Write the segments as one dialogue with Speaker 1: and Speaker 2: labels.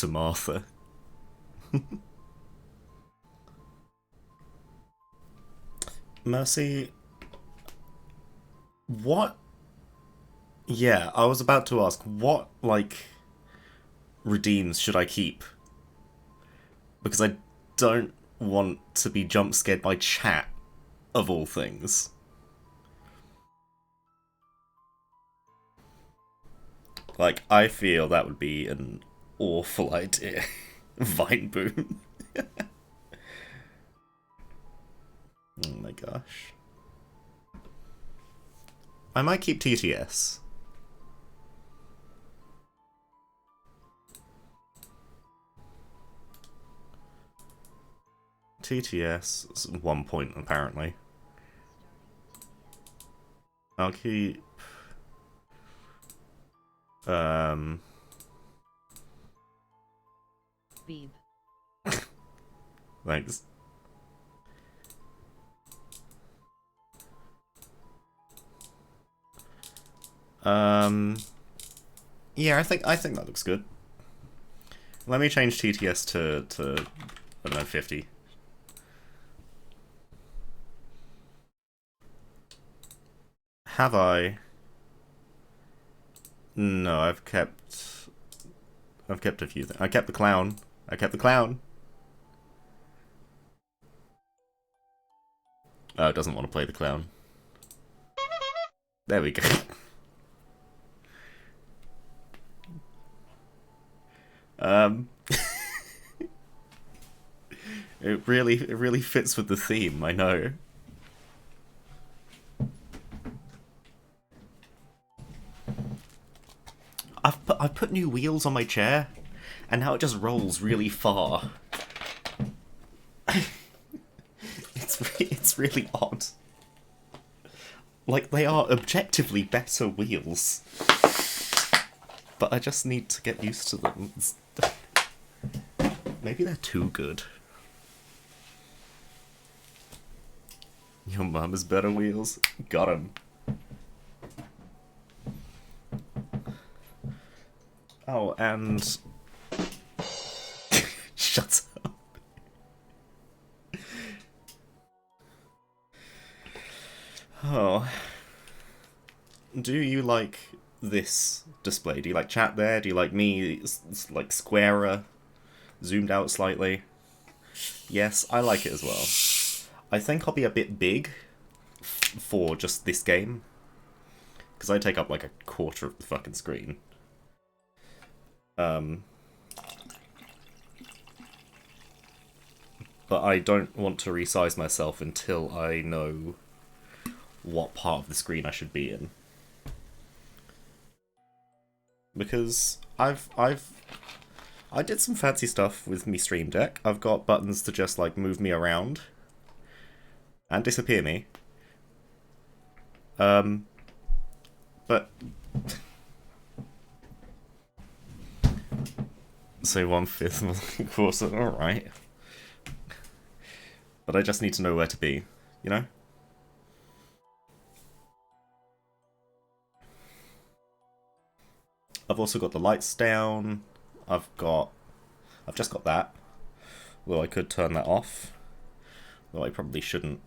Speaker 1: to Martha. Mercy, what? Yeah, I was about to ask, what, like, redeems should I keep? Because I don't want to be jump scared by chat, of all things. Like, I feel that would be an awful idea. Vine boom. Oh my gosh. I might keep TTS. TTS is 1 point, apparently. I'll keep...
Speaker 2: Beeb.
Speaker 1: Thanks. Yeah, I think that looks good. Let me change TTS to I don't know, 50. Have I? No, I've kept a few things. I kept the clown. I kept the clown. Oh, it doesn't want to play the clown. There we go. It really fits with the theme, I know. I've put new wheels on my chair, and now it just rolls really far. It's really odd. Like, they are objectively better wheels, but I just need to get used to them. Maybe they're too good. Your mum has better wheels? Got 'em. Oh, and... Shut up. Oh. Do you like this display? Do you like chat there? Do you like me? It's like squarer, zoomed out slightly. Yes, I like it as well. I think I'll be a bit big for just this game, because I take up like a quarter of the fucking screen. But I don't want to resize myself until I know what part of the screen I should be in. Because I did some fancy stuff with me Stream Deck. I've got buttons to just like move me around and disappear me. But so 1/5 of the course, alright. But I just need to know where to be, you know? I've also got the lights down. I've just got that. Well, I could turn that off. Though I probably shouldn't.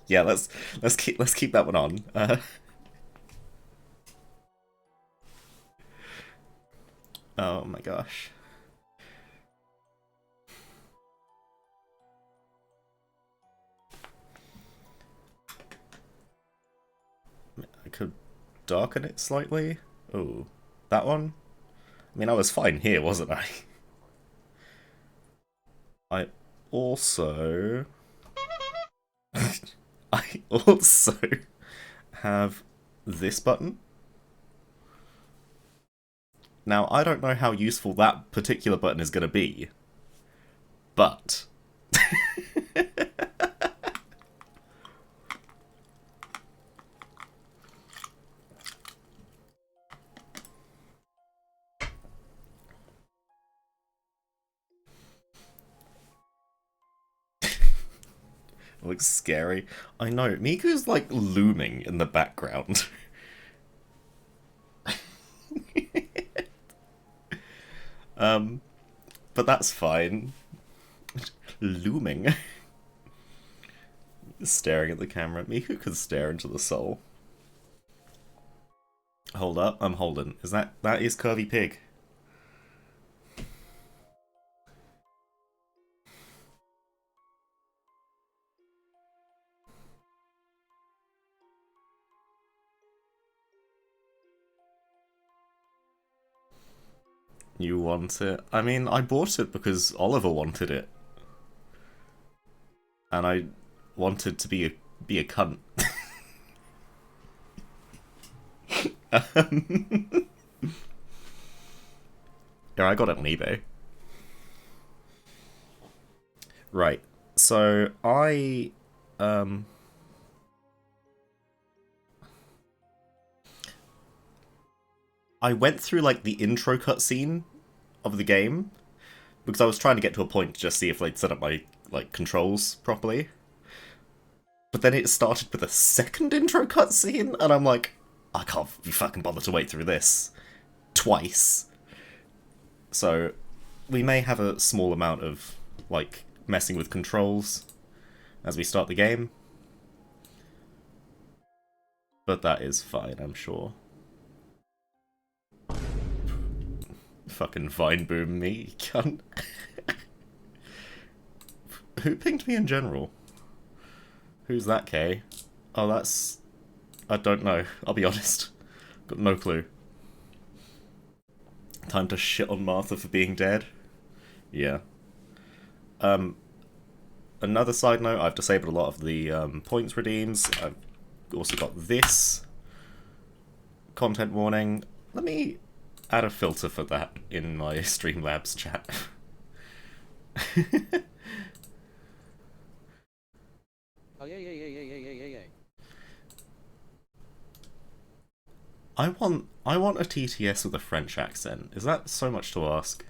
Speaker 1: Yeah, let's keep that one on. Oh my gosh. I could darken it slightly. Oh, that one? I mean, I was fine here, wasn't I? I also... I also have this button. Now, I don't know how useful that particular button is going to be, but... It looks scary. I know, Miku's like looming in the background. Um, but that's fine. Looming. Staring at the camera. Me who could stare into the soul. Hold up, I'm holding. That is Curvy Pig. You want it? I mean, I bought it because Oliver wanted it. And I wanted to be a cunt. Yeah, I got it on eBay. Right. So um I went through like the intro cutscene of the game because I was trying to get to a point to just see if they'd set up my like controls properly. But then it started with a second intro cutscene, and I'm like, I can't be fucking bothered to wait through this twice. So we may have a small amount of like messing with controls as we start the game, but that is fine, I'm sure. Fucking Vine boom me, cunt. Who pinged me in general? Who's that, Kay? Oh, that's... I don't know, I'll be honest. Got no clue. Time to shit on Martha for being dead? Yeah. Another side note, I've disabled a lot of the points redeems. I've also got this content warning. Let me add a filter for that in my Streamlabs chat.
Speaker 2: Oh yeah.
Speaker 1: I want a TTS with a French accent. Is that so much to ask?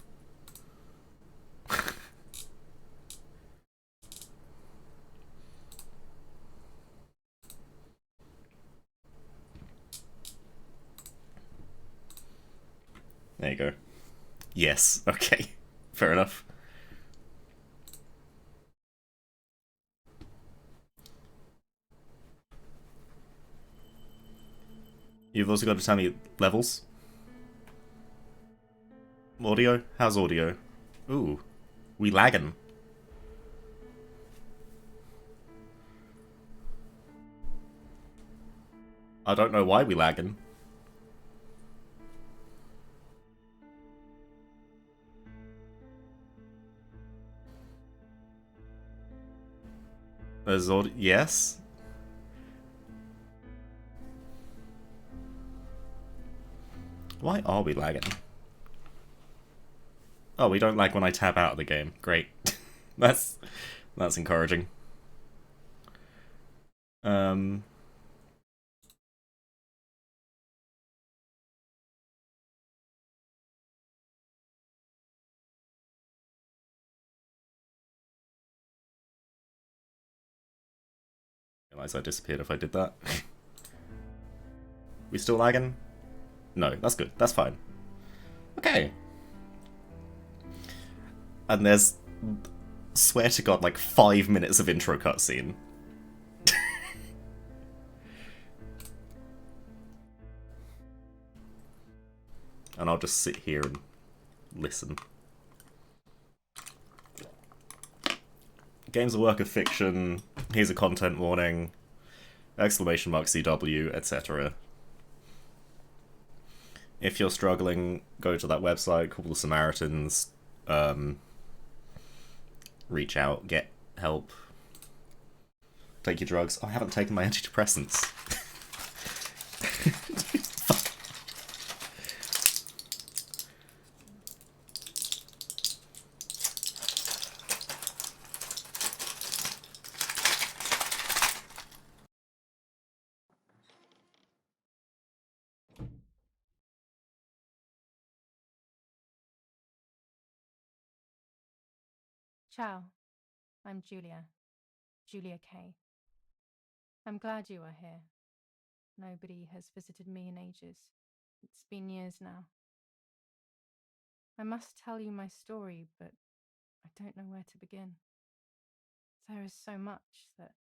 Speaker 1: There you go. Yes, okay. Fair enough. You've also got to tell me levels. Audio? How's audio? Ooh. We lagging. I don't know why we lagging. There's audio. Yes? Why are we lagging? Oh, we don't lag when I tab out of the game. Great. that's encouraging. Um realize I disappeared if I did that. We still lagging? No, that's good. That's fine. Okay. And there's, swear to God, like 5 minutes of intro cutscene. And I'll just sit here and listen. Game's a work of fiction. Here's a content warning. Exclamation mark CW, etc. If you're struggling, go to that website, call the Samaritans, reach out, get help, take your drugs. Oh, I haven't taken my antidepressants.
Speaker 3: Ciao, I'm Julia Kae. I'm glad you are here. Nobody has visited me in ages. It's been years now. I must tell you my story, but I don't know where to begin. There is so much that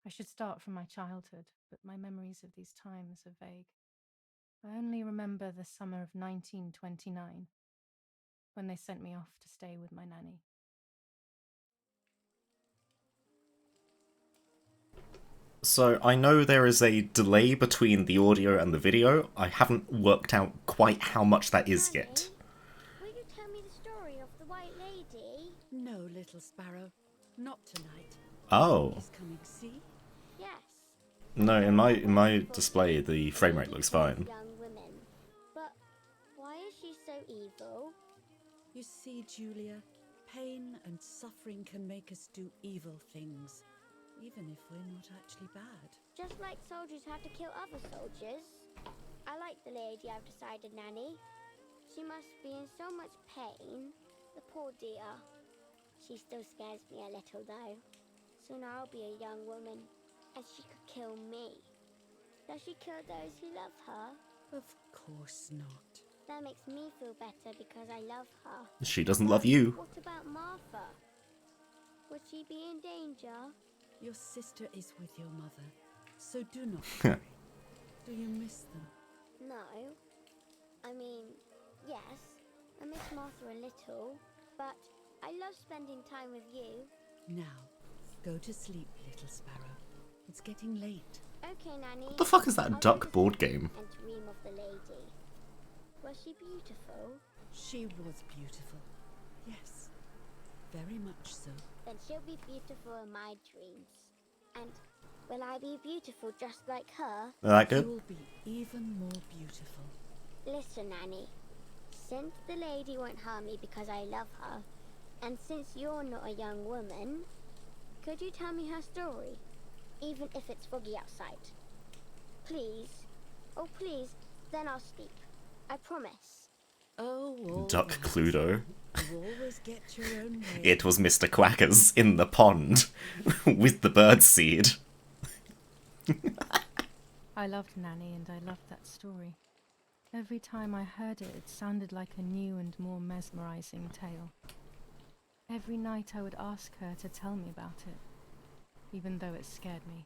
Speaker 3: I should start from my childhood, but my memories of these times are vague. I only remember the summer of 1929, when they sent me off to stay with my nanny.
Speaker 1: So I know there is a delay between the audio and the video. I haven't worked out quite how much that is yet.
Speaker 4: Will you tell me the story of the White Lady?
Speaker 5: No, little sparrow. Not tonight.
Speaker 1: Oh.
Speaker 5: He's coming, see?
Speaker 4: Yes.
Speaker 1: No, in my display the frame rate looks fine.
Speaker 4: Young women. But why is she so evil?
Speaker 5: You see, Julia, pain and suffering can make us do evil things, even if we're not actually bad.
Speaker 4: Just like soldiers have to kill other soldiers. I like the lady I've decided, Nanny. She must be in so much pain. The poor dear. She still scares me a little though. Soon I'll be a young woman, and she could kill me. Does she kill those who love her?
Speaker 5: Of course not.
Speaker 4: That makes me feel better because I love her.
Speaker 1: She doesn't love you.
Speaker 4: What about Martha? Would she be in danger?
Speaker 5: Your sister is with your mother, so do not worry. Do you miss them?
Speaker 4: No. I mean, yes, I miss Martha a little, but I love spending time with you.
Speaker 5: Now, go to sleep, little sparrow. It's getting late.
Speaker 4: Okay, Nanny.
Speaker 1: What the fuck is that
Speaker 4: I'll
Speaker 1: duck
Speaker 4: go to
Speaker 1: board
Speaker 4: sleep
Speaker 1: game?
Speaker 4: And dream of the lady. Was she beautiful?
Speaker 5: She was beautiful. Yes, very much so.
Speaker 4: Then she'll be beautiful in my dreams. And will I be beautiful just like her?
Speaker 1: That
Speaker 5: You
Speaker 1: good?
Speaker 5: will be even more beautiful.
Speaker 4: Listen, Nanny. Since the lady won't harm me because I love her, and since you're not a young woman, could you tell me her story? Even if it's foggy outside. Please. Oh, please. Then I'll sleep. I promise.
Speaker 5: Oh, all
Speaker 1: Duck
Speaker 5: right.
Speaker 1: Cluedo.
Speaker 5: You always get your own way.
Speaker 1: It was Mr. Quackers in the pond with the bird seed.
Speaker 3: I loved Nanny and I loved that story. Every time I heard it, it sounded like a new and more mesmerizing tale. Every night I would ask her to tell me about it, even though it scared me.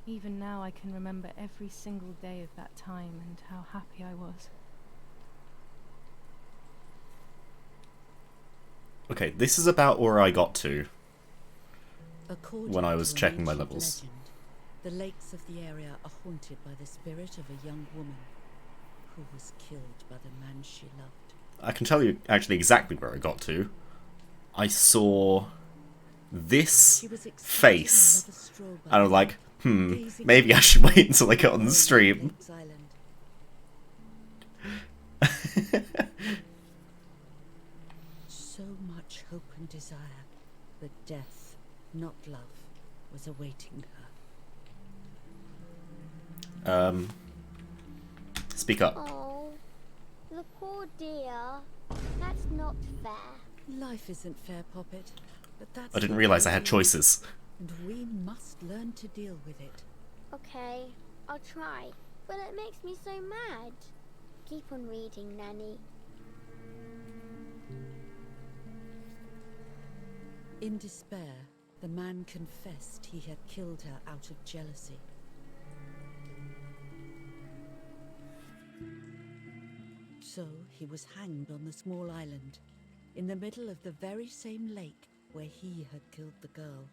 Speaker 3: Even now I can remember every single day of that time and how happy I was.
Speaker 1: Okay, this is about where I got to.
Speaker 5: According
Speaker 1: when I was
Speaker 5: to an
Speaker 1: checking my
Speaker 5: ancient
Speaker 1: levels.
Speaker 5: legend, the lakes of the area are haunted by the spirit of a young woman who was killed by the man she loved.
Speaker 1: I can tell you actually exactly where I got to. I saw this
Speaker 5: She was expecting
Speaker 1: face,
Speaker 5: another stroll by
Speaker 1: and I was like,
Speaker 5: gazing
Speaker 1: maybe
Speaker 5: at
Speaker 1: I should wait until I get on the
Speaker 5: Lakes
Speaker 1: stream.
Speaker 5: Island. So much hope and desire, but death, not love, was awaiting her.
Speaker 1: Speak up.
Speaker 4: Oh, the poor dear. That's not fair.
Speaker 5: Life isn't fair, Poppet, but that's
Speaker 1: I didn't
Speaker 5: the
Speaker 1: realise I
Speaker 5: way
Speaker 1: had
Speaker 5: it is,
Speaker 1: choices.
Speaker 5: and we must learn to deal with it.
Speaker 4: Okay, I'll try. But it makes me so mad. Keep on reading, Nanny.
Speaker 5: In despair, the man confessed he had killed her out of jealousy. So he was hanged on the small island, in the middle of the very same lake where he had killed the girl.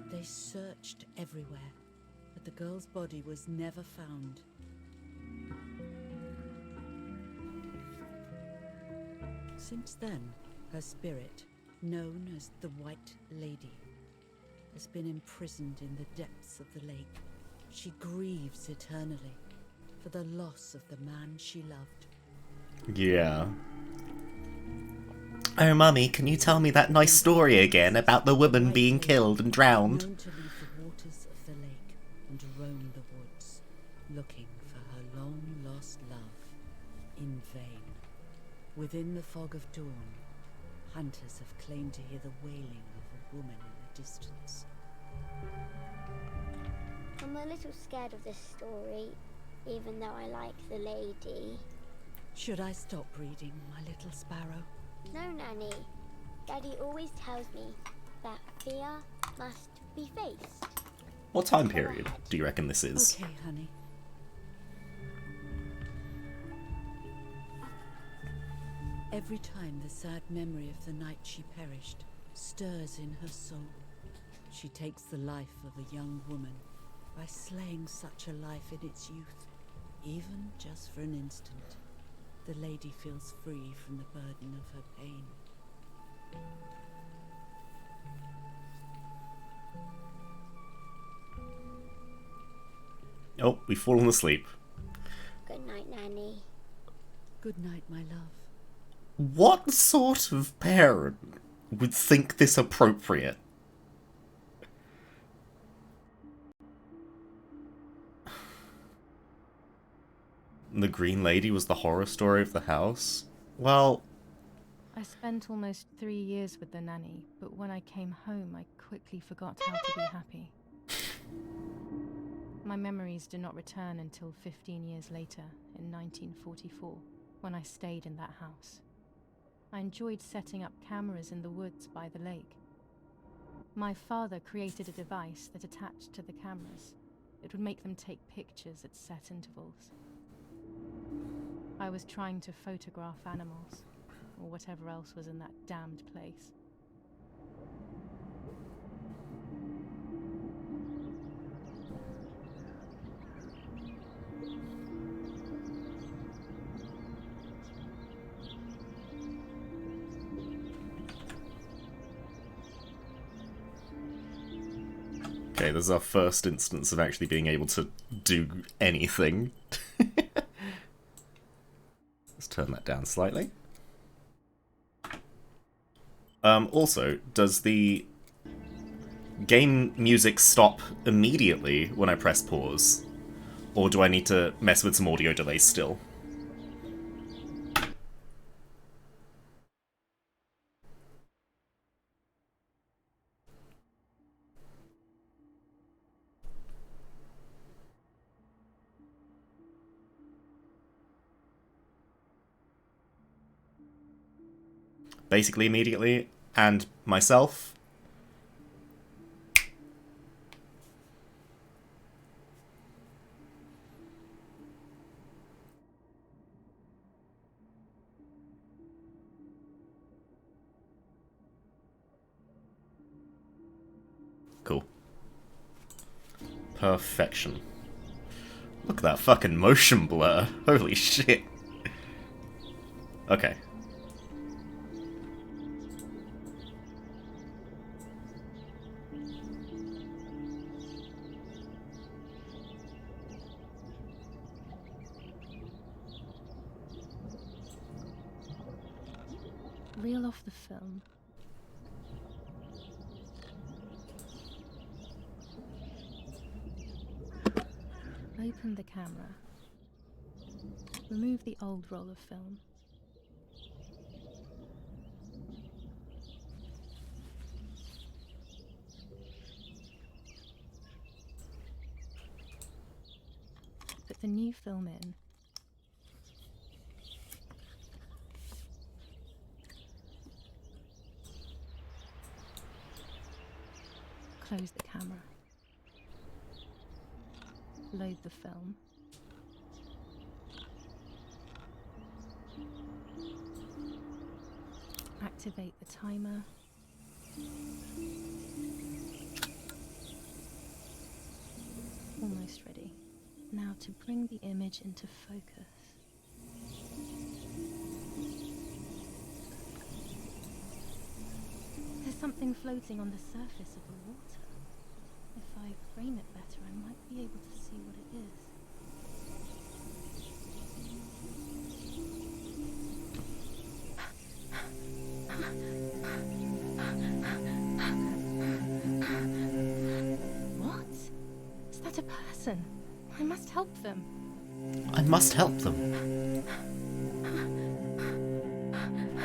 Speaker 5: They searched everywhere, but the girl's body was never found. Since then, her spirit, known as the White Lady, has been imprisoned in the depths of the lake. She grieves eternally for the loss of the man she loved.
Speaker 1: Yeah. Oh, Mummy, can you tell me that nice story again about the woman being killed and drowned?
Speaker 5: Known to leave the waters of the lake and roam the woods, looking for her long-lost love, in vain. Within the fog of dawn, hunters have claimed to hear the wailing of a woman in the distance.
Speaker 4: I'm a little scared of this story, even though I like the lady.
Speaker 5: Should I stop reading, my little sparrow?
Speaker 4: No, Nanny. Daddy always tells me that fear must be faced.
Speaker 1: What time period do you reckon this is?
Speaker 5: Okay, honey. Every time the sad memory of the night she perished stirs in her soul, she takes the life of a young woman by slaying such a life in its youth. Even just for an instant, the lady feels free from the burden of her pain.
Speaker 1: Oh, we've fallen asleep.
Speaker 4: Good night, Nanny.
Speaker 5: Good night, my love.
Speaker 1: What sort of parent would think this appropriate? The Green Lady was the horror story of the house? Well,
Speaker 3: I spent almost 3 years with the nanny, but when I came home, I quickly forgot how to be happy. My memories do not return until 15 years later, in 1944, when I stayed in that house. I enjoyed setting up cameras in the woods by the lake. My father created a device that attached to the cameras. It would make them take pictures at set intervals. I was trying to photograph animals, or whatever else was in that damned place.
Speaker 1: okay, there's our first instance of actually being able to do anything. Let's turn that down slightly. Also, does the game music stop immediately when I press pause? Or do I need to mess with some audio delays still? Basically immediately, and myself. Cool. Perfection. Look at that fucking motion blur. Holy shit. Okay.
Speaker 3: Reel off the film. Open the camera. Remove the old roll of film. Put the new film in. Close the camera. Load the film. Activate the timer. Almost ready. Now to bring the image into focus. There's something floating on the surface of the water. If I frame it better, I might be able to see what it is. What? Is that a person? I must help them.
Speaker 1: I must help them.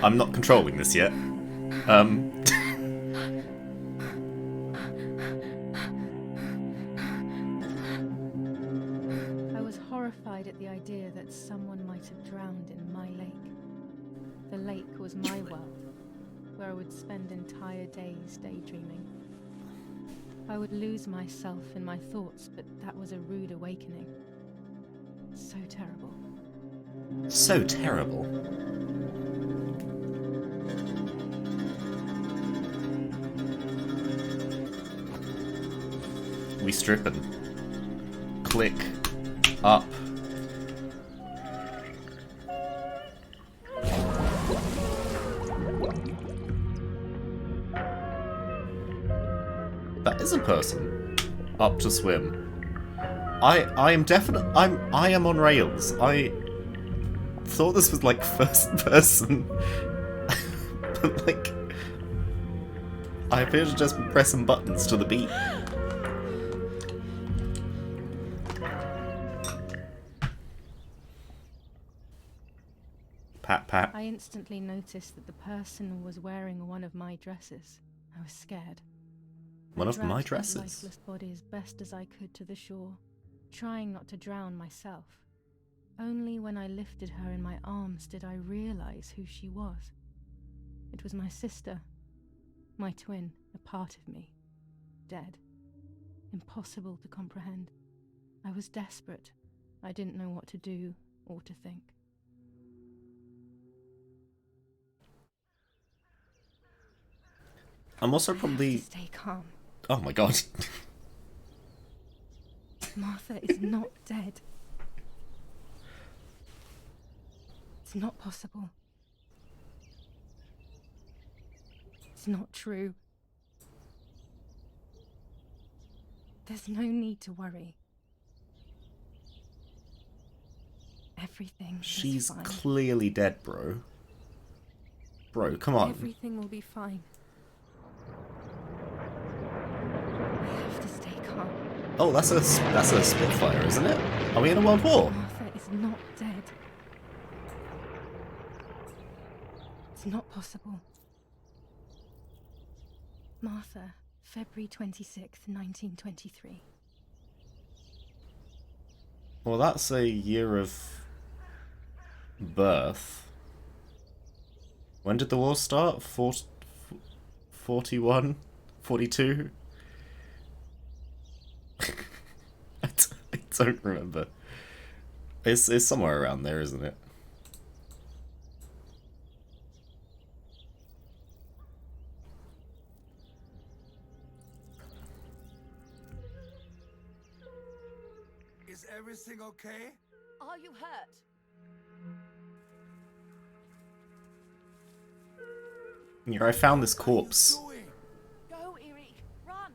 Speaker 1: I'm not controlling this yet.
Speaker 3: where I would spend entire days daydreaming. I would lose myself in my thoughts, but that was a rude awakening. So terrible.
Speaker 1: So terrible. We stripping. Click. Up. That is a person. Up to swim. I am on rails. I thought this was like first person. But like I appear to just be pressing buttons to the beat. Pat pat.
Speaker 3: I instantly noticed that the person was wearing one of my dresses. I was scared.
Speaker 1: One
Speaker 3: I
Speaker 1: of my
Speaker 3: dragged that
Speaker 1: dresses?
Speaker 3: lifeless body as best as I could to the shore, trying not to drown myself. Only when I lifted her in my arms did I realize who she was. It was my sister, my twin, a part of me, dead. Impossible to comprehend. I was desperate. I didn't know what to do or to think.
Speaker 1: I'm also
Speaker 3: I have
Speaker 1: probably...
Speaker 3: to stay calm.
Speaker 1: Oh my god.
Speaker 3: Martha is not dead. It's not possible. It's not true. There's no need to worry. Everything
Speaker 1: She's
Speaker 3: is fine.
Speaker 1: clearly dead, bro. Bro, come on.
Speaker 3: Everything will be fine. I have to stay calm.
Speaker 1: Oh, that's a Spitfire, isn't it? Are we in a world war?
Speaker 3: Martha is not dead. It's not possible. Martha, February 26th, 1923.
Speaker 1: Well, that's a year of birth. When did the war start? 41? 42? I don't remember. It's somewhere around there, isn't it?
Speaker 6: Is everything okay?
Speaker 5: Are you hurt?
Speaker 1: Yeah, I found this corpse.
Speaker 6: What are you doing?
Speaker 5: Go, Eric, run!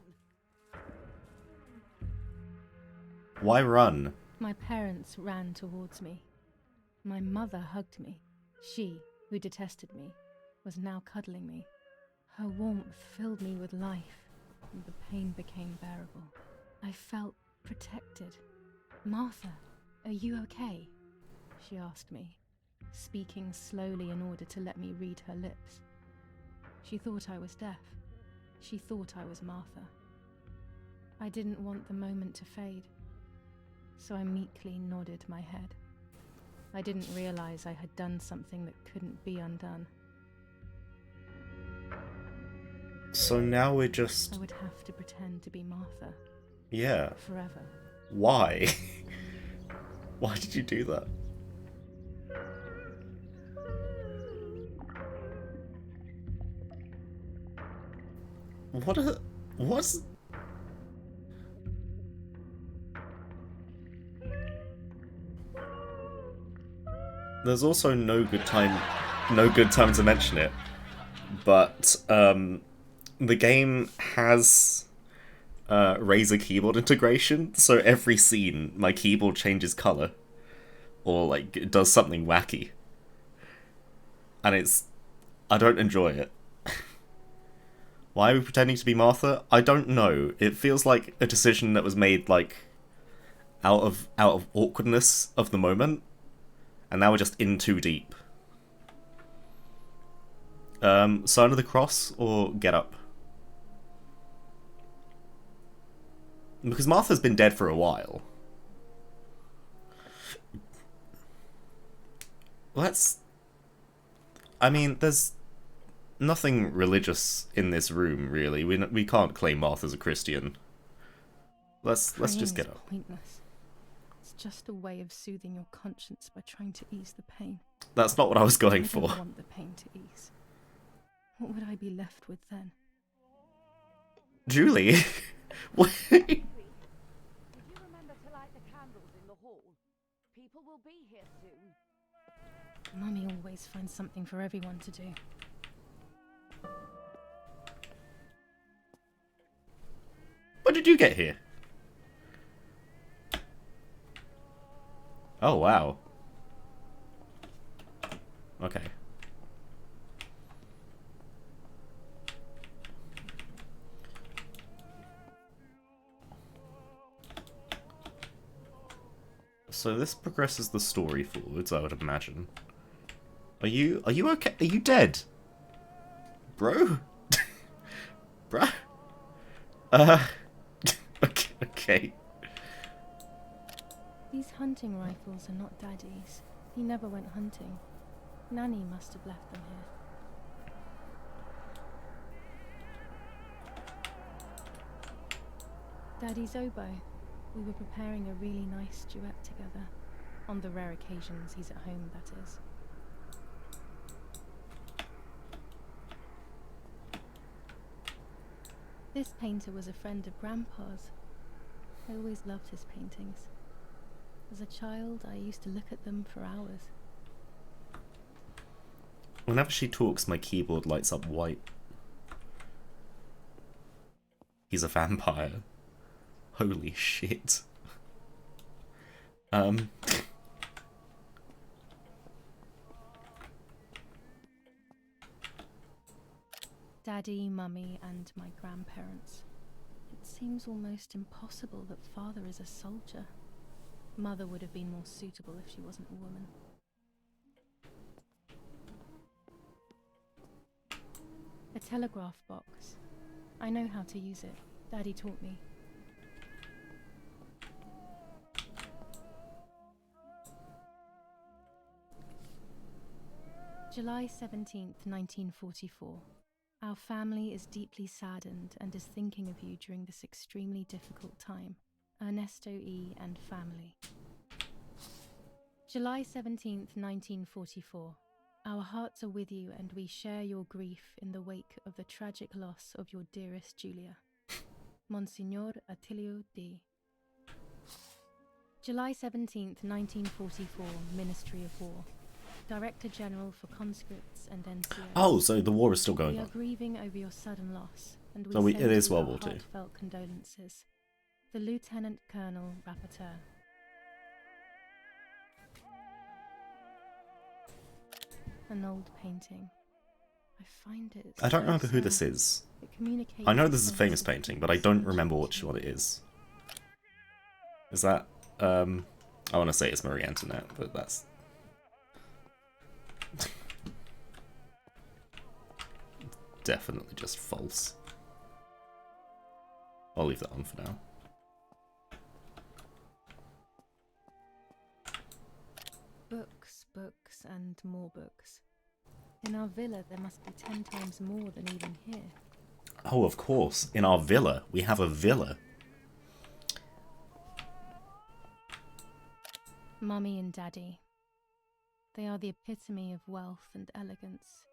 Speaker 1: Why run?
Speaker 3: My parents ran towards me. My mother hugged me. She, who detested me, was now cuddling me. Her warmth filled me with life, and the pain became bearable. I felt protected. Martha, are you okay? She asked me, speaking slowly in order to let me read her lips. She thought I was deaf. She thought I was Martha. I didn't want the moment to fade, so I meekly nodded my head. I didn't realize I had done something that couldn't be undone.
Speaker 1: So now we're just...
Speaker 3: I would have to pretend to be Martha
Speaker 1: Yeah.
Speaker 3: forever.
Speaker 1: Why? Why did you do that? What's... There's also no good time to mention it, but the game has Razer keyboard integration, so every scene my keyboard changes color, or like it does something wacky, and I don't enjoy it. Why are we pretending to be Martha? I don't know. It feels like a decision that was made like out of awkwardness of the moment. And now we're just in too deep. Sign of the Cross or Get Up? Because Martha's been dead for a while. I mean, there's nothing religious in this room, really. We can't claim Martha's a Christian. Let's
Speaker 3: Praying
Speaker 1: just get
Speaker 3: is
Speaker 1: up.
Speaker 3: pointless. It's just a way of soothing your conscience by trying to ease the pain.
Speaker 1: That's not what I was going
Speaker 3: I
Speaker 1: for.
Speaker 3: don't want the pain to ease. What would I be left with then?
Speaker 1: Julie? What?
Speaker 7: Would you remember to light the candles in the hall? People will be here soon.
Speaker 3: Mummy always finds something for everyone to do.
Speaker 1: When did you get here? Oh, wow. Okay. So this progresses the story forwards, I would imagine. Are you okay? Are you dead? Bro? Bruh? Okay.
Speaker 3: These hunting rifles are not Daddy's. He never went hunting. Nanny must have left them here. Daddy's oboe. We were preparing a really nice duet together. On the rare occasions he's at home, that is. This painter was a friend of Grandpa's. I always loved his paintings. As a child, I used to look at them for hours.
Speaker 1: Whenever she talks, my keyboard lights up white. He's a vampire. Holy shit.
Speaker 3: Daddy, Mummy, and my grandparents. It seems almost impossible that Father is a soldier. Mother would have been more suitable if she wasn't a woman. A telegraph box. I know how to use it. Daddy taught me. July 17th, 1944. Our family is deeply saddened and is thinking of you during this extremely difficult time. Ernesto E. and family. July 17th, 1944. Our hearts are with you and we share your grief in the wake of the tragic loss of your dearest Julia. Monsignor Attilio D. July 17th, 1944, Ministry of War. Director General for Conscripts and NCOs.
Speaker 1: Oh, so the war is still going
Speaker 3: We are
Speaker 1: on.
Speaker 3: grieving over your sudden loss, and we
Speaker 1: So
Speaker 3: send
Speaker 1: it is
Speaker 3: you
Speaker 1: World
Speaker 3: our
Speaker 1: War II.
Speaker 3: heartfelt condolences. The Lieutenant Colonel Rapporteur. An old painting. I find it.
Speaker 1: I don't
Speaker 3: so
Speaker 1: remember who
Speaker 3: sad.
Speaker 1: this is.
Speaker 3: It communicates
Speaker 1: I know this is a
Speaker 3: sense
Speaker 1: famous
Speaker 3: of
Speaker 1: painting, but I
Speaker 3: peace
Speaker 1: don't
Speaker 3: and
Speaker 1: remember
Speaker 3: change.
Speaker 1: what it is. Is that, I want to say it's Marie Antoinette, but that's... definitely just false. I'll leave that on for now.
Speaker 3: Books, books, and more books. In our villa, there must be 10 times more than even here.
Speaker 1: Oh, of course. In our villa. We have a villa.
Speaker 3: Mummy and Daddy. They are the epitome of wealth and elegance.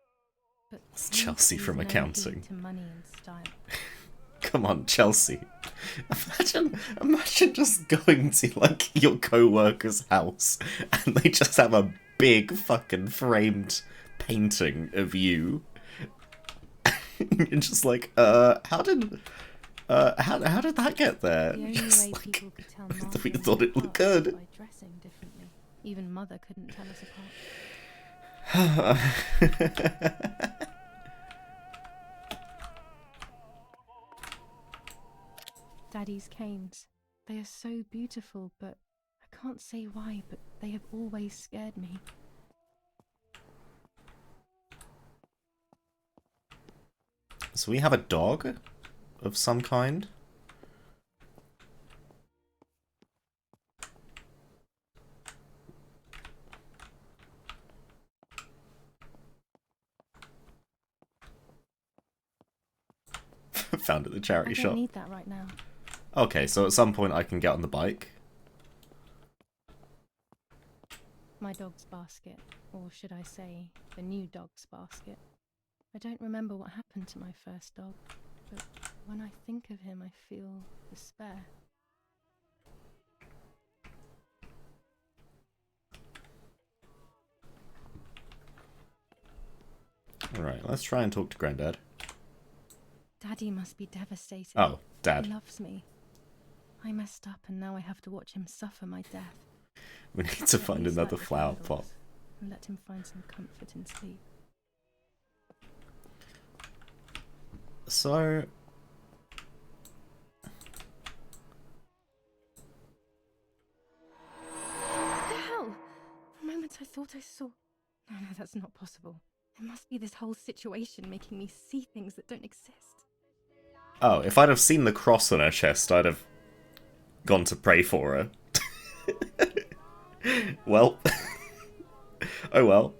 Speaker 3: But
Speaker 1: It's Chelsea
Speaker 3: please
Speaker 1: from
Speaker 3: no
Speaker 1: accounting.
Speaker 3: heed to money and style.
Speaker 1: Come on, Chelsea. Imagine just going to, like, your co-worker's house and they just have a big fucking framed painting of you. You're just like, how did that get there?
Speaker 3: The only
Speaker 1: Just
Speaker 3: way
Speaker 1: like,
Speaker 3: people could tell
Speaker 1: we
Speaker 3: Martha and
Speaker 1: thought
Speaker 3: I
Speaker 1: it looked
Speaker 3: apart was
Speaker 1: good.
Speaker 3: by dressing differently. Even Mother couldn't tell us apart. Daddy's canes. They are so beautiful, but I can't say why, but they have always scared me.
Speaker 1: So we have a dog of some kind. Found at the charity
Speaker 3: I
Speaker 1: shop.
Speaker 3: don't need that right now.
Speaker 1: Okay, so at some point I can get on the bike.
Speaker 3: My dog's basket, or should I say, the new dog's basket. I don't remember what happened to my first dog, but when I think of him, I feel despair.
Speaker 1: Alright, let's try and talk to Granddad.
Speaker 3: Daddy must be devastated.
Speaker 1: Oh, Dad.
Speaker 3: He loves me. I messed up and now I have to watch him suffer my death.
Speaker 1: We need to
Speaker 3: At
Speaker 1: find
Speaker 3: least
Speaker 1: another
Speaker 3: light the
Speaker 1: flower
Speaker 3: candles
Speaker 1: pot.
Speaker 3: And let him find some comfort in sleep.
Speaker 1: So...
Speaker 3: What the hell? For a moment I thought I saw... No, that's not possible. It must be this whole situation making me see things that don't exist.
Speaker 1: Oh, if I'd have seen the cross on her chest, I'd have gone to pray for her. Well. Oh well.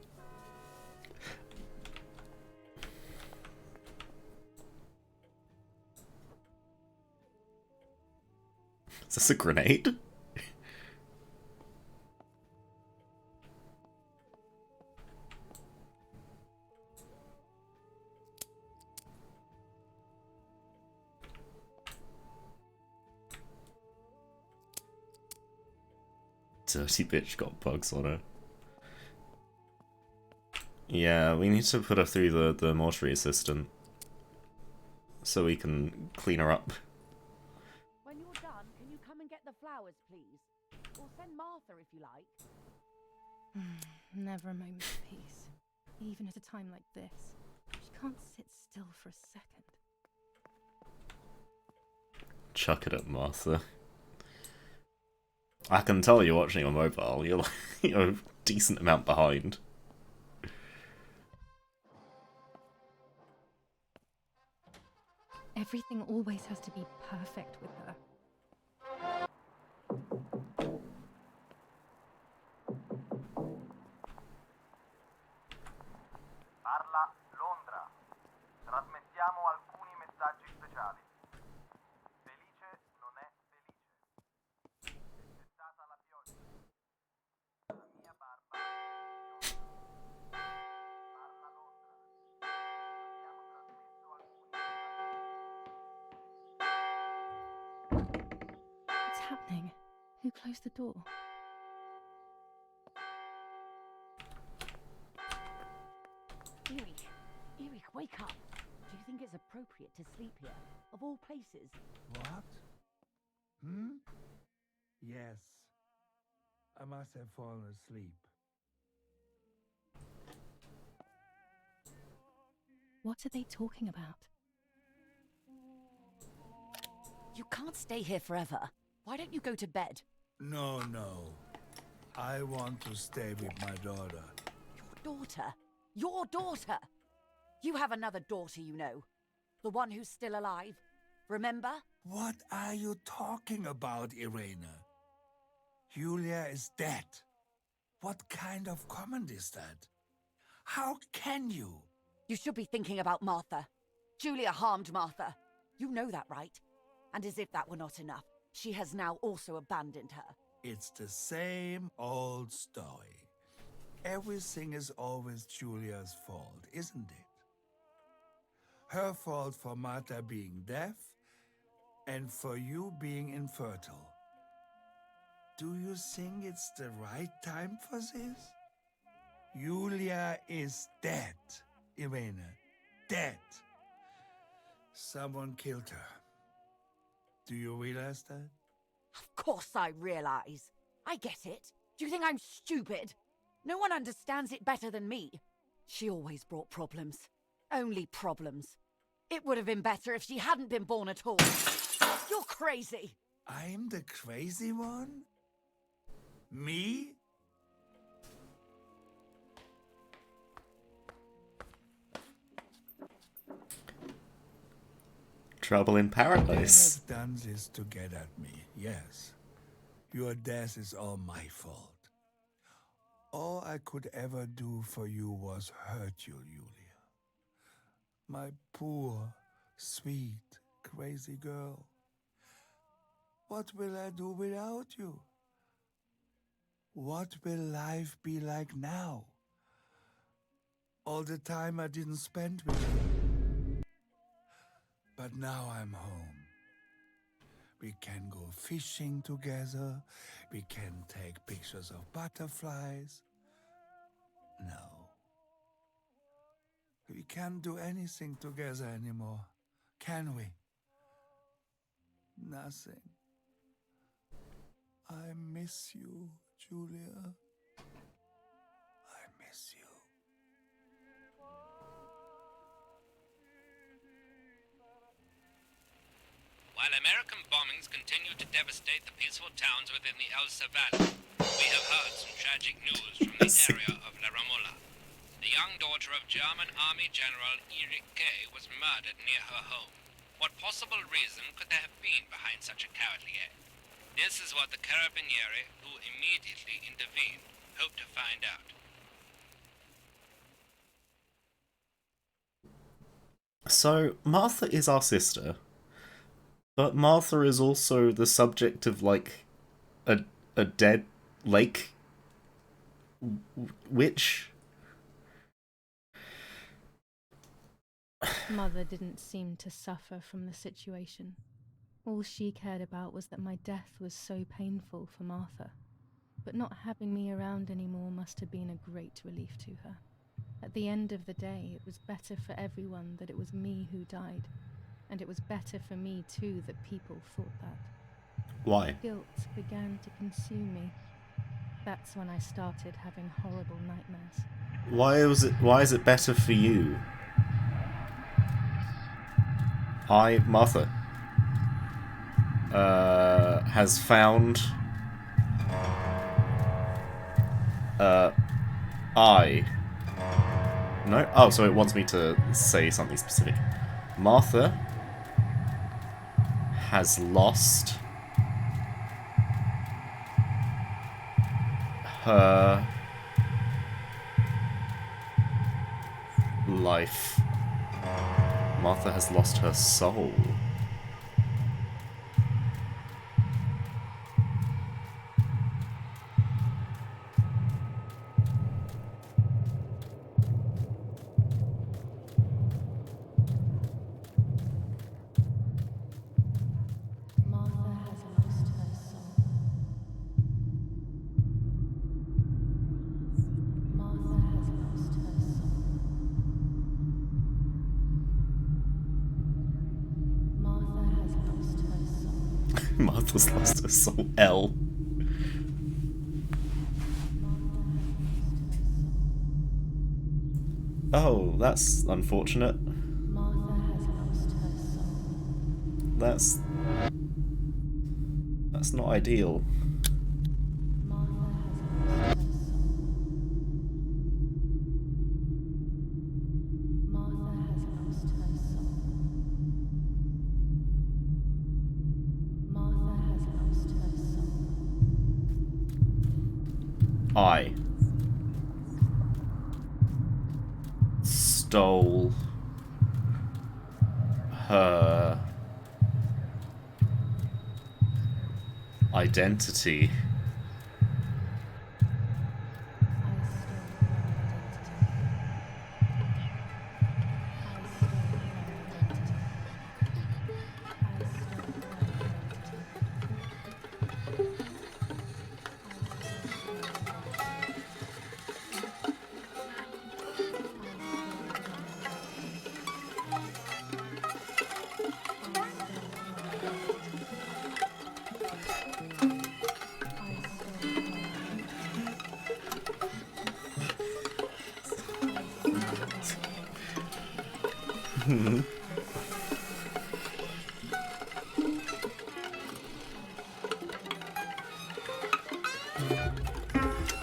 Speaker 1: Is this a grenade? Dirty bitch got bugs on her. Yeah, we need to put her through the mortuary assistant. So we can clean her up.
Speaker 7: When you're done, can you come and get the flowers, please? Or send Martha if you like.
Speaker 3: Never a moment of peace. Even at a time like this. She can't sit still for a second.
Speaker 1: Chuck it up, Martha. I can tell you're watching on mobile. You're a decent amount behind.
Speaker 3: Everything always has to be perfect with her.
Speaker 8: Parla Londra. Trasmettiamo alcuni messaggi speciali. Felice non è felice. È stata la pioggia. La mia barba. Parla Londra. Abbiamo trasmesso alcuni messaggi.
Speaker 3: What's happening? Who closed the door?
Speaker 7: Eric, wake up. Do you think it's appropriate to sleep here, of all places?
Speaker 6: What? Hmm? Yes. I must have fallen asleep.
Speaker 3: What are they talking about?
Speaker 9: You can't stay here forever. Why don't you go to bed?
Speaker 6: No. I want to stay with my daughter.
Speaker 9: Your daughter? Your daughter? You have another daughter, you know. The one who's still alive. Remember?
Speaker 6: What are you talking about, Irena? Julia is dead. What kind of comment is that? How can you?
Speaker 9: You should be thinking about Martha. Julia harmed Martha. You know that, right? And as if that were not enough, she has now also abandoned her.
Speaker 6: It's the same old story. Everything is always Julia's fault, isn't it? Her fault for Martha being deaf and for you being infertile. Do you think it's the right time for this? Julia is dead, Irena. Dead. Someone killed her. Do you realize that?
Speaker 9: Of course I realize. I get it. Do you think I'm stupid? No one understands it better than me. She always brought problems. Only problems. It would have been better if she hadn't been born at all. You're crazy.
Speaker 6: I'm the crazy one? Me?
Speaker 1: Trouble in paradise.
Speaker 6: They have done this to get at me, yes. Your death is all my fault. All I could ever do for you was hurt you, Julia. My poor, sweet, crazy girl. What will I do without you? What will life be like now? All the time I didn't spend with you. But now I'm home. We can go fishing together. We can take pictures of butterflies. No. We can't do anything together anymore, can we? Nothing. I miss you, Julia. I miss you.
Speaker 10: While American bombings continue to devastate the peaceful towns within the Elsa Valley, we have heard some tragic news from the area of La Ramola. The young daughter of German Army General Erich Kae was murdered near her home. What possible reason could there have been behind such a cowardly act? This is what the Carabinieri, who immediately intervened, hope to find out.
Speaker 1: So, Martha is our sister. But Martha is also the subject of, like, a dead lake witch.
Speaker 3: Mother didn't seem to suffer from the situation. All she cared about was that my death was so painful for Martha. But not having me around anymore must have been a great relief to her. At the end of the day, it was better for everyone that it was me who died. And it was better for me too that people thought that.
Speaker 1: Why?
Speaker 3: Guilt began to consume me. That's when I started having horrible nightmares.
Speaker 1: Why is it better for you? Martha, has found no? Oh, so it wants me to say something specific. Martha has lost her life. Martha has lost her soul. Martha's lost her soul. L. Oh, that's unfortunate. That's not ideal. I stole her identity.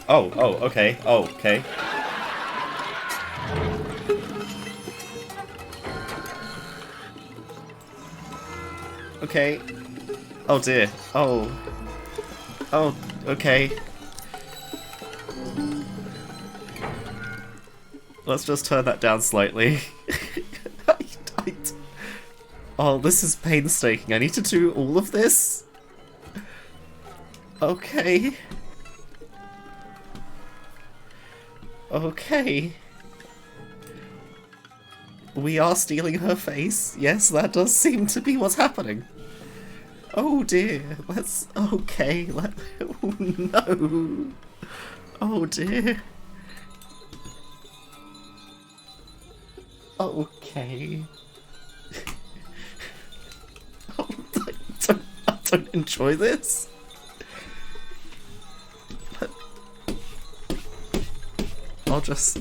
Speaker 1: Oh, okay. Oh, okay. Okay. Oh dear. Oh. Oh, okay. Let's just turn that down slightly. Oh, this is painstaking. I need to do all of this? Okay. Okay. We are stealing her face. Yes, that does seem to be what's happening. Oh dear. Let's... Okay. Oh no. Oh dear. Okay. Oh, I don't enjoy this. But I'll just...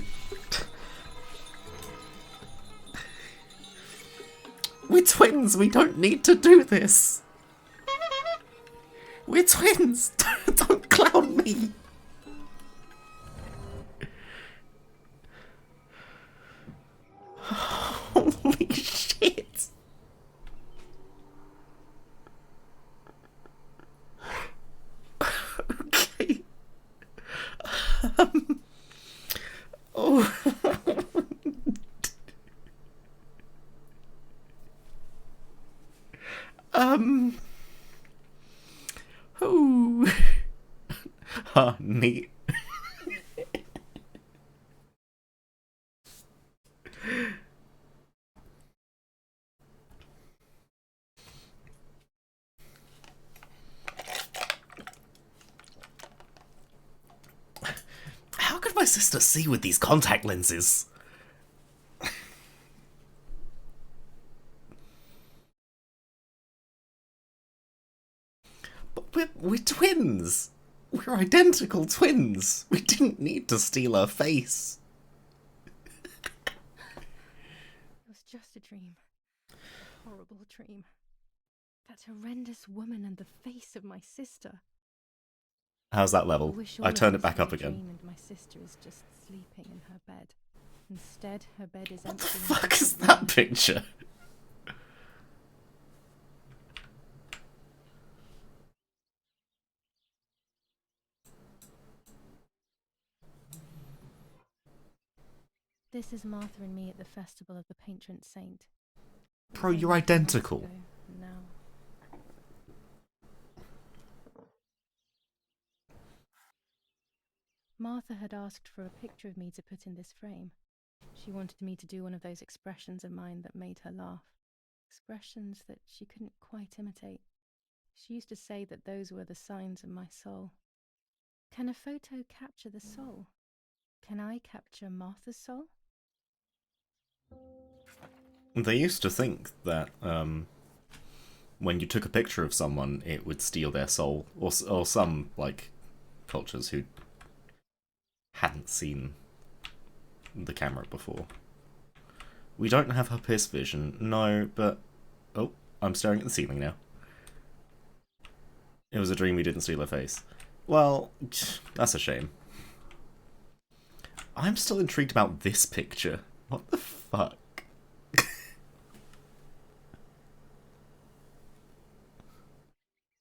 Speaker 1: We're twins, we don't need to do this. We're twins, don't clown me. Holy shit. Okay. Oh. Oh. Neat. How could my sister see with these contact lenses? But we're twins. We're identical twins. We didn't need to steal her face.
Speaker 3: It was just a dream. A horrible dream. That horrendous woman and the face of my sister.
Speaker 1: How's that level?
Speaker 3: wish
Speaker 1: I
Speaker 3: all of
Speaker 1: turned it
Speaker 3: this
Speaker 1: back
Speaker 3: were
Speaker 1: up
Speaker 3: a
Speaker 1: again.
Speaker 3: dream and my sister is just sleeping in her bed. Instead, her bed is
Speaker 1: What
Speaker 3: empty.
Speaker 1: the
Speaker 3: and
Speaker 1: fuck
Speaker 3: just
Speaker 1: is
Speaker 3: a
Speaker 1: that
Speaker 3: room.
Speaker 1: picture?
Speaker 3: This is Martha and me at the festival of the patron saint.
Speaker 1: Bro,
Speaker 3: Only
Speaker 1: you're
Speaker 3: 2 months
Speaker 1: identical.
Speaker 3: ago, Now. Martha had asked for a picture of me to put in this frame. She wanted me to do one of those expressions of mine that made her laugh. Expressions that she couldn't quite imitate. She used to say that those were the signs of my soul. Can a photo capture the soul? Can I capture Martha's soul?
Speaker 1: They used to think that when you took a picture of someone, it would steal their soul, or some like cultures who hadn't seen the camera before. We don't have her piss vision, no, but oh, I'm staring at the ceiling now. It was a dream we didn't steal her face. Well, that's a shame. I'm still intrigued about this picture. What the fuck?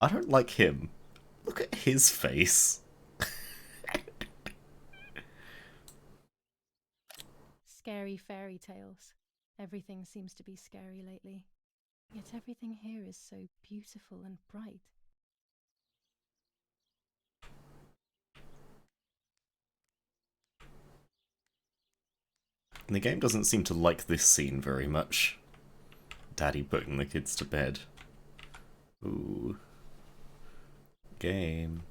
Speaker 1: I don't like him. Look at his face.
Speaker 3: Scary fairy tales. Everything seems to be scary lately. Yet everything here is so beautiful and bright.
Speaker 1: The game doesn't seem to like this scene very much. Daddy putting the kids to bed. Ooh. Game.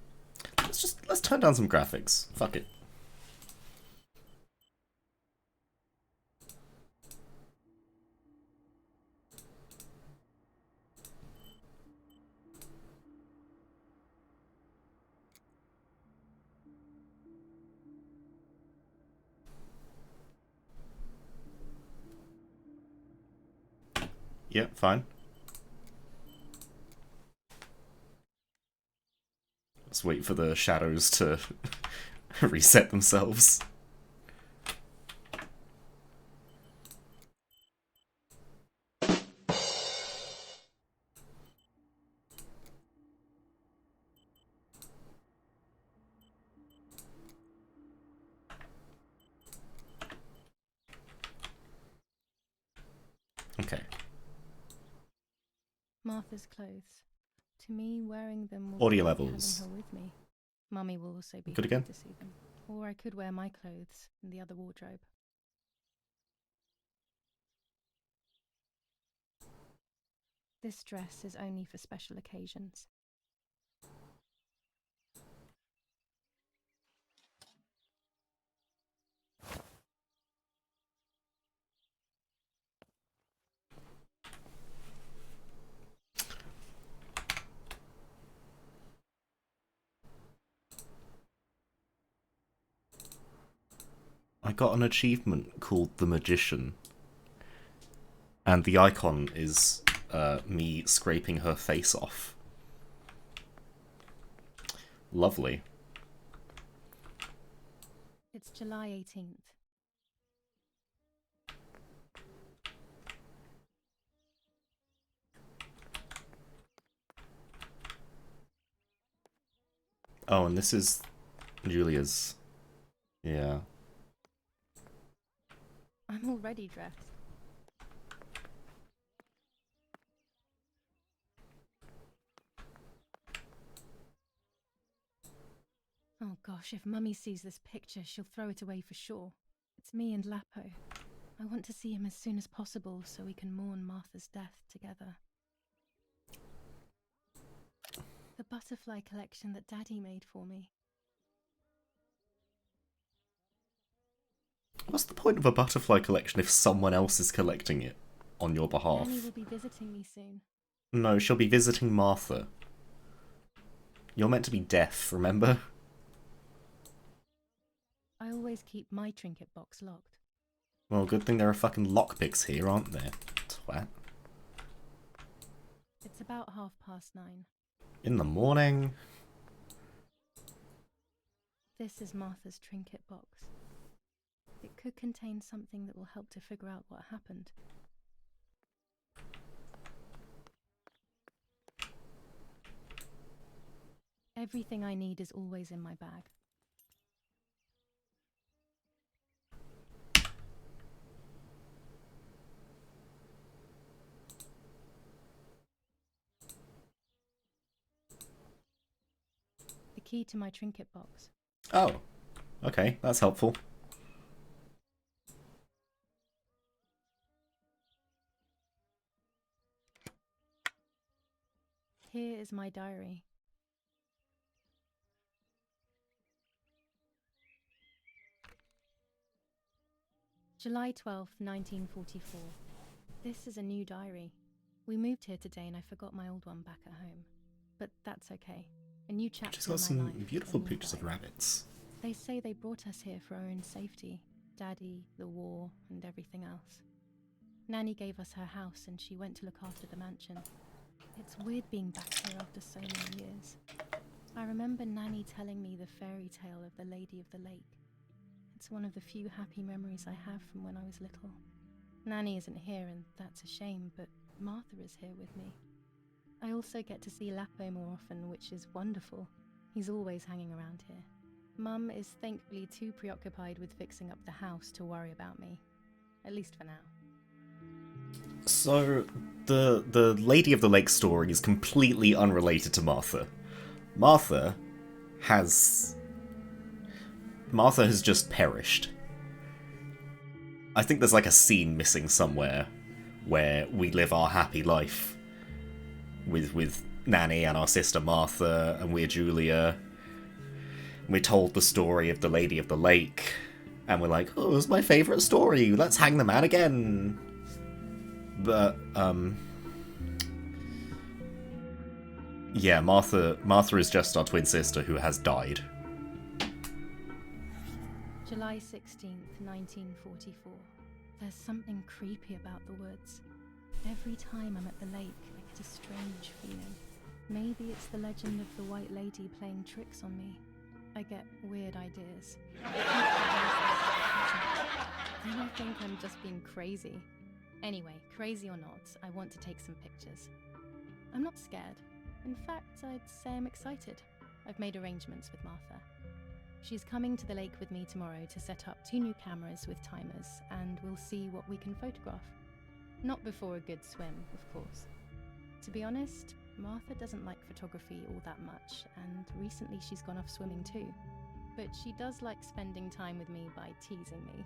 Speaker 1: Let's turn down some graphics. Fuck it. Yeah, fine. Let's wait for the shadows to reset themselves. Okay.
Speaker 3: Martha's clothes. To me, wearing them will
Speaker 1: Audio
Speaker 3: be like
Speaker 1: levels.
Speaker 3: having her with me. Mummy will also be
Speaker 1: Good
Speaker 3: happy
Speaker 1: again?
Speaker 3: to see them. Or I could wear my clothes in the other wardrobe. This dress is only for special occasions.
Speaker 1: I got an achievement called The Magician. And the icon is me scraping her face off. Lovely.
Speaker 3: It's July 18th.
Speaker 1: Oh, and this is Julia's. Yeah.
Speaker 3: I'm already dressed. Oh gosh, if Mummy sees this picture, she'll throw it away for sure. It's me and Lapo. I want to see him as soon as possible so we can mourn Martha's death together. The butterfly collection that Daddy made for me.
Speaker 1: What's the point of a butterfly collection if someone else is collecting it on your behalf?
Speaker 3: Nanny will be visiting me soon.
Speaker 1: No, she'll be visiting Martha. You're meant to be deaf, remember?
Speaker 3: I always keep my trinket box locked.
Speaker 1: Well, good thing there are fucking lockpicks here, aren't there? Twat.
Speaker 3: It's about 9:30.
Speaker 1: In the morning.
Speaker 3: This is Martha's trinket box. It could contain something that will help to figure out what happened. Everything I need is always in my bag. The key to my trinket box.
Speaker 1: Oh. Okay, that's helpful.
Speaker 3: Here is my diary. July 12th, 1944. This is a new diary. We moved here today and I forgot my old one back at home. But that's okay. A new chapter
Speaker 1: She's
Speaker 3: in
Speaker 1: got
Speaker 3: my
Speaker 1: some
Speaker 3: life,
Speaker 1: beautiful
Speaker 3: a new
Speaker 1: pictures of
Speaker 3: diary.
Speaker 1: rabbits.
Speaker 3: They say they brought us here for our own safety. Daddy, the war, and everything else. Nanny gave us her house and she went to look after the mansion. It's weird being back here after so many years. I remember Nanny telling me the fairy tale of the Lady of the Lake. It's one of the few happy memories I have from when I was little. Nanny isn't here and that's a shame, but Martha is here with me. I also get to see Lapo more often, which is wonderful. He's always hanging around here. Mum is thankfully too preoccupied with fixing up the house to worry about me. At least for now.
Speaker 1: So, the Lady of the Lake story is completely unrelated to Martha. Martha has just perished. I think there's like a scene missing somewhere where we live our happy life with Nanny and our sister Martha, and we're Julia. We're told the story of the Lady of the Lake, and we're like, oh, it's my favourite story, let's hang the man again. But, yeah, Martha is just our twin sister who has died.
Speaker 3: July 16th, 1944. There's something creepy about the woods. Every time I'm at the lake, I get a strange feeling. Maybe it's the legend of the White Lady playing tricks on me. I get weird ideas. Then I think I'm just being crazy. Anyway, crazy or not, I want to take some pictures. I'm not scared. In fact, I'd say I'm excited. I've made arrangements with Martha. She's coming to the lake with me tomorrow to set up 2 new cameras with timers, and we'll see what we can photograph. Not before a good swim, of course. To be honest, Martha doesn't like photography all that much, and recently she's gone off swimming too. But she does like spending time with me by teasing me.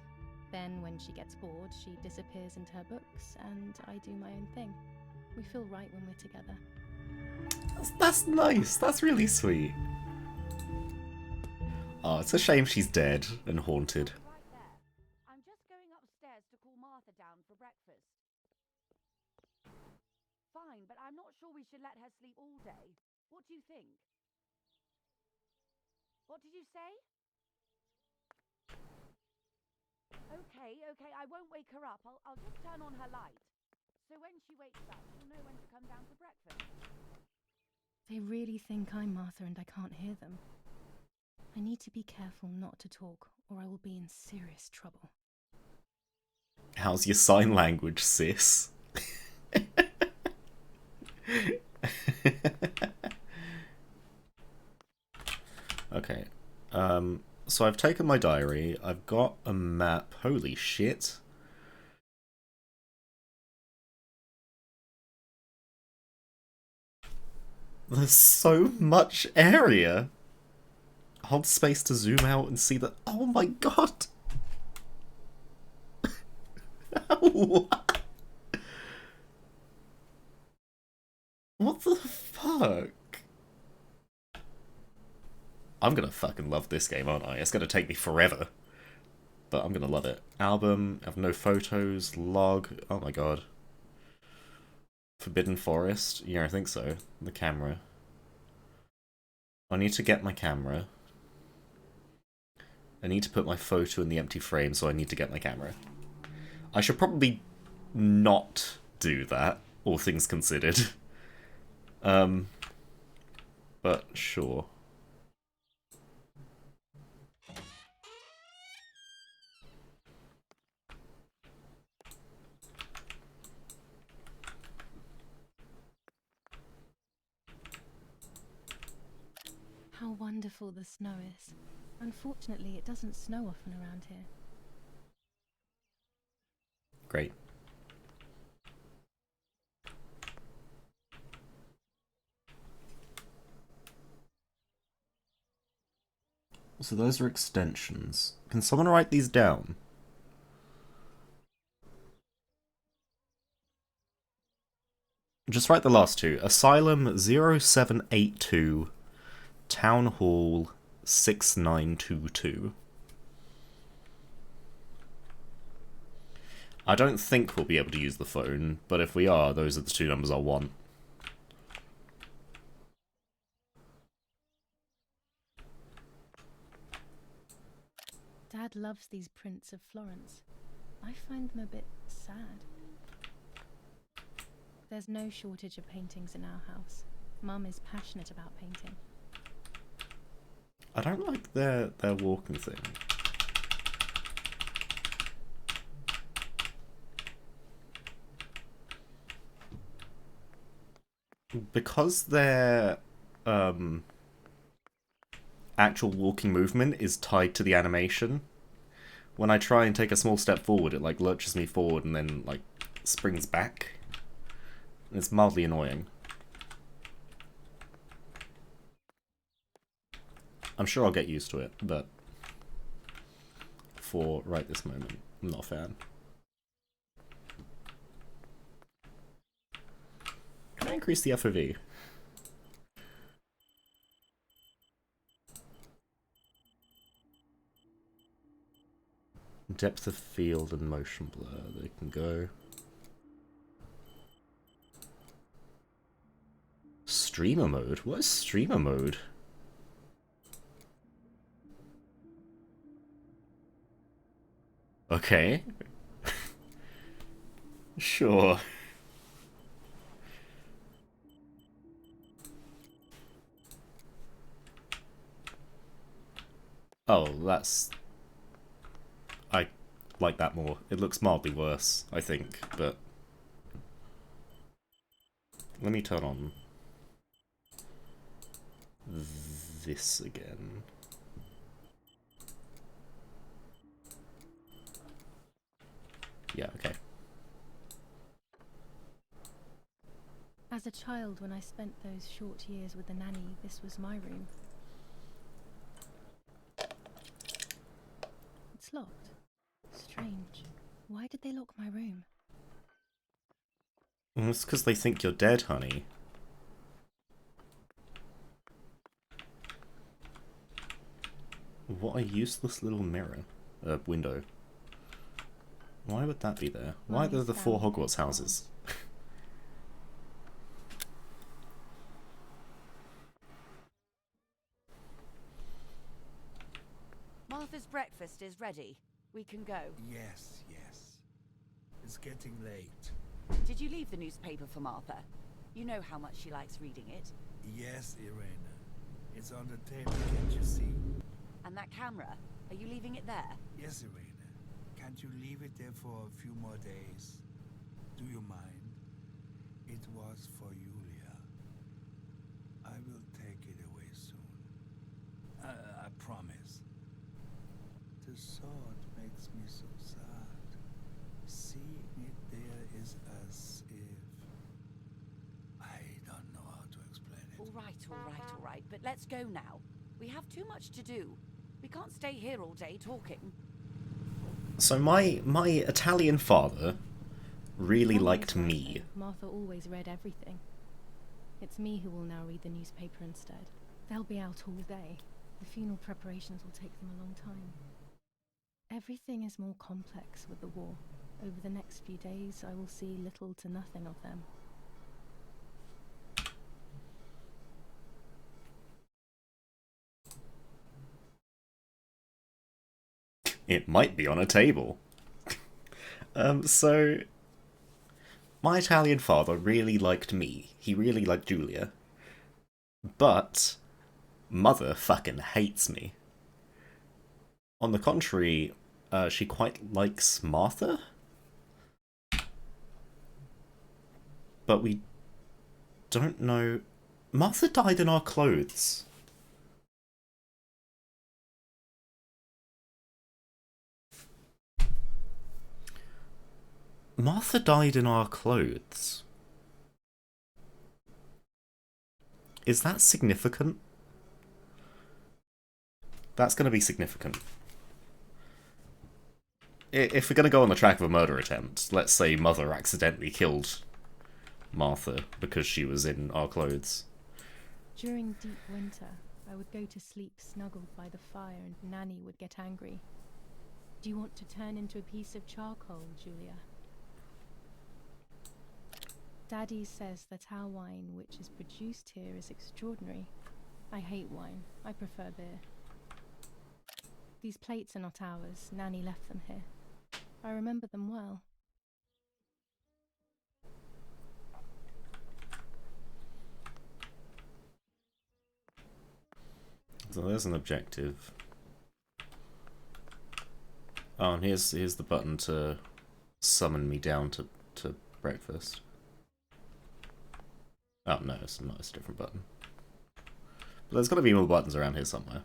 Speaker 3: Then, when she gets bored, she disappears into her books, and I do my own thing. We feel right when we're together.
Speaker 1: That's nice. That's really sweet. Oh, it's a shame she's dead and haunted.
Speaker 7: Right there. I'm just going upstairs to call Martha down for breakfast. Fine, but I'm not sure we should let her sleep all day. What do you think? What did you say? Okay, I won't wake her up. I'll just turn on her light. So when she wakes up, she'll know when to come down for breakfast.
Speaker 3: They really think I'm Martha and I can't hear them. I need to be careful not to talk, or I will be in serious trouble.
Speaker 1: How's your sign language, sis? Okay. So I've taken my diary. I've got a map. Holy shit. There's so much area. Hold space to zoom out and see the... Oh my god! What? What the fuck? I'm gonna fucking love this game, aren't I? It's gonna take me forever. But I'm gonna love it. Album, I have no photos, log, oh my god. Forbidden Forest? Yeah, I think so. The camera. I need to get my camera. I need to put my photo in the empty frame, so I need to get my camera. I should probably not do that, all things considered. But sure.
Speaker 3: How wonderful the snow is. Unfortunately, it doesn't snow often around here.
Speaker 1: Great. So those are extensions. Can someone write these down? Just write the last two. Asylum 0782, Town Hall 6922. I don't think we'll be able to use the phone, but if we are, those are the two numbers I'll want.
Speaker 3: Dad loves these prints of Florence. I find them a bit sad. There's no shortage of paintings in our house. Mum is passionate about painting.
Speaker 1: I don't like their walking thing. Because their actual walking movement is tied to the animation, when I try and take a small step forward, it like lurches me forward and then like springs back. It's mildly annoying. I'm sure I'll get used to it, but for right this moment, I'm not a fan. Can I increase the FOV? Depth of field and motion blur, they can go. Streamer mode? What is streamer mode? Okay. Sure. Oh, that's... I like that more. It looks mildly worse, I think, but... Let me turn on this again. Yeah, okay.
Speaker 3: As a child, when I spent those short years with the nanny, this was my room. It's locked. Strange. Why did they lock my room?
Speaker 1: Well, it's because they think you're dead, honey. What a useless little mirror. Window. Why would that be there? Why are there the 4 Hogwarts houses?
Speaker 9: Martha's breakfast is ready. We can go.
Speaker 6: Yes, yes. It's getting late.
Speaker 9: Did you leave the newspaper for Martha? You know how much she likes reading it.
Speaker 6: Yes, Irena. It's on the table, can't you see?
Speaker 9: And that camera, are you leaving it there?
Speaker 6: Yes, Irena. Can't you leave it there for a few more days? Do you mind? It was for Julia. I will take it away soon. I promise. The sword makes me so sad. Seeing it there is as if... I don't know how to explain it.
Speaker 9: All right. But let's go now. We have too much to do. We can't stay here all day talking.
Speaker 1: So my Italian father really liked me.
Speaker 3: Martha always read everything. It's me who will now read the newspaper instead. They'll be out all day. The funeral preparations will take them a long time. Everything is more complex with the war. Over the next few days, I will see little to nothing of them.
Speaker 1: It might be on a table. So... My Italian father really liked me. He really liked Julia. But... Mother fucking hates me. On the contrary, she quite likes Martha? But we don't know... Martha died in our clothes. Martha died in our clothes. Is that significant? That's going to be significant. If we're going to go on the track of a murder attempt, let's say Mother accidentally killed Martha because she was in our clothes.
Speaker 3: During deep winter, I would go to sleep snuggled by the fire and Nanny would get angry. Do you want to turn into a piece of charcoal, Julia? Daddy says that our wine, which is produced here, is extraordinary. I hate wine. I prefer beer. These plates are not ours. Nanny left them here. I remember them well.
Speaker 1: So there's an objective. Oh, and here's the button to summon me down to breakfast. Oh, no, it's not. It's a different button. But there's got to be more buttons around here somewhere.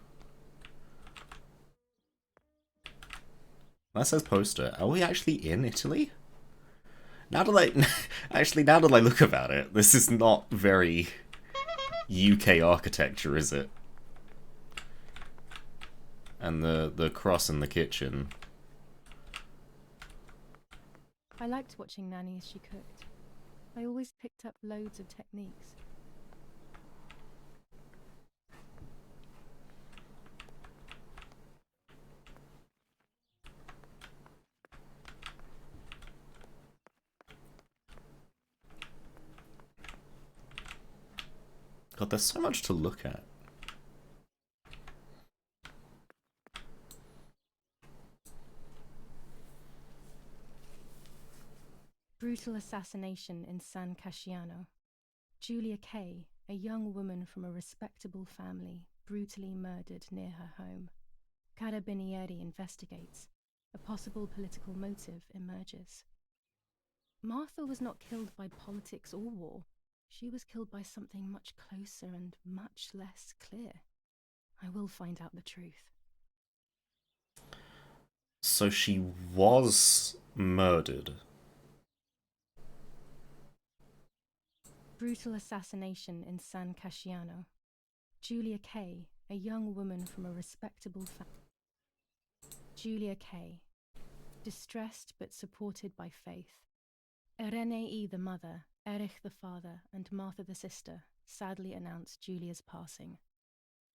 Speaker 1: That says poster. Are we actually in Italy? Now that I look about it, this is not very UK architecture, is it? And the cross in the kitchen.
Speaker 3: I liked watching Nanny as she cooked. I always picked up loads of techniques.
Speaker 1: God, there's so much to look at.
Speaker 3: Brutal assassination in San Casciano. Julia Kae, a young woman from a respectable family, brutally murdered near her home. Carabinieri investigates. A possible political motive emerges. Martha was not killed by politics or war. She was killed by something much closer and much less clear. I will find out the truth.
Speaker 1: So she was murdered.
Speaker 3: Brutal assassination in San Casciano. Julia Kaye, a young woman from a respectable family. Julia Kaye, distressed but supported by faith. Renee the mother, Erich the father, and Martha the sister sadly announced Julia's passing.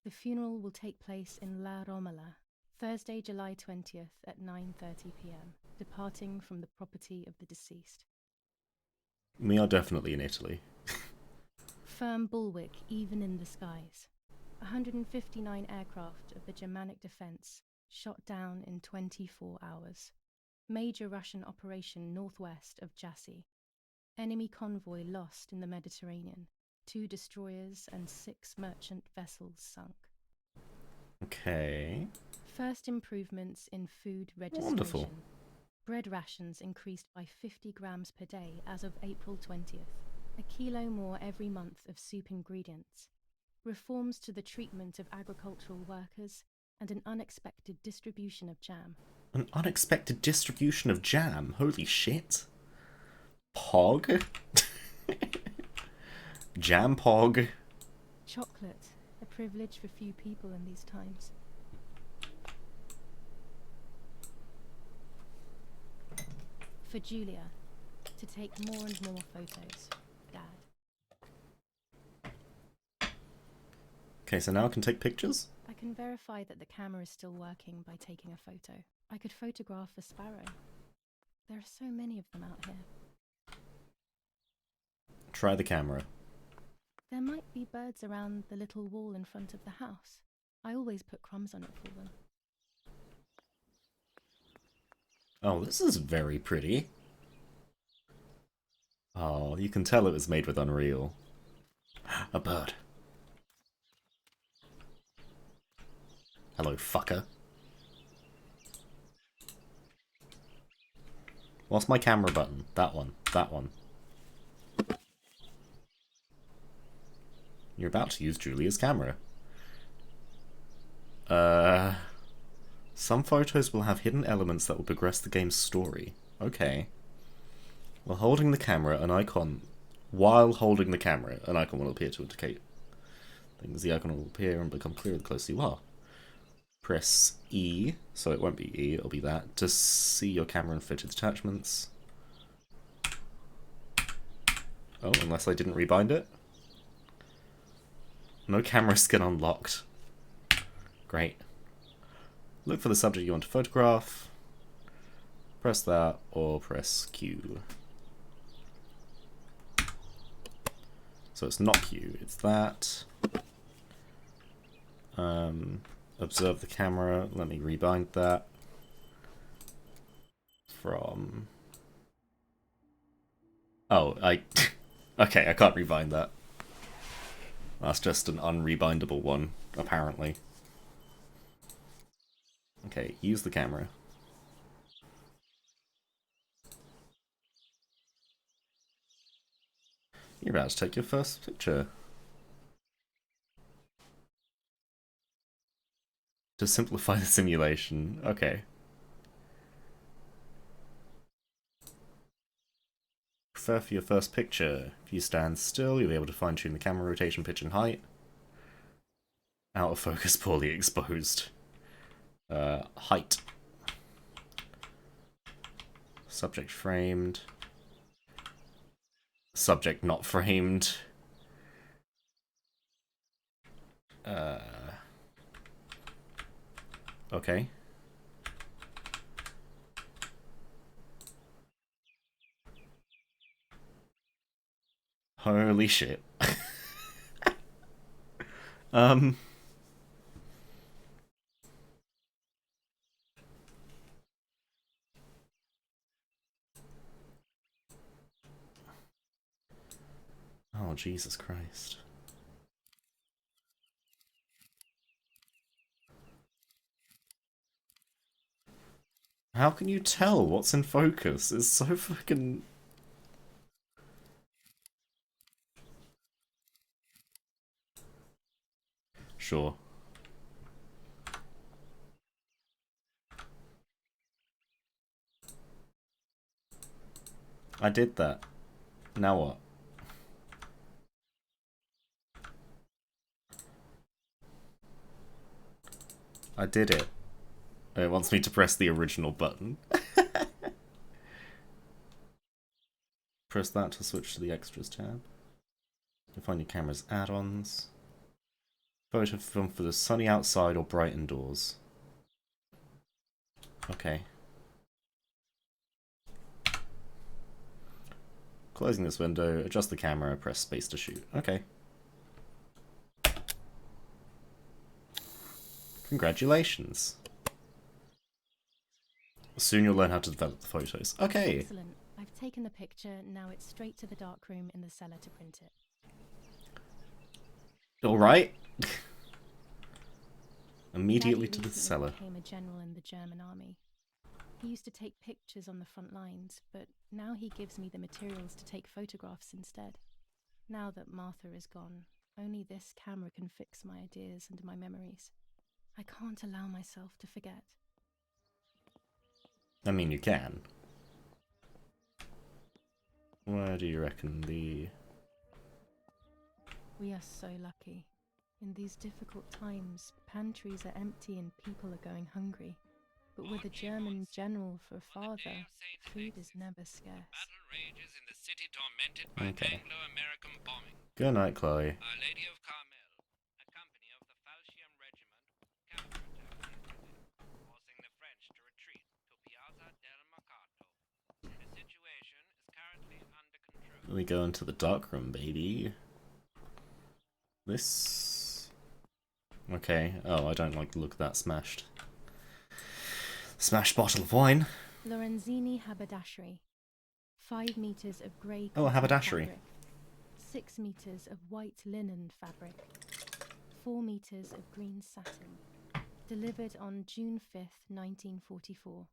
Speaker 3: The funeral will take place in La Romola, Thursday, July 20th at 9:30 p.m., departing from the property of the deceased.
Speaker 1: We are definitely in Italy.
Speaker 3: Firm bulwark even in the skies. 159 aircraft of the Germanic defense shot down in 24 hours. Major Russian operation northwest of Jassy. Enemy convoy lost in the Mediterranean. 2 destroyers and 6 merchant vessels sunk.
Speaker 1: Okay.
Speaker 3: First improvements in food registration.
Speaker 1: Wonderful.
Speaker 3: Bread rations increased by 50 grams per day as of April 20th. A kilo more every month of soup ingredients. Reforms to the treatment of agricultural workers and an unexpected distribution of jam.
Speaker 1: An unexpected distribution of jam? Holy shit. Pog? Jam pog?
Speaker 3: Chocolate, a privilege for few people in these times. For Julia, to take more and more photos. Dad.
Speaker 1: Okay, so now I can take pictures?
Speaker 3: I can verify that the camera is still working by taking a photo. I could photograph a sparrow. There are so many of them out here.
Speaker 1: Try the camera.
Speaker 3: There might be birds around the little wall in front of the house. I always put crumbs on it for them.
Speaker 1: Oh, this is very pretty. Oh, you can tell it was made with Unreal. A bird. Hello, fucker. What's my camera button? That one. That one. You're about to use Julia's camera. Some photos will have hidden elements that will progress the game's story. Okay. While holding the camera, an icon... While holding the camera, an icon will appear to indicate things. The icon will appear and become clearer the closer you are. Press E, so it won't be E, it'll be that, to see your camera and fitted attachments. Oh, unless I didn't rebind it. No camera skin unlocked. Great. Look for the subject you want to photograph. Press that, or press Q. So it's not Q, it's that. Observe the camera. Let me rebind that. From... Oh, okay, I can't rebind that. That's just an unrebindable one, apparently. Okay, use the camera. You're about to take your first picture. To simplify the simulation. Okay. Prefer for your first picture. If you stand still, you'll be able to fine-tune the camera rotation, pitch, and height. Out of focus, poorly exposed. Height. Subject framed. Subject not framed. Okay. Holy shit. Oh, Jesus Christ. How can you tell what's in focus? It's so fucking... Sure. I did that. Now what? I did it. It wants me to press the original button. Press that to switch to the extras tab. You find your camera's add-ons. Photo film for the sunny outside or bright indoors. Okay. Closing this window, adjust the camera, press space to shoot. Okay. Congratulations. Soon you'll learn how to develop the photos. Okay.
Speaker 3: Excellent. I've taken the picture, now it's straight to the darkroom in the cellar to print it.
Speaker 1: Alright. Immediately
Speaker 3: Daddy
Speaker 1: to the
Speaker 3: recently
Speaker 1: cellar.
Speaker 3: became a general in the German army. He used to take pictures on the front lines, but now he gives me the materials to take photographs instead. Now that Martha is gone, only this camera can fix my ideas and my memories. I can't allow myself to forget.
Speaker 1: I mean, you can. Where do you reckon the...
Speaker 3: We are so lucky. In these difficult times, pantries are empty and people are going hungry. But with a German general for a father, food is never scarce.
Speaker 10: Battle rages in the city tormented by
Speaker 1: Okay.
Speaker 10: Anglo-American bombing.
Speaker 1: Good night, Chloe.
Speaker 10: Our Lady of Carmel, a company of the Falchium Regiment, counterattacked the city, forcing the French to retreat to Piazza del Mercato. The situation is currently under control.
Speaker 1: We go into the darkroom, baby. This... Okay. Oh, I don't like the look of that smashed. Smashed bottle of wine.
Speaker 3: Lorenzini haberdashery. 5 meters of grey
Speaker 1: Oh,
Speaker 3: cotton
Speaker 1: haberdashery.
Speaker 3: fabric. 6 meters of white linen fabric. 4 meters of green satin. Delivered on June 5th, 1944.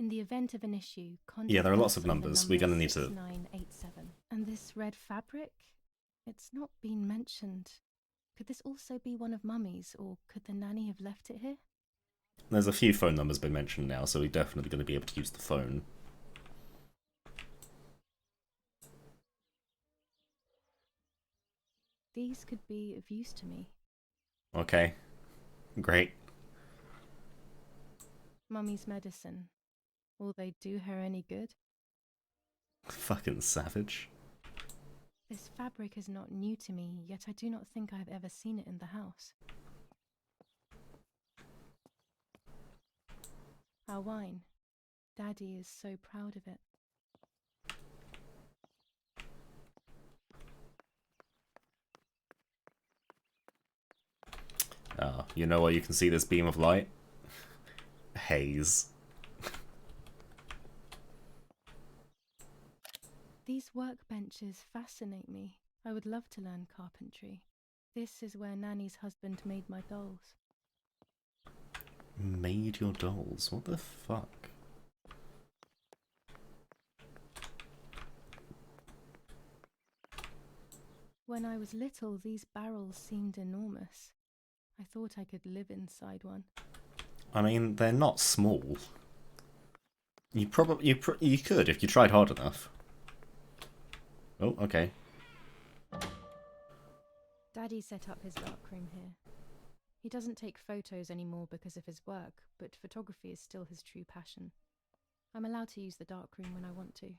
Speaker 3: In the event of an issue, contact
Speaker 1: Yeah, there are lots
Speaker 3: us
Speaker 1: of
Speaker 3: on the
Speaker 1: numbers. We're gonna
Speaker 3: number
Speaker 1: need to...
Speaker 3: 6987. And this red fabric? It's not been mentioned. Could this also be one of Mummy's, or could the nanny have left it here?
Speaker 1: There's a few phone numbers been mentioned now, so we're definitely going to be able to use the phone.
Speaker 3: These could be of use to me.
Speaker 1: Okay. Great.
Speaker 3: Mummy's medicine. Will they do her any good?
Speaker 1: Fucking savage.
Speaker 3: This fabric is not new to me, yet I do not think I have ever seen it in the house. Our wine. Daddy is so proud of it.
Speaker 1: Oh, you know where you can see this beam of light? Haze.
Speaker 3: These workbenches fascinate me. I would love to learn carpentry. This is where Nanny's husband made my dolls.
Speaker 1: Made your dolls? What the fuck?
Speaker 3: When I was little, these barrels seemed enormous. I thought I could live inside one.
Speaker 1: I mean, they're not small. You probably you could if you tried hard enough. Oh, okay.
Speaker 3: Daddy set up his darkroom here. He doesn't take photos anymore because of his work, but photography is still his true passion. I'm allowed to use the darkroom when I want to.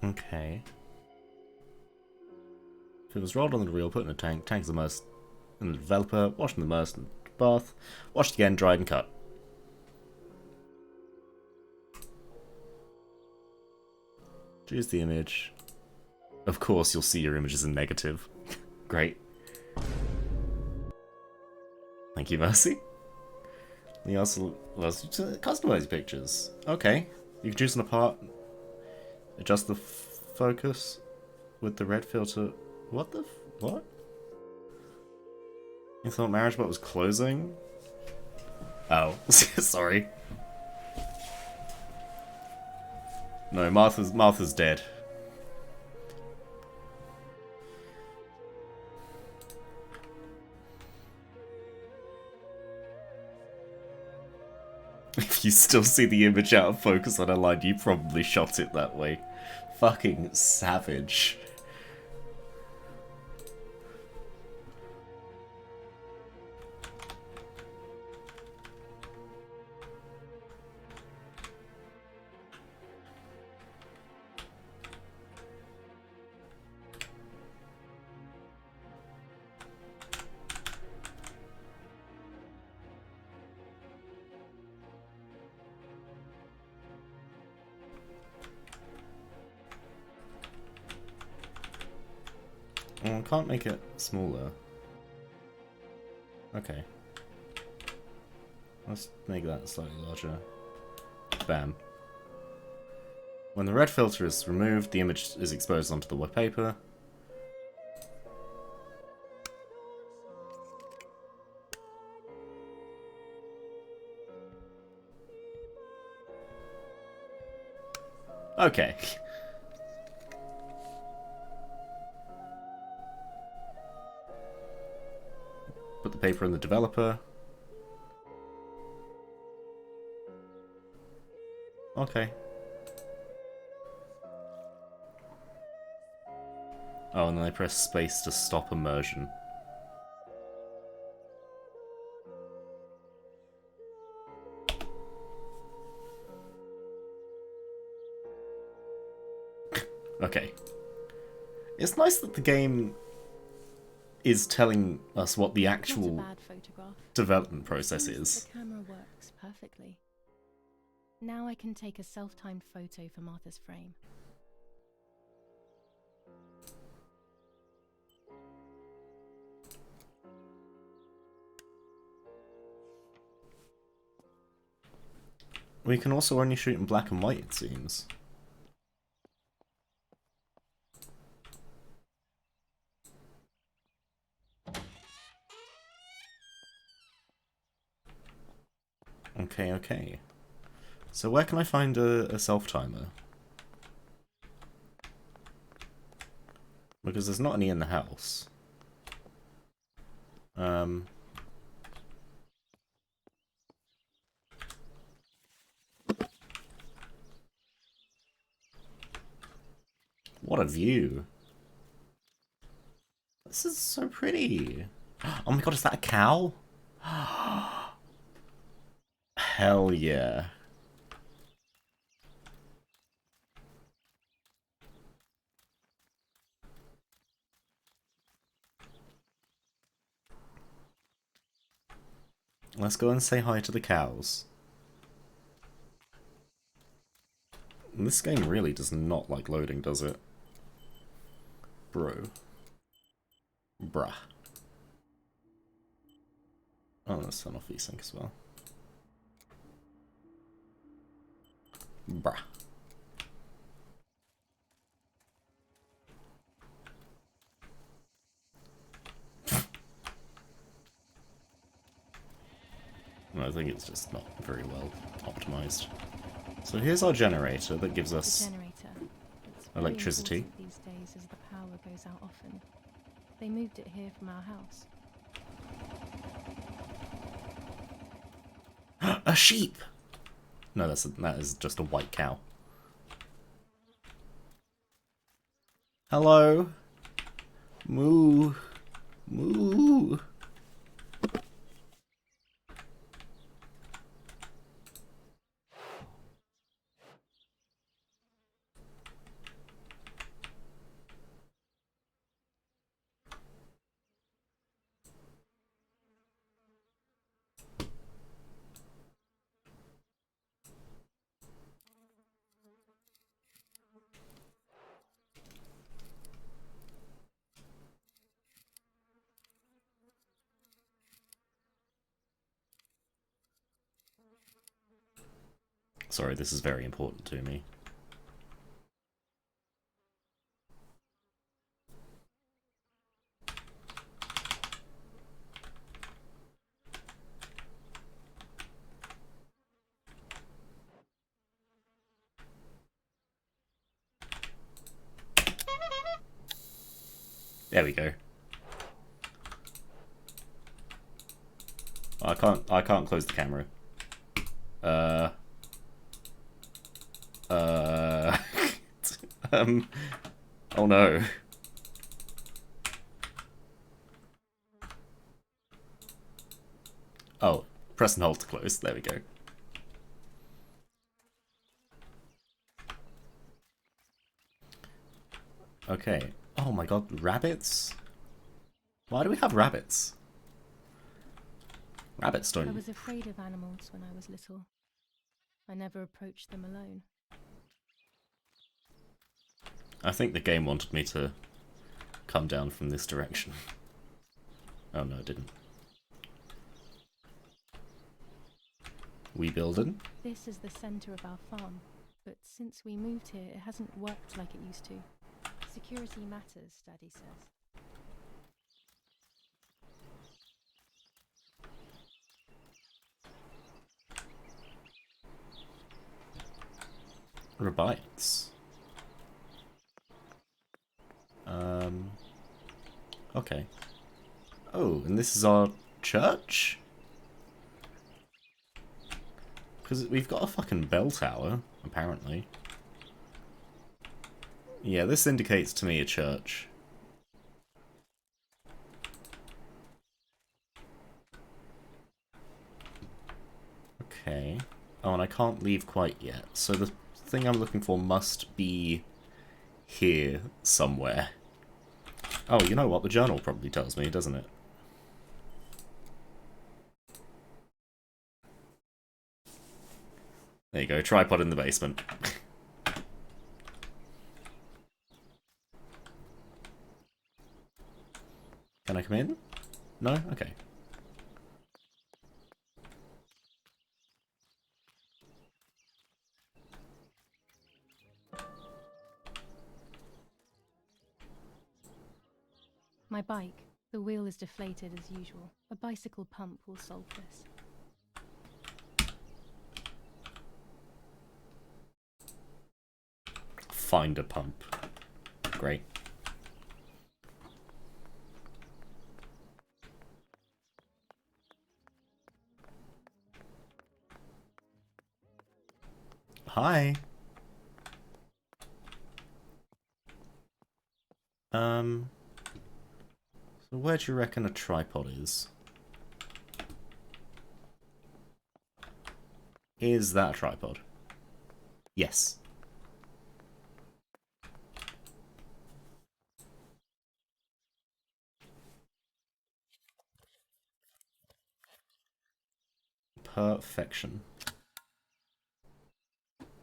Speaker 1: Okay. If it was rolled on the reel, put in a tank, tank's immersed in the developer, washed and immersed in the bath, washed again, dried and cut. Choose the image. Of course you'll see your images in negative. Great. Thank you, Mercy. He also allows you to customize pictures. Okay. You can choose an apart. Adjust the focus with the red filter. What the what? You thought MarriageBot was closing? Oh, sorry. No, Martha's dead. If you still see the image out of focus on a line, you probably shot it that way. Fucking savage. Oh, I can't make it smaller. Okay. Let's make that slightly larger. Bam. When the red filter is removed, the image is exposed onto the wallpaper. Okay. Put the paper in the developer. Okay. Oh, and then I press space to stop immersion. Okay. It's nice that the game is telling us what the actual development process is.
Speaker 3: The camera works perfectly. Now I can take a self-timed photo for Martha's frame.
Speaker 1: We can also only shoot in black and white, it seems. Okay, okay. So where can I find a self-timer? Because there's not any in the house. What a view. This is so pretty. Oh my god, is that a cow? Hell yeah. Let's go and say hi to the cows. This game really does not like loading, does it? Bro. Bruh. Oh, let's turn off VSync as well. Bruh. I think it's just not very well optimized. So here's our generator that gives us electricity.
Speaker 3: These days as the power goes out often. They moved it here from our house.
Speaker 1: A sheep! No, that is just a white cow. Hello? Moo. Moo. Sorry, this is very important to me. There we go. I can't close the camera. Oh no. Oh, press and hold to close. There we go. Okay. Oh my god, rabbits? Why do we have rabbits? Rabbits don't...
Speaker 3: I was afraid of animals when I was little. I never approached them alone.
Speaker 1: I think the game wanted me to come down from this direction. Oh no, it didn't. We building?
Speaker 3: This is the centre of our farm, but since we moved here, it hasn't worked like it used to. Security matters, Daddy says.
Speaker 1: Rabbits. Okay. Oh, and this is our church? Because we've got a fucking bell tower, apparently. Yeah, this indicates to me a church. Okay. Oh, and I can't leave quite yet. So the thing I'm looking for must be here somewhere. Oh, you know what? The journal probably tells me, doesn't it? There you go, tripod in the basement. Can I come in? No? Okay.
Speaker 3: My bike. The wheel is deflated as usual. A bicycle pump will solve this.
Speaker 1: Find a pump. Great. Hi. So where do you reckon a tripod is? Is that a tripod? Yes. Perfection.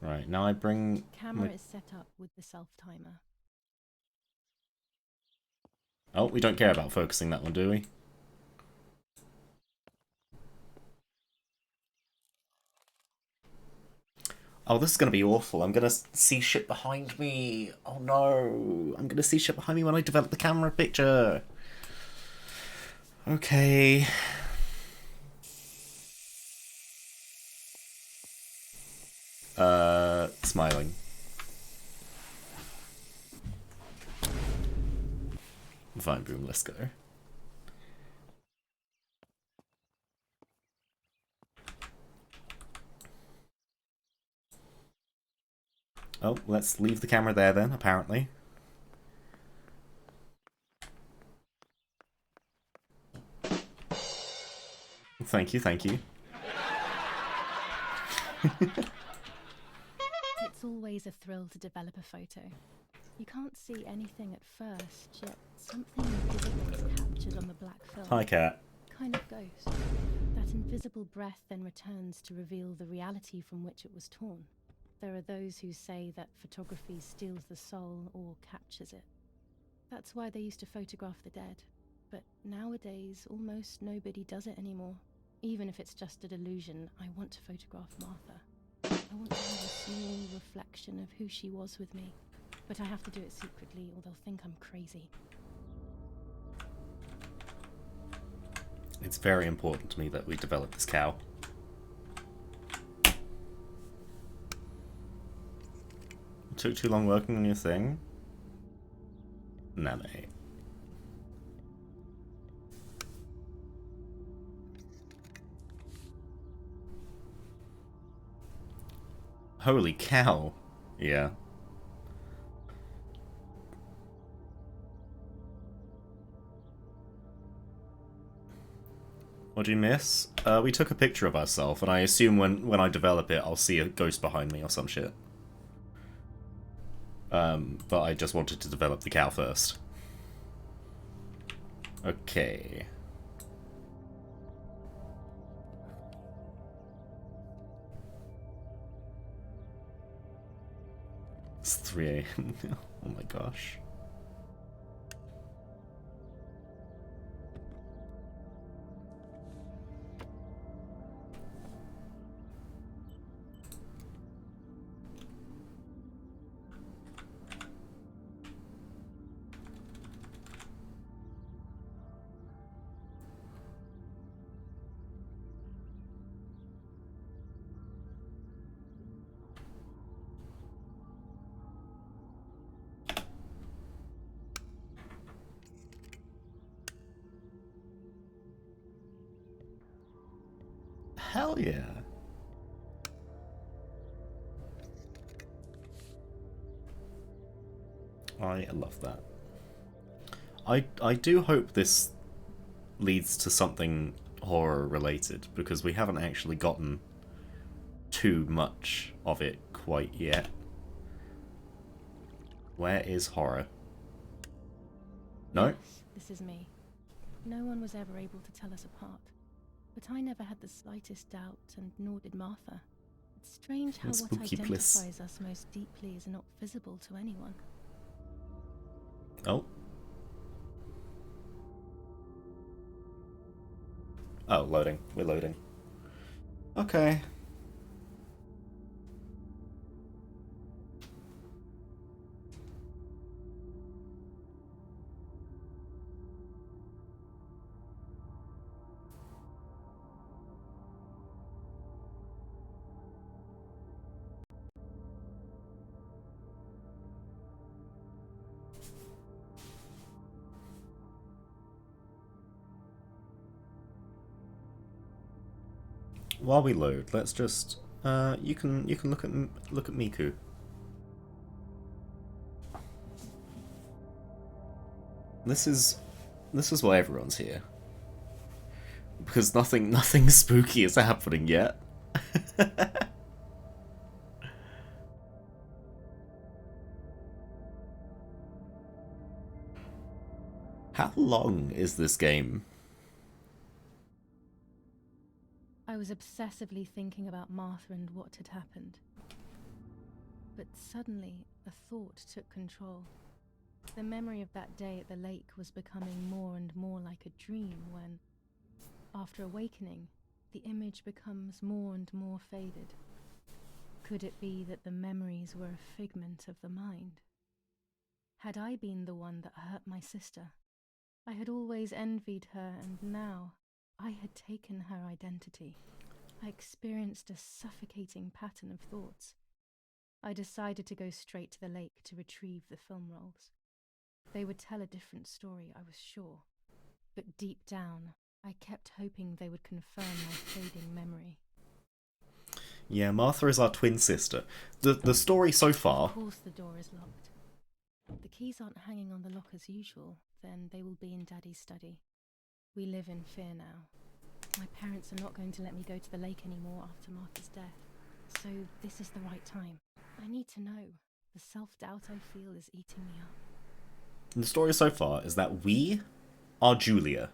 Speaker 1: Right, now I bring...
Speaker 3: Camera is set up with the self-timer.
Speaker 1: Oh, we don't care about focusing that one, do we? Oh, this is going to be awful. I'm going to see shit behind me. Oh no. I'm going to see shit behind me when I develop the camera picture. Okay. Smiling. Fine, boom, let's go. Oh, let's leave the camera there then, apparently. Thank you, thank you.
Speaker 3: It's always a thrill to develop a photo. You can't see anything at first, yet something invisible is captured on the black film.
Speaker 1: Hi, cat.
Speaker 3: Kind of ghost. That invisible breath then returns to reveal the reality from which it was torn. There are those who say that photography steals the soul or captures it. That's why they used to photograph the dead. But nowadays, almost nobody does it anymore. Even if it's just a delusion, I want to photograph Martha. I want to have a small reflection of who she was with me. But I have to do it secretly, or they'll think I'm crazy.
Speaker 1: It's very important to me that we develop this cow. It took too long working on your thing? Nah, mate. Holy cow. Yeah. What do you miss? We took a picture of ourselves, and I assume when I develop it, I'll see a ghost behind me or some shit. But I just wanted to develop the cow first. Okay. It's 3 AM. Oh my gosh. Hell yeah. I love that. I do hope this leads to something horror related, because we haven't actually gotten too much of it quite yet. Where is horror? No?
Speaker 3: Yes, this is me. No one was ever able to tell us apart. But I never had the slightest doubt, and nor did Martha. It's strange how what
Speaker 1: Spooky bliss.
Speaker 3: identifies us most deeply is not visible to anyone.
Speaker 1: Oh. Oh, loading. We're loading. Okay. While we load, let's just you can look at Miku. This is why everyone's here. Because nothing spooky is happening yet. How long is this game?
Speaker 3: I was obsessively thinking about Martha and what had happened. But suddenly, a thought took control. The memory of that day at the lake was becoming more and more like a dream when, after awakening, the image becomes more and more faded. Could it be that the memories were a figment of the mind? Had I been the one that hurt my sister? I had always envied her, and now I had taken her identity. I experienced a suffocating pattern of thoughts. I decided to go straight to the lake to retrieve the film rolls. They would tell a different story, I was sure. But deep down, I kept hoping they would confirm my fading memory.
Speaker 1: Yeah, Martha is our twin sister. The story so far...
Speaker 3: Of course the door is locked. The keys aren't hanging on the lock as usual, then they will be in Daddy's study. We live in fear now. My parents are not going to let me go to the lake anymore after Martha's death. So this is the right time. I need to know. The self-doubt I feel is eating me up.
Speaker 1: The story so far is that we are Julia.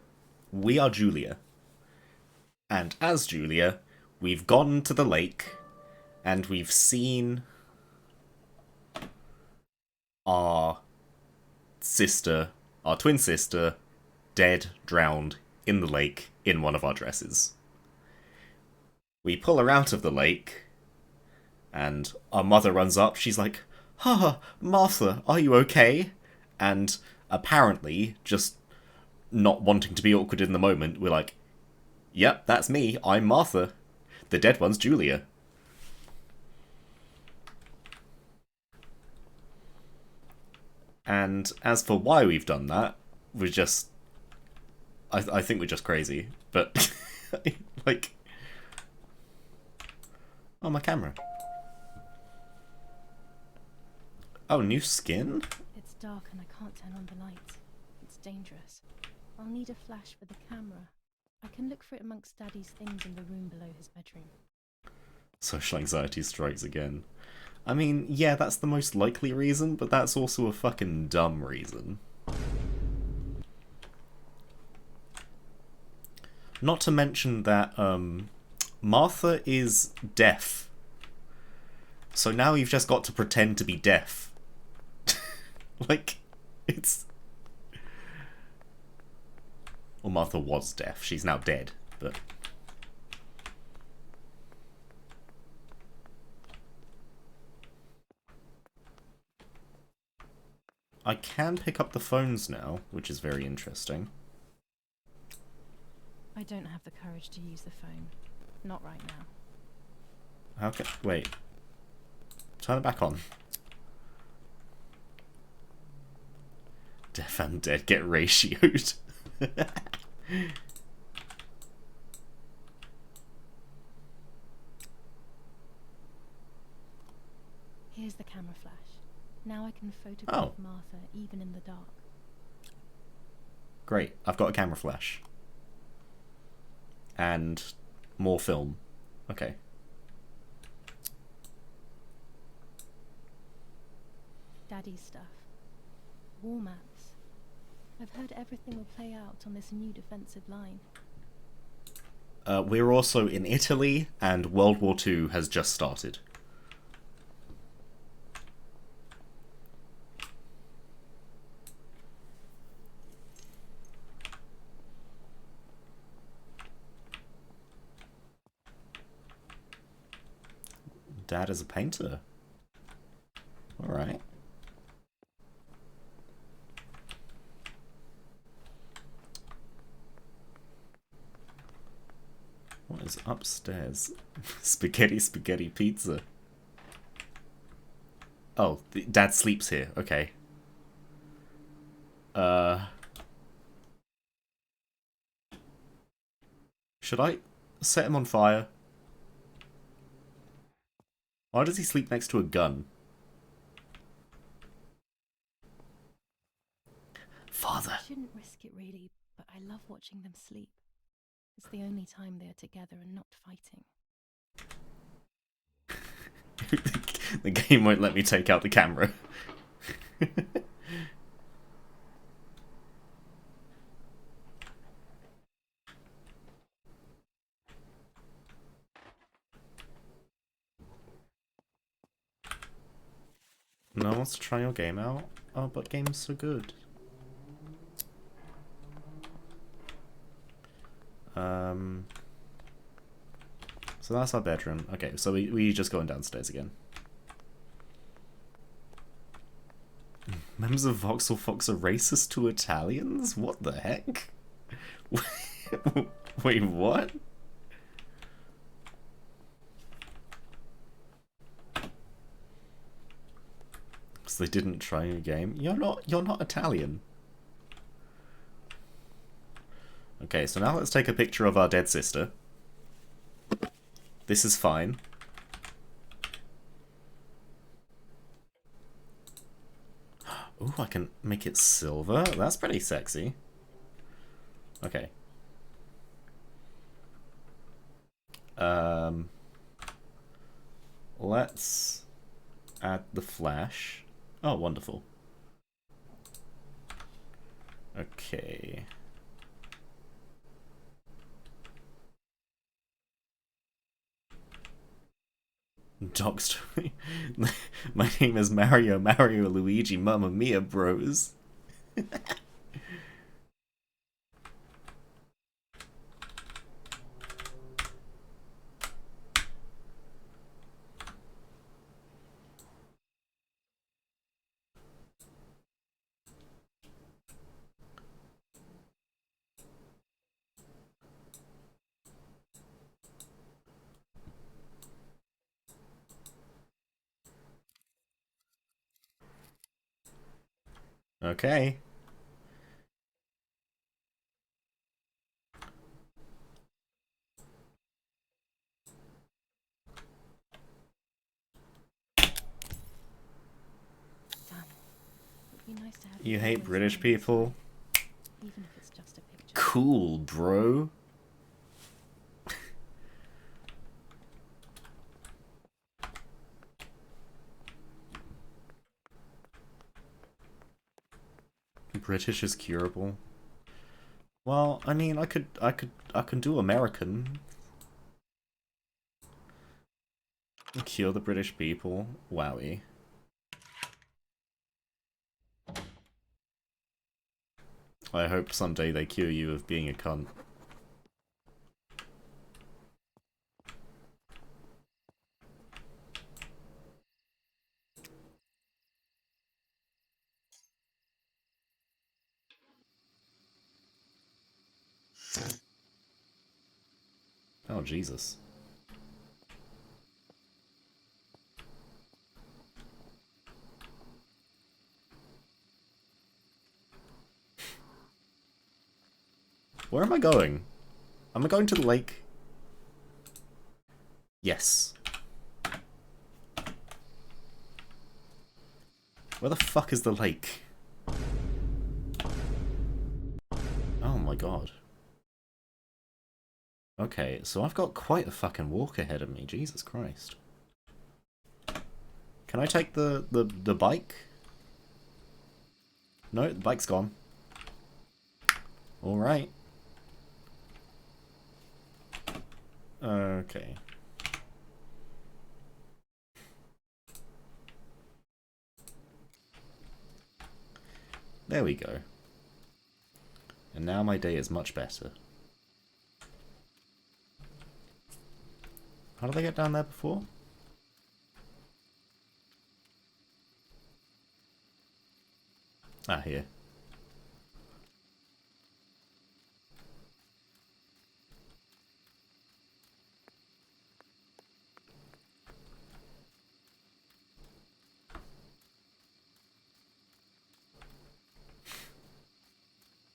Speaker 1: We are Julia. And as Julia, we've gone to the lake and we've seen our sister, our twin sister, dead, drowned in the lake in one of our dresses. We pull her out of the lake and our mother runs up. She's like, "Ha, Martha, are you okay?" And apparently, just not wanting to be awkward in the moment, we're like, "Yep, that's me. I'm Martha. The dead one's Julia." And as for why we've done that, we're just... I think we're just crazy. But, like... Oh, my camera. Oh, new skin?
Speaker 3: It's dark and I can't turn on the lights. It's dangerous. I'll need a flash for the camera. I can look for it amongst Daddy's things in the room below his bedroom.
Speaker 1: Social anxiety strikes again. I mean, yeah, that's the most likely reason, but that's also a fucking dumb reason. Not to mention that, Martha is deaf. So now you've just got to pretend to be deaf. Like, it's... Well, Martha was deaf. She's now dead, but... I can pick up the phones now, which is very interesting.
Speaker 3: I don't have the courage to use the phone. Not right now.
Speaker 1: How can... Wait. Turn it back on. Deaf and dead get ratioed.
Speaker 3: Here's the camera flash. Now I can photograph Martha even in the dark.
Speaker 1: Great, I've got a camera flash. And more film. Okay.
Speaker 3: Daddy's stuff. War maps. I've heard everything will play out on this new defensive line.
Speaker 1: We're also in Italy, and World War II has just started. Dad is a painter. Alright. What is upstairs? Spaghetti pizza. Oh, Dad sleeps here. Okay. Should I set him on fire? Why does he sleep next to a gun? Father.
Speaker 3: I shouldn't risk it really, but I love watching them sleep. It's the only time they are together and not fighting.
Speaker 1: The game won't let me take out the camera. No one wants to try your game out? Oh, but game's so good. So that's our bedroom. Okay, so we just going downstairs again. Members of Voxel Fox are racist to Italians? What the heck? Wait, what? Because they didn't try your game. You're not Italian. Okay, so now let's take a picture of our dead sister. This is fine. Ooh, I can make it silver? That's pretty sexy. Okay. Let's add the flash. Oh, wonderful. Okay. Dog story. My name is Mario Luigi Mamma Mia Bros. Okay.
Speaker 3: nice to have
Speaker 1: You hate
Speaker 3: always
Speaker 1: British
Speaker 3: by my
Speaker 1: people?
Speaker 3: side, even if it's just a picture.
Speaker 1: Cool, bro. British is curable. Well, I mean, I can do American. Cure the British people. Wowie. I hope someday they cure you of being a cunt. Oh, Jesus. Where am I going? Am I going to the lake? Yes. Where the fuck is the lake? Oh my god. Okay, so I've got quite a fucking walk ahead of me, Jesus Christ. Can I take the bike? No, the bike's gone. Alright. Okay. There we go. And now my day is much better. How did I get down there before? Ah, here.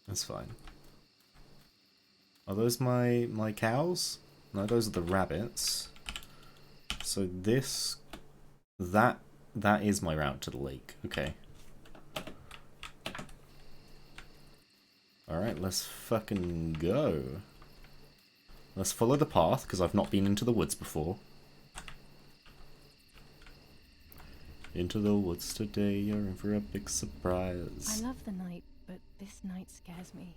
Speaker 1: That's fine. Are those my cows? No, those are the rabbits. So this... That is my route to the lake. Okay. Alright, let's fucking go. Let's follow the path, because I've not been into the woods before. Into the woods today, you're in for a big surprise.
Speaker 3: I love the night, but this night scares me.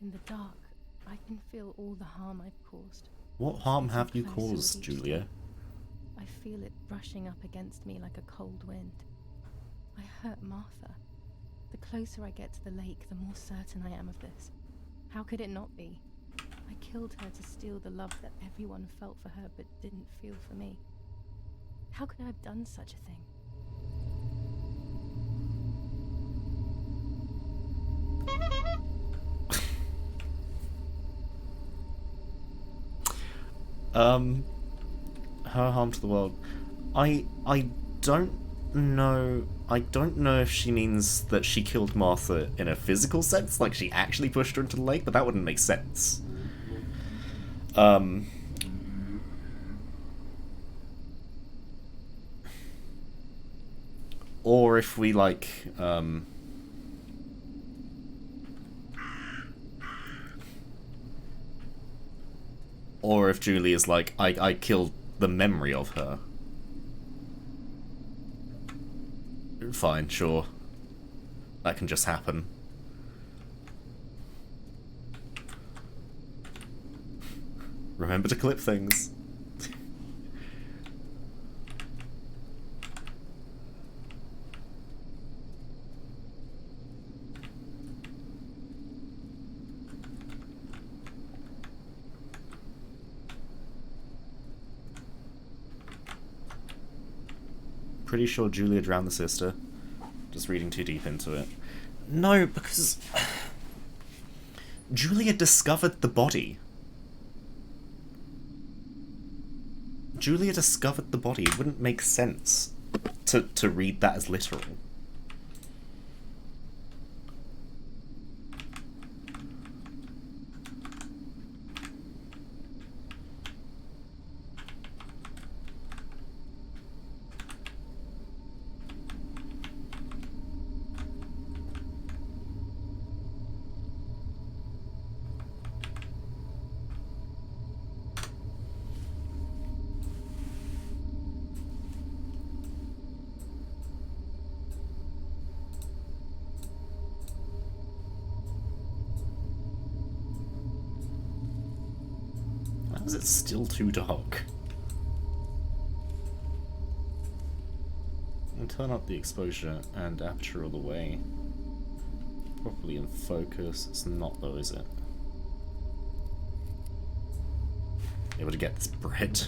Speaker 3: In the dark, I can feel all the harm I've caused.
Speaker 1: What harm
Speaker 3: Getting
Speaker 1: have you
Speaker 3: closer with
Speaker 1: caused,
Speaker 3: each
Speaker 1: Julia?
Speaker 3: step. I feel it brushing up against me like a cold wind. I hurt Martha. The closer I get to the lake, the more certain I am of this. How could it not be? I killed her to steal the love that everyone felt for her but didn't feel for me. How could I have done such a thing?
Speaker 1: Her harm to the world. I don't know. I don't know if she means that she killed Martha in a physical sense, like she actually pushed her into the lake, but that wouldn't make sense. Or if we like, or if Julie is like, I killed the memory of her. Fine, sure. That can just happen. Remember to clip things. Pretty sure Julia drowned the sister. Just reading too deep into it. No, because Julia discovered the body. Julia discovered the body. It wouldn't make sense to read that as literal. is it still too dark? I'll turn up the exposure and aperture all the way. Properly in focus. It's not though, is it? Able to get this bread.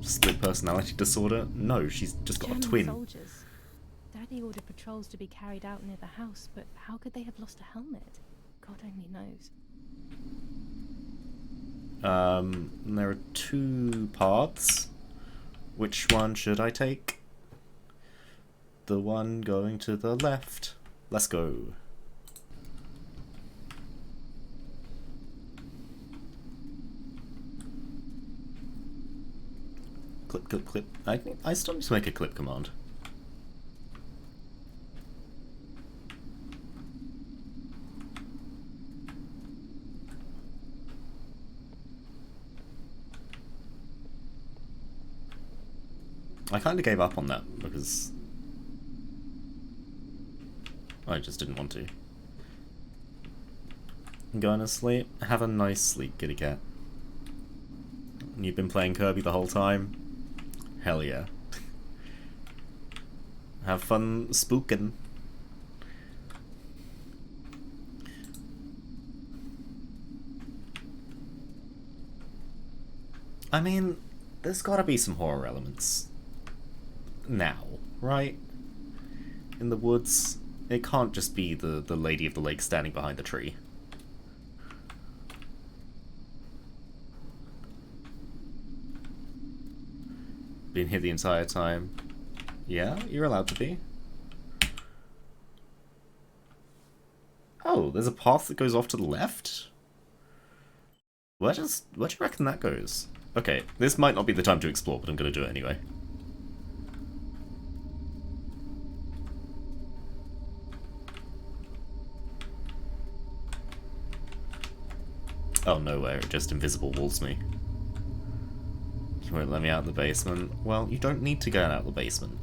Speaker 1: Split personality disorder? No, she's just got a twin.
Speaker 3: Soldiers. Daddy ordered patrols to be carried out near the house, but how could they have lost a helmet? God only knows.
Speaker 1: There are two paths. Which one should I take? The one going to the left. Let's go. Clip, clip, clip. I still need to make a clip command. I kind of gave up on that because I just didn't want to. Going to sleep? Have a nice sleep, kitty cat. You've been playing Kirby the whole time? Hell yeah. Have fun spooking. I mean, there's gotta be some horror elements. Now, right? In the woods. It can't just be the lady of the lake standing behind the tree. Been here the entire time. Yeah, you're allowed to be. Oh, there's a path that goes off to the left? Where do you reckon that goes? Okay, this might not be the time to explore, but I'm gonna do it anyway. Oh, nowhere, it just invisible walls me. You won't let me out of the basement. Well, you don't need to go out of the basement.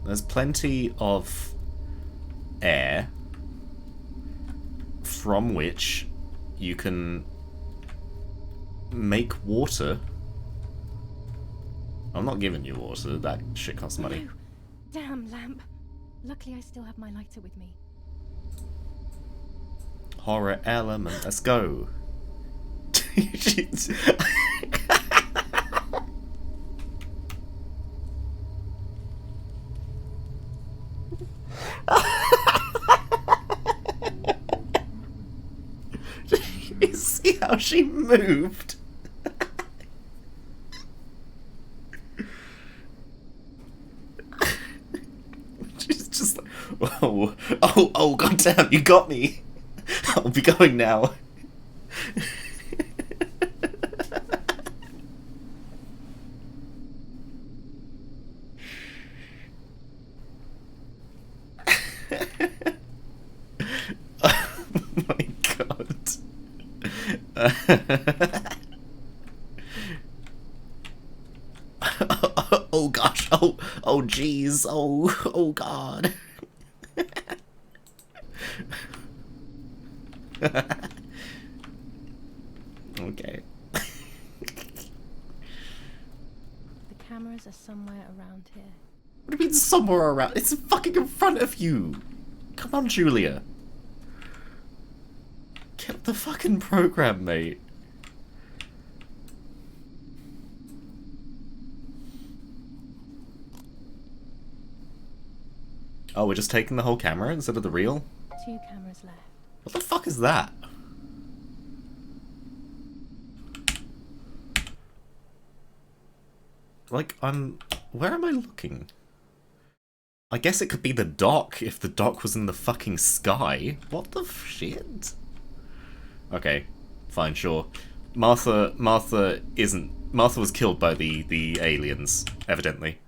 Speaker 1: There's plenty of air from which you can make water. I'm not giving you water, that shit costs money.
Speaker 3: No. Damn lamp. Luckily I still have my lighter with me.
Speaker 1: Horror element, let's go. You see how she moved? She's just like, oh, goddamn, you got me. I'll be going now. Oh my god. Oh gosh, oh jeez, oh god. Okay.
Speaker 3: The cameras are somewhere around here.
Speaker 1: What do you mean somewhere around? It's fucking in front of you. Come on, Julia. Get the fucking program, mate. Oh, we're just taking the whole camera instead of the reel?
Speaker 3: 2 cameras left.
Speaker 1: What the fuck is that? Like, where am I looking? I guess it could be the dock if the dock was in the fucking sky. What the shit? Okay, fine, sure. Martha was killed by the aliens, evidently.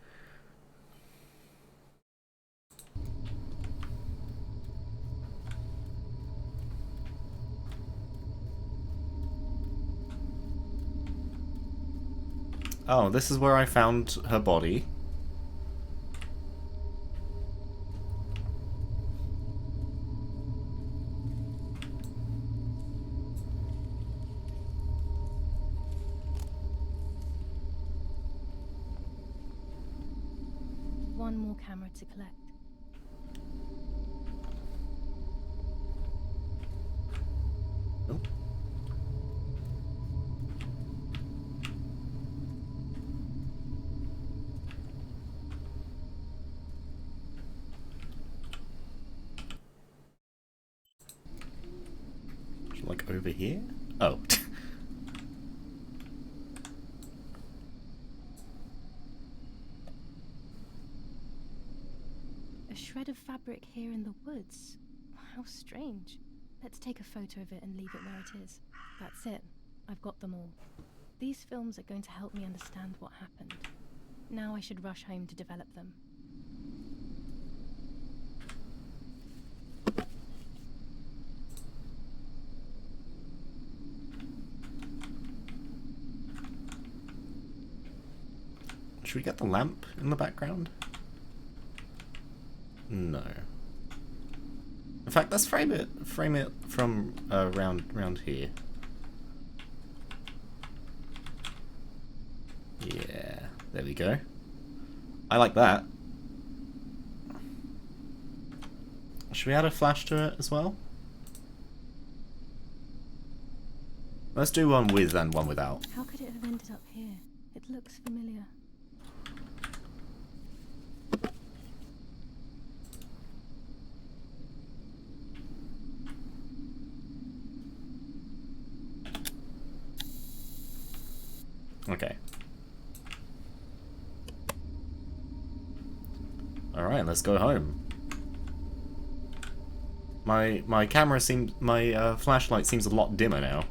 Speaker 1: Oh, this is where I found her body.
Speaker 3: one more camera to collect.
Speaker 1: Oh. Like over here? Oh.
Speaker 3: A shred of fabric here in the woods. How strange. Let's take a photo of it and leave it where it is. That's it. I've got them all. These films are going to help me understand what happened. Now I should rush home to develop them.
Speaker 1: Should we get the lamp in the background? No. In fact, let's frame it from around here. Yeah, there we go. I like that. Should we add a flash to it as well? Let's do one with and one without.
Speaker 3: How could it have ended up here? It looks familiar.
Speaker 1: Okay. Alright, let's go home. My camera seems... my flashlight seems a lot dimmer now.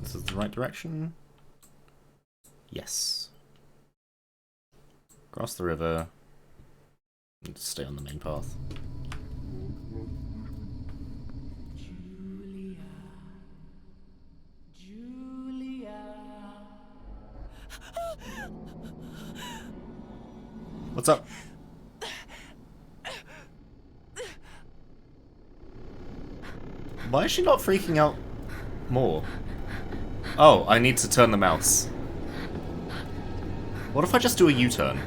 Speaker 1: This is the right direction. Yes. Cross the river. And stay on the main path. What's up? Why is she not freaking out more? Oh, I need to turn the mouse. What if I just do a U-turn?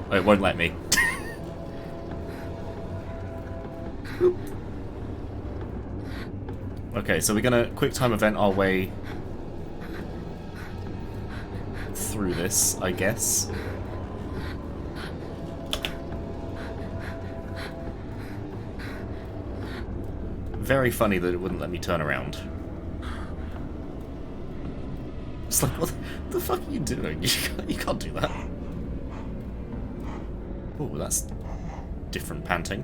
Speaker 1: Oh, it won't let me. Okay, so we're gonna quick time event our way through this, I guess. Very funny that it wouldn't let me turn around. It's like, what the fuck are you doing? You can't do that. Oh, that's different panting.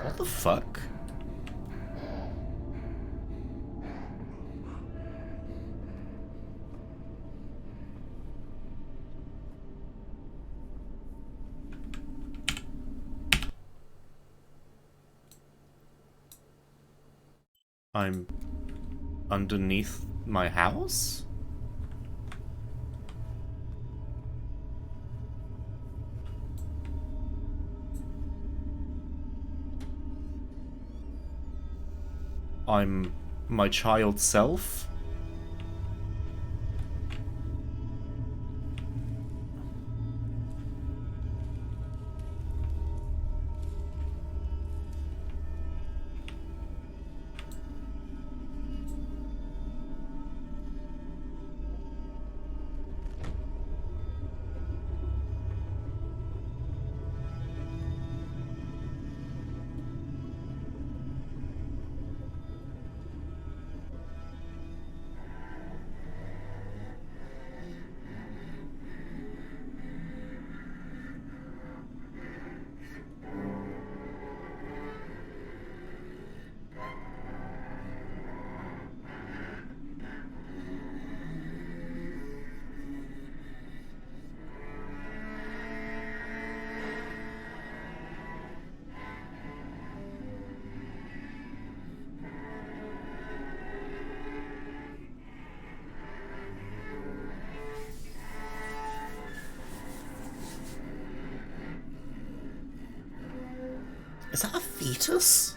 Speaker 1: What the fuck? I'm underneath my house? I'm my child self? Is that a fetus?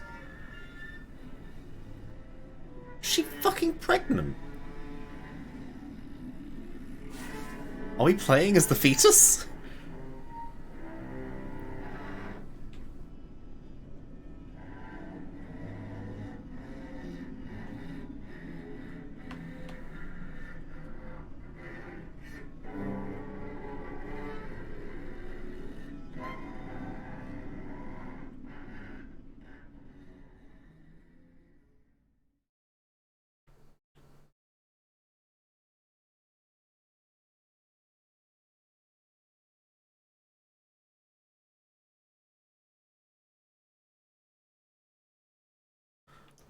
Speaker 1: Is she fucking pregnant? Are we playing as the fetus?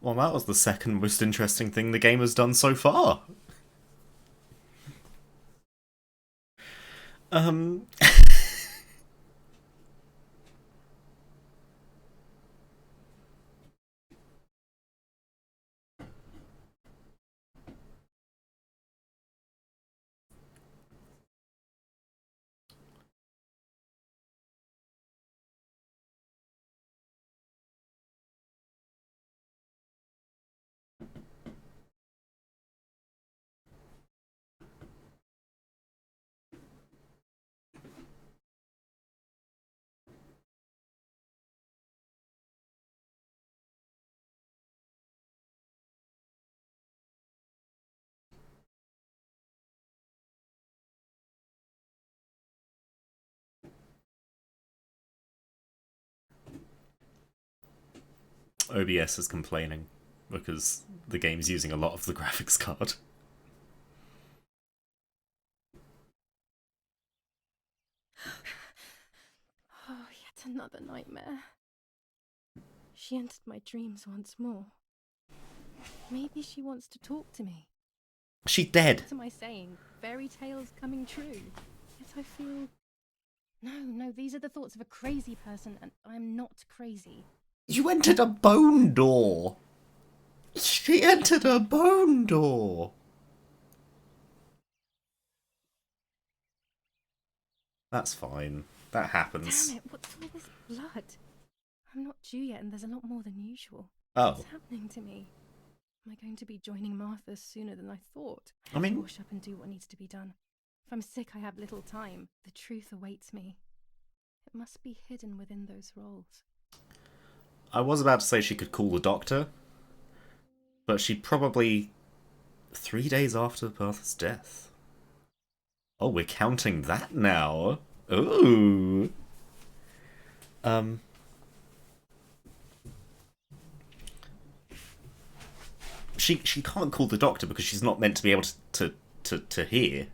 Speaker 1: Well, that was the second most interesting thing the game has done so far. OBS is complaining because the game's using a lot of the graphics card.
Speaker 3: Oh, yet another nightmare. She entered my dreams once more. Maybe she wants to talk to me.
Speaker 1: She dead.
Speaker 3: What am I saying? Fairy tales coming true. Yet I feel... No, these are the thoughts of a crazy person, and I'm not crazy.
Speaker 1: You entered a bone door. She entered a bone door. That's fine. That happens.
Speaker 3: Damn it, what's all this blood? I'm not due yet, and there's a lot more than usual.
Speaker 1: Oh.
Speaker 3: What's happening to me? Am I going to be joining Martha sooner than I thought?
Speaker 1: I mean...
Speaker 3: Wash up and do what needs to be done. If I'm sick, I have little time. The truth awaits me. It must be hidden within those rolls.
Speaker 1: I was about to say she could call the doctor, but she'd probably... 3 days after Martha's death. Oh, we're counting that now. Ooh. She can't call the doctor because she's not meant to be able to hear.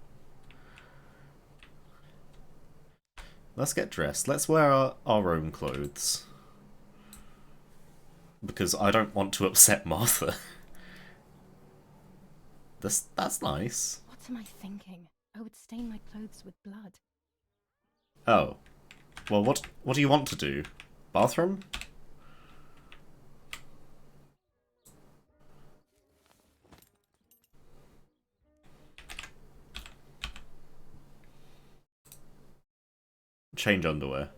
Speaker 1: Let's get dressed. Let's wear our own clothes. Because I don't want to upset Martha. That's nice.
Speaker 3: What am I thinking? I would stain my clothes with blood.
Speaker 1: Oh. Well, what do you want to do? Bathroom? Change underwear.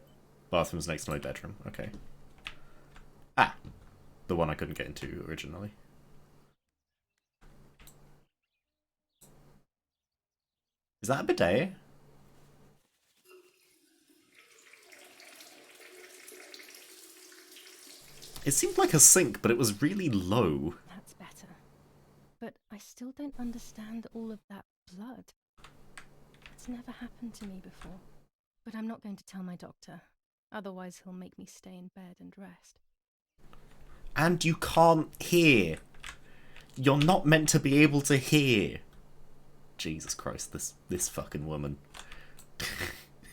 Speaker 1: Bathroom's next to my bedroom. Okay. Ah! The one I couldn't get into originally. Is that a bidet? It seemed like a sink, but it was really low.
Speaker 3: That's better. But I still don't understand all of that blood. It's never happened to me before. But I'm not going to tell my doctor. Otherwise he'll make me stay in bed and rest.
Speaker 1: And you can't hear. You're not meant to be able to hear. Jesus Christ, this fucking woman.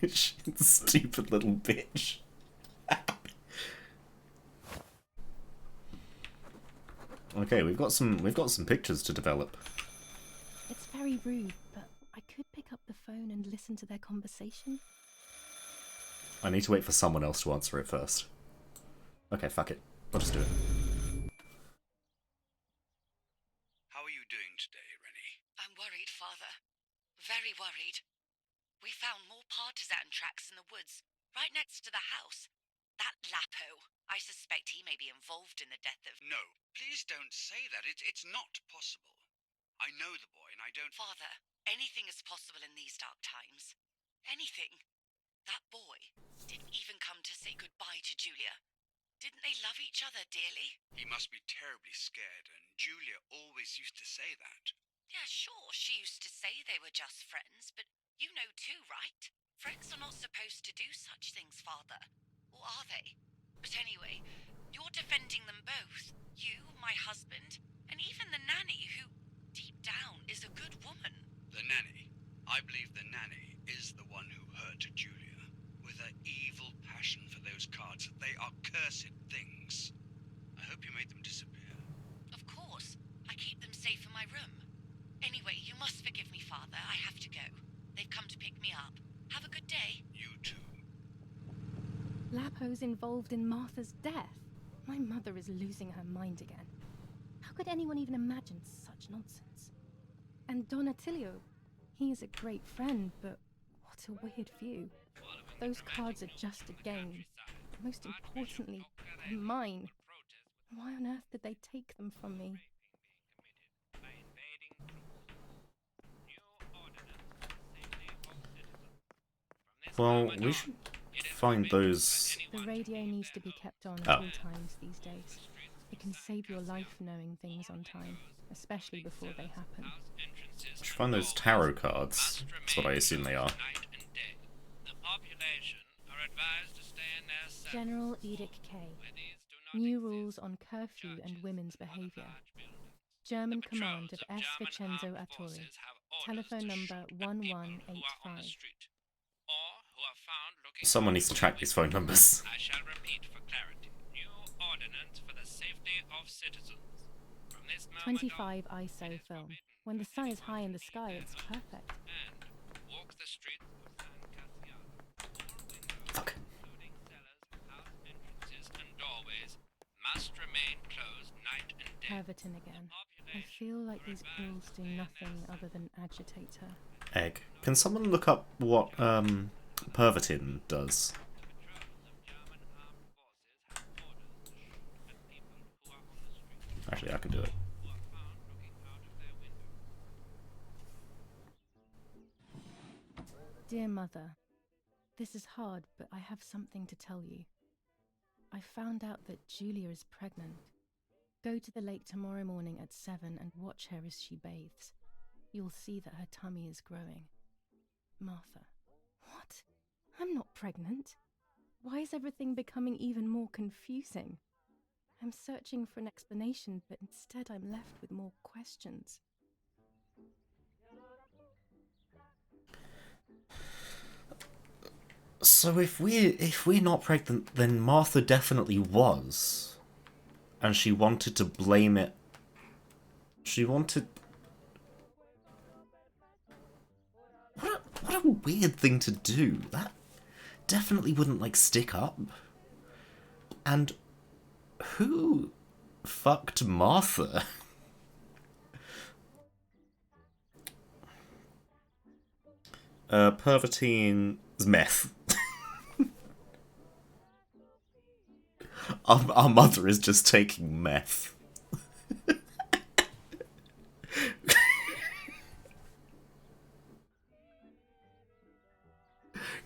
Speaker 1: Stupid little bitch. Okay, we've got some pictures to develop.
Speaker 3: It's very rude, but I could pick up the phone and listen to their conversation.
Speaker 1: I need to wait for someone else to answer it first. Okay, fuck it. I'll just do it.
Speaker 11: How are you doing today, Rennie?
Speaker 9: I'm worried, Father. Very worried. We found more partisan tracks in the woods, right next to the house. That Lapo. I suspect he may be involved in the death of...
Speaker 11: No, please don't say that. It's not possible. I know the boy and I don't...
Speaker 9: Father, anything is possible in these dark times. Anything. That boy didn't even come to say goodbye to Julia. Didn't they love each other dearly?
Speaker 11: He must be terribly scared, and Julia always used to say that.
Speaker 9: Yeah, sure, she used to say they were just friends, but you know too, right? Friends are not supposed to do such things, Father. Or are they? But anyway, you're defending them both. You, my husband, and even the nanny who, deep down, is a good woman.
Speaker 11: The nanny. I believe the nanny is the one who hurt Julia. With her evil passion for those cards, they are cursed things. I hope you made them disappear.
Speaker 9: Of course. I keep them safe in my room. Anyway, you must forgive me, Father. I have to go. They've come to pick me up. Have a good day.
Speaker 11: You too.
Speaker 3: Lapo's involved in Martha's death. My mother is losing her mind again. How could anyone even imagine such nonsense? And Don Attilio, he is a great friend, but what a weird view. Those cards are just a game. Most importantly, they're mine. Why on earth did they take them from me?
Speaker 1: Well, we should find those...
Speaker 3: The radio needs to be kept on at
Speaker 1: Oh.
Speaker 3: all times these days. It can save your life knowing things on time, especially before they happen.
Speaker 1: We should find those tarot cards. That's what I assume they are.
Speaker 3: General Edict K. New rules on curfew and women's behavior. German command of S. Vincenzo Attori. Telephone number 1185.
Speaker 1: Someone needs to track these phone numbers.
Speaker 10: I shall repeat for clarity. New ordinance for the safety of citizens. From this moment
Speaker 3: 25 ISO film. When the sun is high in the sky, it's perfect.
Speaker 10: and walk the streets of San Cassiano.
Speaker 1: Fuck.
Speaker 10: Including cellars, house entrances, and doorways must remain closed night and day.
Speaker 3: Herverton again. I feel like these pills do nothing other than agitate her.
Speaker 1: Egg. Can someone look up what, Pervitin does? Actually, I can do it.
Speaker 3: Dear Mother, this is hard, but I have something to tell you. I found out that Julia is pregnant. Go to the lake tomorrow morning at 7 and watch her as she bathes. You'll see that her tummy is growing. Martha. What? I'm not pregnant. Why is everything becoming even more confusing? I'm searching for an explanation, but instead I'm left with more questions.
Speaker 1: So if we're not pregnant, then Martha definitely was. And she wanted to blame it. She wanted... What a weird thing to do. That definitely wouldn't, like, stick up. And who fucked Martha? Pervertine's meth. Our mother is just taking meth.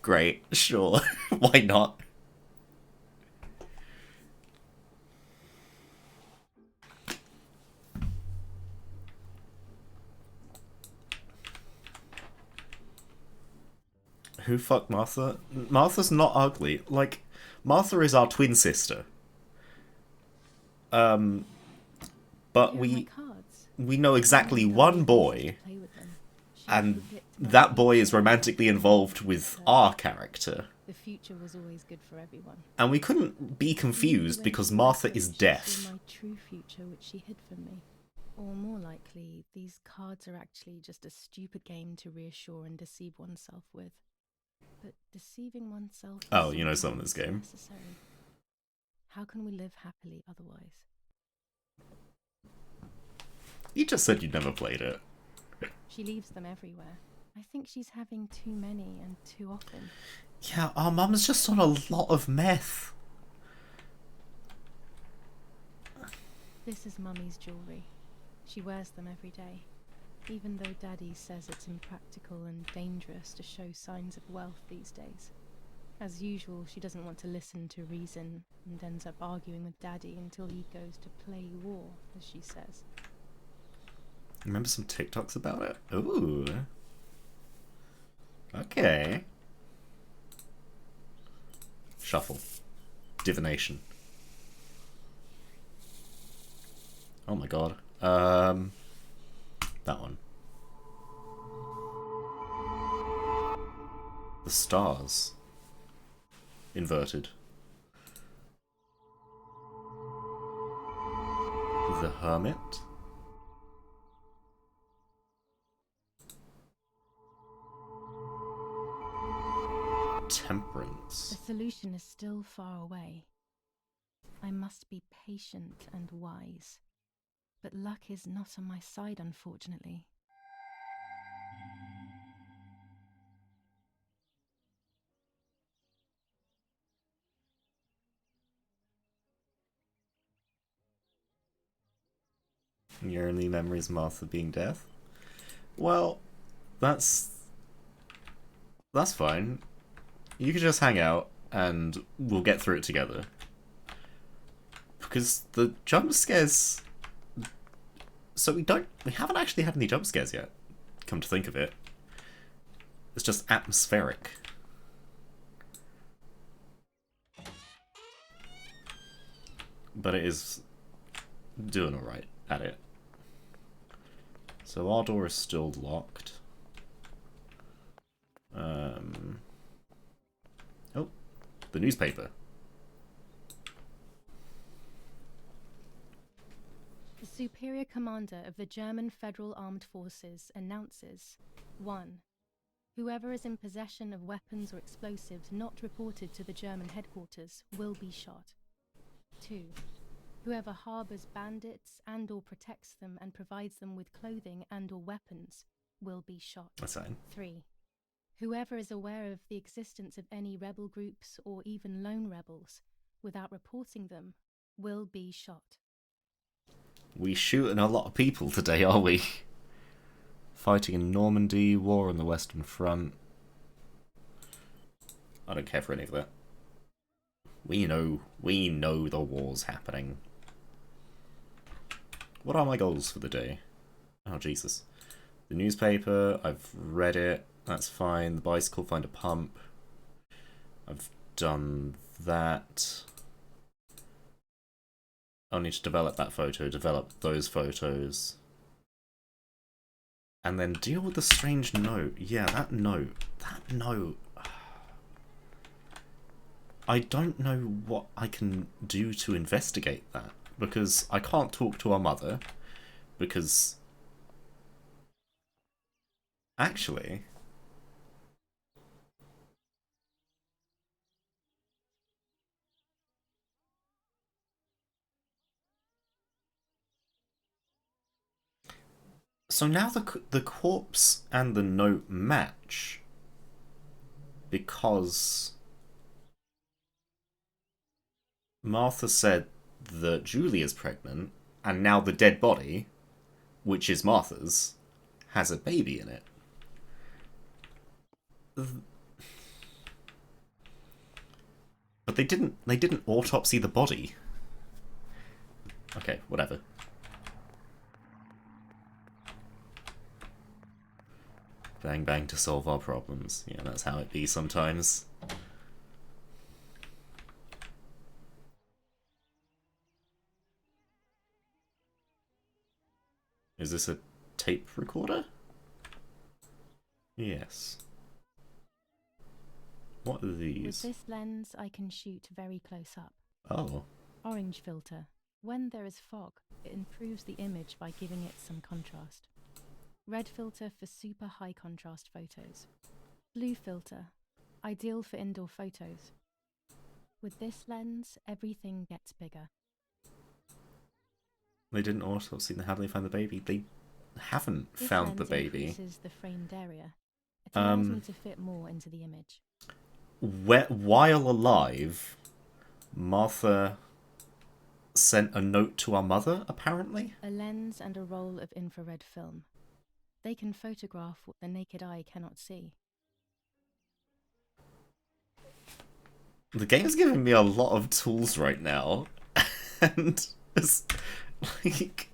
Speaker 1: Great, sure. Why not? Who fucked Martha? Martha's not ugly. Like, Martha is our twin sister. But we know exactly one boy, and that boy is romantically involved with our character.
Speaker 3: The future was always good for everyone.
Speaker 1: And we couldn't be confused because Martha is deaf.
Speaker 3: My true future, which she hid from me. Or more likely, these cards are actually just a stupid game to reassure and deceive oneself with. But deceiving oneself...
Speaker 1: Oh, you know some of this game.
Speaker 3: Necessary. How can we live happily otherwise?
Speaker 1: You just said you'd never played it.
Speaker 3: She leaves them everywhere. I think she's having too many and too often.
Speaker 1: Yeah, our mum's just on a lot of meth.
Speaker 3: This is Mummy's jewellery. She wears them every day, even though Daddy says it's impractical and dangerous to show signs of wealth these days. As usual, she doesn't want to listen to reason and ends up arguing with Daddy until he goes to play war, as she says.
Speaker 1: Remember some TikToks about it? Ooh. Okay. Shuffle. Divination. Oh my god. That one. The stars. Inverted. The Hermit. Temperance.
Speaker 3: The solution is still far away. I must be patient and wise. But luck is not on my side, unfortunately.
Speaker 1: Your only memories, Martha, being death? Well, that's fine. You can just hang out and we'll get through it together. Because the jump scares... So we haven't actually had any jump scares yet, come to think of it. It's just atmospheric. But it is doing alright at it. So our door is still locked. Oh, the newspaper.
Speaker 3: The Superior Commander of the German Federal Armed Forces announces 1. Whoever is in possession of weapons or explosives not reported to the German headquarters will be shot. 2. Whoever harbors bandits and or protects them and provides them with clothing and or weapons will be shot.
Speaker 1: That's fine.
Speaker 3: 3. Whoever is aware of the existence of any rebel groups or even lone rebels without reporting them will be shot.
Speaker 1: We shooting a lot of people today, are we? Fighting in Normandy, war on the Western Front. I don't care for any of that. We know the war's happening. What are my goals for the day? Oh, Jesus. The newspaper, I've read it. That's fine. The bicycle, find a pump. I've done that. I'll need to develop that photo, develop those photos. And then deal with the strange note. Yeah, that note. That note. I don't know what I can do to investigate that. Because I can't talk to our mother. Because... Actually... So now the corpse and the note match. Because... Martha said that Julia's pregnant, and now the dead body, which is Martha's, has a baby in it. But they didn't autopsy the body. Okay, whatever. Bang bang to solve our problems. Yeah, that's how it be sometimes. Is this a tape recorder? Yes. What are these?
Speaker 3: With this lens, I can shoot very close up.
Speaker 1: Oh.
Speaker 3: Orange filter. When there is fog, it improves the image by giving it some contrast. Red filter for super high contrast photos. Blue filter. Ideal for indoor photos. With this lens, everything gets bigger.
Speaker 1: They didn't autopsy. How did they find the baby? They haven't
Speaker 3: This
Speaker 1: found the
Speaker 3: lens
Speaker 1: baby.
Speaker 3: increases the framed area. It allows me to fit more into the image.
Speaker 1: While alive, Martha sent a note to our mother, apparently?
Speaker 3: A lens and a roll of infrared film. They can photograph what the naked eye cannot see.
Speaker 1: The game's giving me a lot of tools right now. And it's like...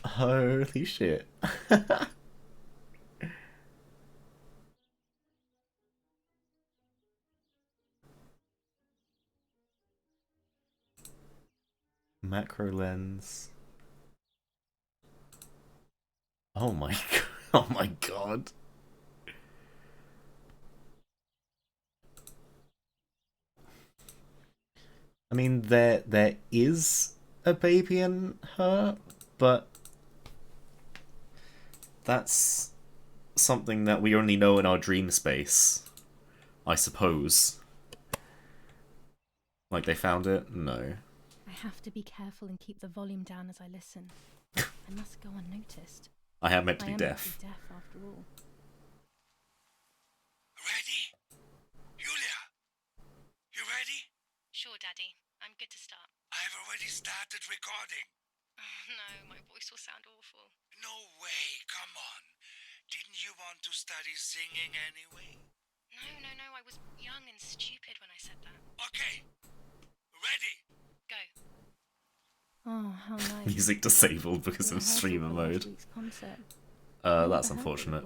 Speaker 1: Holy shit. Macro lens. Oh my god. Oh my god. I mean, there is a baby in her, but that's something that we only know in our dream space, I suppose. Like they found it? No.
Speaker 3: I have to be careful and keep the volume down as I listen. I must go unnoticed.
Speaker 1: I am meant to
Speaker 3: I
Speaker 1: be
Speaker 3: am
Speaker 1: deaf.
Speaker 3: meant to be deaf after all.
Speaker 11: Ready? Julia? You ready?
Speaker 3: Sure, Daddy. I'm good to start.
Speaker 11: I've already started recording.
Speaker 3: Oh no, my voice will sound awful.
Speaker 11: No way, come on. Didn't you want to study singing anyway?
Speaker 3: No, I was young and stupid when I said that.
Speaker 11: Okay. Ready?
Speaker 3: Go. Oh, how nice.
Speaker 1: Music disabled because of streamer mode. That's unfortunate.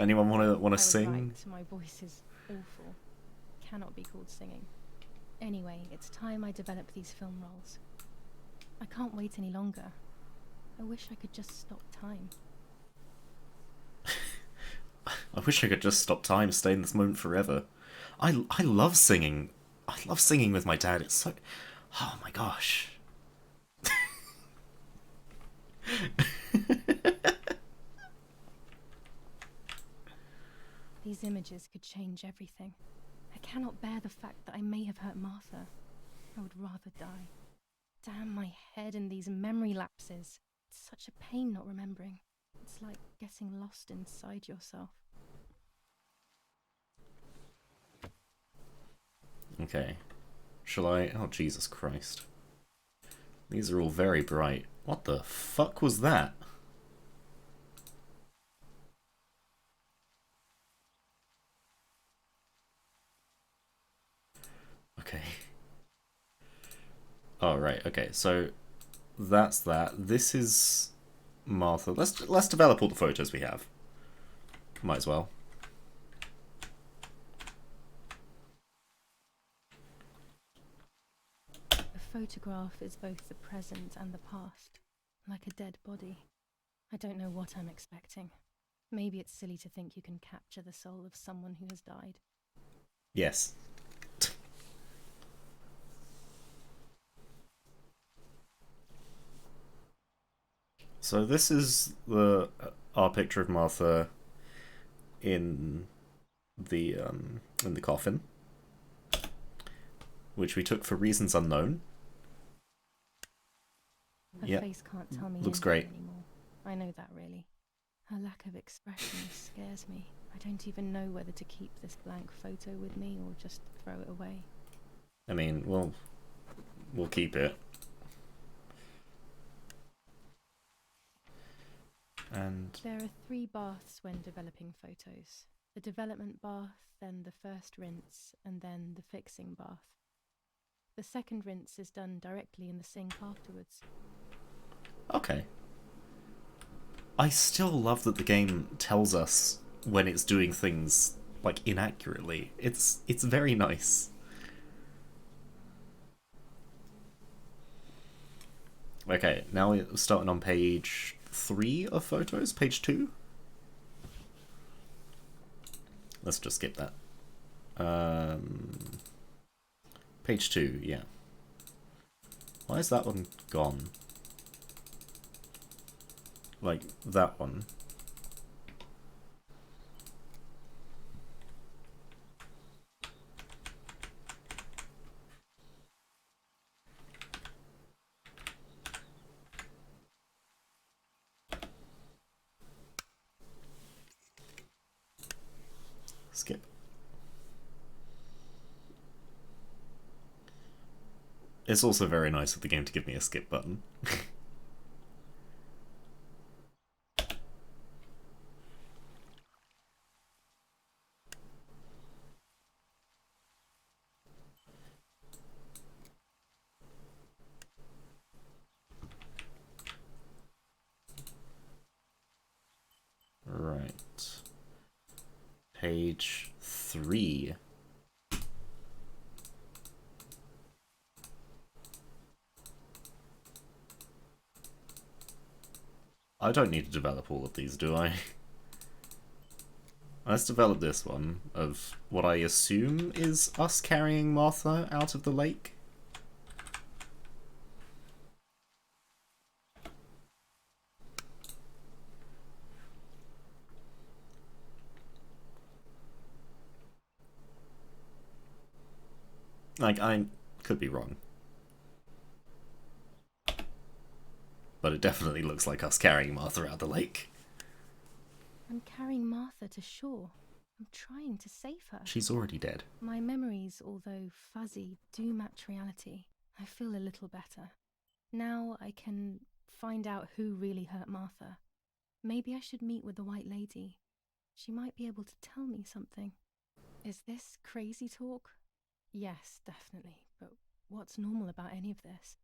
Speaker 1: Anyone wanna sing?
Speaker 3: Right. My voice is awful. Cannot be called singing. Anyway, it's time I develop these film roles. I can't wait any longer. I wish I could just stop time.
Speaker 1: I wish I could just stop time, stay in this moment forever. I love singing. I love singing with my dad. It's so... Oh my gosh.
Speaker 3: These images could change everything. I cannot bear the fact that I may have hurt Martha. I would rather die. Damn my head and these memory lapses. It's such a pain not remembering. It's like getting lost inside yourself.
Speaker 1: Okay. Shall I... Oh, Jesus Christ. These are all very bright. What the fuck was that? Okay. Oh, right, okay, so that's that. This is Martha. Let's develop all the photos we have. Might as well.
Speaker 3: A photograph is both the present and the past, like a dead body. I don't know what I'm expecting. Maybe it's silly to think you can capture the soul of someone who has died.
Speaker 1: Yes. So this is our picture of Martha in the coffin, which we took for reasons unknown.
Speaker 3: Her face can't tell me
Speaker 1: looks
Speaker 3: anything
Speaker 1: great
Speaker 3: anymore. I know that, really. Her lack of expression scares me. I don't even know whether to keep this blank photo with me or just throw it away.
Speaker 1: I mean, we'll keep it. And
Speaker 3: there are 3 baths when developing photos. The development bath, then the first rinse, and then the fixing bath. The second rinse is done directly in the sink afterwards.
Speaker 1: okay. I still love that the game tells us when it's doing things like inaccurately. It's very nice. Okay, now we're starting on page 3 of photos, page 2. Let's just skip that. Page 2, yeah. Why is that one gone? Like, that one. Skip. It's also very nice of the game to give me a skip button. Right. Page 3. I don't need to develop all of these, do I? Let's develop this one of what I assume is us carrying Martha out of the lake. Like, I could be wrong. But it definitely looks like us carrying Martha out the lake.
Speaker 3: I'm carrying Martha to shore. I'm trying to save her.
Speaker 1: She's already dead.
Speaker 3: My memories, although fuzzy, do match reality. I feel a little better. Now I can find out who really hurt Martha. Maybe I should meet with the White Lady. She might be able to tell me something. Is this crazy talk? Yes, definitely. But what's normal about any of this?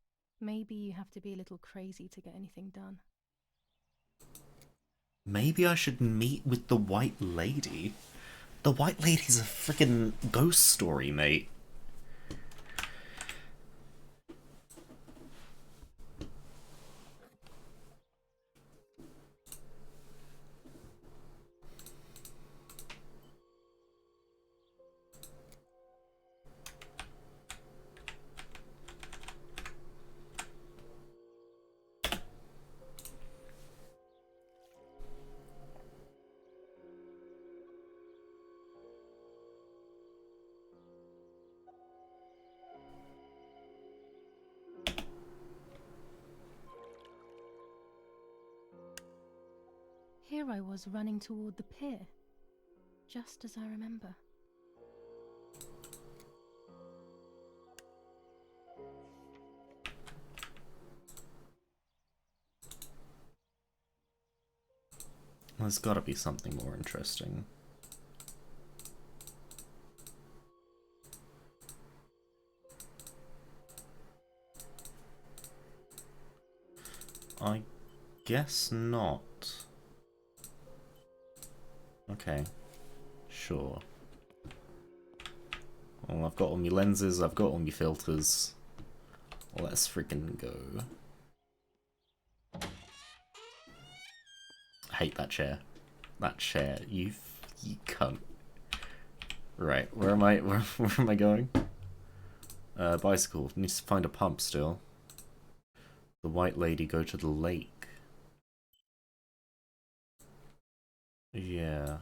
Speaker 3: Maybe you have to be a little crazy to get anything done.
Speaker 1: Maybe I should meet with the White Lady? The White Lady's a freaking ghost story, mate.
Speaker 3: Here I was running toward the pier, just as I remember.
Speaker 1: There's gotta be something more interesting. I guess not. Okay. Sure. Well, I've got all my lenses, I've got all my filters. Let's freaking go. I hate that chair. That chair, you cunt. Right, where am I? Where am I going? Bicycle. Needs to find a pump still. The White Lady go to the lake. Yeah.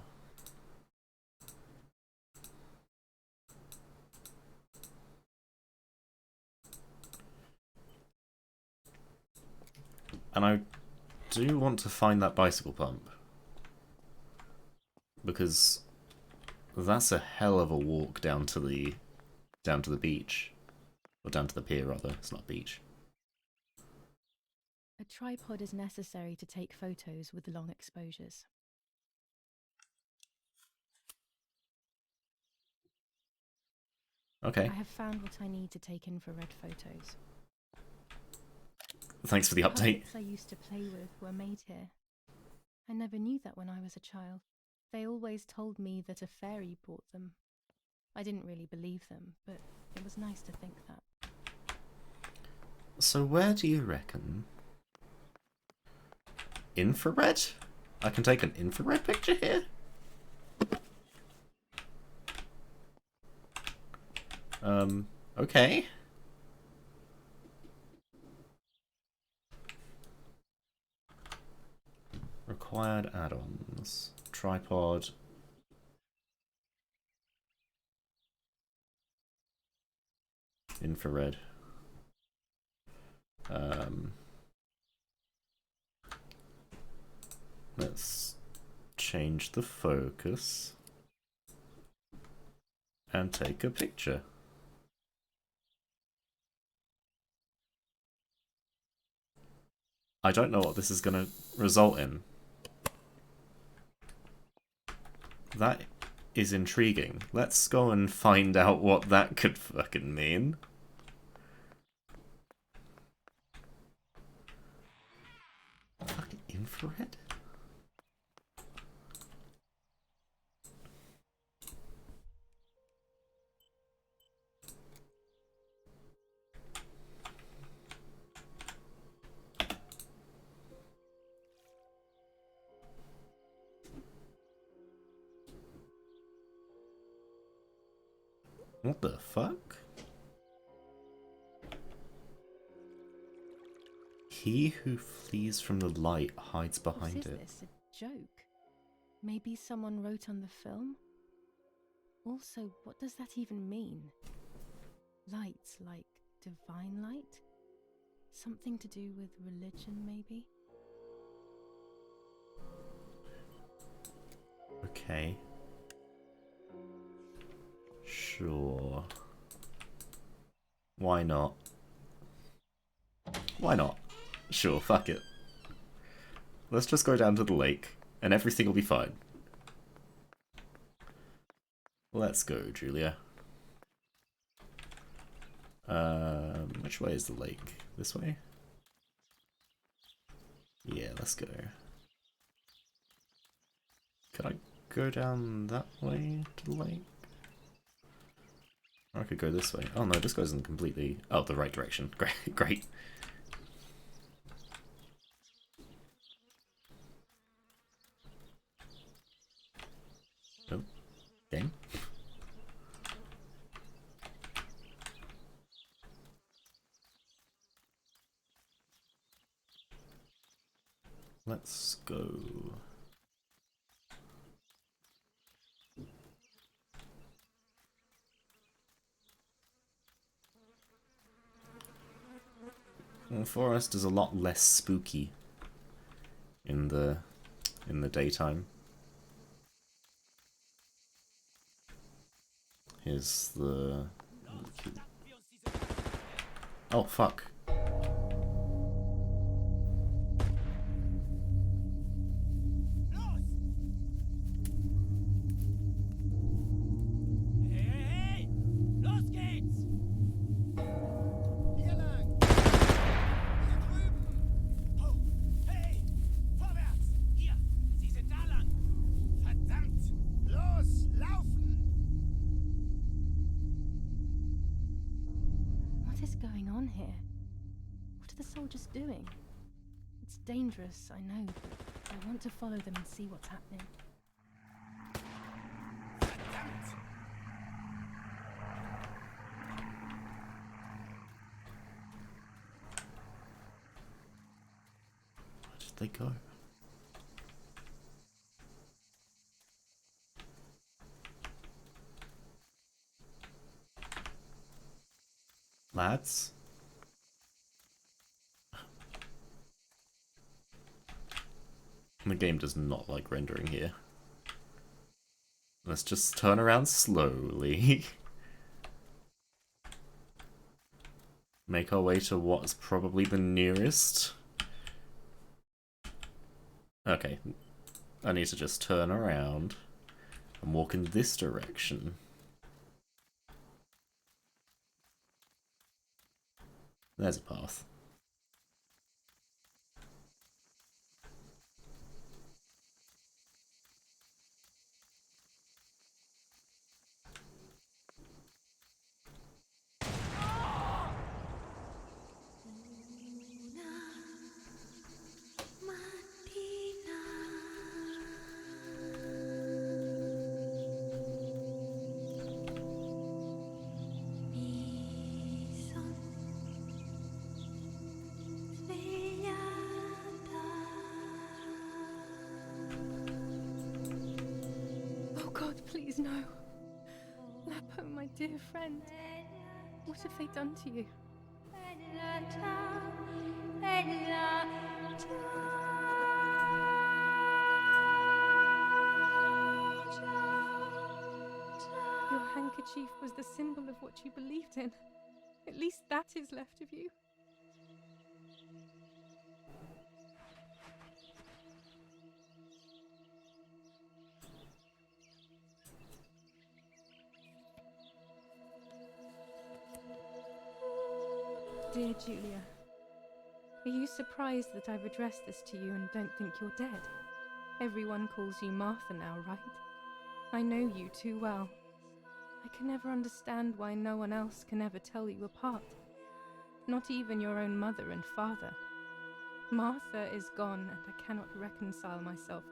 Speaker 1: And I do want to find that bicycle pump. Because that's a hell of a walk down to the beach. Or down to the pier, rather. It's not beach.
Speaker 3: A tripod is necessary to take photos with long exposures.
Speaker 1: Okay.
Speaker 3: I have found what I need to take infrared photos.
Speaker 1: Thanks for the update.
Speaker 3: Puppets I used to play with were made here. I never knew that when I was a child. They always told me that a fairy brought them. I didn't really believe them, but it was nice to think that.
Speaker 1: So where do you reckon? Infrared? I can take an infrared picture here? Okay. Required add-ons. Tripod. Infrared. Let's change the focus and take a picture. I don't know what this is gonna result in. That is intriguing. Let's go and find out what that could fucking mean. Fucking infrared? What the fuck? He who flees from the light hides behind
Speaker 3: What is
Speaker 1: it.
Speaker 3: this? A joke? Maybe someone wrote on the film? Also, what does that even mean? Lights like divine light? Something to do with religion, maybe?
Speaker 1: Okay. Sure. Why not? Why not? Sure, fuck it. Let's just go down to the lake, and everything will be fine. Let's go, Julia. Which way is the lake? This way? Yeah, let's go. Could I go down that way to the lake? Or I could go this way. Oh no, this goes in completely... Oh, the right direction. Great, great. Oh, game. Let's go. The forest is a lot less spooky in the daytime. Here's the... Oh, fuck.
Speaker 3: What is going on here? What are the soldiers doing? It's dangerous, I know, but I want to follow them and see what's happening.
Speaker 1: Where did they go? Lads? The game does not like rendering here. Let's just turn around slowly. Make our way to what's probably the nearest. Okay. I need to just turn around and walk in this direction. There's a path.
Speaker 3: Oh God, please no. Lapo, my dear friend. What have they done to you? Your handkerchief was the symbol of what you believed in. At least that is left of you. dear Julia. Are you surprised that I've addressed this to you and don't think you're dead? Everyone calls you Martha now, right? I know you too well. I can never understand why no one else can ever tell you apart. Not even your own mother and father. Martha is gone, and I cannot reconcile myself.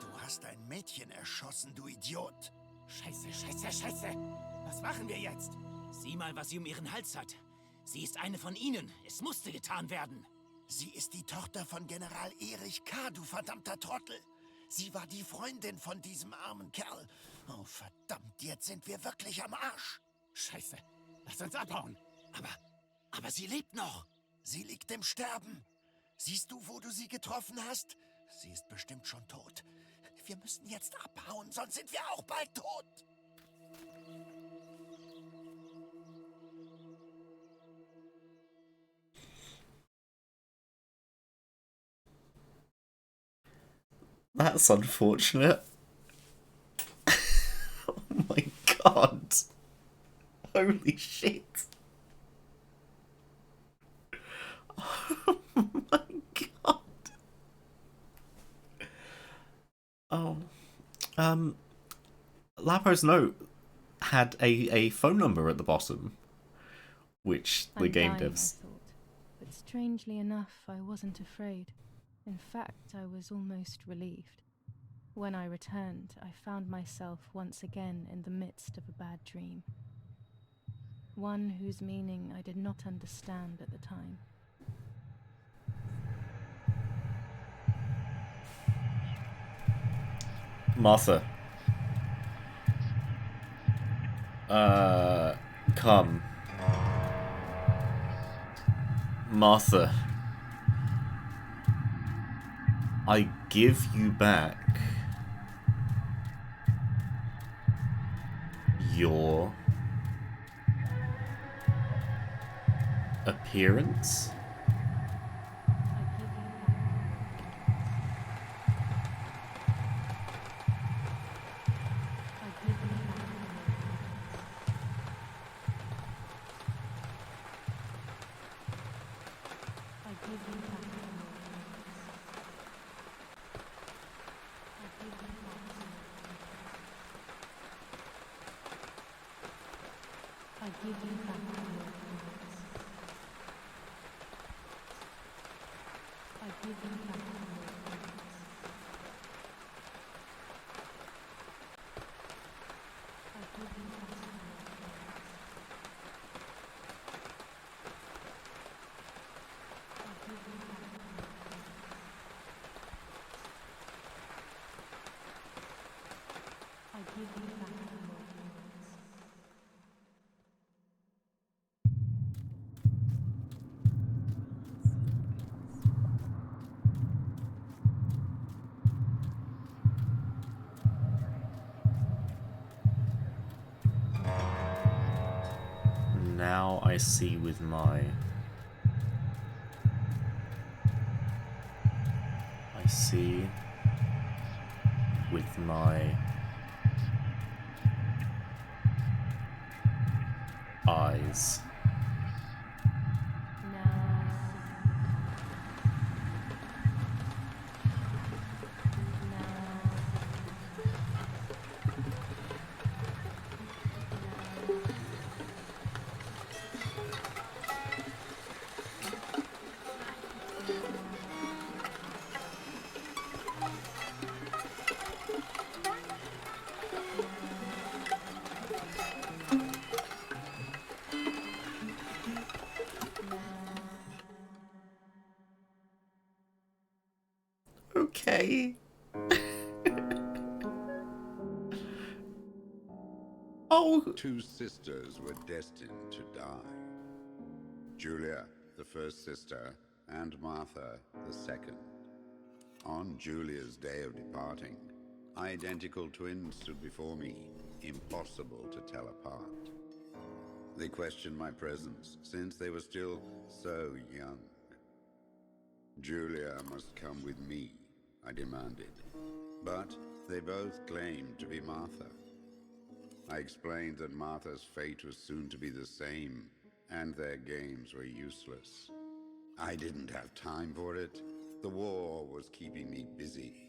Speaker 12: Du hast ein Mädchen erschossen, du Idiot.
Speaker 13: Scheiße, scheiße, scheiße. Was machen wir jetzt? Sieh mal, was sie um ihren Hals hat. Sie ist eine von ihnen. Es musste getan werden.
Speaker 12: Sie ist die Tochter von General Erich K., du verdammter Trottel. Sie war die Freundin von diesem armen Kerl. Oh, verdammt, jetzt sind wir wirklich am Arsch.
Speaker 13: Scheiße, lass uns abhauen. Aber sie lebt noch.
Speaker 12: Sie liegt im Sterben. Siehst du, wo du sie getroffen hast? Sie ist bestimmt schon tot. Wir müssen jetzt abhauen, sonst sind wir auch bald tot.
Speaker 1: That's unfortunate. Oh my god. Holy shit. Oh my god. Oh. Lapo's note had a phone number at the bottom, which the
Speaker 3: I'm
Speaker 1: game
Speaker 3: dying,
Speaker 1: devs...
Speaker 3: I thought. But strangely enough, I wasn't afraid. In fact, I was almost relieved. When I returned, I found myself once again in the midst of a bad dream. One whose meaning I did not understand at the time.
Speaker 1: Martha. Come. Martha. I give you back your appearance? Now I see with my... I see with my eyes. Okay. Oh.
Speaker 14: Two sisters were destined to die. Julia, the first sister, and Martha, the second. On Julia's day of departing, identical twins stood before me, impossible to tell apart. They questioned my presence since they were still so young. Julia must come with me, I demanded. But they both claimed to be Martha. I explained that Martha's fate was soon to be the same, and their games were useless. I didn't have time for it. The war was keeping me busy.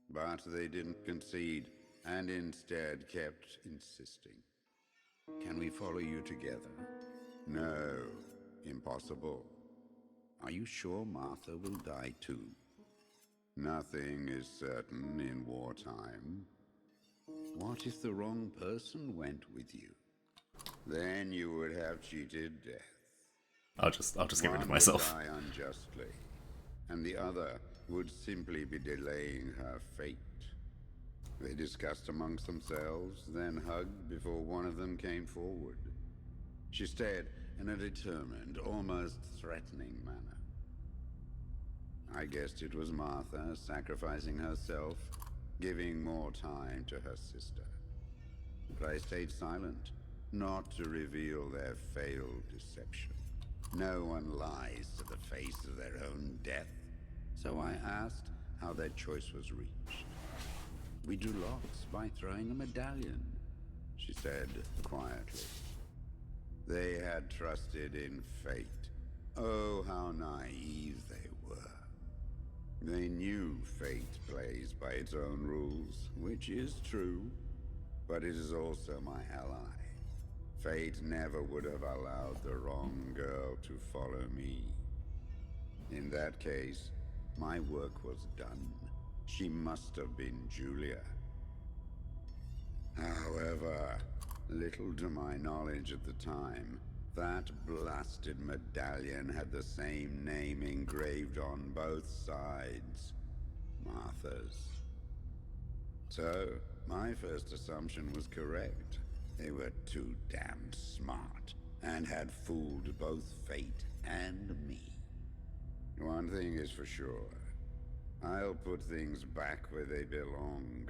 Speaker 14: But they didn't concede, and instead kept insisting. Can we follow you together? No, impossible. Are you sure Martha will die too? Nothing is certain in wartime. What if the wrong person went with you? Then you would have cheated death.
Speaker 1: I'll just get rid of
Speaker 14: One
Speaker 1: myself.
Speaker 14: would die unjustly, and the other would simply be delaying her fate. They discussed amongst themselves, then hugged before one of them came forward. She stared in a determined, almost threatening manner. I guessed it was Martha sacrificing herself, giving more time to her sister. But I stayed silent, not to reveal their failed deception. No one lies to the face of their own death, so I asked how their choice was reached. We drew lots by throwing a medallion, she said quietly. They had trusted in fate. Oh, how naive they were. They knew fate plays by its own rules, which is true, but it is also my ally. Fate never would have allowed the wrong girl to follow me. In that case, my work was done. She must have been Julia. However, little to my knowledge at the time, that blasted medallion had the same name engraved on both sides. Martha's. So, my first assumption was correct. They were too damn smart, and had fooled both fate and me. One thing is for sure. I'll put things back where they belong.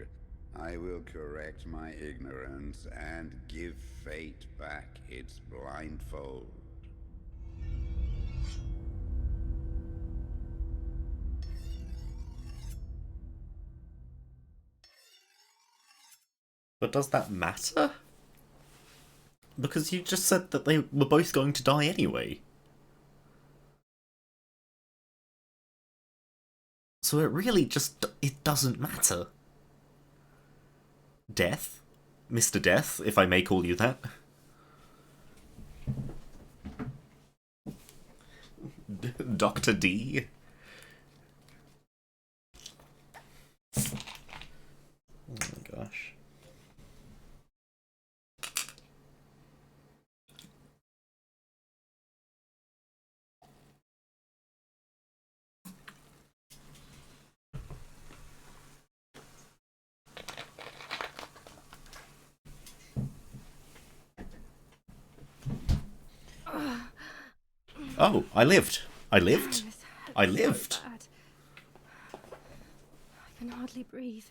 Speaker 14: I will correct my ignorance and give fate back its blindfold.
Speaker 1: But does that matter? Because you just said that they were both going to die anyway. So it really just, it doesn't matter. Death? Mr. Death, if I may call you that. Dr. D? Oh my gosh. Oh, I lived. I lived. I lived.
Speaker 3: So bad. I can hardly breathe.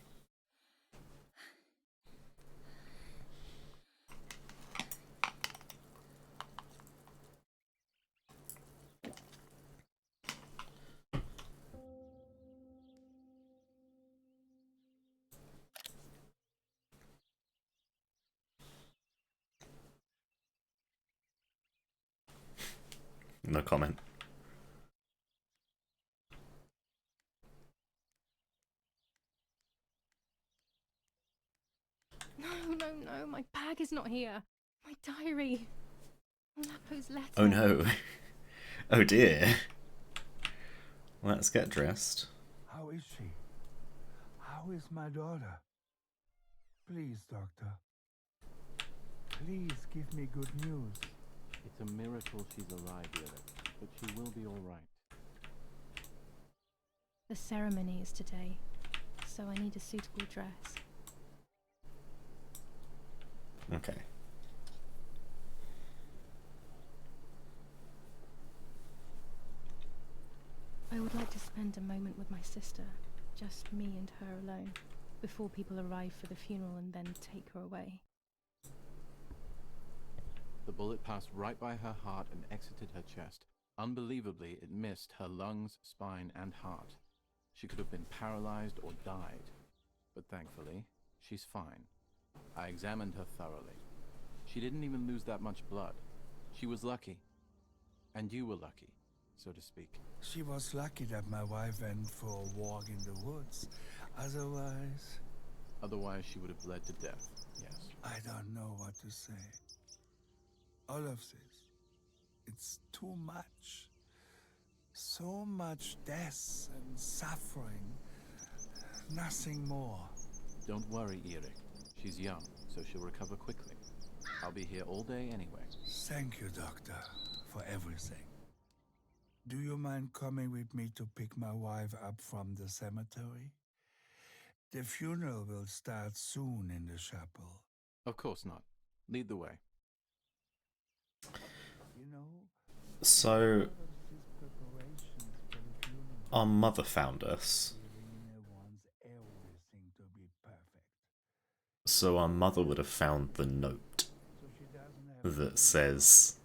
Speaker 1: No comment.
Speaker 3: No, my bag is not here. My diary. Lapo's letter.
Speaker 1: Oh no. Oh dear. Let's get dressed.
Speaker 6: How is she? How is my daughter? Please, doctor. Please give me good news.
Speaker 2: It's a miracle she's alive yet, but she will be all right.
Speaker 3: The ceremony is today, so I need a suitable dress.
Speaker 1: Okay.
Speaker 3: I would like to spend a moment with my sister, just me and her alone, before people arrive for the funeral and then take her away.
Speaker 2: The bullet passed right by her heart and exited her chest. Unbelievably, it missed her lungs, spine, and heart. She could have been paralyzed or died. But thankfully, she's fine. I examined her thoroughly. She didn't even lose that much blood. She was lucky. And you were lucky, so to speak.
Speaker 6: She was lucky that my wife went for a walk in the woods. Otherwise...
Speaker 2: Otherwise, she would have bled to death, yes.
Speaker 6: I don't know what to say. All of this, it's too much. So much death and suffering. Nothing more.
Speaker 2: Don't worry, Erik. She's young, so she'll recover quickly. I'll be here all day anyway.
Speaker 6: Thank you, Doctor, for everything. Do you mind coming with me to pick my wife up from the cemetery? The funeral will start soon in the chapel.
Speaker 2: Of course not. Lead the way.
Speaker 6: You know,
Speaker 1: So, our mother found us. So our mother would have found the note that says,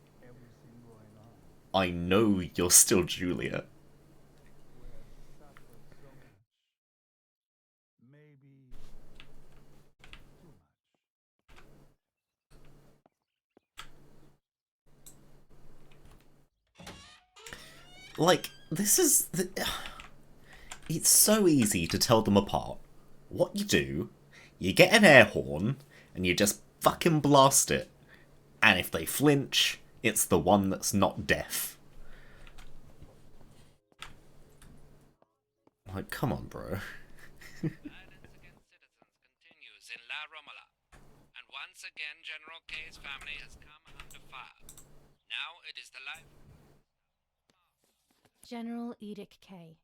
Speaker 1: I know you're still Julia. Like, this is... It's so easy to tell them apart. What you do, you get an air horn, and you just fucking blast it. And if they flinch, it's the one that's not deaf. Like, come on, bro.
Speaker 10: Violence against citizens continues in La Romola, and once again General Kae's family has come under fire. Now it is the life...
Speaker 3: General Edict Kae.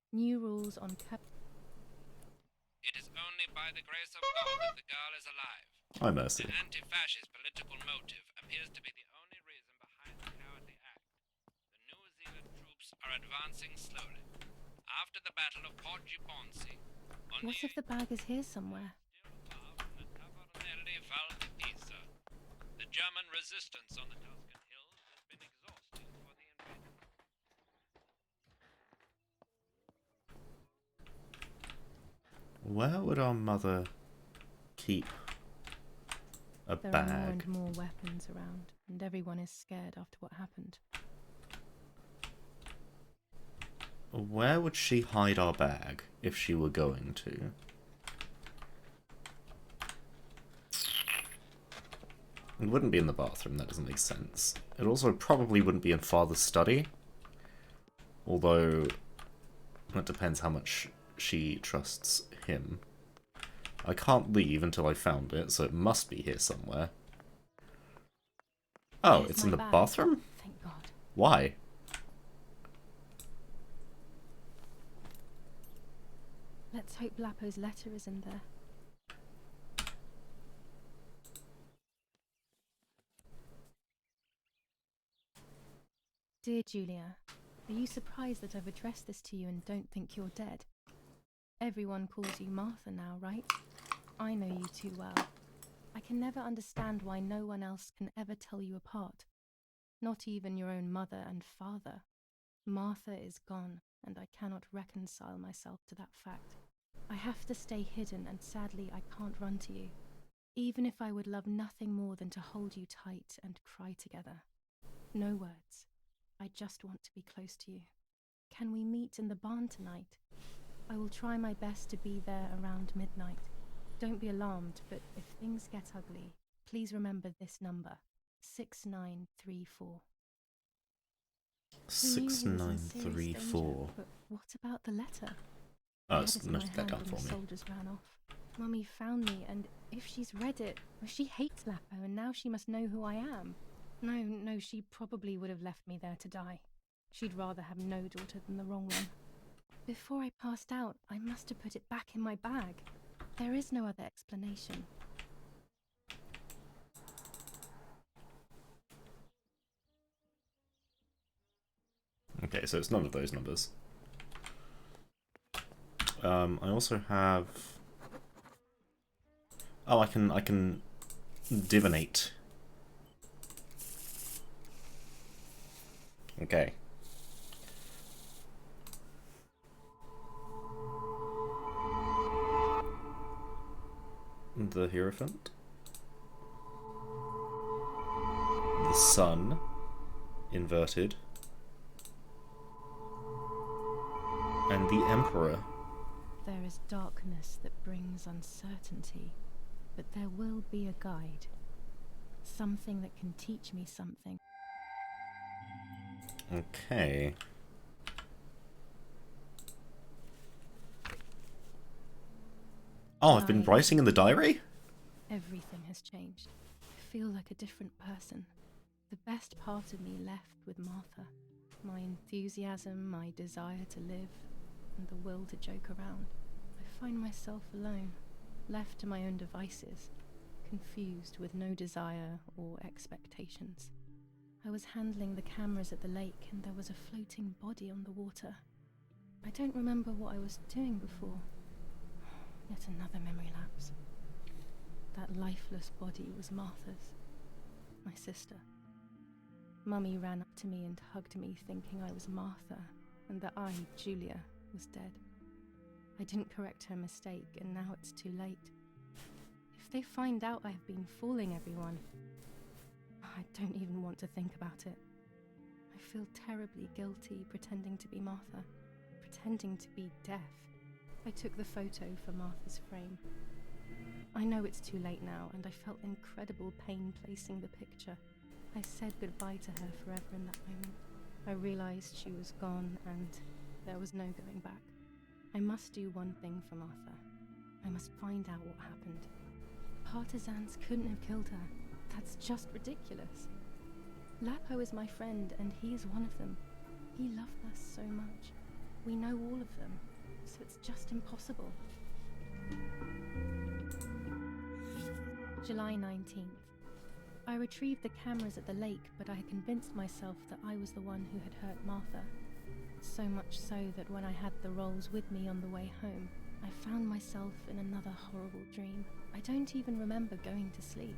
Speaker 3: New rules on...
Speaker 10: It is only by the grace of God that the girl is alive.
Speaker 1: Hi, Mercy.
Speaker 10: An anti-fascist political motive appears to be the only reason behind the cowardly act. The New Zealand troops are advancing slowly. After the Battle of Porto Ponce,
Speaker 3: What if the bag is here somewhere?
Speaker 10: Tavarnelli fell to Pisa. The German resistance on the Tuscan hills has been exhausted for the invasion.
Speaker 1: Where would our mother keep a
Speaker 3: There
Speaker 1: bag?
Speaker 3: are more and more weapons around, and everyone is scared after what happened.
Speaker 1: Where would she hide our bag if she were going to? It wouldn't be in the bathroom, that doesn't make sense. It also probably wouldn't be in Father's study. Although, it depends how much she trusts him. I can't leave until I found it, so it must be here somewhere. Oh,
Speaker 3: Here's
Speaker 1: it's in
Speaker 3: my
Speaker 1: the
Speaker 3: bag.
Speaker 1: bathroom?
Speaker 3: Thank God.
Speaker 1: Why?
Speaker 3: Let's hope Lapo's letter is in there. Dear Julia, are you surprised that I've addressed this to you and don't think you're dead? Everyone calls you Martha now, right? I know you too well. I can never understand why no one else can ever tell you apart. Not even your own mother and father. Martha is gone, and I cannot reconcile myself to that fact. I have to stay hidden, and sadly I can't run to you. Even if I would love nothing more than to hold you tight and cry together. No words. I just want to be close to you. Can we meet in the barn tonight? I will try my best to be there around midnight. Don't be alarmed, but if things get ugly, please remember this number, 6934.
Speaker 1: 6934.
Speaker 3: But what about the letter?
Speaker 1: Oh,
Speaker 3: I
Speaker 1: it's
Speaker 3: had it in my
Speaker 1: noted that
Speaker 3: hand
Speaker 1: down
Speaker 3: when
Speaker 1: for
Speaker 3: the
Speaker 1: me.
Speaker 3: soldiers ran off. Mummy found me, and if she's read it, well, she hates Lapo, and now she must know who I am. No, she probably would have left me there to die. She'd rather have no daughter than the wrong one. Before I passed out, I must have put it back in my bag. There is no other explanation.
Speaker 1: Okay, so it's none of those numbers. I also have... Oh, I can divinate Okay. The Hierophant. The Sun. Inverted. And the Emperor.
Speaker 3: There is darkness that brings uncertainty, but there will be a guide. Something that can teach me something.
Speaker 1: Okay. Oh, I've been writing in the diary?
Speaker 3: Everything has changed. I feel like a different person. The best part of me left with Martha. My enthusiasm, my desire to live, and the will to joke around. I find myself alone, left to my own devices, confused with no desire or expectations. I was handling the cameras at the lake and there was a floating body on the water. I don't remember what I was doing before. Yet another memory lapse. That lifeless body was Martha's, my sister. Mummy ran up to me and hugged me, thinking I was Martha, and that I, Julia, was dead. I didn't correct her mistake, and now it's too late. If they find out I've been fooling everyone, I don't even want to think about it. I feel terribly guilty pretending to be Martha, pretending to be deaf. I took the photo for Martha's frame. I know it's too late now, and I felt incredible pain placing the picture. I said goodbye to her forever in that moment. I realized she was gone, and there was no going back. I must do one thing for Martha. I must find out what happened. Partisans couldn't have killed her. That's just ridiculous. Lapo is my friend, and he is one of them. He loved us so much. We know all of them, so it's just impossible. July 19th. I retrieved the cameras at the lake, but I had convinced myself that I was the one who had hurt Martha. So much so that when I had the rolls with me on the way home, I found myself in another horrible dream. I don't even remember going to sleep.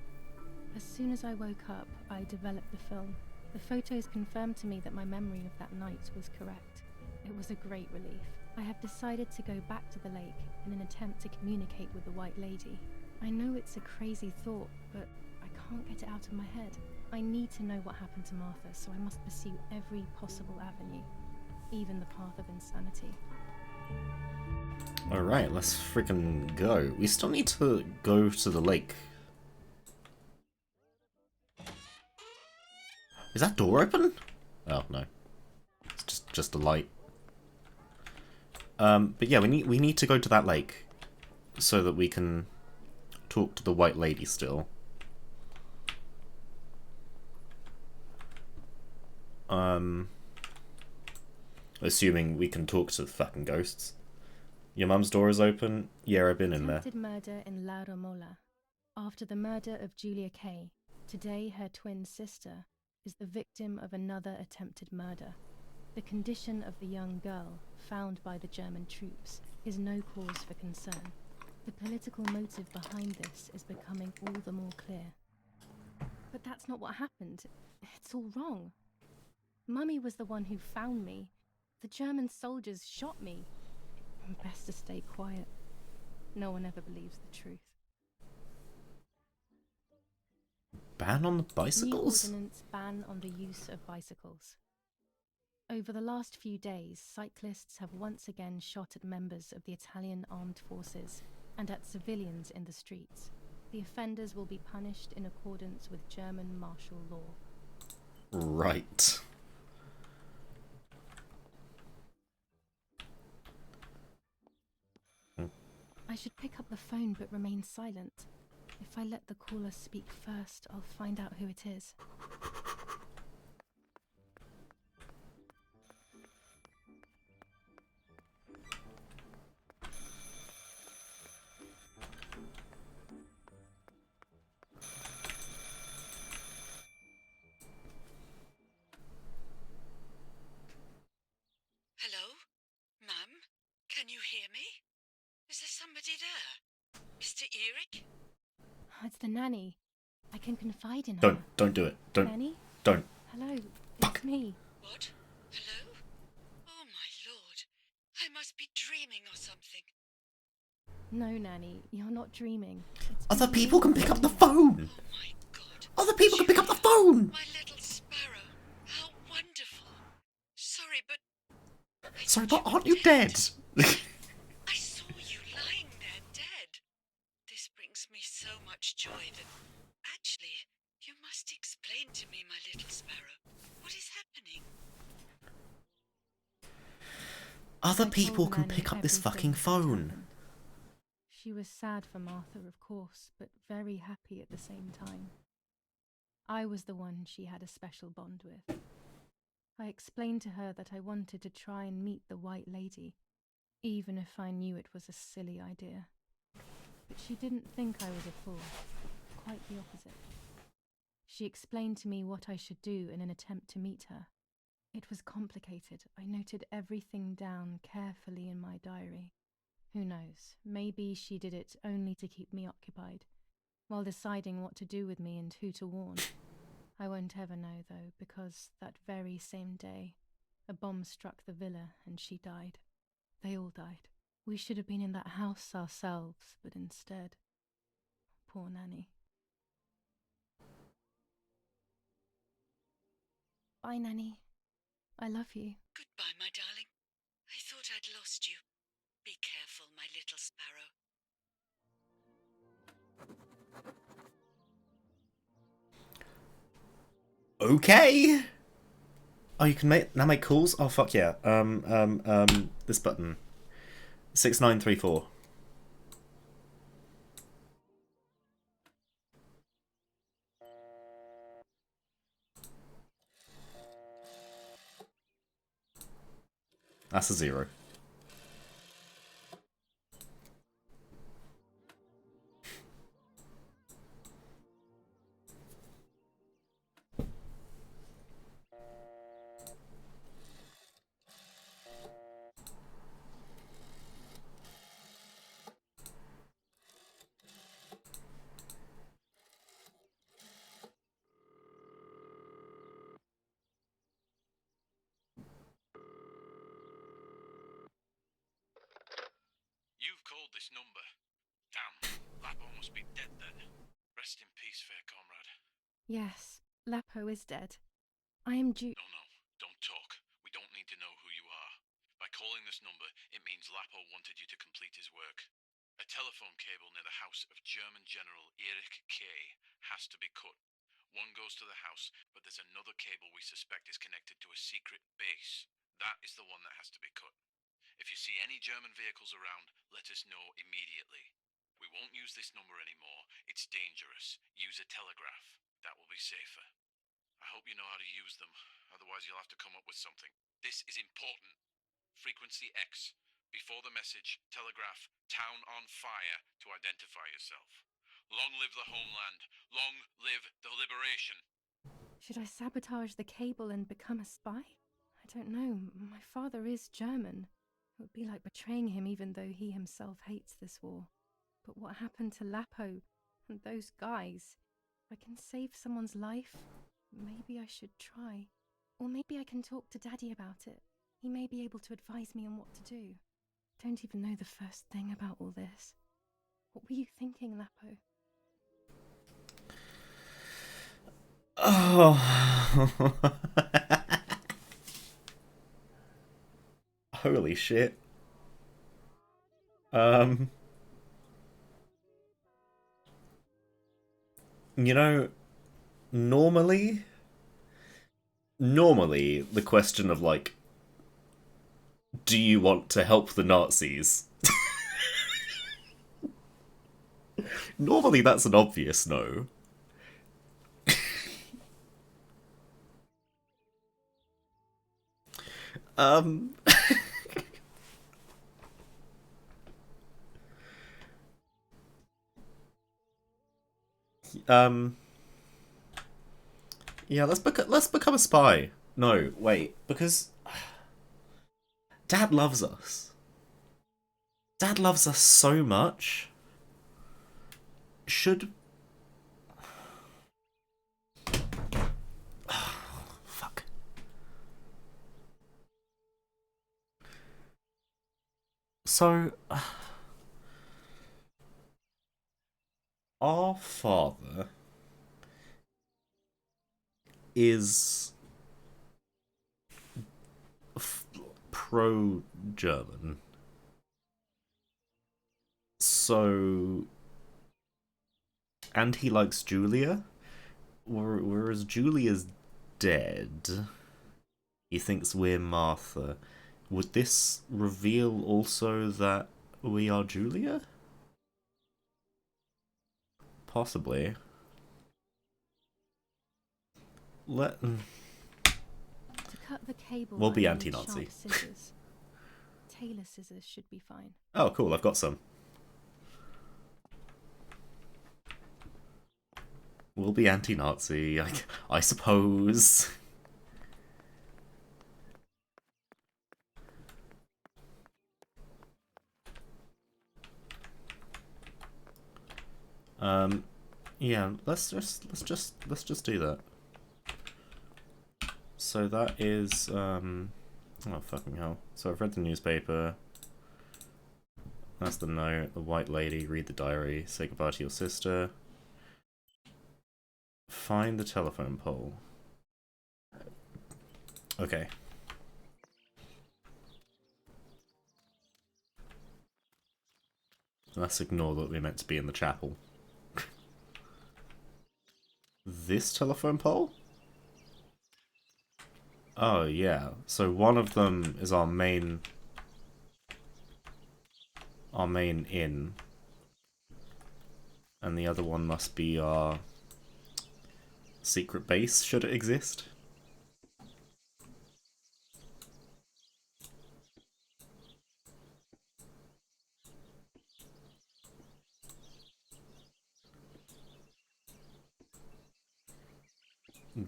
Speaker 3: As soon as I woke up, I developed the film. The photos confirmed to me that my memory of that night was correct. It was a great relief. I have decided to go back to the lake in an attempt to communicate with the White Lady. I know it's a crazy thought, but I can't get it out of my head. I need to know what happened to Martha, so I must pursue every possible avenue, even the path of insanity.
Speaker 1: Alright, let's freaking go. We still need to go to the lake. Is that door open? Oh, no. It's just a light. But yeah, we need to go to that lake so that we can talk to the White Lady still. Assuming we can talk to the fucking ghosts. Your mum's door is open? Yeah, I've been in there.
Speaker 3: Attempted murder in La Romola. After the murder of Julia Kae, today her twin sister is the victim of another attempted murder. The condition of the young girl, found by the German troops, is no cause for concern. The political motive behind this is becoming all the more clear. But that's not what happened. It's all wrong. Mummy was the one who found me. The German soldiers shot me. Best to stay quiet. No one ever believes the truth.
Speaker 1: Ban on the bicycles?
Speaker 3: New ordinance ban on the use of bicycles. Over the last few days, cyclists have once again shot at members of the Italian armed forces and at civilians in the streets. The offenders will be punished in accordance with German martial law.
Speaker 1: Right.
Speaker 3: I should pick up the phone but remain silent. If I let the caller speak first, I'll find out who it is.
Speaker 5: Hello? Ma'am? Can you hear me? Is there somebody there? Mr. Eric?
Speaker 3: It's the nanny. I can confide in her.
Speaker 1: Don't do it.
Speaker 3: Nanny?
Speaker 1: Don't.
Speaker 3: Hello, it's me.
Speaker 5: What? What? Hello? Oh my lord. I must be dreaming or something.
Speaker 3: No, Nanny, you're not dreaming.
Speaker 1: Other people can pick up the phone!
Speaker 5: Oh my god.
Speaker 1: Other people can pick up the phone!
Speaker 5: My little sparrow. How wonderful. Sorry, but...
Speaker 1: Sorry, but aren't you dead?
Speaker 5: I saw you lying there dead. This brings me so much joy that... Actually, you must explain to me, my little sparrow. What is happening?
Speaker 1: Other
Speaker 3: I
Speaker 1: people
Speaker 3: told
Speaker 1: can
Speaker 3: Nanny
Speaker 1: pick up this
Speaker 3: everything
Speaker 1: fucking
Speaker 3: that
Speaker 1: phone.
Speaker 3: happened. She was sad for Martha, of course, but very happy at the same time. I was the one she had a special bond with. I explained to her that I wanted to try and meet the White Lady, even if I knew it was a silly idea. But she didn't think I was a fool. Quite the opposite. She explained to me what I should do in an attempt to meet her. It was complicated. I noted everything down carefully in my diary. Who knows, maybe she did it only to keep me occupied, while deciding what to do with me and who to warn. I won't ever know, though, because that very same day, a bomb struck the villa and she died. They all died. We should have been in that house ourselves, but instead... Poor Nanny. Bye, Nanny. I love you.
Speaker 5: Goodbye, my darling. I thought I'd lost you. Be careful, my little sparrow.
Speaker 1: Okay! Oh, you can now make calls? Oh, fuck yeah. This button. 6934. That's a 0.
Speaker 15: You've called this number. Damn, Lapo must be dead then. Rest in peace, fair comrade.
Speaker 3: Yes, Lapo is dead. I am due...
Speaker 15: No, don't talk. We don't need to know who you are. By calling this number, it means Lapo wanted you to complete his work. A telephone cable near the house of German General Erich Kae has to be cut. One goes to the house, but there's another cable we suspect is connected to a secret base. That is the one that has to be cut. If you see any German vehicles around, let us know immediately. We won't use this number anymore. It's dangerous. Use a telegraph. That will be safer. I hope you know how to use them. Otherwise, you'll have to come up with something. This is important. Frequency X. Before the message, telegraph "Town on fire" to identify yourself. Long live the homeland. Long live the liberation.
Speaker 3: Should I sabotage the cable and become a spy? I don't know. My father is German. It would be like betraying him even though he himself hates this war. But what happened to Lapo and those guys? If I can save someone's life, maybe I should try. Or maybe I can talk to Daddy about it. He may be able to advise me on what to do. I don't even know the first thing about all this. What were you thinking, Lapo?
Speaker 1: Oh. Holy shit. You know, normally the question of like, do you want to help the Nazis? Normally that's an obvious no. Yeah, let's become a spy. No, wait, because Dad loves us. Dad loves us so much. Should... Fuck. So, our father is pro-German. So, and he likes Julia, whereas Julia's dead. He thinks we're Martha. Would this reveal also that we are Julia? Possibly.
Speaker 3: To cut the cable,
Speaker 1: We'll be
Speaker 3: I need
Speaker 1: anti-Nazi.
Speaker 3: sharp scissors. Tailor scissors should be fine.
Speaker 1: Oh, cool, I've got some. We'll be anti-Nazi, I suppose. Yeah, let's just do that. So that is, oh fucking hell. So I've read the newspaper. That's the note. The white lady, read the diary, say goodbye to your sister. Find the telephone pole. Okay. Let's ignore that we're meant to be in the chapel. This telephone pole? Oh, yeah. So one of them is our main inn. And the other one must be our secret base, should it exist.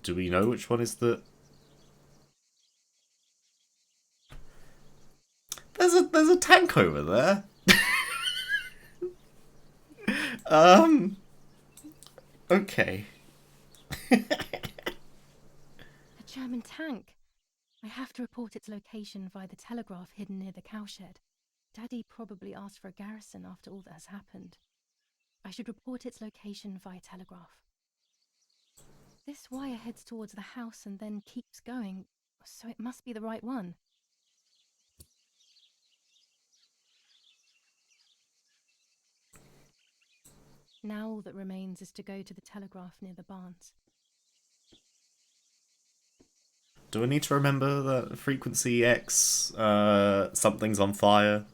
Speaker 1: Do we know which one is the... There's a tank over there. Okay.
Speaker 3: A German tank. I have to report its location via the telegraph hidden near the cowshed. Daddy probably asked for a garrison after all that has happened. I should report its location via telegraph. This wire heads towards the house and then keeps going, so it must be the right one. Now all that remains is to go to the telegraph near the barns.
Speaker 1: Do I need to remember that frequency X, something's on fire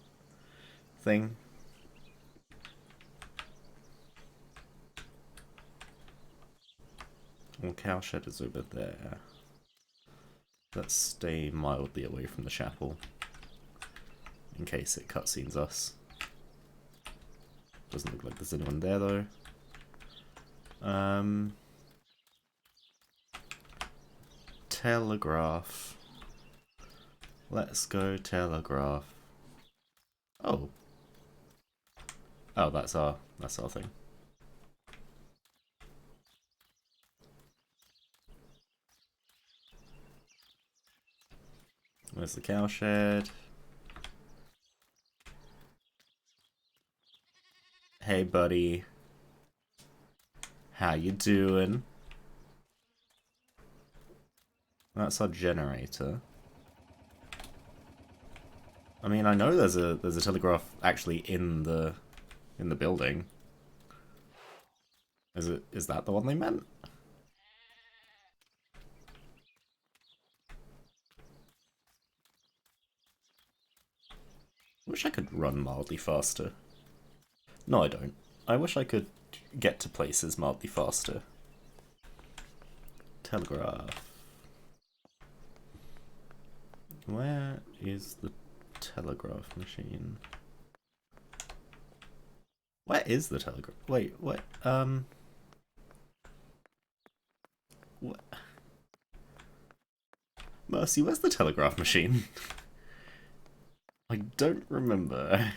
Speaker 1: thing? Well, cowshed is over there. Let's stay mildly away from the chapel. In case it cutscenes us. Doesn't look like there's anyone there though. Telegraph. Let's go telegraph. Oh. Oh, that's our thing. Where's the cowshed? Hey, buddy. How you doing? That's our generator. I mean, I know there's a telegraph actually in the building. Is that the one they meant? Wish I could run mildly faster. No, I don't. I wish I could get to places mildly faster. Telegraph. Where is the telegraph machine? Where is the telegraph? Wait, what? What? Mercy, where's the telegraph machine? I don't remember.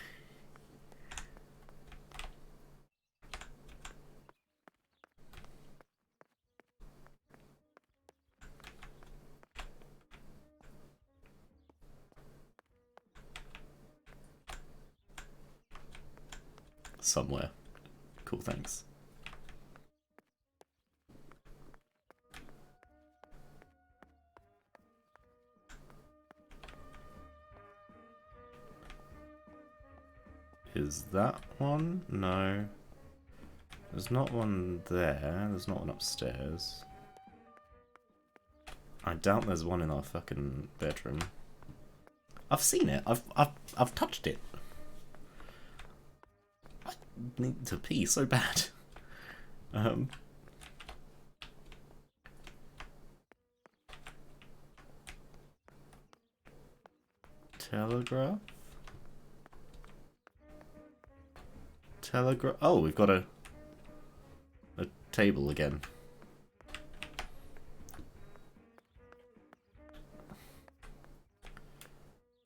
Speaker 1: somewhere. Cool, thanks. Is that one? No. There's not one there. There's not one upstairs. I doubt there's one in our fucking bedroom. I've seen it. I've touched it. I need to pee so bad. Telegraph? Telegraph? Oh, we've got a table again.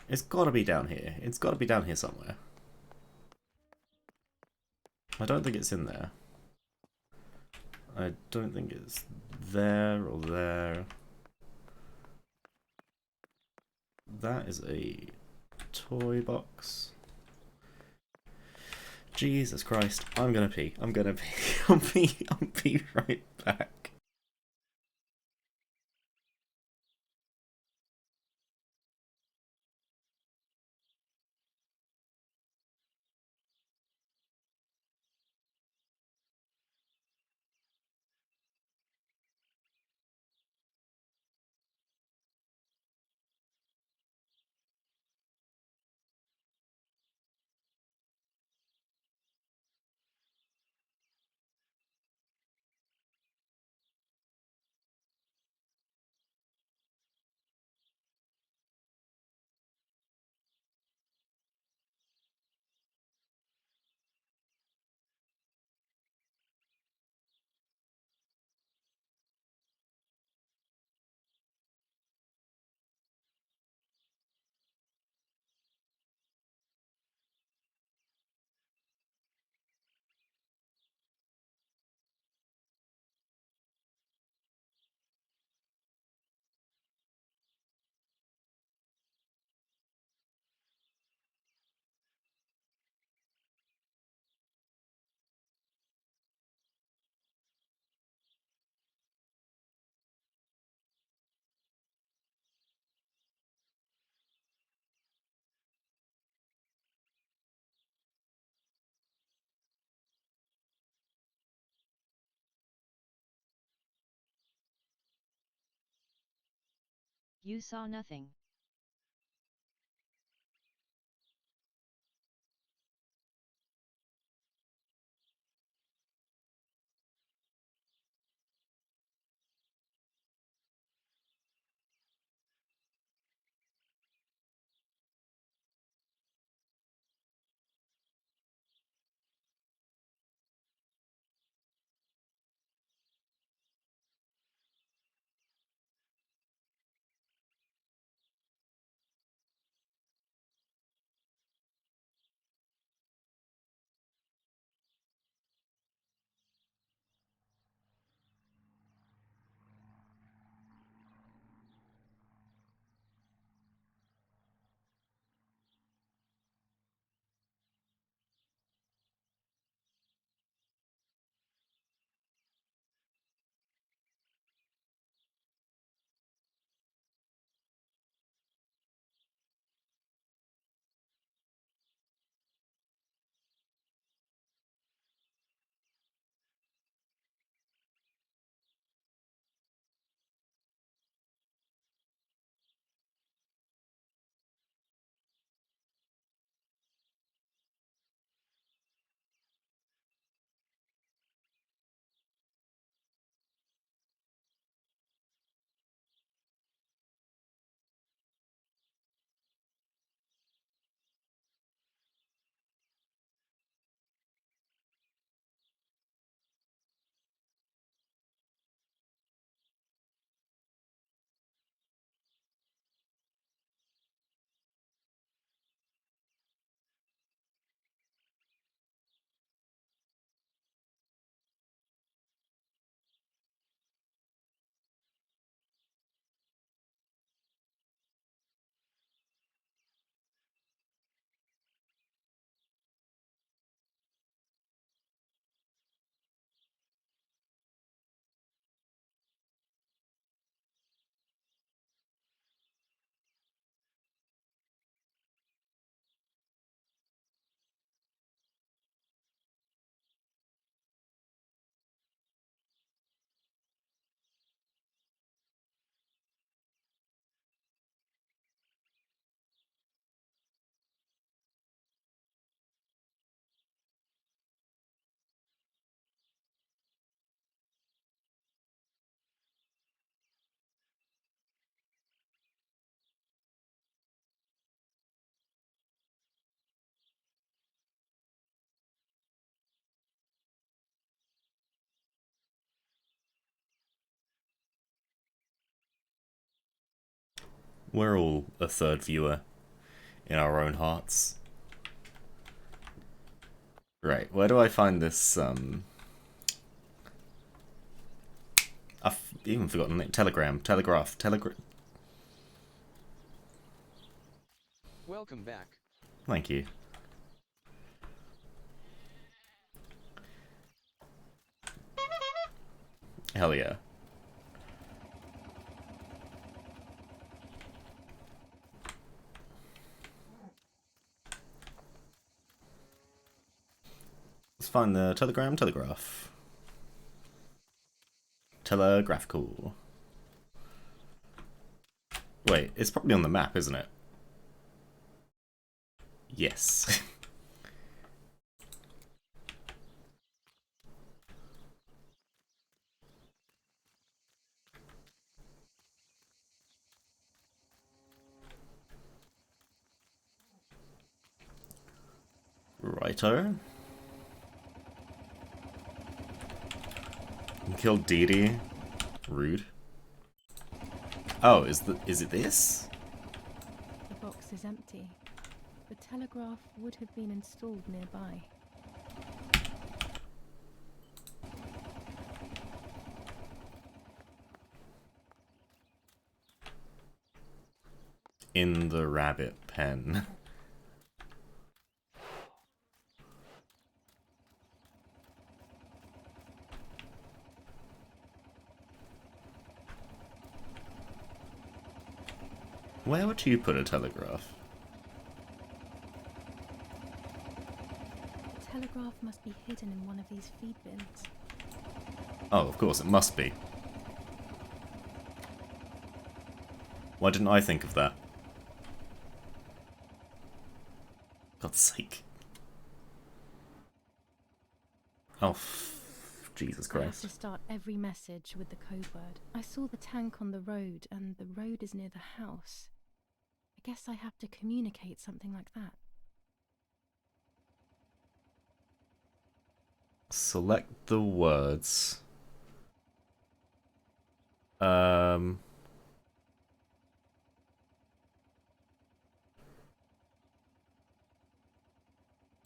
Speaker 1: It's gotta be down here. It's gotta be down here somewhere. I don't think it's in there. I don't think it's there or there. That is a toy box. Jesus Christ. I'm gonna pee. I'm gonna pee. I'll be right back.
Speaker 16: You saw nothing.
Speaker 1: We're all a third viewer in our own hearts. Right, where do I find this, I've even forgotten it. Telegraph.
Speaker 17: Welcome back.
Speaker 1: Thank you. Hell yeah. Let's find the telegraph. Telegraphical. Wait, it's probably on the map, isn't it? Yes. Righto. Killed Dee Dee. Rude. Oh, is it this?
Speaker 3: The box is empty. The telegraph would have been installed nearby.
Speaker 1: In the rabbit pen. Where would you put a telegraph?
Speaker 3: The telegraph must be hidden in one of these feed bins.
Speaker 1: Oh, of course, it must be. Why didn't I think of that? God's sake. Oh, Jesus
Speaker 3: I have
Speaker 1: Christ.
Speaker 3: to start every message with the code word. I saw the tank on the road, and the road is near the house. I guess I have to communicate something like that.
Speaker 1: Select the words.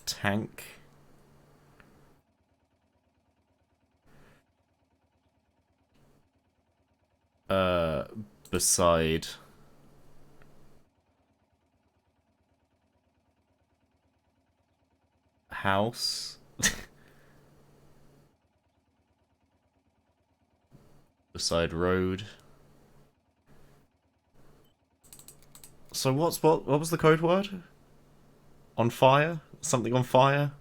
Speaker 1: Tank. Beside. House. Beside road. So what was the code word? On fire? Something on fire?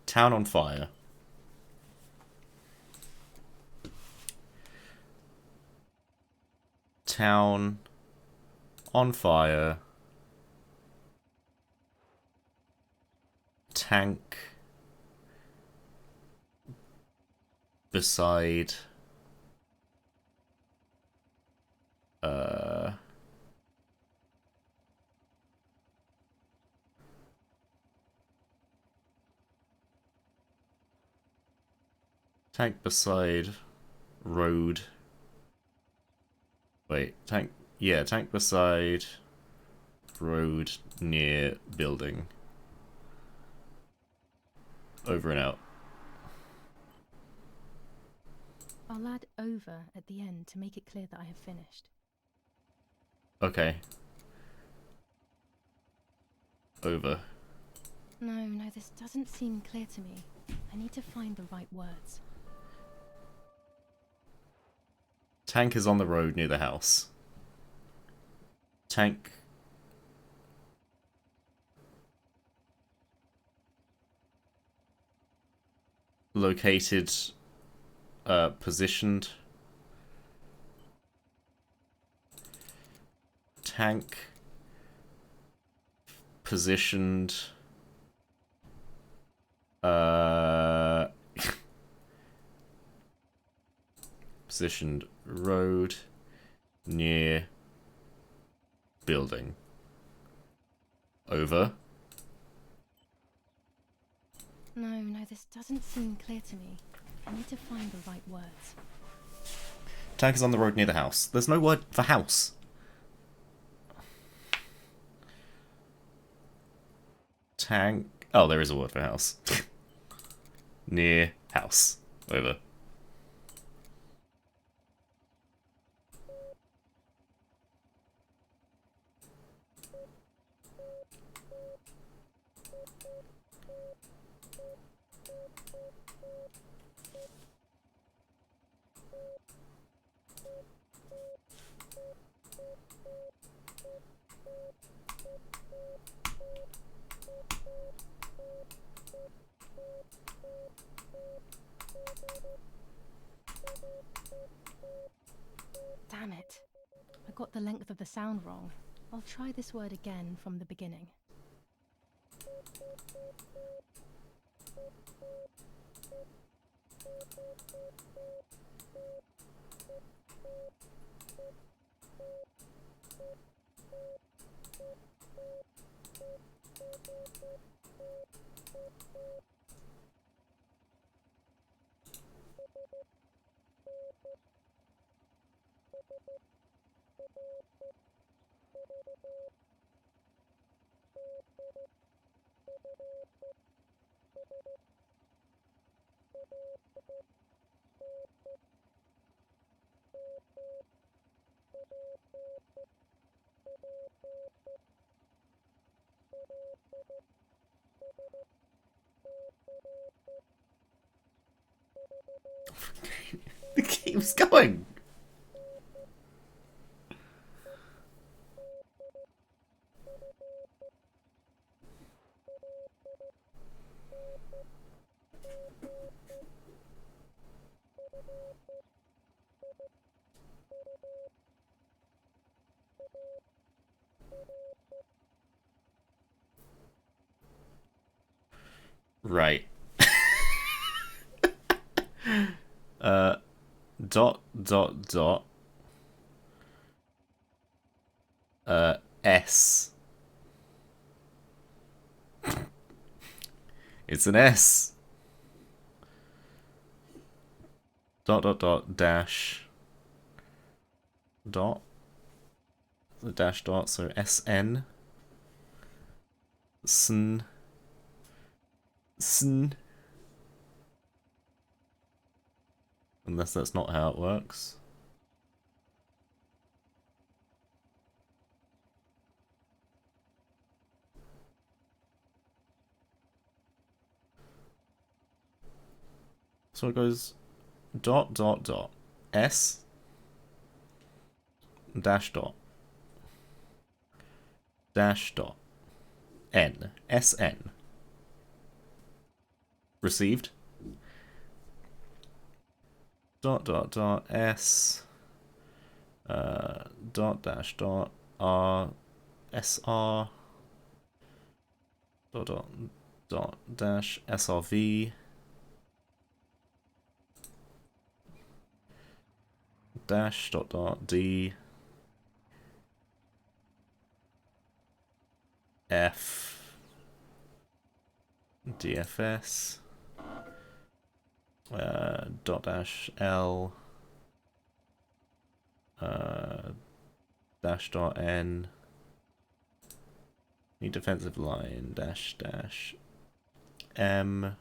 Speaker 1: Town on fire. Town on fire. Tank beside tank beside road. Wait, tank beside road near building. Over and out.
Speaker 3: I'll add over at the end to make it clear that I have finished.
Speaker 1: Okay. Over.
Speaker 3: No, this doesn't seem clear to me. I need to find the right words.
Speaker 1: Tank is on the road near the house. Tank. Located, positioned. Tank. Positioned. Positioned road near building. Over.
Speaker 3: No, this doesn't seem clear to me. I need to find the right words.
Speaker 1: Tank is on the road near the house. There's no word for house. Tank. Oh, there is a word for house. Near house. Over.
Speaker 3: Damn it. I got the length of the sound wrong. I'll try this word again from the beginning. It keeps going. Right. Dot dot dot. S. It's an S. Dot dot dot dash. Dot. The dash dot, so SN. Sn. Sn. Unless that's not how it works. So it goes dot dot dot S dash dot dash dot N SN received dot dot dot S dot dash dot R SR dot dot dot dash SRV dash dot dot D F DFS dot dash L dash dot N need defensive line dash dash M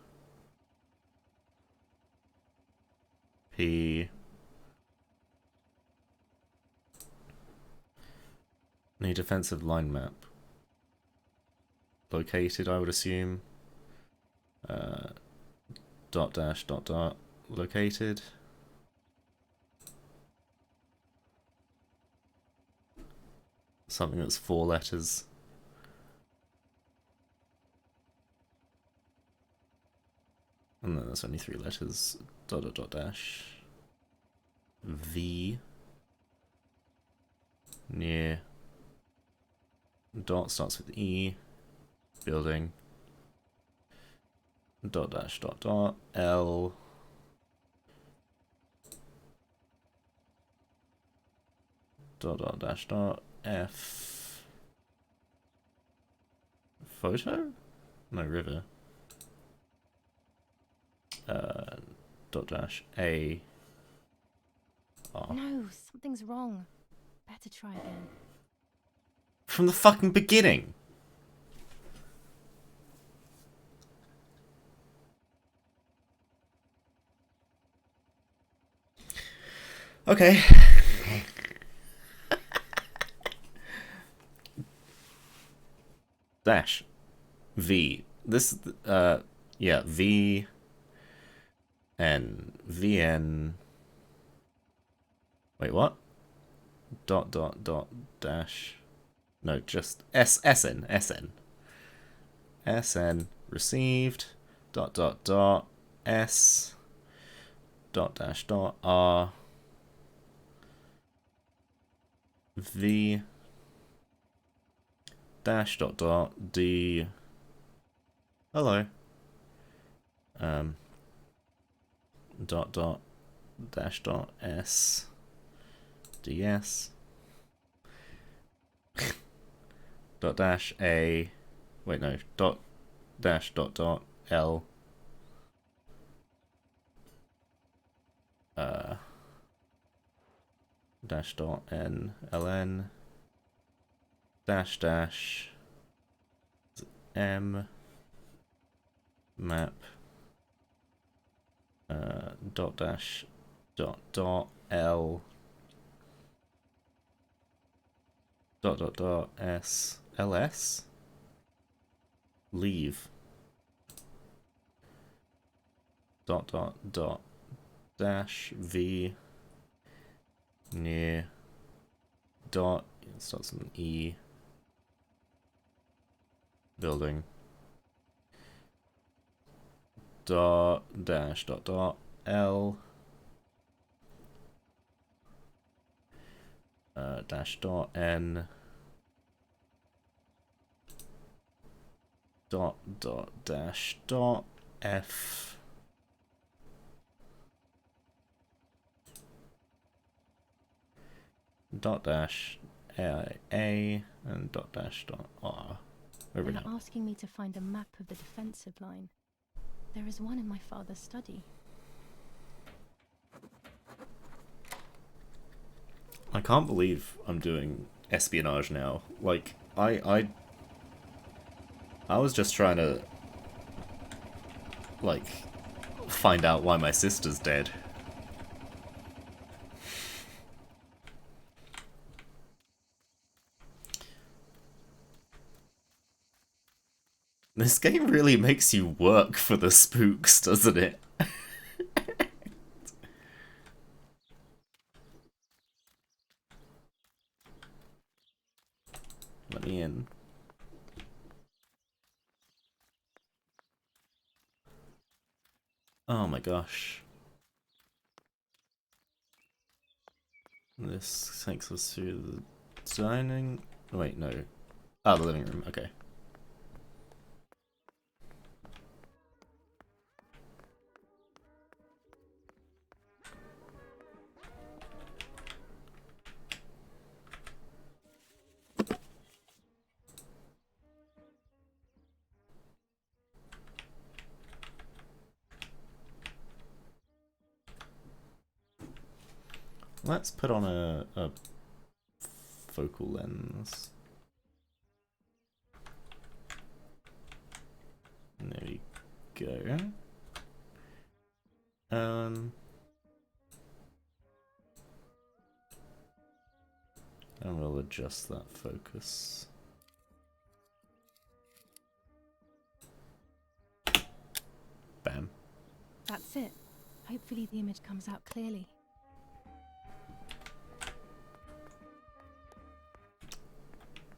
Speaker 3: P need defensive line map located, I would assume. Dot dash dot dot located. Something that's 4 letters. And then there's only 3 letters. Dot dot dot dash. V. Near. Dot starts with E. Building. Dot dash dot dot L. Dot dot dash dot F. Photo? No, river.
Speaker 1: dot dash A R.
Speaker 3: No, something's wrong. Better try again.
Speaker 1: From the fucking beginning. Okay. Dash V. This yeah, V N V N. Wait, what? Dot dot dot dash. No, just SN received dot dot dot S dot dash dot R V dash dot dot D. Hello. Dot dot dash dot S DS dot dash A. Wait, no. Dot dash dot dot L. Dash dot N LN dash dash M map dot dash dot dot L dot dot dot S LS leave dot dot dot dash V near dot, it starts with an E, building dot dash dot dot L dash dot N dot dot dash dot F dot dash A and dot dash dot R. Over
Speaker 3: They're
Speaker 1: now.
Speaker 3: asking me to find a map of the defensive line. There is one in my father's study.
Speaker 1: I can't believe I'm doing espionage now. Like, I was just trying to, like, find out why my sister's dead. This game really makes you work for the spooks, doesn't it? Let me in. Oh my gosh. This takes us to the dining... Wait, no. Ah, the living room, okay. Let's put on a focal lens. There we go. And we'll adjust that focus. Bam.
Speaker 3: That's it. Hopefully the image comes out clearly.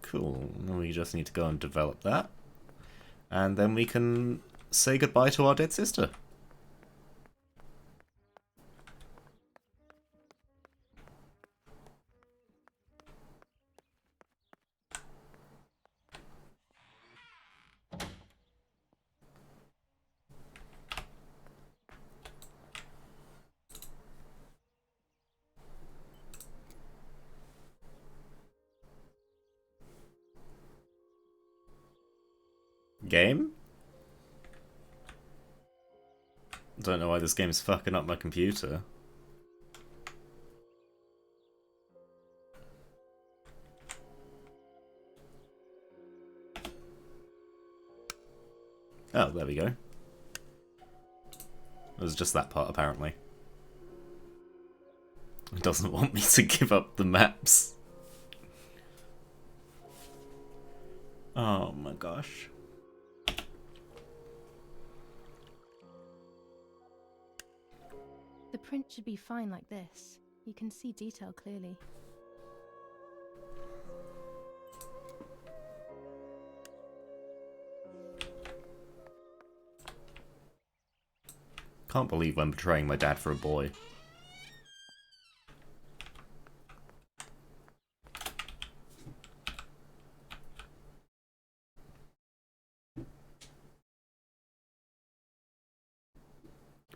Speaker 1: Cool. Now we just need to go and develop that. And then we can say goodbye to our dead sister. Game? Don't know why this game's fucking up my computer. Oh, there we go. It was just that part, apparently. It doesn't want me to give up the maps. Oh my gosh.
Speaker 3: The print should be fine like this. You can see detail clearly.
Speaker 1: Can't believe I'm betraying my dad for a boy.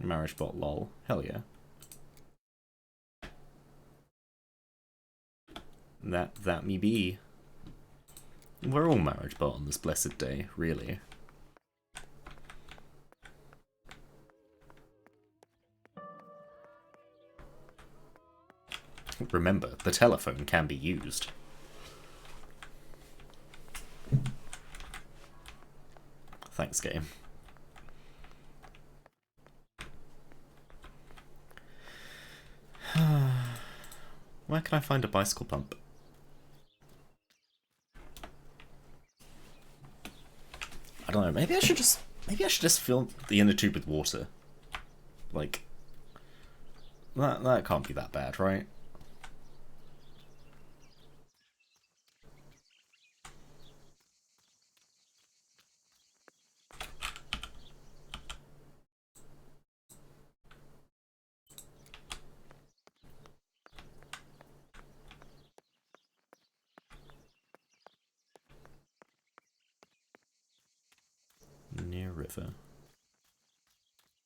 Speaker 1: Marriage bot lol. Hell yeah. That me be. We're all marriage bot on this blessed day, really. Remember, the telephone can be used. Thanks, game. Where can I find a bicycle pump? I don't know, maybe I should just fill the inner tube with water. Like, that can't be that bad, right? Near river.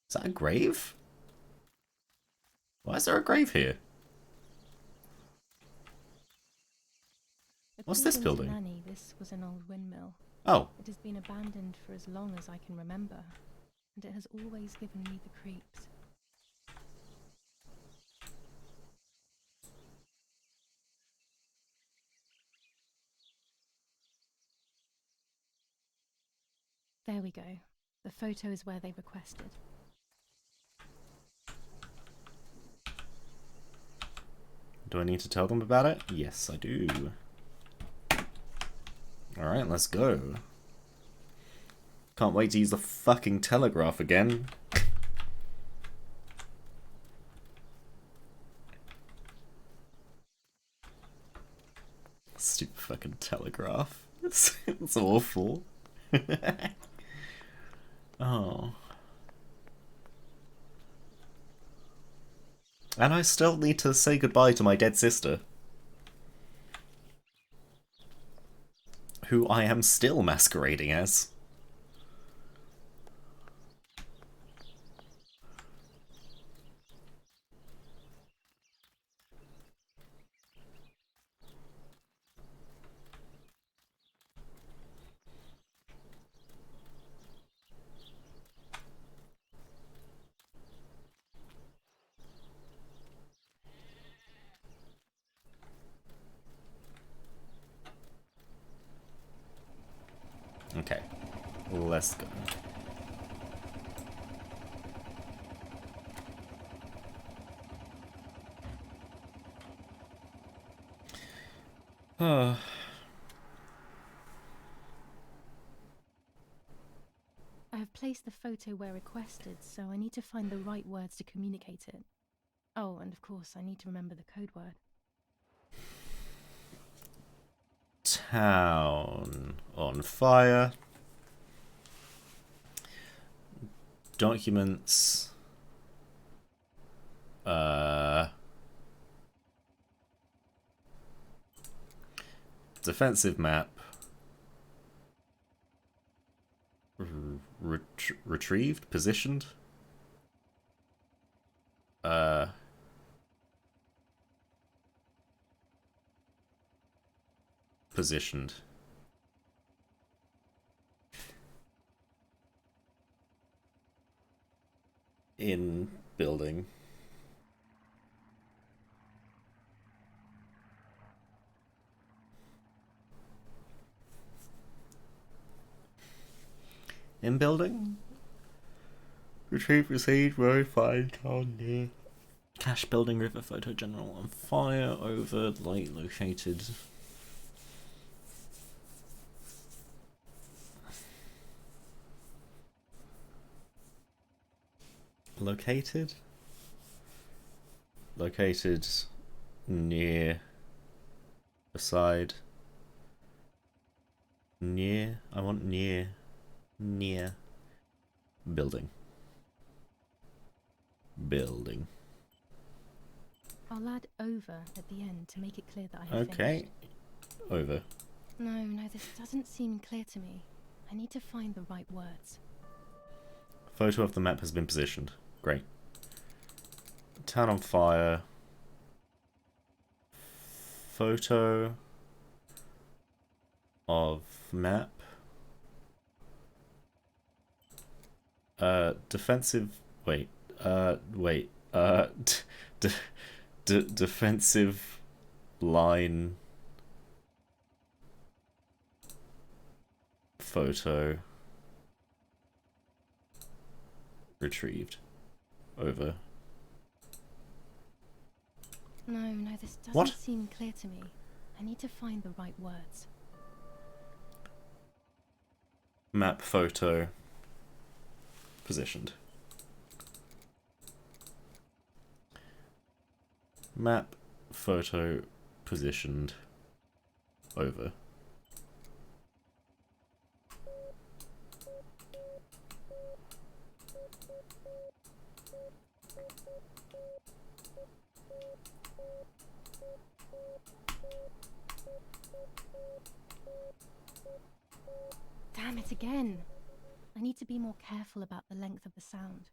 Speaker 1: Is that a grave? Why is there a grave here? What's this
Speaker 3: According to
Speaker 1: building?
Speaker 3: Nanny, this was an old windmill.
Speaker 1: Oh.
Speaker 3: It has been abandoned for as long as I can remember, and it has always given me the creeps. There we go. The photo is where they requested.
Speaker 1: Do I need to tell them about it? Yes, I do. Alright, let's go. Can't wait to use the fucking telegraph again. Stupid fucking telegraph. It's awful. Oh. And I still need to say goodbye to my dead sister. Who I am still masquerading as. Okay, let's go.
Speaker 3: I have placed the photo where requested, so I need to find the right words to communicate it. Oh, and of course, I need to remember the code word.
Speaker 1: Town on fire. Documents. Defensive map. Retrieved? Positioned? Positioned. in building. In building? Retrieve, received, verified, found near. Cache building, river photo general on fire, over, light located. Located? Located near, beside, near, I want near, building. Building.
Speaker 3: I'll add over at the end to make it clear that I have
Speaker 1: Okay.
Speaker 3: finished.
Speaker 1: Over.
Speaker 3: No, this doesn't seem clear to me. I need to find the right words.
Speaker 1: Photo of the map has been positioned. Great. Town on fire. Photo of map. Defensive. Wait. Defensive line. Photo. Retrieved. Over.
Speaker 3: No, this doesn't
Speaker 1: What?
Speaker 3: seem clear to me. I need to find the right words.
Speaker 1: Map photo. Positioned. Map photo positioned. Over.
Speaker 3: Damn it again! I need to be more careful about the length of the sound.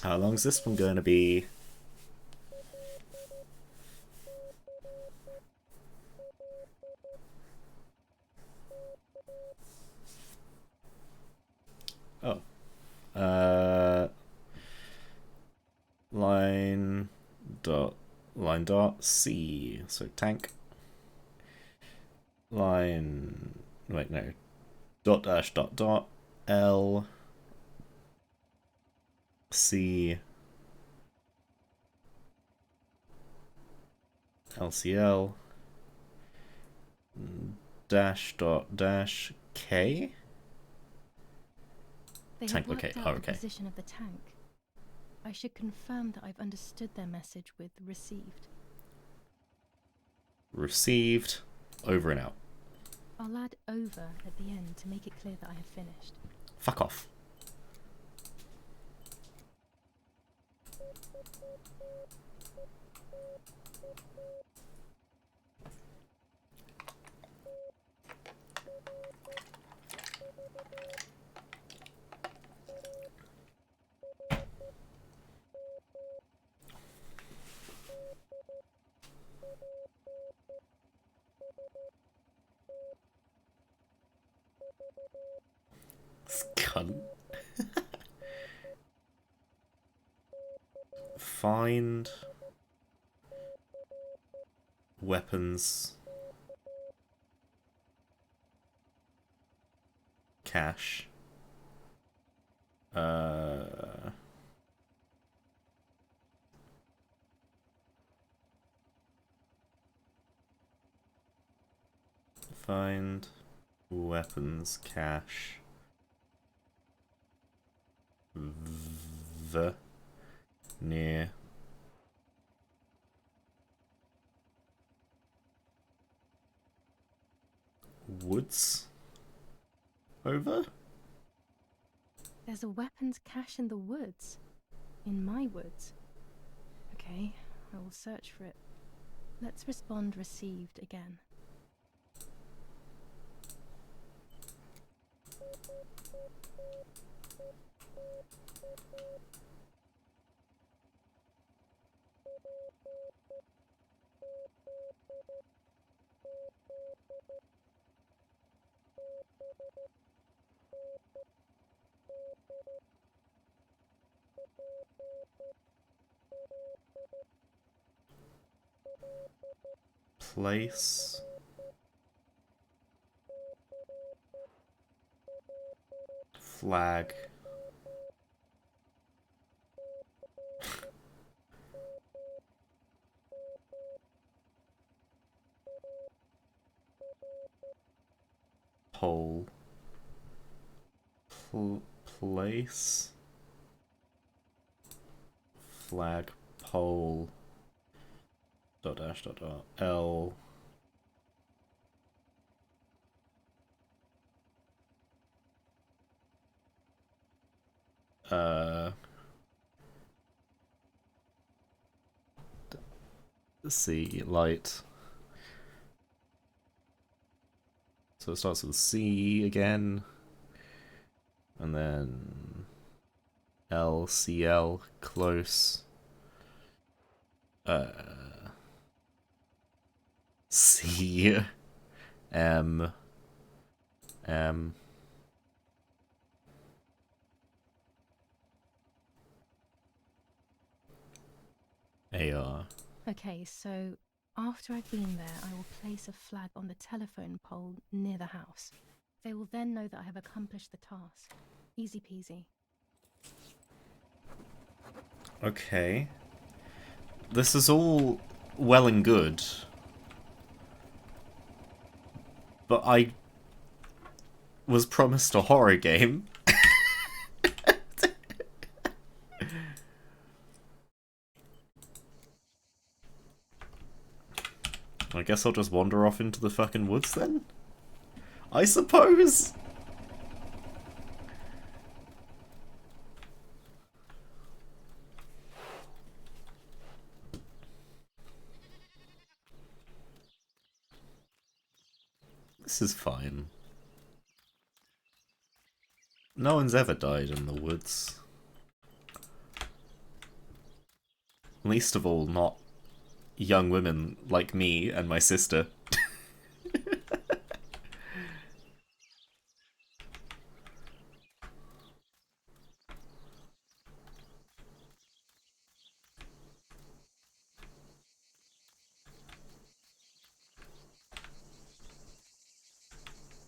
Speaker 1: How long's this one going to be? Oh. Line dot C. So tank. Line. Wait, no. Dot dash dot dot L. C. LCL. Dash dot dash K.
Speaker 3: They
Speaker 1: Tank
Speaker 3: have worked
Speaker 1: locate.
Speaker 3: out
Speaker 1: Oh,
Speaker 3: the
Speaker 1: okay.
Speaker 3: position of the tank. I should confirm that I've understood their message with received.
Speaker 1: Received. Over and out.
Speaker 3: I'll add over at the end to make it clear that I have finished.
Speaker 1: Fuck off. Cunt. Find weapons cache. Find weapons cache. Near woods. Over?
Speaker 3: There's a weapons cache in the woods. In my woods. Okay, I will search for it. Let's respond received again.
Speaker 1: Place. Flag. Pole. Place. Flag. Pole. Dot dash dot dot. L. C. Light. So it starts with C again. And then L, CL, close. C, M, M. AR.
Speaker 3: Okay, so after I've been there, I will place a flag on the telephone pole near the house. They will then know that I have accomplished the task. Easy peasy.
Speaker 1: Okay. This is all well and good. But I was promised a horror game. I guess I'll just wander off into the fucking woods then? I suppose! This is fine. No one's ever died in the woods. Least of all, not young women like me and my sister.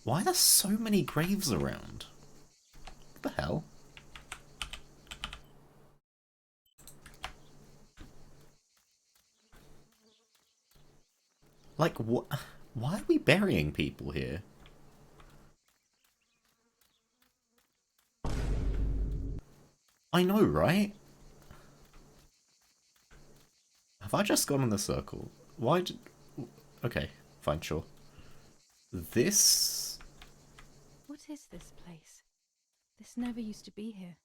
Speaker 1: Why are there so many graves around? What the hell? Like, what? Why are we burying people here? I know, right? Have I just gone in the circle? Why did... Okay, fine, sure. This...
Speaker 3: What is this place? This never used to be here.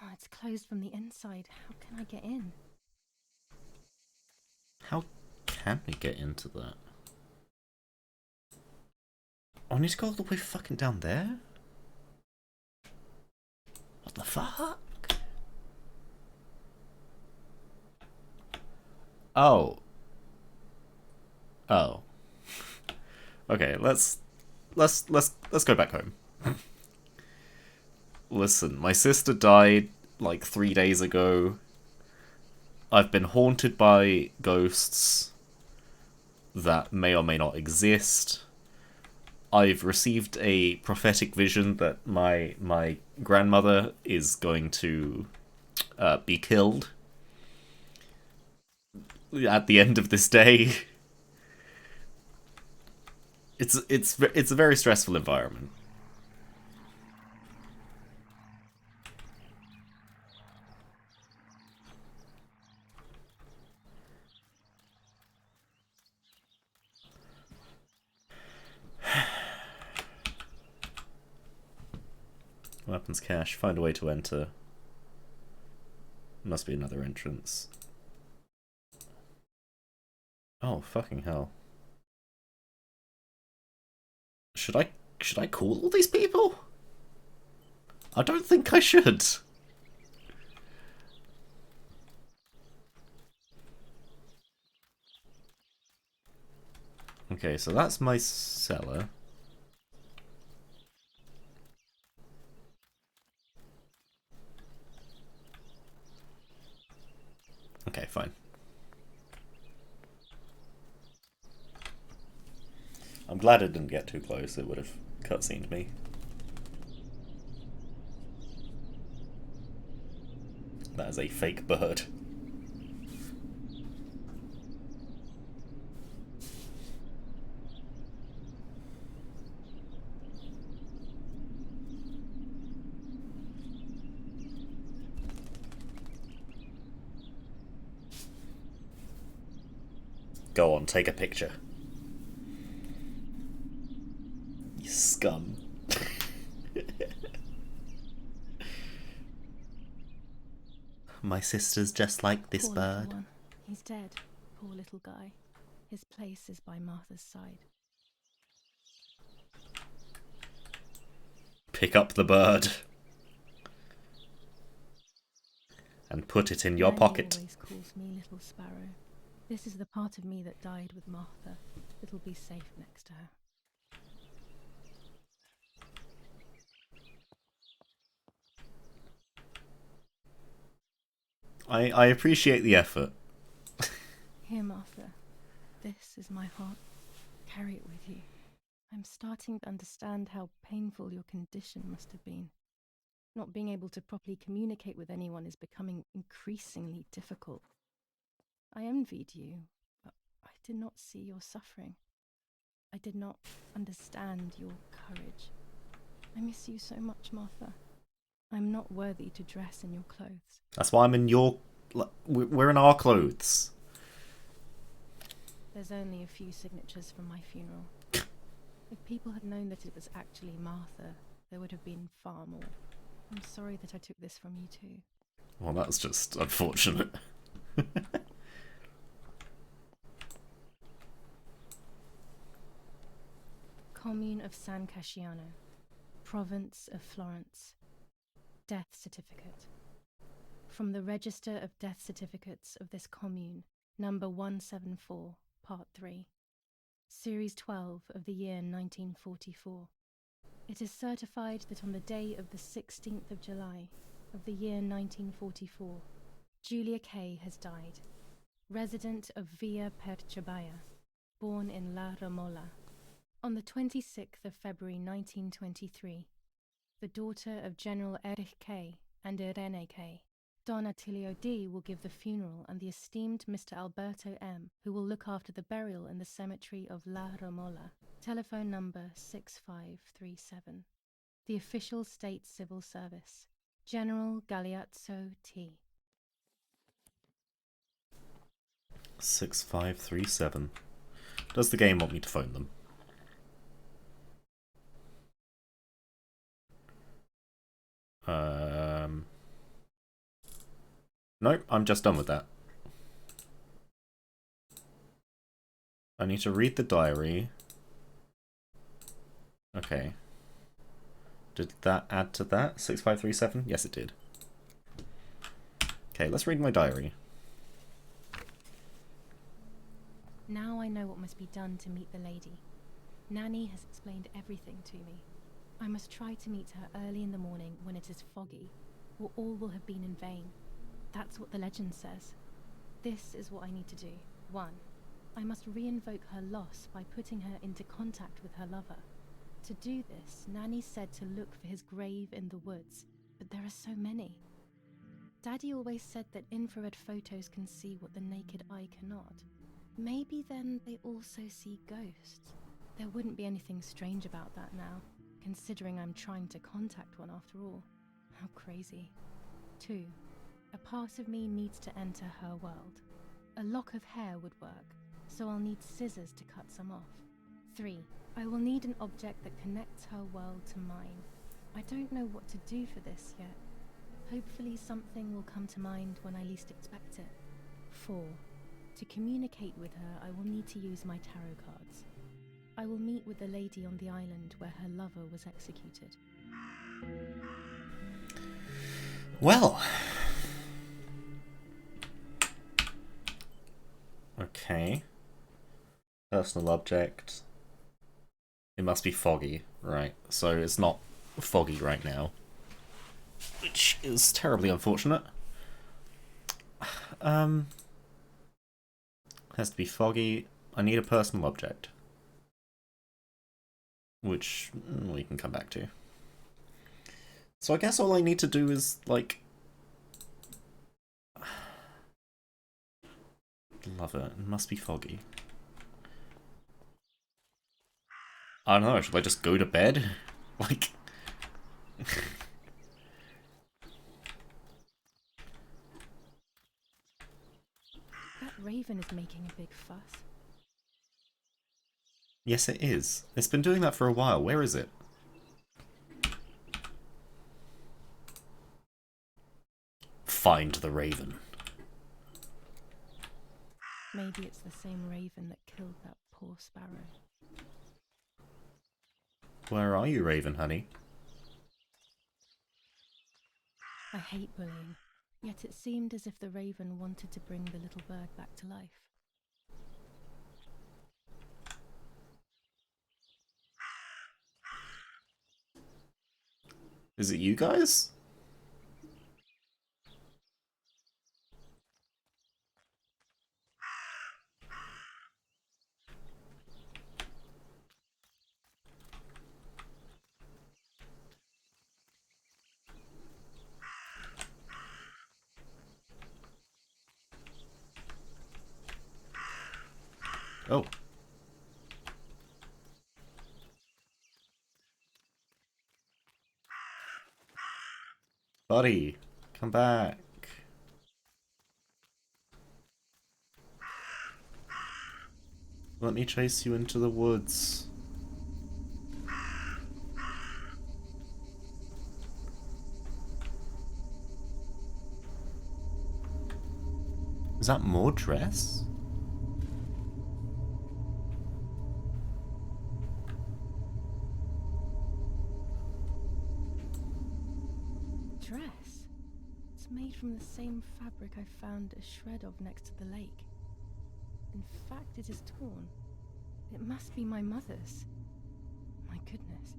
Speaker 3: Oh, it's closed from the inside. How can I get in?
Speaker 1: How can we get into that? Oh, I need to go all the way fucking down there? What the fuck? Oh. Oh. Okay, let's go back home. Listen, my sister died like 3 days ago. I've been haunted by ghosts that may or may not exist. I've received a prophetic vision that my grandmother is going to be killed at the end of this day. It's a very stressful environment. Weapons cache. Find a way to enter. Must be another entrance. Oh, fucking hell. Should I call all these people? I don't think I should. Okay, so that's my cellar. Okay, fine. I'm glad it didn't get too close. It would have cutscened me. That is a fake bird. Go on, take a picture. You scum. My sister's just like this
Speaker 3: Poor
Speaker 1: bird.
Speaker 3: little one. He's dead. Poor little guy. His place is by Martha's side.
Speaker 1: Pick up the bird. And put it in your
Speaker 3: Nanny
Speaker 1: pocket.
Speaker 3: always calls me Little Sparrow. This is the part of me that died with Martha. It'll be safe next to her.
Speaker 1: I appreciate the effort.
Speaker 3: Here, Martha. This is my heart. Carry it with you. I'm starting to understand how painful your condition must have been. Not being able to properly communicate with anyone is becoming increasingly difficult. I envied you, but I did not see your suffering. I did not understand your courage. I miss you so much, Martha. I'm not worthy to dress in your clothes.
Speaker 1: That's why I'm in your... We're in our clothes.
Speaker 3: There's only a few signatures from my funeral. If people had known that it was actually Martha, there would have been far more. I'm sorry that I took this from you too.
Speaker 1: Well, that's just unfortunate.
Speaker 3: Commune of San Casciano, Province of Florence. Death certificate. From the Register of Death Certificates of this commune, number 174, Part 3. Series 12 of the year 1944. It is certified that on the day of the 16th of July of the year 1944, Julia Kae has died, resident of Via Perchabaya, born in La Romola. On the 26th of February 1923, the daughter of General Erich Kae and Irene Kae, Don Attilio D. will give the funeral, and the esteemed Mr. Alberto M., who will look after the burial in the cemetery of La Romola. Telephone number 6537. The official state civil service. General Galeazzo T.
Speaker 1: 6537. Does the game want me to phone them? Nope, I'm just done with that. I need to read the diary. Okay. Did that add to that? 6537? Yes, it did. Okay, let's read my diary.
Speaker 3: Now I know what must be done to meet the lady. Nanny has explained everything to me. I must try to meet her early in the morning when it is foggy, or all will have been in vain. That's what the legend says. This is what I need to do. 1. I must re-invoke her loss by putting her into contact with her lover. To do this, Nanny said to look for his grave in the woods, but there are so many. Daddy always said that infrared photos can see what the naked eye cannot. Maybe then they also see ghosts. There wouldn't be anything strange about that now, considering I'm trying to contact one after all. How crazy. 2. A part of me needs to enter her world. A lock of hair would work, so I'll need scissors to cut some off. 3. I will need an object that connects her world to mine. I don't know what to do for this yet. Hopefully something will come to mind when I least expect it. 4. To communicate with her, I will need to use my tarot cards. I will meet with the lady on the island where her lover was executed.
Speaker 1: Well. Okay. Personal object. It must be foggy, right? So it's not foggy right now, which is terribly unfortunate. Has to be foggy. I need a personal object. Which we can come back to. So I guess all I need to do is, like... Love it. It must be foggy. I don't know, should I just go to bed? Like...
Speaker 3: That raven is making a big fuss.
Speaker 1: Yes, it is. It's been doing that for a while. Where is it? Find the raven.
Speaker 3: Maybe it's the same raven that killed that poor sparrow.
Speaker 1: Where are you, raven, honey?
Speaker 3: I hate bullying, yet it seemed as if the raven wanted to bring the little bird back to life.
Speaker 1: Is it you guys? Oh. Buddy, come back. Let me chase you into the woods. Is that more dress?
Speaker 3: Dress? It's made from the same fabric I found a shred of next to the lake. In fact, it is torn. It must be my mother's. My goodness.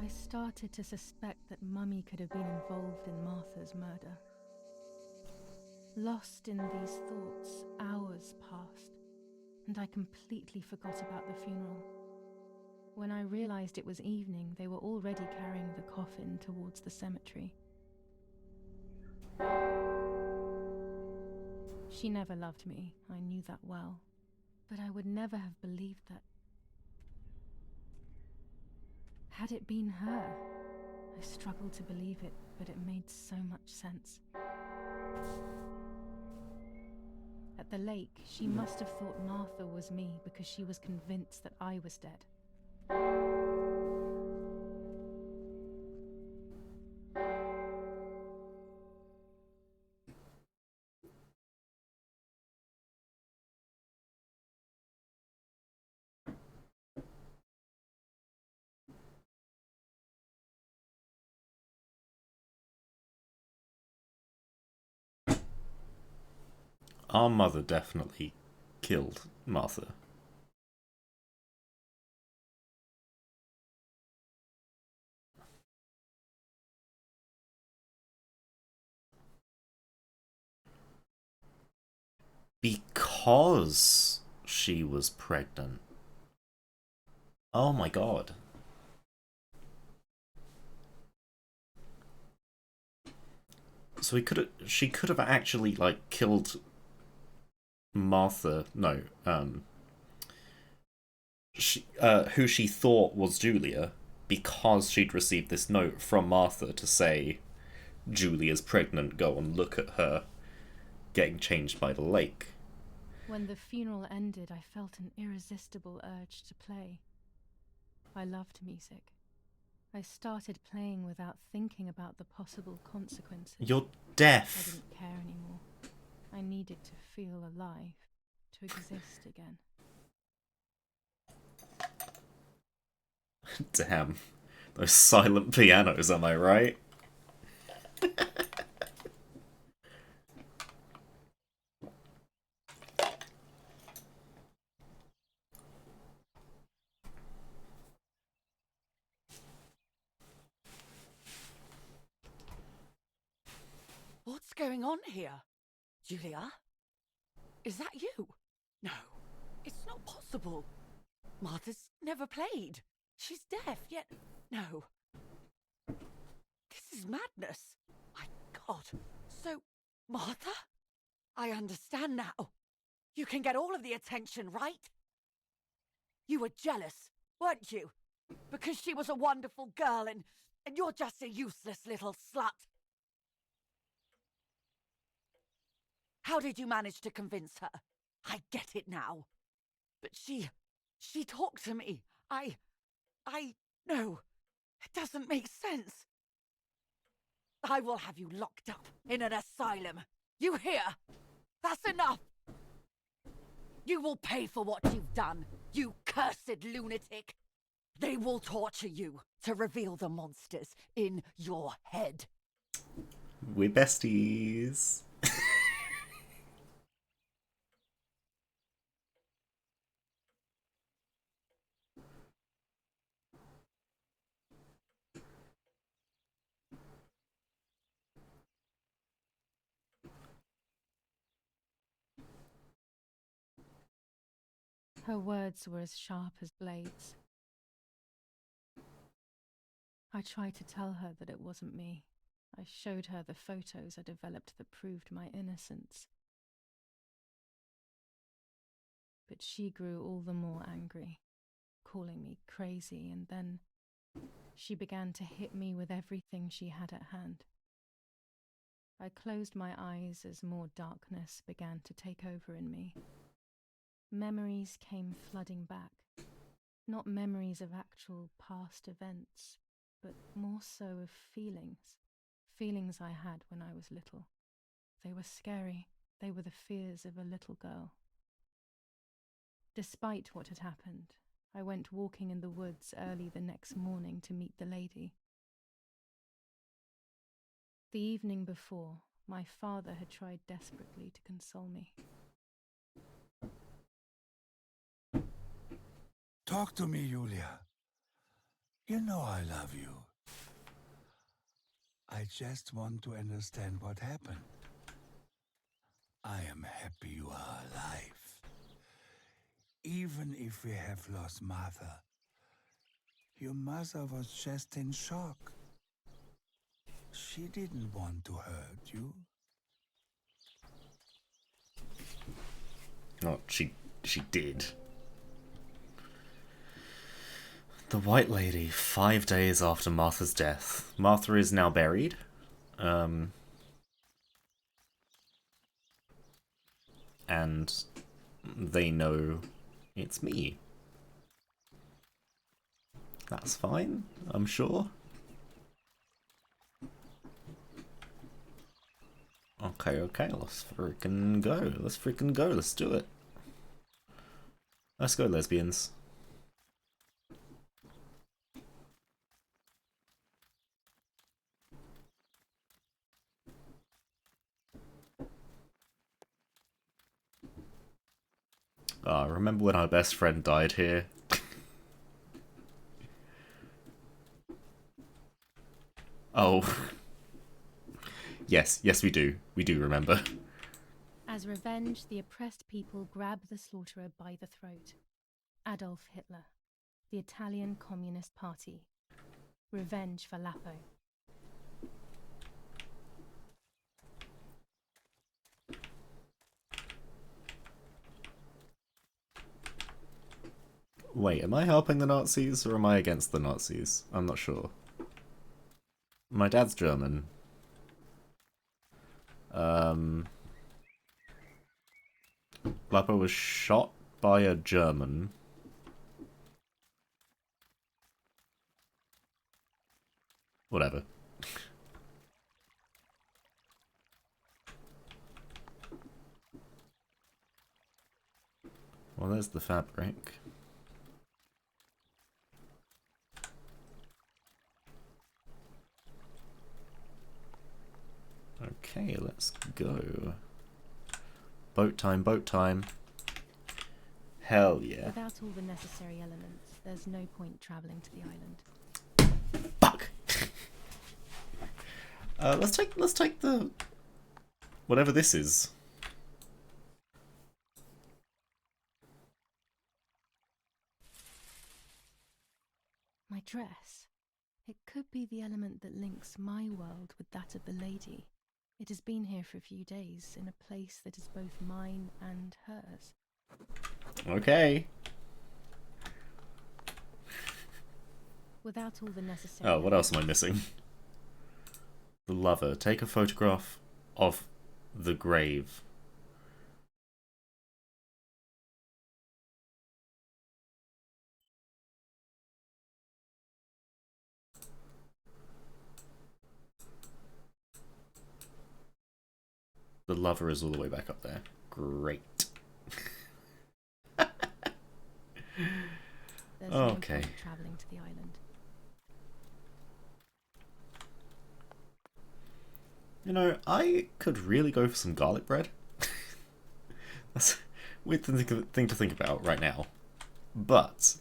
Speaker 3: I started to suspect that Mummy could have been involved in Martha's murder. Lost in these thoughts, hours passed, and I completely forgot about the funeral. When I realized it was evening, they were already carrying the coffin towards the cemetery. She never loved me, I knew that well, but I would never have believed that. Had it been her? I struggled to believe it, but it made so much sense. At the lake, she must have thought Martha was me because she was convinced that I was dead.
Speaker 1: Our mother definitely killed Martha. Because she was pregnant. Oh my god. So she could have actually, like, killed Martha, no, who she thought was Julia, because she'd received this note from Martha to say, Julia's pregnant, go and look at her getting changed by the lake.
Speaker 3: When the funeral ended, I felt an irresistible urge to play. I loved music. I started playing without thinking about the possible consequences.
Speaker 1: You're deaf.
Speaker 3: I didn't care anymore. I needed to feel alive, to exist again.
Speaker 1: Damn. Those silent pianos, am I right?
Speaker 9: going on here? Julia? Is that you? No, it's not possible. Martha's never played. She's deaf, yet... No. This is madness. My God. So, Martha? I understand now. You can get all of the attention, right? You were jealous, weren't you? Because she was a wonderful girl and you're just a useless little slut. How did you manage to convince her? I get it now. But she talked to me. No, it doesn't make sense. I will have you locked up in an asylum. You hear? That's enough. You will pay for what you've done, you cursed lunatic. They will torture you to reveal the monsters in your head.
Speaker 1: We're besties.
Speaker 3: Her words were as sharp as blades. I tried to tell her that it wasn't me. I showed her the photos I developed that proved my innocence. But she grew all the more angry, calling me crazy, and then she began to hit me with everything she had at hand. I closed my eyes as more darkness began to take over in me. Memories came flooding back. Not memories of actual past events, but more so of feelings. Feelings I had when I was little. They were scary. They were the fears of a little girl. Despite what had happened, I went walking in the woods early the next morning to meet the lady. The evening before, my father had tried desperately to console me.
Speaker 6: Talk to me, Julia. You know I love you. I just want to understand what happened. I am happy you are alive. Even if we have lost Martha, your mother was just in shock. She didn't want to hurt you.
Speaker 1: Oh, she did. The White Lady, 5 days after Martha's death. Martha is now buried. And they know it's me. That's fine, I'm sure. Okay, let's freaking go. Let's do it. Let's go, lesbians. Remember when our best friend died here? Oh. Yes, we do. We do remember.
Speaker 3: As revenge, the oppressed people grabbed the slaughterer by the throat. Adolf Hitler, the Italian Communist Party. Revenge for Lapo.
Speaker 1: Wait, am I helping the Nazis or am I against the Nazis? I'm not sure. My dad's German. Lapo was shot by a German. Whatever. Well, there's the fabric. Okay, let's go. Boat time. Hell yeah.
Speaker 3: Without all the necessary elements, there's no point travelling to the island.
Speaker 1: Fuck! Let's take the Whatever this is.
Speaker 3: My dress. It could be the element that links my world with that of the lady. It has been here for a few days, in a place that is both mine and hers.
Speaker 1: Okay.
Speaker 3: Without all the necessary...
Speaker 1: Oh, what else am I missing? The lover. Take a photograph of the grave. The lover is all the way back up there. Great.
Speaker 3: There's
Speaker 1: okay.
Speaker 3: no point traveling to the island.
Speaker 1: You know, I could really go for some garlic bread. That's a weird thing to think about right now. But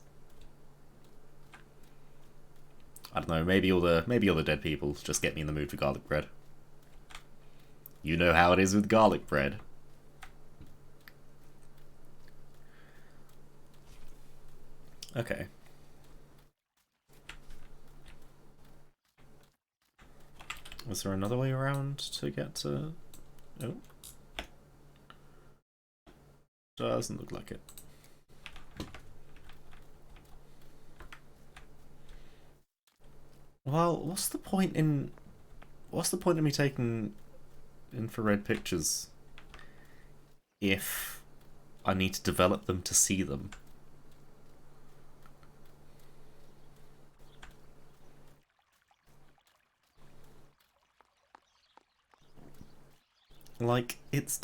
Speaker 1: I don't know, maybe all the dead people just get me in the mood for garlic bread. You know how it is with garlic bread. Okay. Was there another way around to get to... Oh. Doesn't look like it. Well, what's the point in me taking infrared pictures if I need to develop them to see them? Like, it's...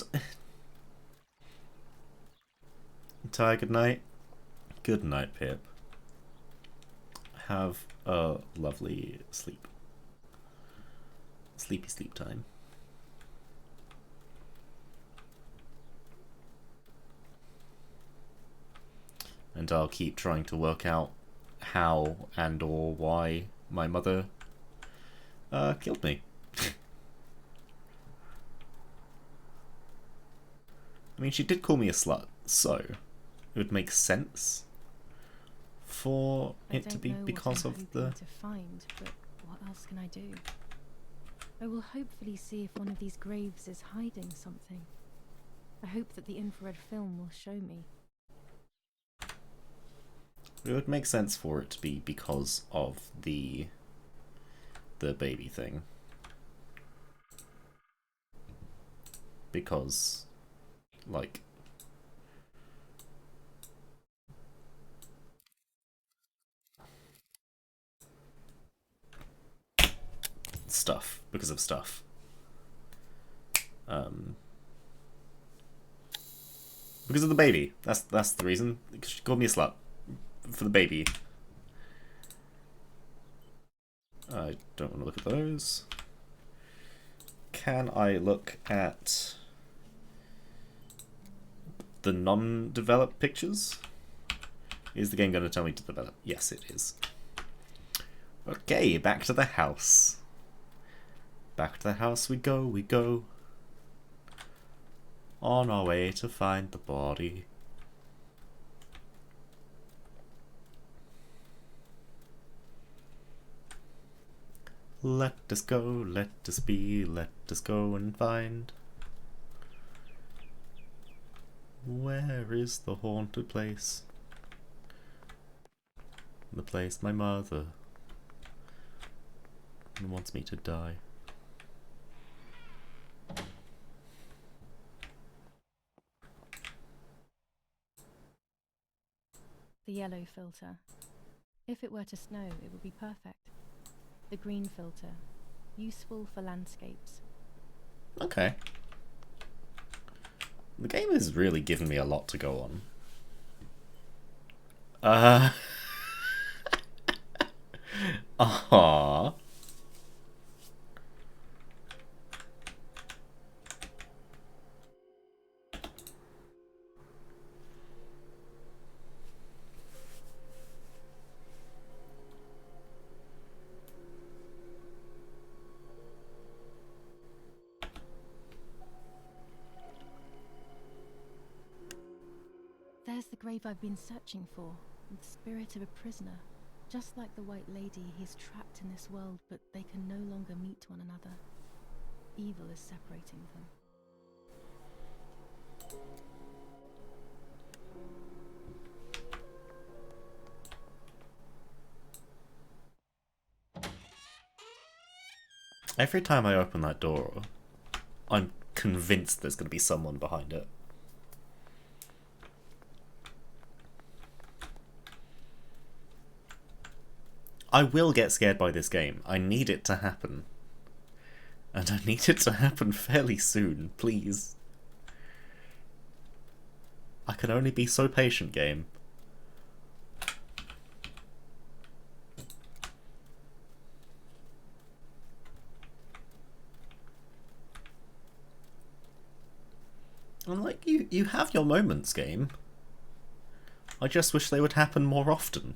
Speaker 1: Ty, good night. Good night, Pip. Have a lovely sleep. Sleepy sleep time. And I'll keep trying to work out how and or why my mother killed me. I mean, she did call me a slut, so it would make sense for it to be because of the...
Speaker 3: to find, but what else can I do? I will hopefully see if one of these graves is hiding something. I hope that the infrared film will show me.
Speaker 1: It would make sense for it to be because of the baby thing. Because, like... stuff. Because of stuff. Because of the baby. That's the reason. She called me a slut. For the baby. I don't want to look at those. Can I look at the non-developed pictures? Is the game going to tell me to develop? Yes, it is. Okay, back to the house. Back to the house we go, we go. On our way to find the body. Let us go, let us be, let us go and find. Where is the haunted place? The place my mother wants me to die.
Speaker 3: The yellow filter. If it were to snow, it would be perfect. The green filter. Useful for landscapes.
Speaker 1: Okay. The game is really giving me a lot to go on. Aww.
Speaker 3: grave I've been searching for, the spirit of a prisoner. Just like the White Lady, he's trapped in this world, but they can no longer meet one another. Evil is separating them.
Speaker 1: Every time I open that door, I'm convinced there's going to be someone behind it. I will get scared by this game. I need it to happen. And I need it to happen fairly soon, please. I can only be so patient, game. I'm like, you have your moments, game. I just wish they would happen more often.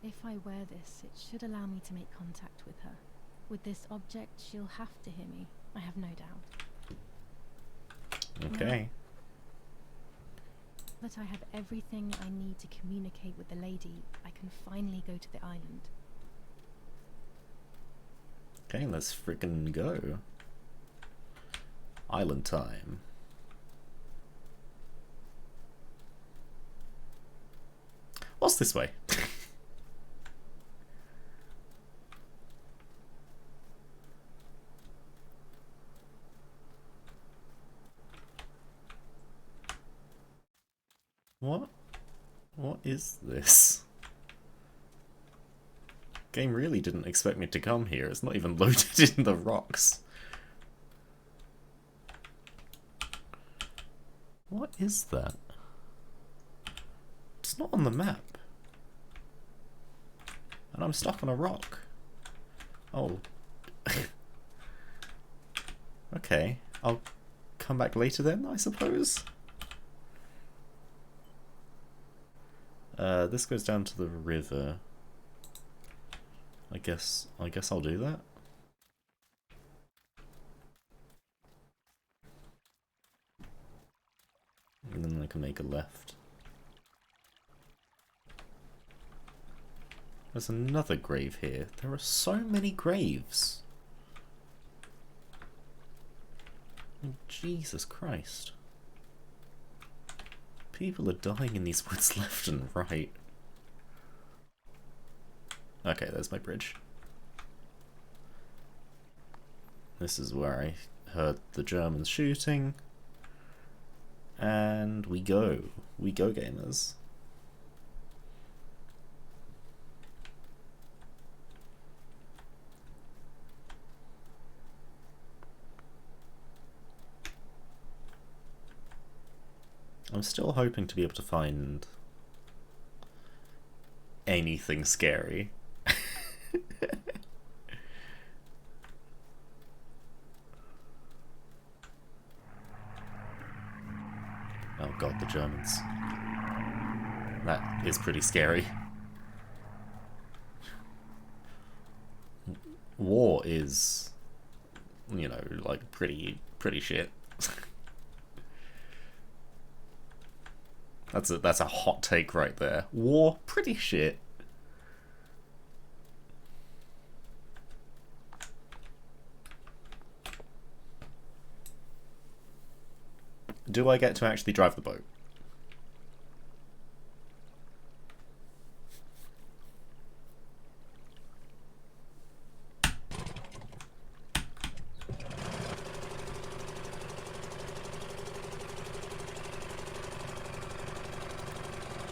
Speaker 3: If I wear this, it should allow me to make contact with her. With this object, she'll have to hear me, I have no doubt.
Speaker 1: Okay.
Speaker 3: Now that I have everything I need to communicate with the lady, I can finally go to the island.
Speaker 1: Okay, let's frickin' go. Island time. What's this way? What? What is this? Game really didn't expect me to come here. It's not even loaded in the rocks. What is that? It's not on the map. And I'm stuck on a rock. Oh. Okay. I'll come back later then, I suppose? This goes down to the river. I guess I'll do that. And then I can make a left. There's another grave here. There are so many graves. Oh, Jesus Christ. People are dying in these woods left and right. Okay, there's my bridge. This is where I heard the Germans shooting. And we go. We go, gamers. I'm still hoping to be able to find anything scary. Oh god, the Germans. That is pretty scary. War is, you know, like pretty shit. That's a hot take right there. War, pretty shit. Do I get to actually drive the boat?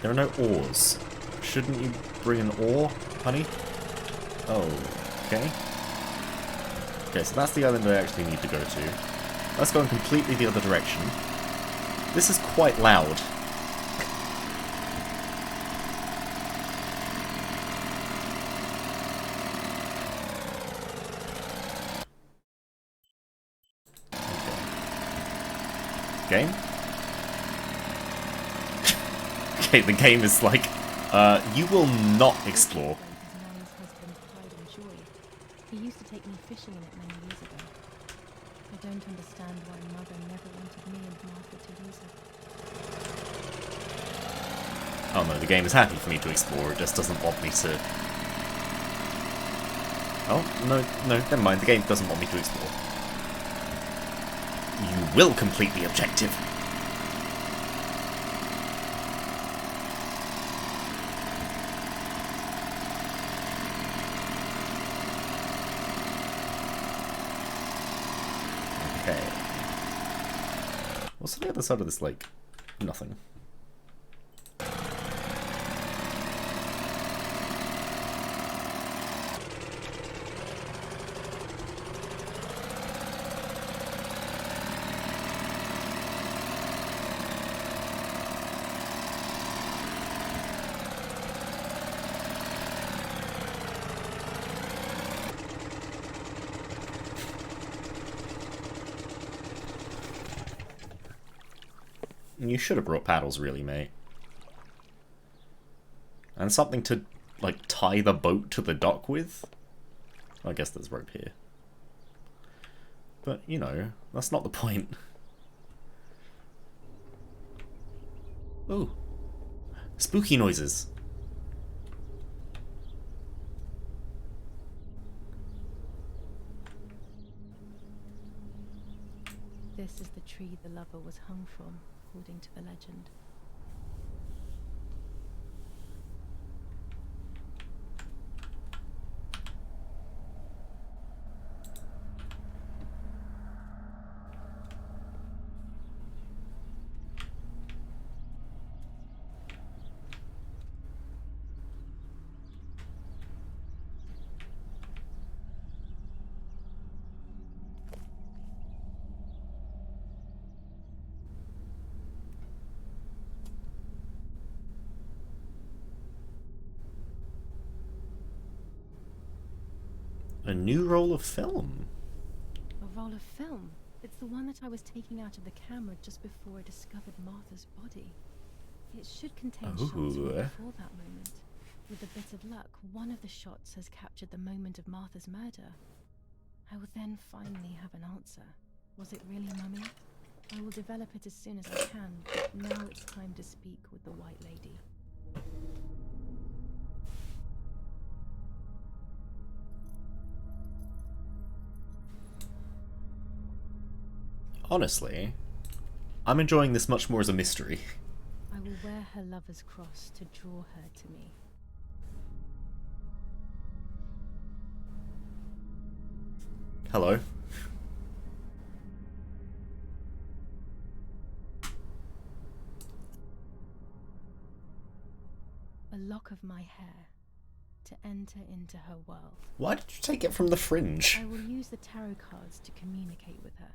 Speaker 1: There are no oars. Shouldn't you bring an oar, honey? Oh, okay. Okay, so that's the island I actually need to go to. Let's go in completely the other direction. This is quite loud. Okay. Game? Okay, the game is like, you will not explore.
Speaker 3: Nanny's husband pride and joy. He used to take me fishing in it many years ago. I don't understand why Mother never wanted me and Martha to use it.
Speaker 1: Oh no, the game is happy for me to explore, it just doesn't want me to... Oh, no, never mind, the game doesn't want me to explore. You will complete the objective. Okay. What's on the other side of this lake? Nothing. You should have brought paddles, really, mate. And something to, like, tie the boat to the dock with? I guess there's rope here. But, you know, that's not the point. Ooh. Spooky noises.
Speaker 3: This is the tree the lover was hung from, according to the legend.
Speaker 1: A new roll of film.
Speaker 3: A roll of film? It's the one that I was taking out of the camera just before I discovered Martha's body. It should contain shots from before that moment. With a bit of luck, one of the shots has captured the moment of Martha's murder. I will then finally have an answer. Was it really Mummy? I will develop it as soon as I can, but now it's time to speak with the White Lady.
Speaker 1: Honestly, I'm enjoying this much more as a mystery.
Speaker 3: I will wear her lover's cross to draw her to me.
Speaker 1: Hello.
Speaker 3: A lock of my hair to enter into her world.
Speaker 1: Why did you take it from the fringe?
Speaker 3: I will use the tarot cards to communicate with her.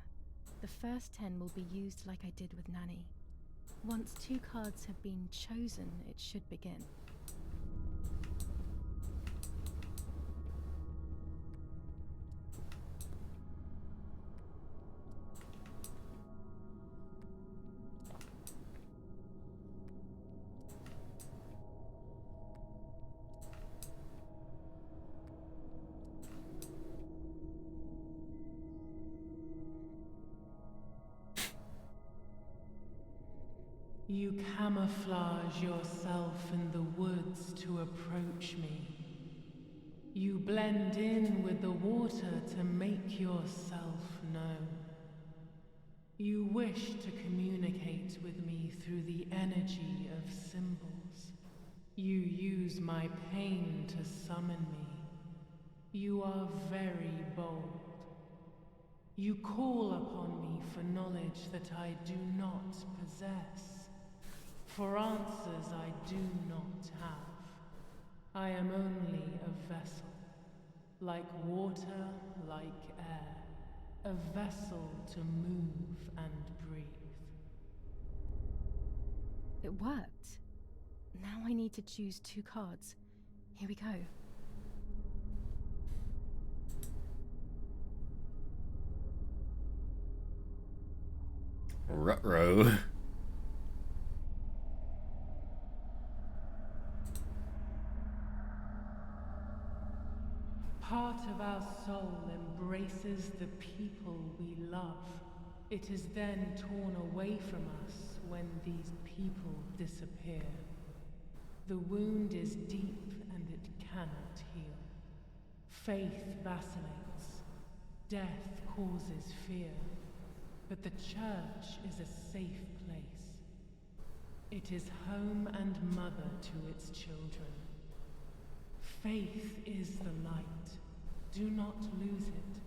Speaker 3: The first 10 will be used like I did with Nanny. Once 2 cards have been chosen, it should begin.
Speaker 17: You camouflage yourself in the woods to approach me. You blend in with the water to make yourself known. You wish to communicate with me through the energy of symbols. You use my pain to summon me. You are very bold. You call upon me for knowledge that I do not possess. For answers I do not have. I am only a vessel. Like water, like air. A vessel to move and breathe.
Speaker 3: It worked. Now I need to choose 2 cards. Here we go.
Speaker 1: Ruh-roh.
Speaker 17: Part of our soul embraces the people we love. It is then torn away from us when these people disappear. The wound is deep and it cannot heal. Faith vacillates. Death causes fear. But the church is a safe place. It is home and mother to its children. Faith is the light. Do not lose it.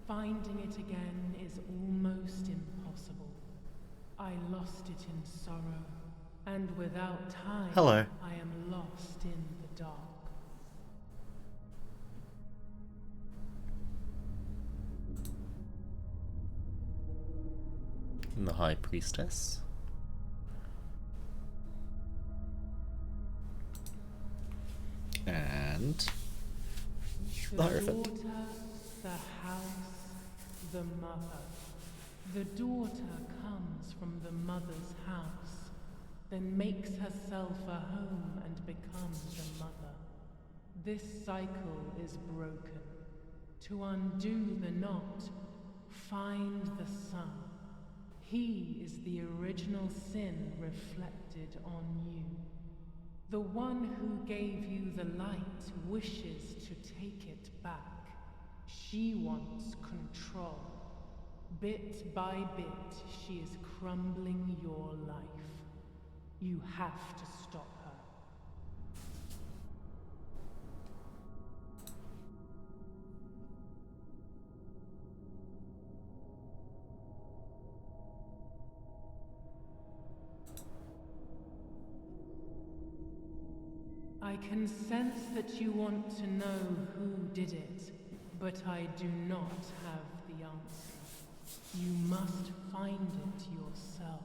Speaker 17: Finding it again is almost impossible. I lost it in sorrow, and without time,
Speaker 1: Hello.
Speaker 17: I am lost in the dark.
Speaker 1: And the High Priestess. And the Hierophant.
Speaker 17: The daughter, the house, the mother. The daughter comes from the mother's house, then makes herself a home and becomes a mother. This cycle is broken. To undo the knot, find the sun. He is the original sin reflected on you. The one who gave you the light wishes to take it back. She wants control. Bit by bit, she is crumbling your life. You have to stop her. I can sense that you want to know who did it, but I do not have the answer. You must find it yourself.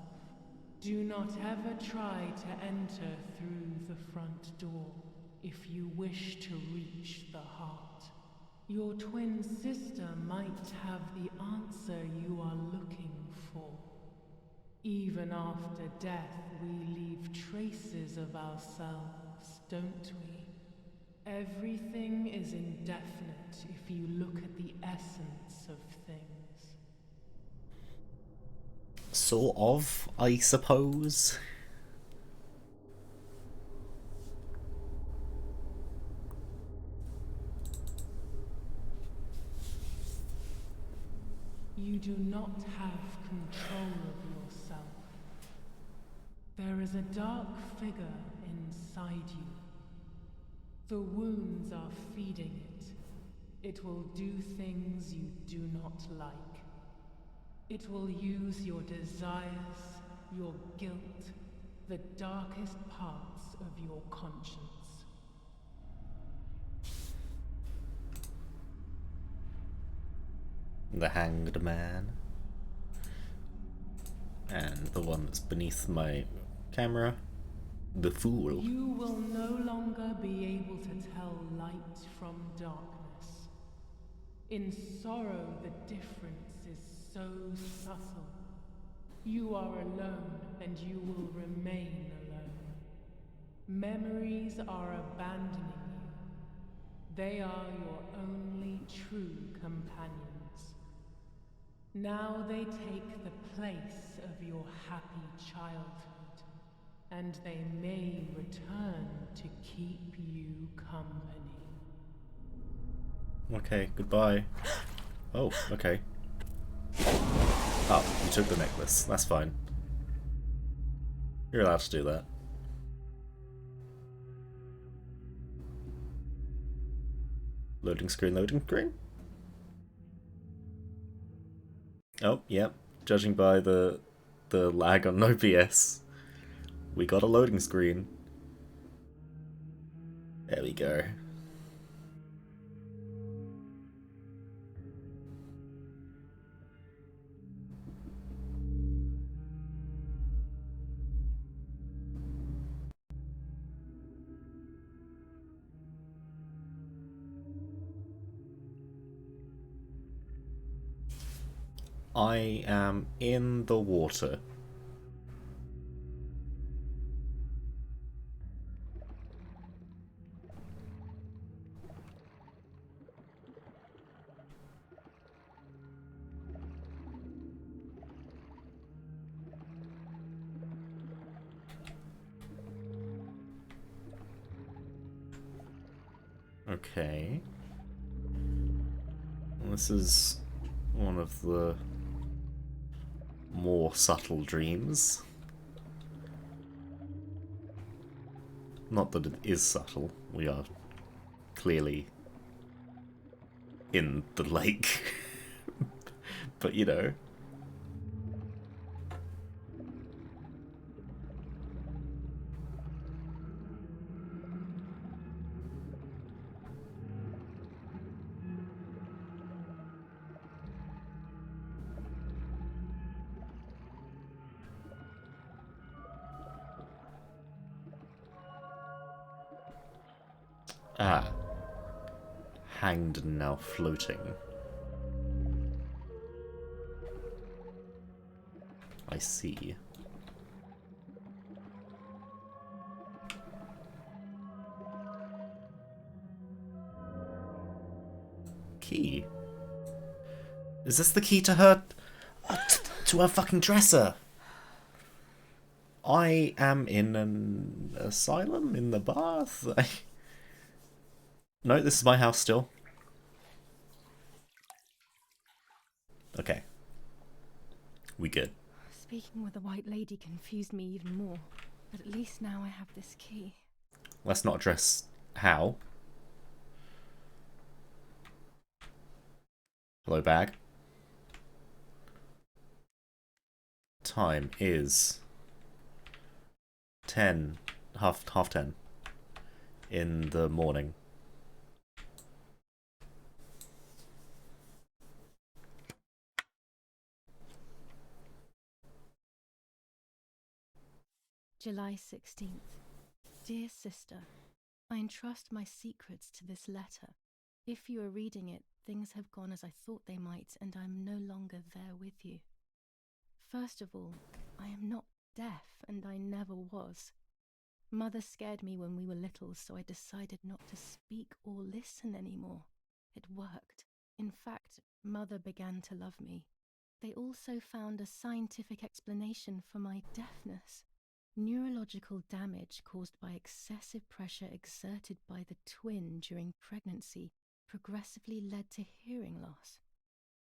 Speaker 17: Do not ever try to enter through the front door if you wish to reach the heart. Your twin sister might have the answer you are looking for. Even after death, we leave traces of ourselves, don't we? Everything is indefinite if you look at the essence of things.
Speaker 1: Sort of, I suppose.
Speaker 17: You do not have control of yourself. There is a dark figure inside you. The wounds are feeding it. It will do things you do not like. It will use your desires, your guilt, the darkest parts of your conscience.
Speaker 1: The Hanged Man. And the one that's beneath my camera. The Fool.
Speaker 17: You will no longer be able to tell light from darkness. In sorrow, the difference is so subtle. You are alone, and you will remain alone. Memories are abandoning you. They are your only true companions. Now they take the place of your happy childhood, and they may return to keep you company.
Speaker 1: Okay, goodbye. Oh, okay. Oh, you took the necklace. That's fine. You're allowed to do that. Loading screen, loading screen. Oh, yep. Judging by the lag on OBS, we got a loading screen. There we go. I am in the water. Okay. This is one of the more subtle dreams. Not that it is subtle, we are clearly in the lake. But you know. Ah. Hanged and now floating. I see. Key? Is this the key to her... to her fucking dresser? I am in an asylum in the bath? No, this is my house still. Okay. We good.
Speaker 3: Speaking with the White Lady confused me even more, but at least now I have this key.
Speaker 1: Let's not address how. Hello, bag. Time is 10, half 10 in the morning.
Speaker 3: July 16th. Dear sister, I entrust my secrets to this letter. If you are reading it, things have gone as I thought they might, and I am no longer there with you. First of all, I am not deaf, and I never was. Mother scared me when we were little, so I decided not to speak or listen anymore. It worked. In fact, Mother began to love me. They also found a scientific explanation for my deafness. Neurological damage caused by excessive pressure exerted by the twin during pregnancy progressively led to hearing loss.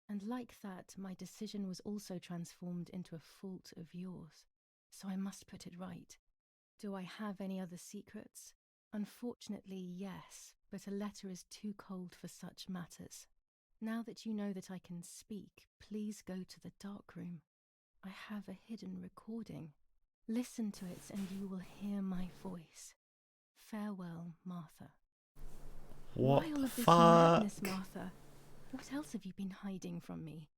Speaker 3: And like that, my decision was also transformed into a fault of yours. So I must put it right. Do I have any other secrets? Unfortunately, yes, but a letter is too cold for such matters. Now that you know that I can speak, please go to the dark room. I have a hidden recording. Listen to it and you will hear my voice. Farewell, Martha.
Speaker 1: What
Speaker 3: Why all of
Speaker 1: the
Speaker 3: this
Speaker 1: fuck?
Speaker 3: madness, Martha? What else have you been hiding from me?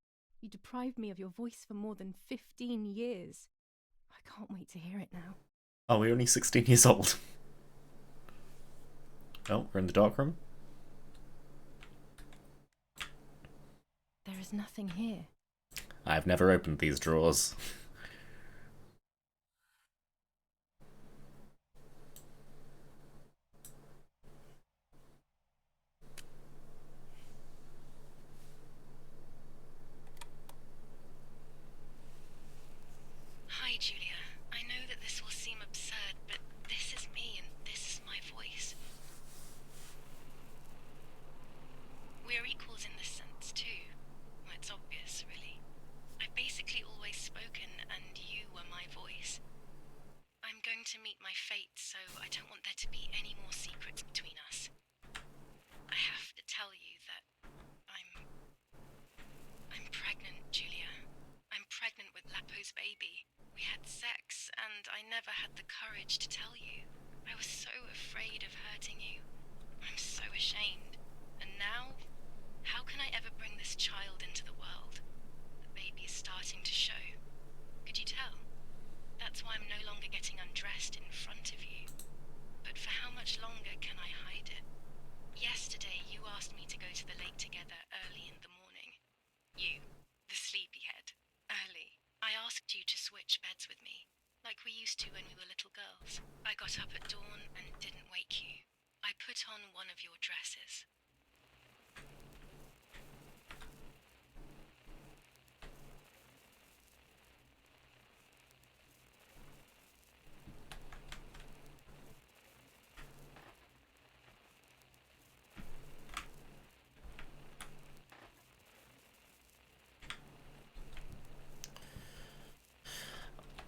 Speaker 3: You deprived me of your voice for more than 15 years. I can't wait to hear it now.
Speaker 1: Oh, we're only 16 years old. Oh, we're in the dark room.
Speaker 3: There is nothing here.
Speaker 1: I've never opened these drawers.
Speaker 3: Hi, Julia. I know that this will seem absurd, but this is me and this is my voice. We are equals in this sense, too. Well, it's obvious, really. I've basically always spoken, and you were my voice. I'm going to meet my fate, so I don't want there to be any more secrets between us. I have to tell you that I'm pregnant, Julia. I'm pregnant with Lapo's baby. We had sex, and I never had the courage to tell you. I was so afraid of hurting you. I'm so ashamed. And now, how can I ever bring this child into the world? The baby is starting to show. Could you tell? That's why I'm no longer getting undressed in front of you. But for how much longer can I hide it? Yesterday, you asked me to go to the lake together early in the morning. You, the sleepyhead, early. I asked you to switch beds with me, like we used to when we were little girls. I got up at dawn and didn't wake you. I put on one of your dresses.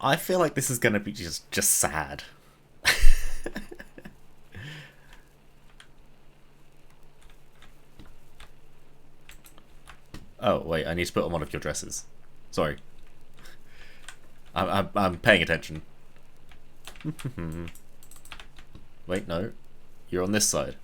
Speaker 1: I feel like this is gonna be just sad. Oh wait, I need to put on one of your dresses. Sorry. I'm paying attention. Wait, no. You're on this side.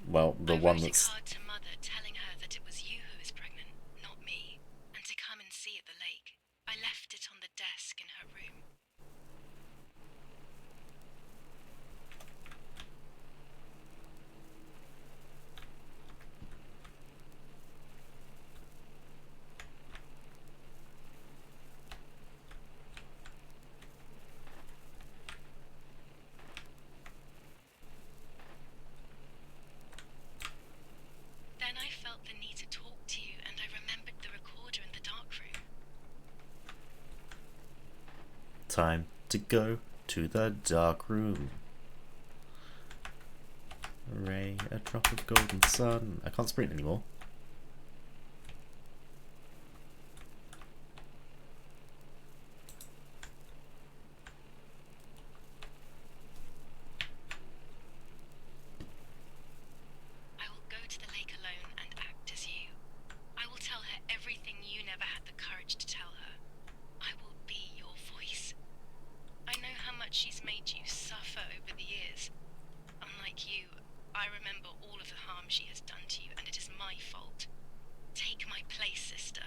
Speaker 1: Well, the one that's...
Speaker 3: to Mother telling her that it was you who was pregnant, not me, and to come and see at the lake. I left it on the desk in her room. Then I felt the need to talk to you, and I remembered the recorder in the dark room.
Speaker 1: Time to go to the dark room. Ray, a drop of golden sun. I can't sprint anymore.
Speaker 3: I will go to the lake alone and act as you. I will tell her everything you never had the courage to tell her. I will be your voice. I know how much she's made you suffer over the years. Unlike you, I remember all of the harm she has done to you, and it is my fault. Take my place, sister.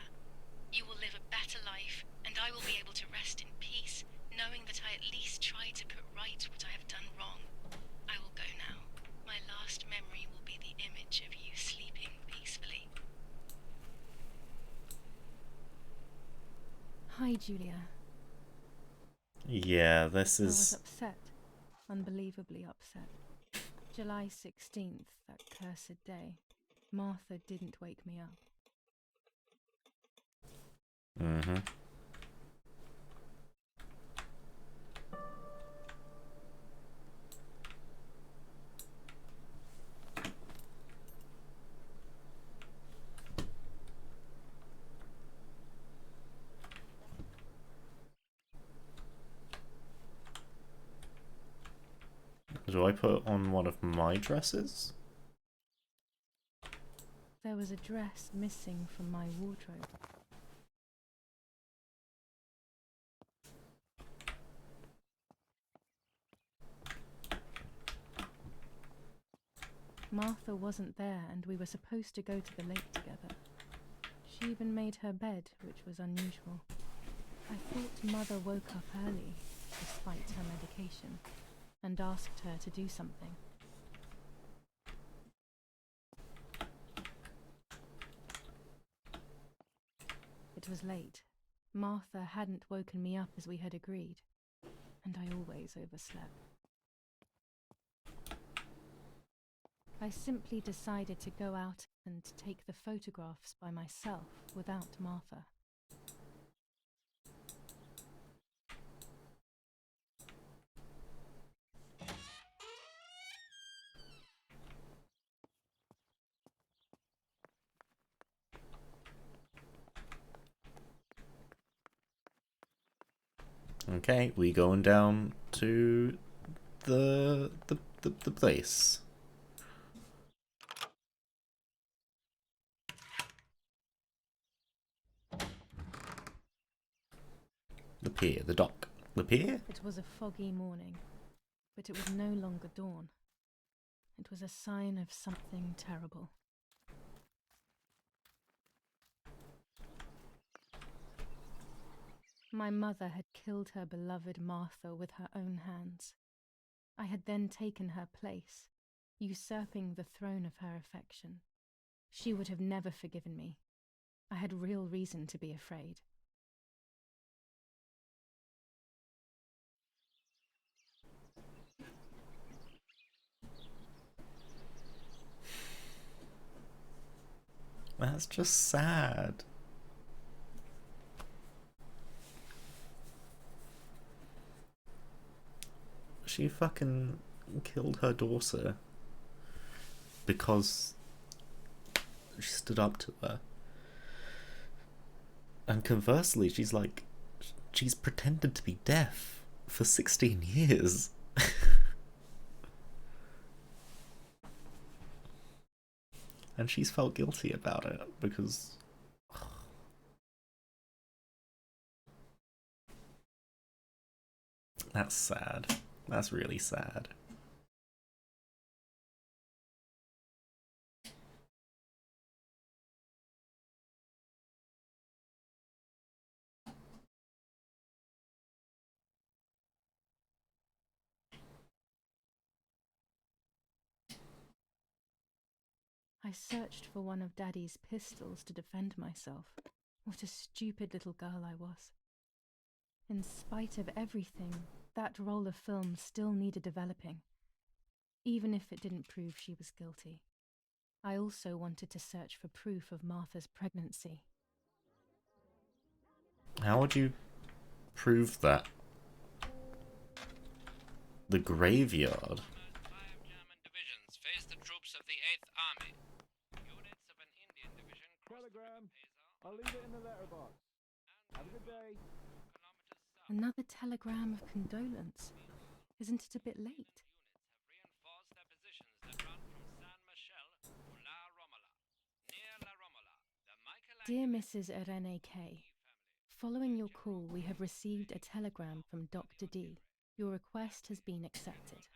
Speaker 3: You will live a better life, and I will be able to rest in peace, knowing that I at least tried to put right what I have done wrong. I will go now. My last memory will be the image of you sleeping peacefully. Hi, Julia.
Speaker 1: Yeah, this
Speaker 3: I was
Speaker 1: is...
Speaker 3: upset. Unbelievably upset. July 16th, that cursed day. Martha didn't wake me up.
Speaker 1: Mm-hmm. Do I put on one of my dresses?
Speaker 3: There was a dress missing from my wardrobe. Martha wasn't there, and we were supposed to go to the lake together. She even made her bed, which was unusual. I thought Mother woke up early, despite her medication, and asked her to do something. It was late. Martha hadn't woken me up as we had agreed, and I always overslept. I simply decided to go out and take the photographs by myself without Martha.
Speaker 1: Okay, we going down to the place. The pier, the dock. The pier?
Speaker 3: It was a foggy morning, but it was no longer dawn. It was a sign of something terrible. My mother had killed her beloved Martha with her own hands. I had then taken her place, usurping the throne of her affection. She would have never forgiven me. I had real reason to be afraid.
Speaker 1: That's just sad. She fucking killed her daughter because She stood up to her. And conversely, she's pretended to be deaf for 16 years. And she's felt guilty about it because... That's sad. That's really sad.
Speaker 3: I searched for one of Daddy's pistols to defend myself. What a stupid little girl I was. In spite of everything, that roll of film still needed developing, even if it didn't prove she was guilty. I also wanted to search for proof of Martha's pregnancy.
Speaker 1: How would you prove that? The graveyard?
Speaker 10: Face the troops of the 8th Army. Units of an Indian division
Speaker 18: Telegram. I'll leave it in the letterbox. Have a good day.
Speaker 3: Another telegram of condolence. Isn't it a bit late?
Speaker 10: Reinforced their positions that run from San Michel to La Romola. Near La Romola, the
Speaker 3: Dear Mrs. Irene K, following your call, we have received a telegram from Dr. D. Your request has been accepted.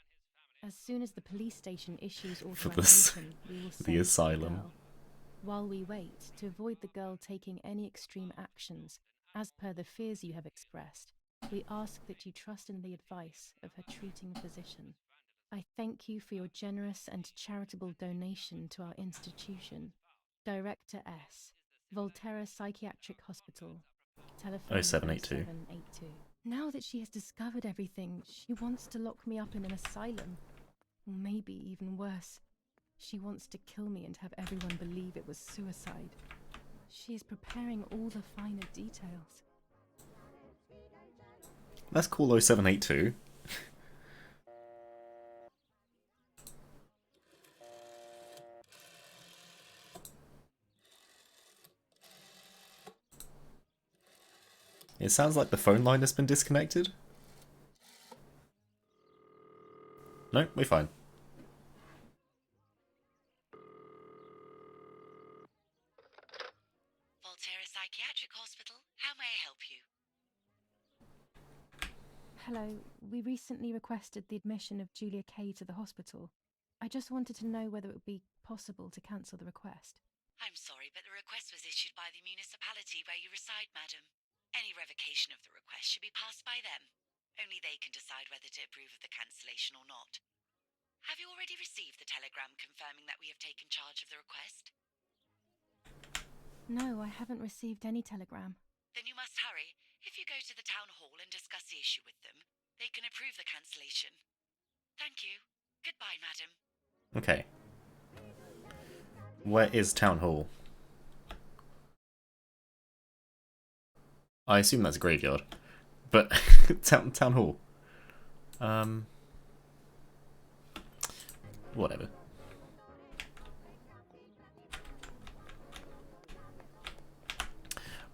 Speaker 3: As soon as the police station issues
Speaker 1: For this,
Speaker 3: authorization, we will send
Speaker 1: the asylum.
Speaker 3: girl. While we wait, to avoid the girl taking any extreme actions, as per the fears you have expressed, we ask that you trust in the advice of her treating physician. I thank you for your generous and charitable donation to our institution. Director S. Volterra Psychiatric Hospital. Telephone
Speaker 1: 0782.
Speaker 3: 0782. Now that she has discovered everything, she wants to lock me up in an asylum. Or maybe even worse. She wants to kill me and have everyone believe it was suicide. She is preparing all the finer details.
Speaker 1: Let's call 0782. It sounds like the phone line has been disconnected. No, we're fine.
Speaker 19: Volterra Psychiatric Hospital, how may I help you?
Speaker 3: Hello, we recently requested the admission of Julia Kay to the hospital. I just wanted to know whether it would be possible to cancel the request.
Speaker 19: I'm sorry, but the request was issued by the municipality where you reside, madam. Any revocation of the request should be passed by them. Only they can decide whether to approve of the cancellation or not. Have you already received the telegram confirming that we have taken charge of the request?
Speaker 3: No, I haven't received any telegram.
Speaker 19: Then you must hurry. If you go to the town hall and discuss the issue with them, they can approve the cancellation. Thank you. Goodbye, madam.
Speaker 1: Okay. Where is town hall? I assume that's a graveyard, but town hall. Whatever.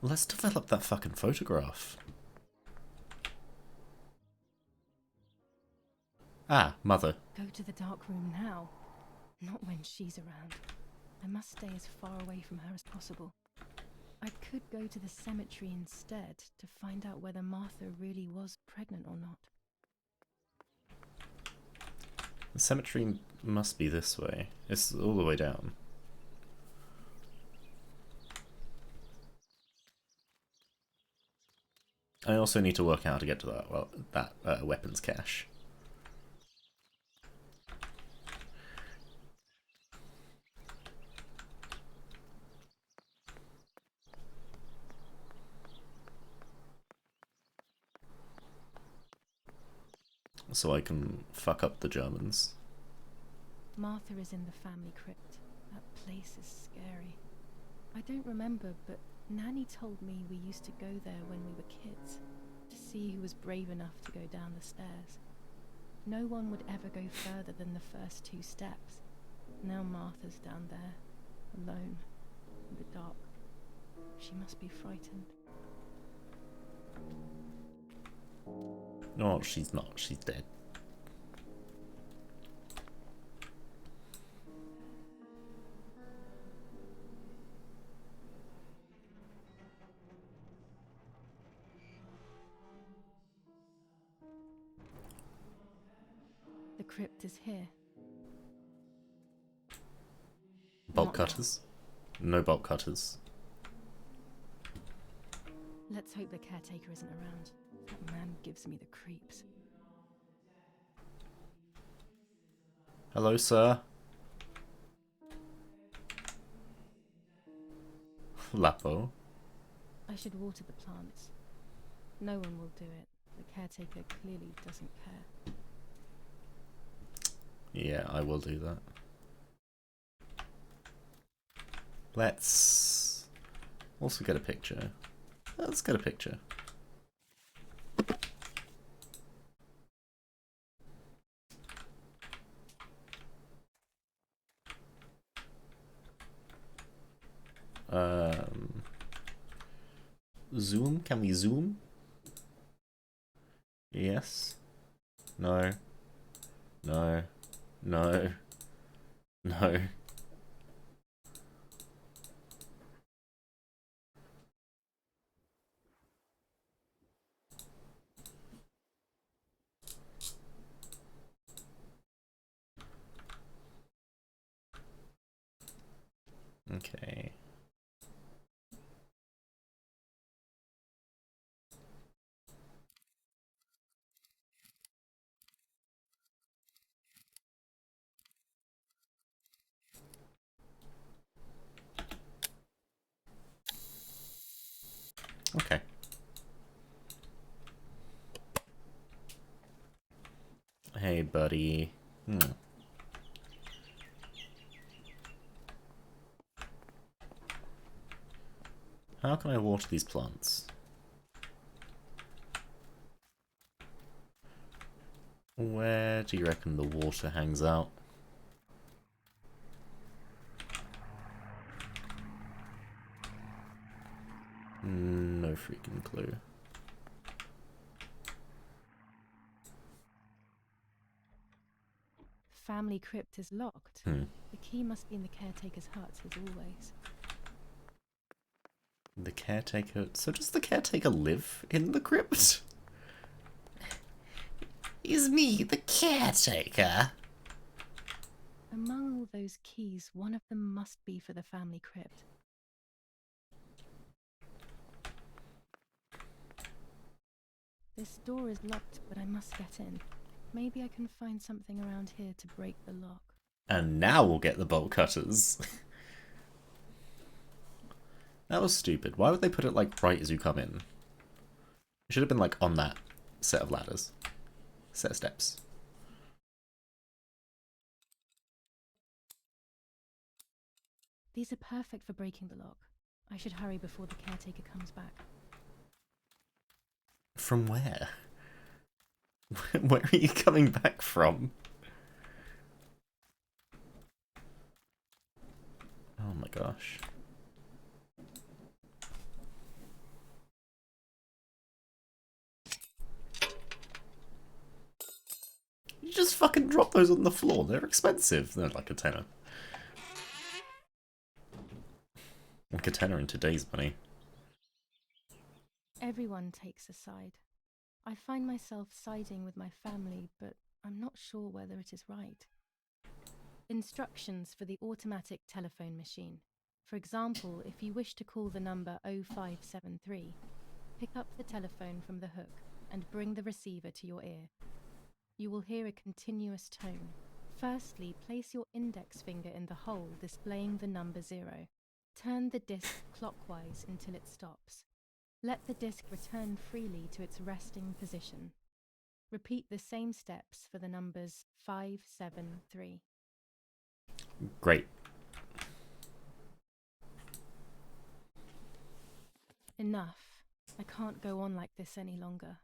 Speaker 1: Let's develop that fucking photograph. Ah, mother.
Speaker 3: Go to the dark room now. Not when she's around. I must stay as far away from her as possible. I could go to the cemetery instead to find out whether Martha really was pregnant or not.
Speaker 1: The cemetery must be this way. It's all the way down. I also need to work out how to get to that weapons cache. So I can fuck up the Germans.
Speaker 3: Martha is in the family crypt. That place is scary. I don't remember, but Nanny told me we used to go there when we were kids, to see who was brave enough to go down the stairs. No one would ever go further than the first 2 steps. Now Martha's down there, alone. in the dark. She must be frightened.
Speaker 1: No, she's not. She's dead.
Speaker 3: The crypt is here.
Speaker 1: Bolt cutters? No bolt cutters.
Speaker 3: Let's hope the caretaker isn't around. That man gives me the creeps.
Speaker 1: Hello, sir. Lapo.
Speaker 3: I should water the plants. No one will do it. The caretaker clearly doesn't care.
Speaker 1: Yeah, I will do that. Let's also get a picture. Let's get a picture. Zoom? Can we zoom? Yes. No. No. No. No. Okay. Okay. Hey, buddy. How can I water these plants? Where do you reckon the water hangs out? No freaking clue.
Speaker 3: Family crypt is locked. The key must be in the caretaker's hut, as always.
Speaker 1: The caretaker... So does the caretaker live in the crypt? Is me the caretaker?
Speaker 3: Among all those keys, one of them must be for the family crypt. This door is locked, but I must get in. Maybe I can find something around here to break the lock.
Speaker 1: And now we'll get the bolt cutters. That was stupid. Why would they put it like right as you come in? It should have been like on that set of ladders. Set of steps.
Speaker 3: These are perfect for breaking the lock. I should hurry before the caretaker comes back.
Speaker 1: From where? Where are you coming back from? Oh my gosh. You just fucking drop those on the floor. They're expensive. They're like a tenner. Like a tenner in today's money.
Speaker 3: Everyone takes a side. I find myself siding with my family, but I'm not sure whether it is right. Instructions for the automatic telephone machine. For example, if you wish to call the number 0573, pick up the telephone from the hook and bring the receiver to your ear. You will hear a continuous tone. Firstly, place your index finger in the hole displaying the number 0. Turn the disc clockwise until it stops. Let the disc return freely to its resting position. Repeat the same steps for the numbers 573.
Speaker 1: Great.
Speaker 3: Enough. I can't go on like this any longer.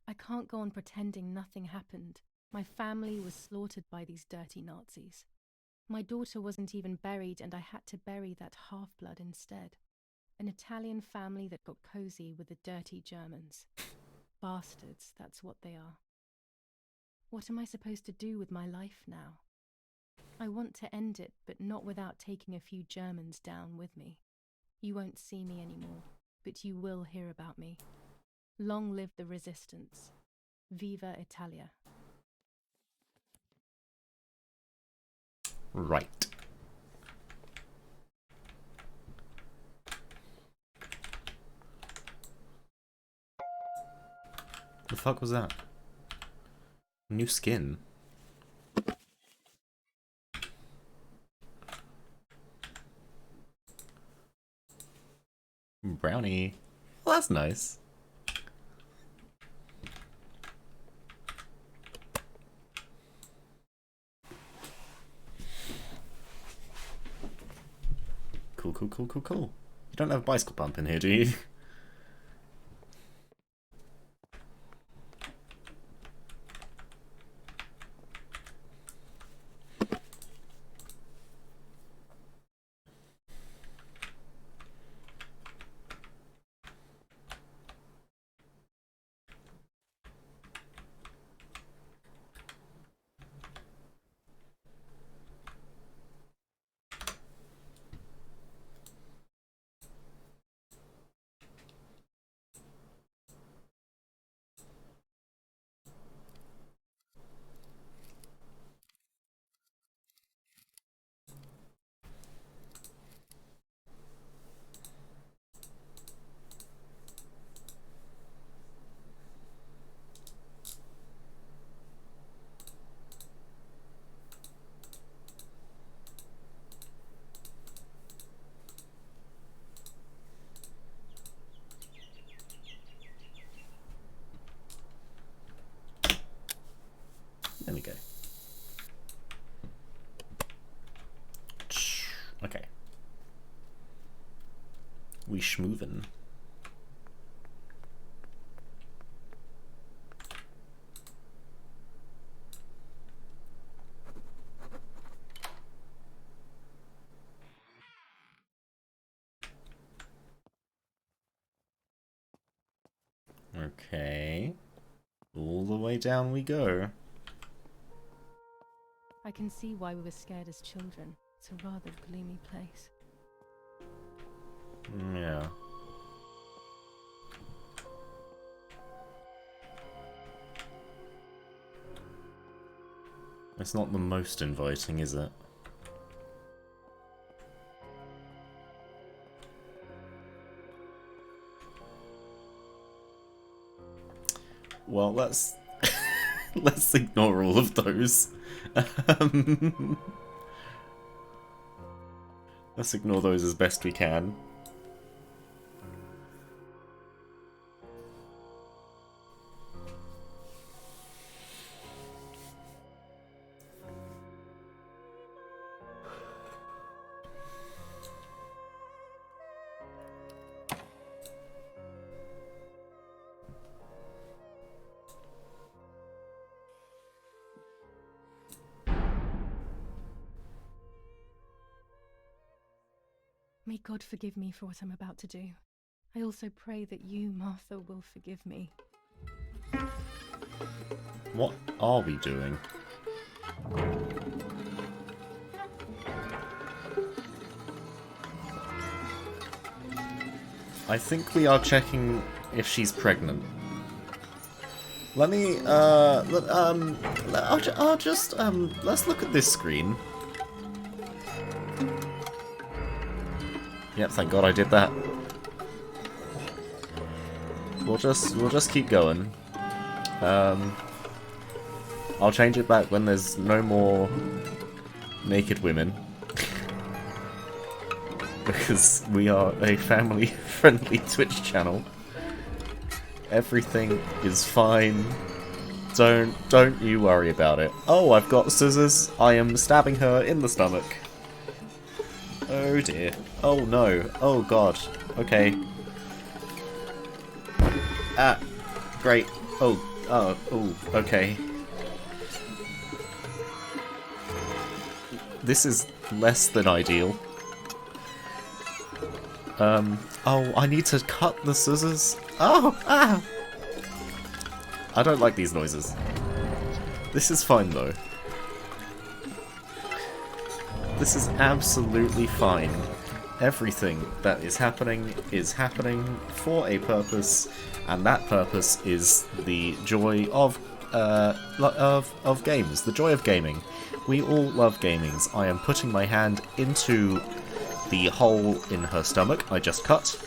Speaker 3: I can't go on pretending nothing happened. My family was slaughtered by these dirty Nazis. My daughter wasn't even buried, and I had to bury that half-blood instead. An Italian family that got cozy with the dirty Germans. Bastards, that's what they are. What am I supposed to do with my life now? I want to end it, but not without taking a few Germans down with me. You won't see me anymore, but you will hear about me. Long live the resistance. Viva Italia.
Speaker 1: Right. The fuck was that? New skin. Brownie. Well, that's nice. Cool, cool, cool, cool, cool. You don't have a bicycle pump in here, do you? There we go. Okay. We schmoovin'. Okay. All the way down we go.
Speaker 3: I can see why we were scared as children. It's a rather gloomy place.
Speaker 1: Yeah. It's not the most inviting, is it? Well, let's let's ignore all of those. Let's ignore those as best we can.
Speaker 3: May God forgive me for what I'm about to do. I also pray that you, Martha, will forgive me.
Speaker 1: What are we doing? I think we are checking if she's pregnant. Let me, I'll just, let's look at this screen. Yep, thank God I did that. We'll just keep going. I'll change it back when there's no more naked women. Because we are a family-friendly Twitch channel. Everything is fine. Don't you worry about it. Oh, I've got scissors. I am stabbing her in the stomach. Oh dear. Oh no. Oh god. Okay. Ah. Great. Oh. Oh. Okay. This is less than ideal. Oh, I need to cut the scissors. Oh, ah! I don't like these noises. This is fine, though. This is absolutely fine. Everything that is happening for a purpose, and that purpose is the joy of games, the joy of gaming. We all love gamings. I am putting my hand into the hole in her stomach I just cut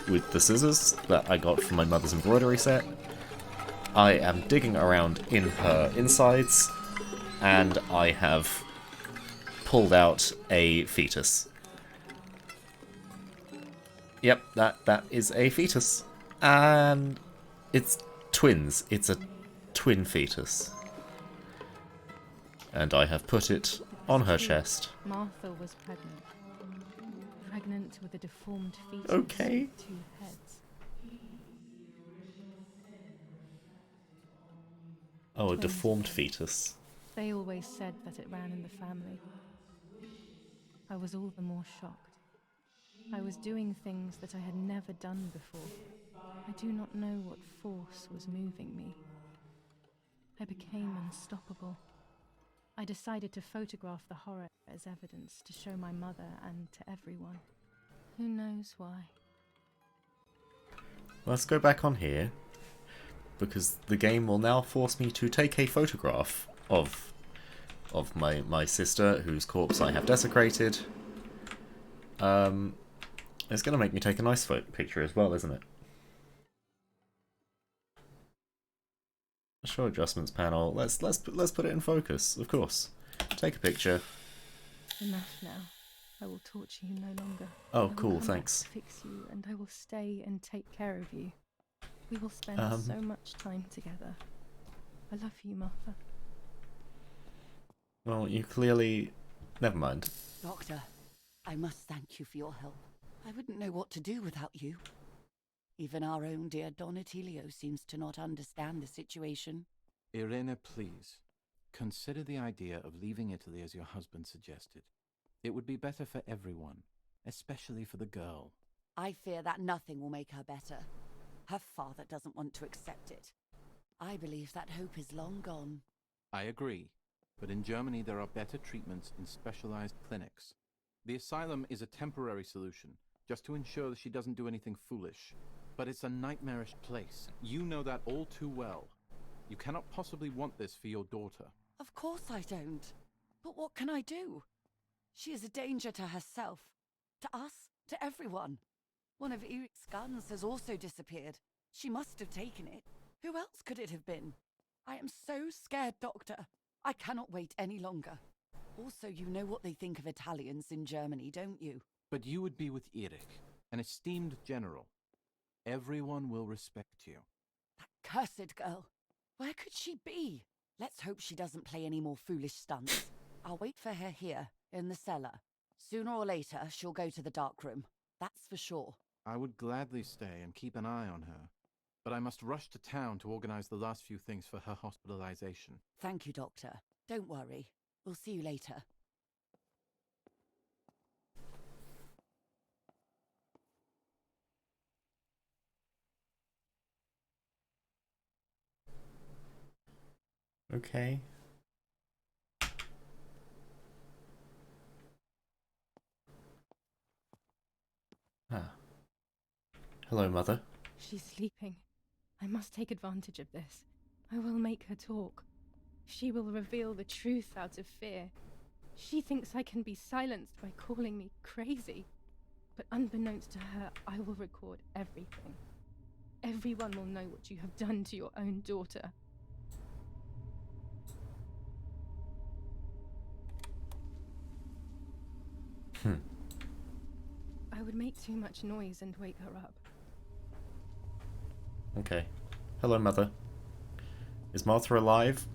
Speaker 1: with the scissors that I got from my mother's embroidery set. I am digging around in her insides, and I have pulled out a fetus. Yep, that is a fetus. And it's twins. It's a twin fetus. And I have put it on her chest.
Speaker 3: Martha was pregnant. Pregnant with a deformed fetus
Speaker 1: Okay.
Speaker 3: with 2 heads.
Speaker 1: Oh, a
Speaker 3: Twins.
Speaker 1: deformed fetus.
Speaker 3: They always said that it ran in the family. I was all the more shocked. I was doing things that I had never done before. I do not know what force was moving me. I became unstoppable. I decided to photograph the horror as evidence to show my mother and to everyone. Who knows why?
Speaker 1: Let's go back on here, because the game will now force me to take a photograph of my sister, whose corpse I have desecrated. It's going to make me take a nice picture as well, isn't it? Show adjustments panel. Let's put it in focus, of course. Take a picture.
Speaker 3: Enough now. I will torture you no longer.
Speaker 1: Oh,
Speaker 3: I will
Speaker 1: cool,
Speaker 3: come back
Speaker 1: thanks.
Speaker 3: to fix you, and I will stay and take care of you. We will spend so much time together. I love you, Martha.
Speaker 1: Well, you clearly... Never mind.
Speaker 9: Doctor, I must thank you for your help. I wouldn't know what to do without you. Even our own dear Donatello seems to not understand the situation.
Speaker 2: Irene, please. Consider the idea of leaving Italy as your husband suggested. It would be better for everyone, especially for the girl.
Speaker 9: I fear that nothing will make her better. Her father doesn't want to accept it. I believe that hope is long gone.
Speaker 2: I agree, but in Germany there are better treatments in specialized clinics. The asylum is a temporary solution, just to ensure that she doesn't do anything foolish. But it's a nightmarish place. You know that all too well. You cannot possibly want this for your daughter.
Speaker 9: Of course I don't. But what can I do? She is a danger to herself, to us, to everyone. One of Eric's guns has also disappeared. She must have taken it. Who else could it have been? I am so scared, Doctor. I cannot wait any longer. Also, you know what they think of Italians in Germany, don't you?
Speaker 2: But you would be with Eric, an esteemed general. Everyone will respect you.
Speaker 9: That cursed girl. Where could she be? Let's hope she doesn't play any more foolish stunts. I'll wait for her here, in the cellar. Sooner or later, she'll go to the dark room. That's for sure.
Speaker 2: I would gladly stay and keep an eye on her. But I must rush to town to organize the last few things for her hospitalization.
Speaker 9: Thank you, Doctor. Don't worry. We'll see you later.
Speaker 1: Okay. Ah. Hello, Mother.
Speaker 3: She's sleeping. I must take advantage of this. I will make her talk. She will reveal the truth out of fear. She thinks I can be silenced by calling me crazy. But unbeknownst to her, I will record everything. Everyone will know what you have done to your own daughter. I would make too much noise and wake her up.
Speaker 1: Okay. Hello, Mother. Is Martha alive?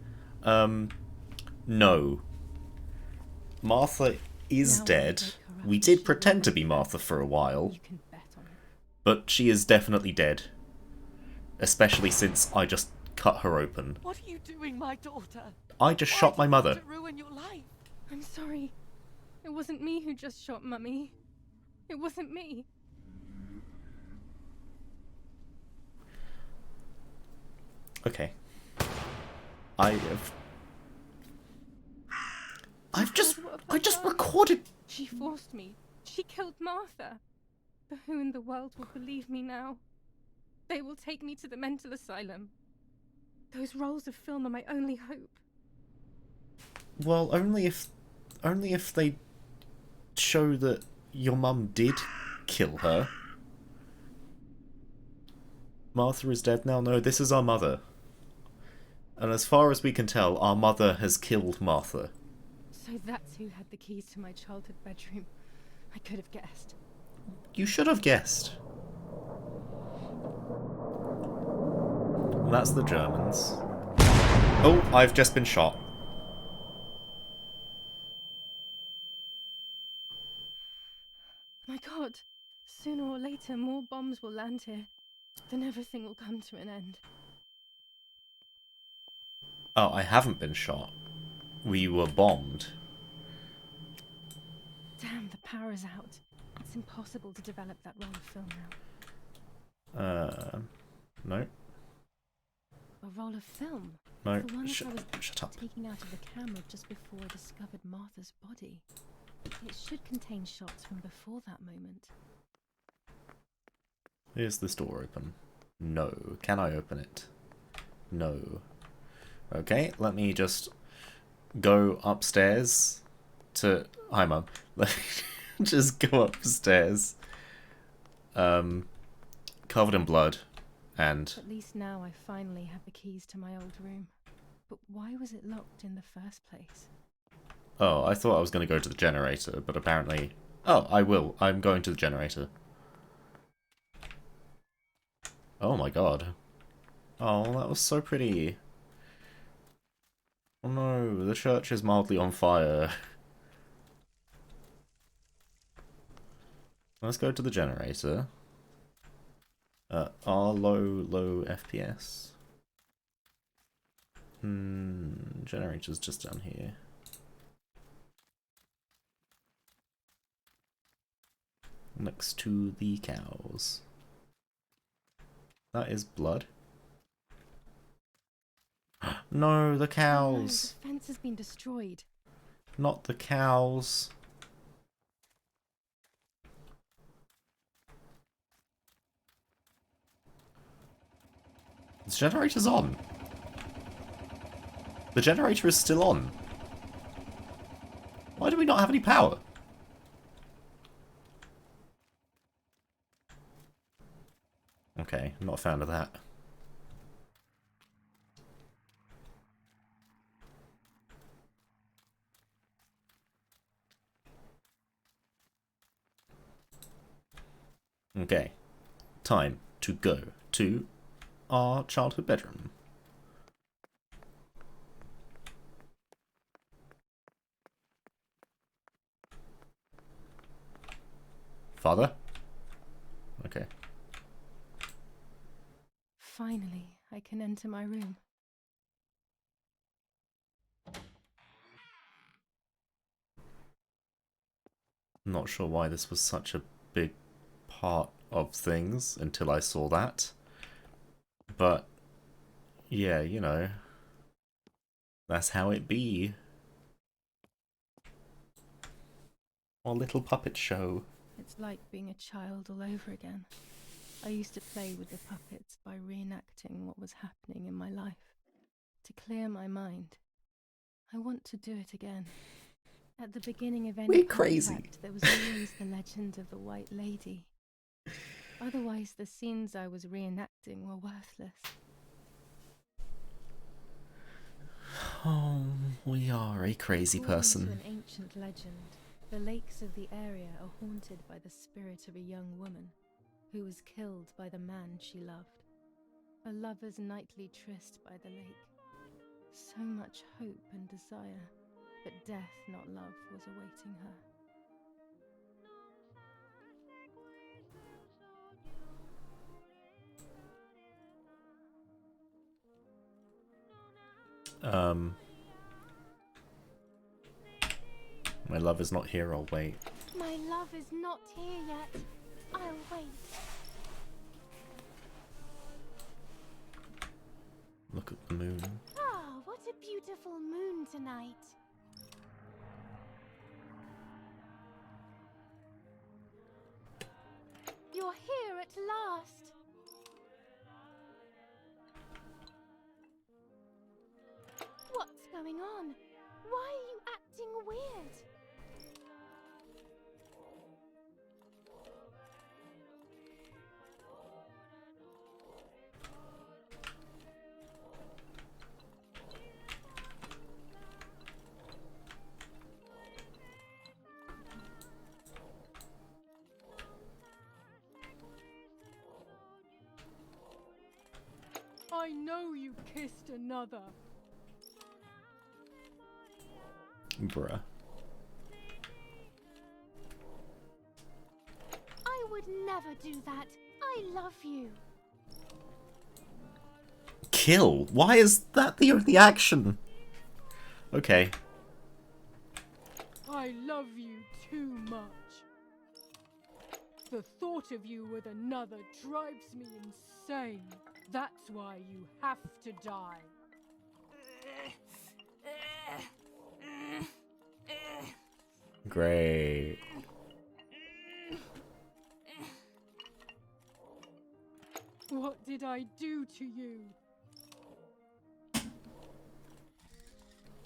Speaker 1: No. Martha is dead. We did pretend to be Martha for a while. But she is definitely dead. Especially since I just cut her open.
Speaker 9: What are you doing, my daughter?
Speaker 1: I just shot my mother.
Speaker 9: To ruin your life.
Speaker 3: I'm sorry. It wasn't me who just shot Mummy. It wasn't me.
Speaker 1: Okay. I just recorded.
Speaker 3: She forced me. She killed Martha. But who in the world will believe me now? They will take me to the mental asylum. Those rolls of film are my only hope.
Speaker 1: Well, only if they show that your mum did kill her. Martha is dead now? No, this is our mother. And as far as we can tell, our mother has killed Martha.
Speaker 3: So that's who had the keys to my childhood bedroom. I could have guessed.
Speaker 1: You should have guessed. And that's the Germans. Oh, I've just been shot.
Speaker 3: My God. Sooner or later, more bombs will land here. Then everything will come to an end.
Speaker 1: Oh, I haven't been shot. We were bombed.
Speaker 3: Damn, the power's out. It's impossible to develop that roll of film now.
Speaker 1: No.
Speaker 3: A roll of film?
Speaker 1: No,
Speaker 3: The one
Speaker 1: shut
Speaker 3: that I was
Speaker 1: shut up.
Speaker 3: taking out of the camera just before I discovered Martha's body. It should contain shots from before that moment.
Speaker 1: Is this door open? No. Can I open it? No. Okay, let me just go upstairs to... Hi, Mum. Let me just go upstairs. Covered in blood, and...
Speaker 3: At least now I finally have the keys to my old room. But why was it locked in the first place?
Speaker 1: Oh, I thought I was going to go to the generator, but apparently... Oh, I will. I'm going to the generator. Oh my god. Oh, that was so pretty. Oh no, the church is mildly on fire. Let's go to the generator. Our low FPS. Generator's just down here. Next to the cows. That is blood. No, the cows.
Speaker 3: No, the fence has been destroyed.
Speaker 1: Not the cows. The generator's on. The generator is still on. Why do we not have any power? Okay, I'm not a fan of that. Okay, time to go to our childhood bedroom. Father? Okay.
Speaker 3: Finally, I can enter my room.
Speaker 1: Not sure why this was such a big part of things until I saw that. But, yeah, you know, that's how it be. Our little puppet show.
Speaker 3: It's like being a child all over again. I used to play with the puppets by reenacting what was happening in my life. To clear my mind. I want to do it again. At the beginning of any
Speaker 1: We're crazy.
Speaker 3: contact, there was always the legend of the White Lady. Otherwise, the scenes I was reenacting were worthless.
Speaker 1: Oh, we are a crazy
Speaker 3: According
Speaker 1: person.
Speaker 3: to an ancient legend, the lakes of the area are haunted by the spirit of a young woman who was killed by the man she loved. A lover's nightly tryst by the lake. So much hope and desire, but death, not love, was awaiting her.
Speaker 1: My love is not here, I'll wait.
Speaker 3: My love is not here yet. I'll wait.
Speaker 1: Look at the moon.
Speaker 3: Ah, what a beautiful moon tonight. You're here at last. What's going on? Why are you acting weird? I know you kissed another.
Speaker 1: Bruh.
Speaker 3: I would never do that. I love you.
Speaker 1: Kill? Why is that the action? Okay.
Speaker 3: I love you too much. The thought of you with another drives me insane. That's why you have to die.
Speaker 1: Great.
Speaker 3: What did I do to you?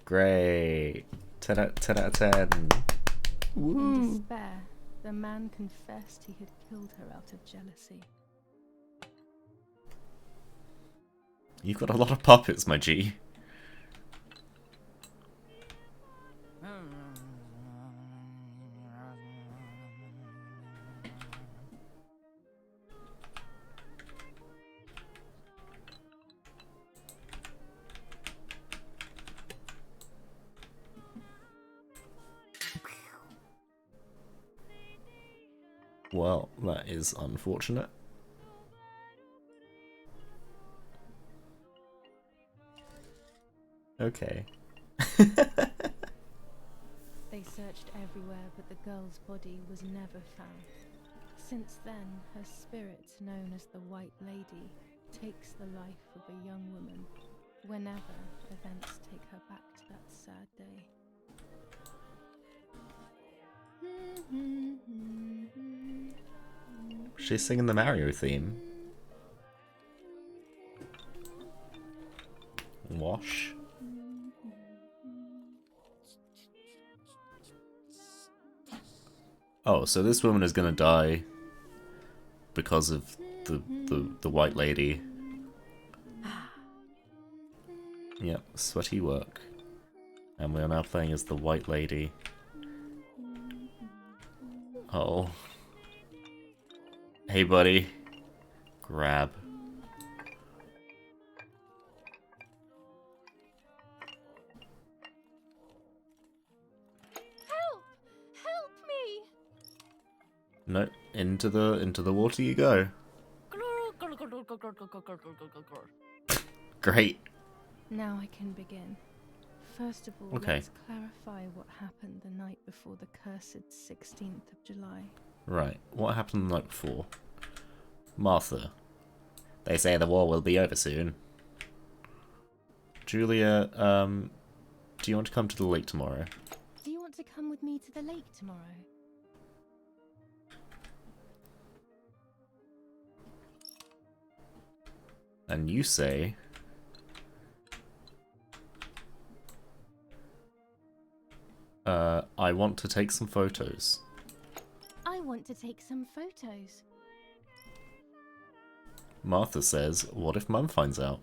Speaker 1: Great. 10 out of 10. Woo.
Speaker 3: In despair, the man confessed he had killed her out of jealousy.
Speaker 1: You've got a lot of puppets, my G. Well, that is unfortunate. Okay.
Speaker 3: They searched everywhere, but the girl's body was never found. Since then, her spirit, known as the White Lady, takes the life of a young woman whenever events take her back to that sad day.
Speaker 1: She's singing the Mario theme. Wash. Oh, so this woman is gonna die because of the White Lady. Yep, sweaty work. And we are now playing as the White Lady. Oh. Hey, buddy. Grab.
Speaker 3: Help! Help me!
Speaker 1: No, into the water you go. Great.
Speaker 3: Now I can begin. First of all,
Speaker 1: Okay.
Speaker 3: let's clarify what happened the night before the cursed 16th of July.
Speaker 1: Right, what happened the night before? Martha. They say the war will be over soon. Julia, do you want to come to the lake tomorrow?
Speaker 3: Do you want to come with me to the lake tomorrow?
Speaker 1: And you say... I want to take some photos.
Speaker 3: I want to take some photos.
Speaker 1: Martha says, what if Mum finds out?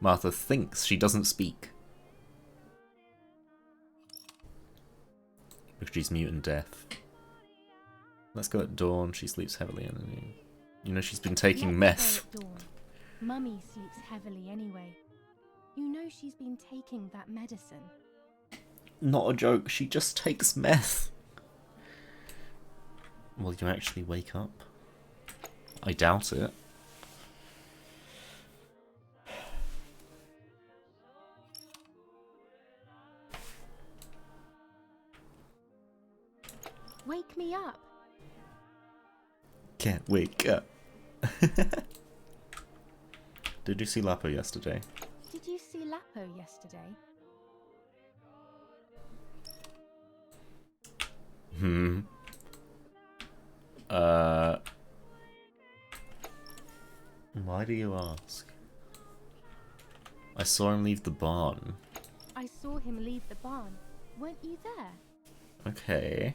Speaker 1: Martha thinks she doesn't speak. Because she's mute and deaf. Let's go at dawn. She sleeps heavily and you know she's been taking meth.
Speaker 3: Let's go at dawn. Mummy sleeps heavily anyway. You know she's been taking that medicine.
Speaker 1: Not a joke, she just takes meth. Will you actually wake up? I doubt it.
Speaker 3: Wake me up.
Speaker 1: Can't wake up. Did you see Lapo yesterday?
Speaker 3: Did you see Lapo yesterday?
Speaker 1: Why do you ask? I saw him leave the barn.
Speaker 3: I saw him leave the barn. Weren't you there?
Speaker 1: Okay.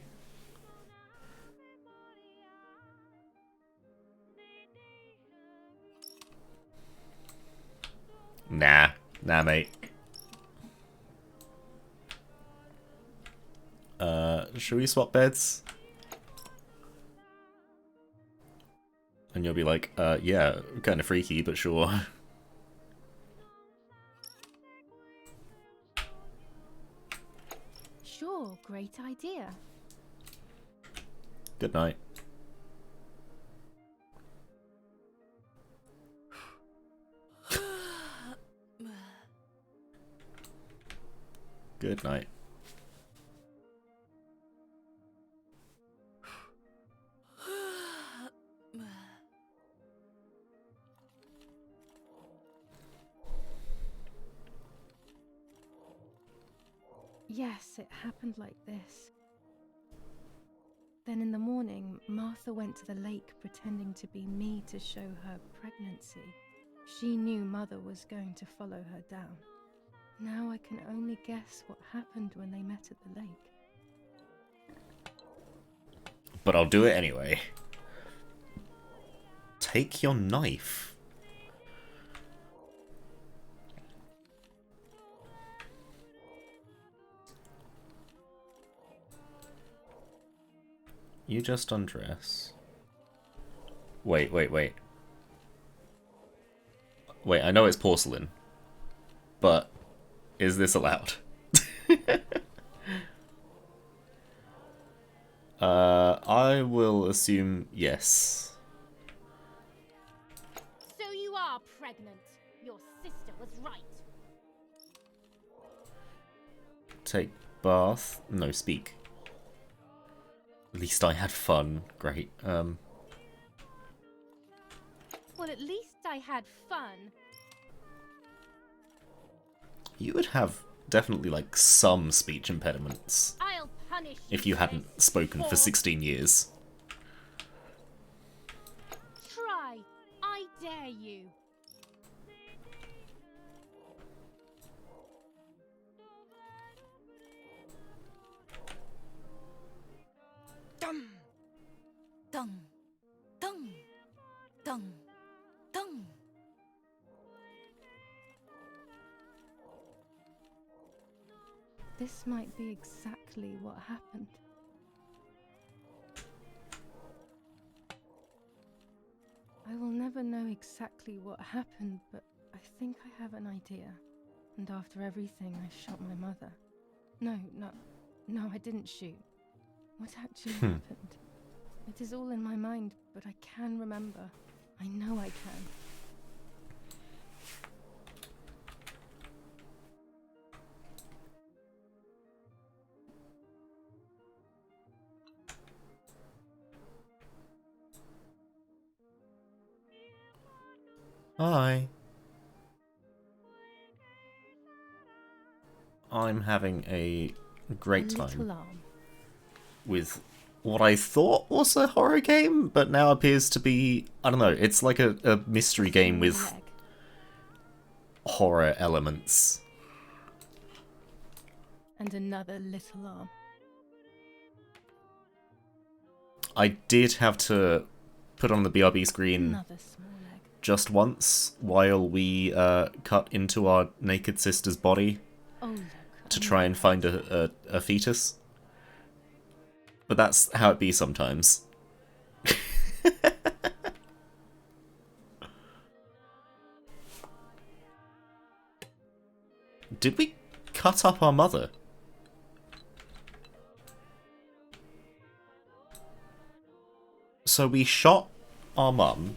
Speaker 1: Nah, mate. Should we swap beds? And you'll be like, yeah, kind of freaky, but sure.
Speaker 3: Sure, great idea.
Speaker 1: Good night. Good night.
Speaker 3: Yes, it happened like this. Then in the morning, Martha went to the lake pretending to be me to show her pregnancy. She knew Mother was going to follow her down. Now I can only guess what happened when they met at the lake.
Speaker 1: But I'll do it anyway. Take your knife. You just undress. Wait. Wait, I know it's porcelain. But is this allowed? I will assume yes.
Speaker 7: So you are pregnant. Your sister was right.
Speaker 1: Take bath. No, speak. At least I had fun. Great.
Speaker 3: Well, at least I had fun.
Speaker 1: You would have definitely, like, some speech impediments.
Speaker 7: I'll punish
Speaker 1: If you hadn't spoken for 16 years.
Speaker 7: Try. I dare you.
Speaker 9: Dum, dum, dum, dum, dum.
Speaker 3: This might be exactly what happened. I will never know exactly what happened, but I think I have an idea. And after everything, I shot my mother. No, I didn't shoot. What actually happened? It is all in my mind, but I can remember. I know I can.
Speaker 1: Hi. I'm having a great time with what I thought was a horror game, but now appears to be, I don't know, it's like a mystery game with horror elements.
Speaker 3: And another little arm.
Speaker 1: I did have to put on the BRB screen
Speaker 3: Another small leg.
Speaker 1: just once while we cut into our naked sister's body to try and find a fetus. But that's how it be sometimes. Did we cut up our mother? So we shot our mum,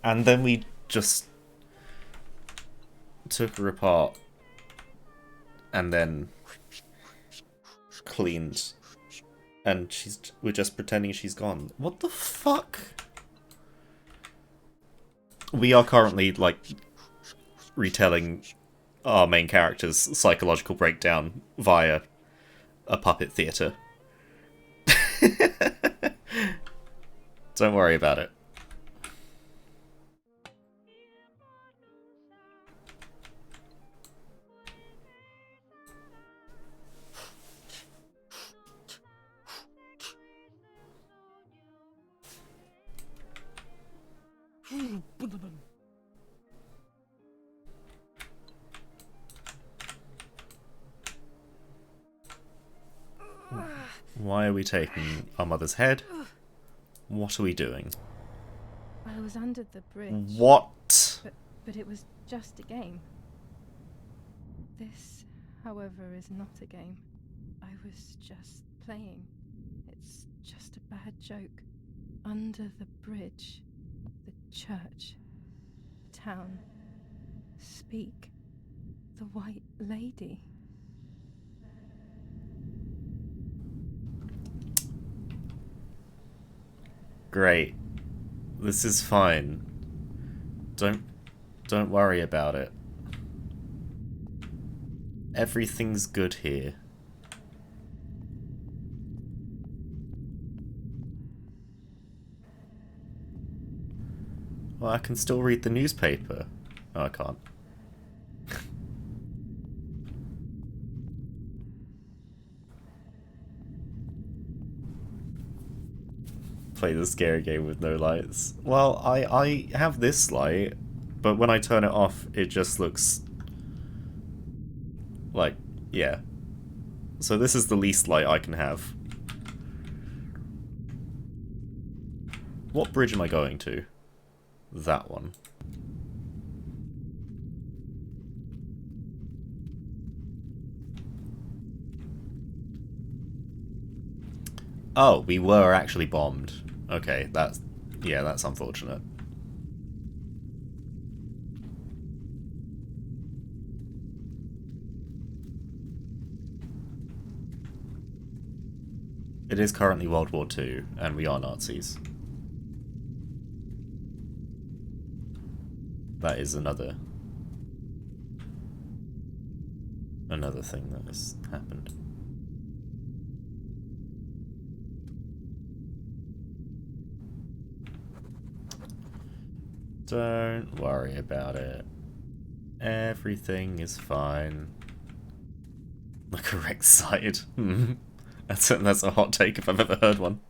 Speaker 1: and then we just took her apart, and then cleaned And we're just pretending she's gone. What the fuck? We are currently, like, retelling our main character's psychological breakdown via a puppet theatre. Don't worry about it. Why are we taking our mother's head? What are we doing?
Speaker 3: I was under the bridge.
Speaker 1: What?
Speaker 3: But it was just a game. This, however, is not a game. I was just playing. It's just a bad joke. Under the bridge, the church, the town. Speak. The White Lady.
Speaker 1: Great. This is fine. Don't worry about it. Everything's good here. Well, I can still read the newspaper. Oh, I can't. Play the scary game with no lights. Well, I have this light, but when I turn it off, it just looks like, yeah. So this is the least light I can have. What bridge am I going to? That one. Oh, we were actually bombed. Okay, that's unfortunate. It is currently World War II, and we are Nazis. That is another thing that has happened. Don't worry about it. Everything is fine. The correct side. That's a hot take if I've ever heard one.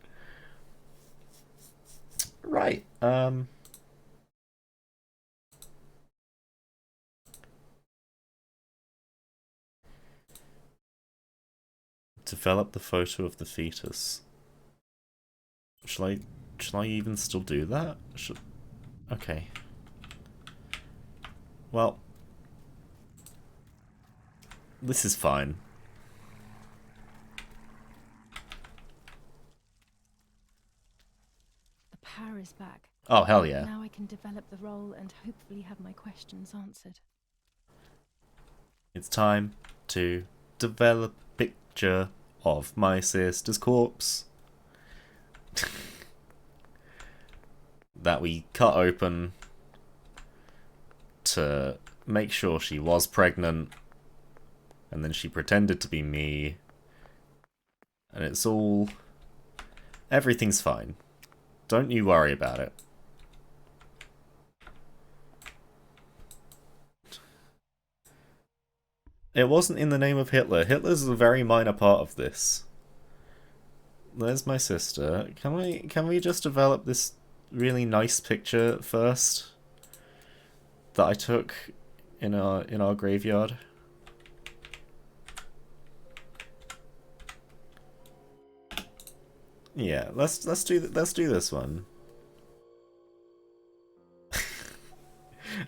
Speaker 1: Right. Develop the photo of the fetus. Shall I even still do that? Okay. Well, this is fine.
Speaker 3: The power is back.
Speaker 1: Oh, hell yeah.
Speaker 3: Now I can develop the role and hopefully have my questions answered.
Speaker 1: It's time to develop a picture of my sister's corpse. That we cut open to make sure she was pregnant, and then she pretended to be me, and it's all... everything's fine. Don't you worry about it. It wasn't in the name of Hitler. Hitler's a very minor part of this. There's my sister. Can we just develop this really nice picture first that I took in our graveyard? Yeah, let's do this one.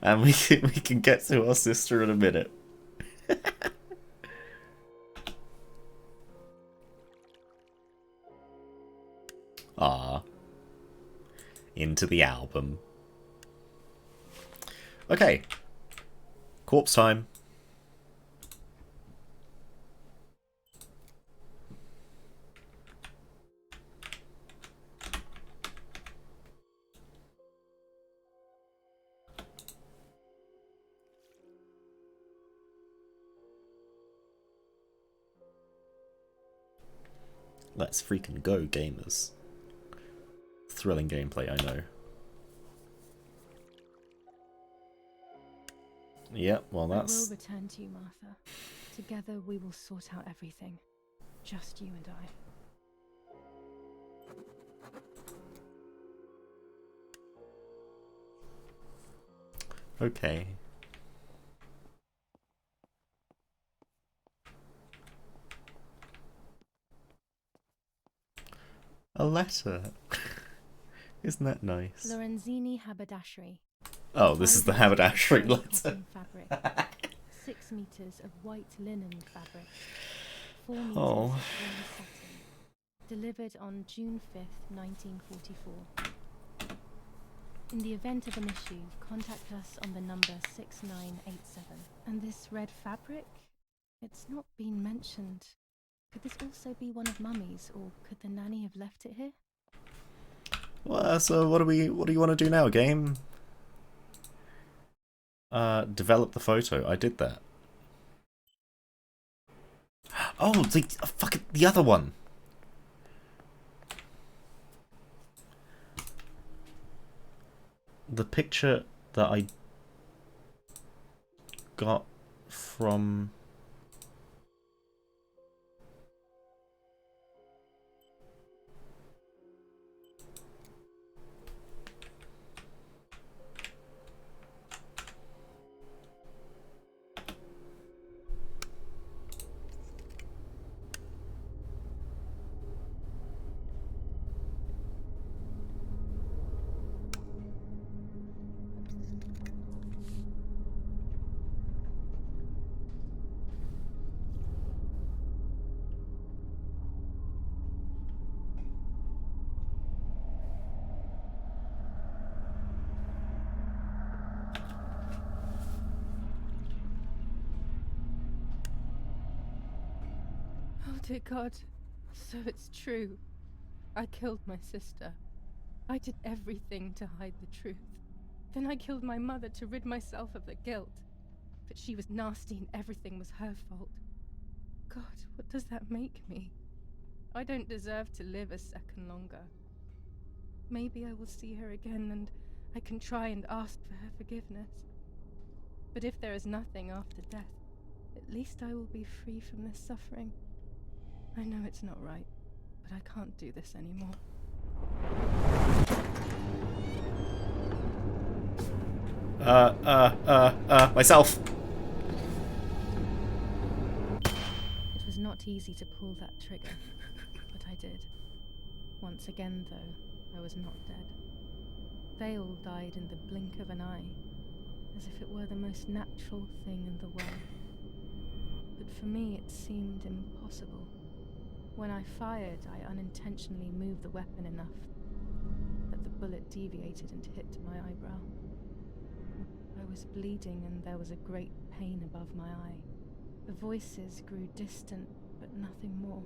Speaker 1: And we can get to our sister in a minute. Ah, into the album. Okay, corpse time. Let's freaking go, gamers. Thrilling gameplay, I know. Yep, well
Speaker 3: I
Speaker 1: that's...
Speaker 3: will return to you, Martha. Together we will sort out everything. Just you and I.
Speaker 1: Okay. A letter. Isn't that nice?
Speaker 3: Lorenzini haberdashery.
Speaker 1: Oh, this is the haberdashery letter.
Speaker 3: Cotton fabric. 6 meters of white linen fabric. 4 meters
Speaker 1: Oh.
Speaker 3: of green satin. Delivered on June 5th, 1944. In the event of an issue, contact us on the number 6987. And this red fabric? It's not been mentioned. Could this also be one of Mummy's, or could the nanny have left it here?
Speaker 1: Well, so what do you want to do now, game? Develop the photo. I did that. Oh, the other one. The picture that I got from...
Speaker 3: Oh dear God, so it's true. I killed my sister. I did everything to hide the truth. Then I killed my mother to rid myself of the guilt. But she was nasty and everything was her fault. God, what does that make me? I don't deserve to live a second longer. Maybe I will see her again and I can try and ask for her forgiveness. But if there is nothing after death, at least I will be free from this suffering. I know it's not right, but I can't do this anymore.
Speaker 1: Myself.
Speaker 3: It was not easy to pull that trigger, but I did. Once again, though, I was not dead. They all died in the blink of an eye, as if it were the most natural thing in the world. But for me, it seemed impossible. When I fired, I unintentionally moved the weapon enough that the bullet deviated and hit my eyebrow. I was bleeding and there was a great pain above my eye. The voices grew distant, but nothing more.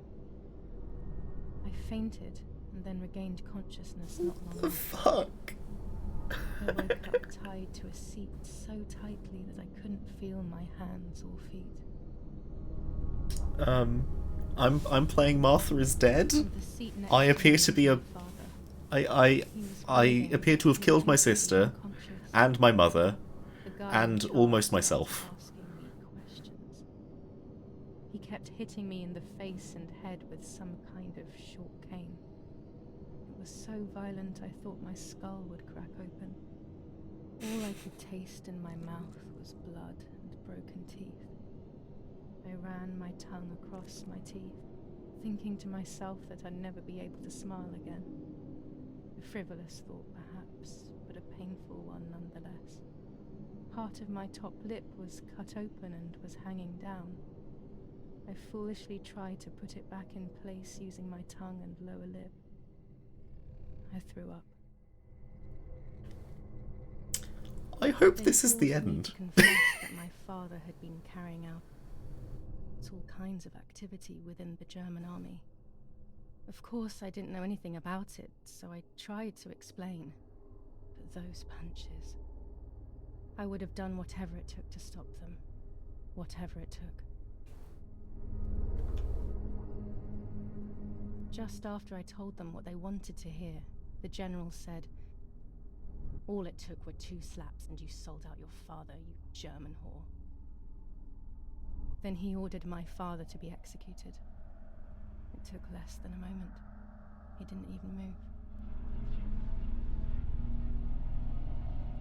Speaker 3: I fainted and then regained consciousness not long after.
Speaker 1: Fuck?
Speaker 3: I woke up tied to a seat so tightly that I couldn't feel my hands or feet.
Speaker 1: I'm playing Martha is dead. I appear to be a... I appear to have killed my sister, and my mother, and almost myself.
Speaker 3: He kept hitting me in the face and head with some kind of short cane. It was so violent I thought my skull would crack open. All I could taste in my mouth was blood and broken teeth. I ran my tongue across my teeth, thinking to myself that I'd never be able to smile again. A frivolous thought, perhaps, but a painful one nonetheless. Part of my top lip was cut open and was hanging down. I foolishly tried to put it back in place using my tongue and lower lip. I threw up.
Speaker 1: I hope this is the end.
Speaker 3: To confess that my father had been carrying out all kinds of activity within the German army. Of course, I didn't know anything about it, so I tried to explain. But those punches... I would have done whatever it took to stop them. Whatever it took. Just after I told them what they wanted to hear, the general said, "All it took were 2 slaps and you sold out your father, you German whore." Then he ordered my father to be executed. It took less than a moment. He didn't even move.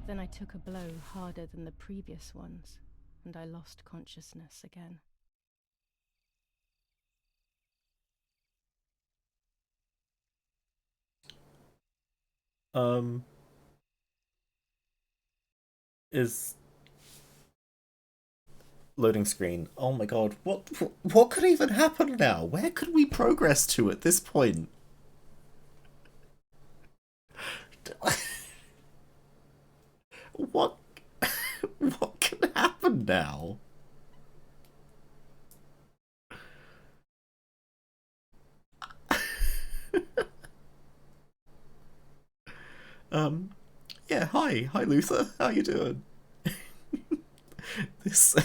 Speaker 3: Then I took a blow harder than the previous ones, and I lost consciousness again.
Speaker 1: Is loading screen. Oh my god, what could even happen now? Where could we progress to at this point? What what can happen now? Yeah, hi Luther, how you doing? This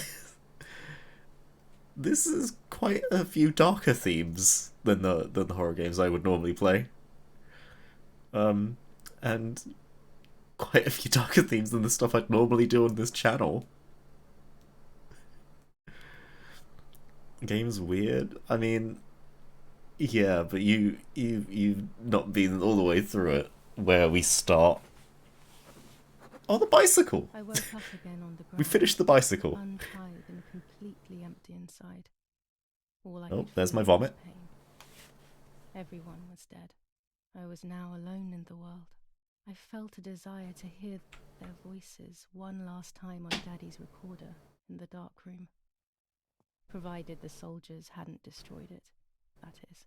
Speaker 1: is quite a few darker themes than the horror games I would normally play. And quite a few darker themes than the stuff I'd normally do on this channel. Game's weird. I mean, yeah, but you've not been all the way through it. Where we start. Oh, the bicycle!
Speaker 3: I woke up again on the ground.
Speaker 1: We finished the bicycle.
Speaker 3: Untied and completely empty inside. All I
Speaker 1: Oh,
Speaker 3: could
Speaker 1: there's
Speaker 3: feel
Speaker 1: my vomit.
Speaker 3: was pain. Everyone was dead. I was now alone in the world. I felt a desire to hear their voices one last time on Daddy's recorder in the dark room. Provided the soldiers hadn't destroyed it, that is.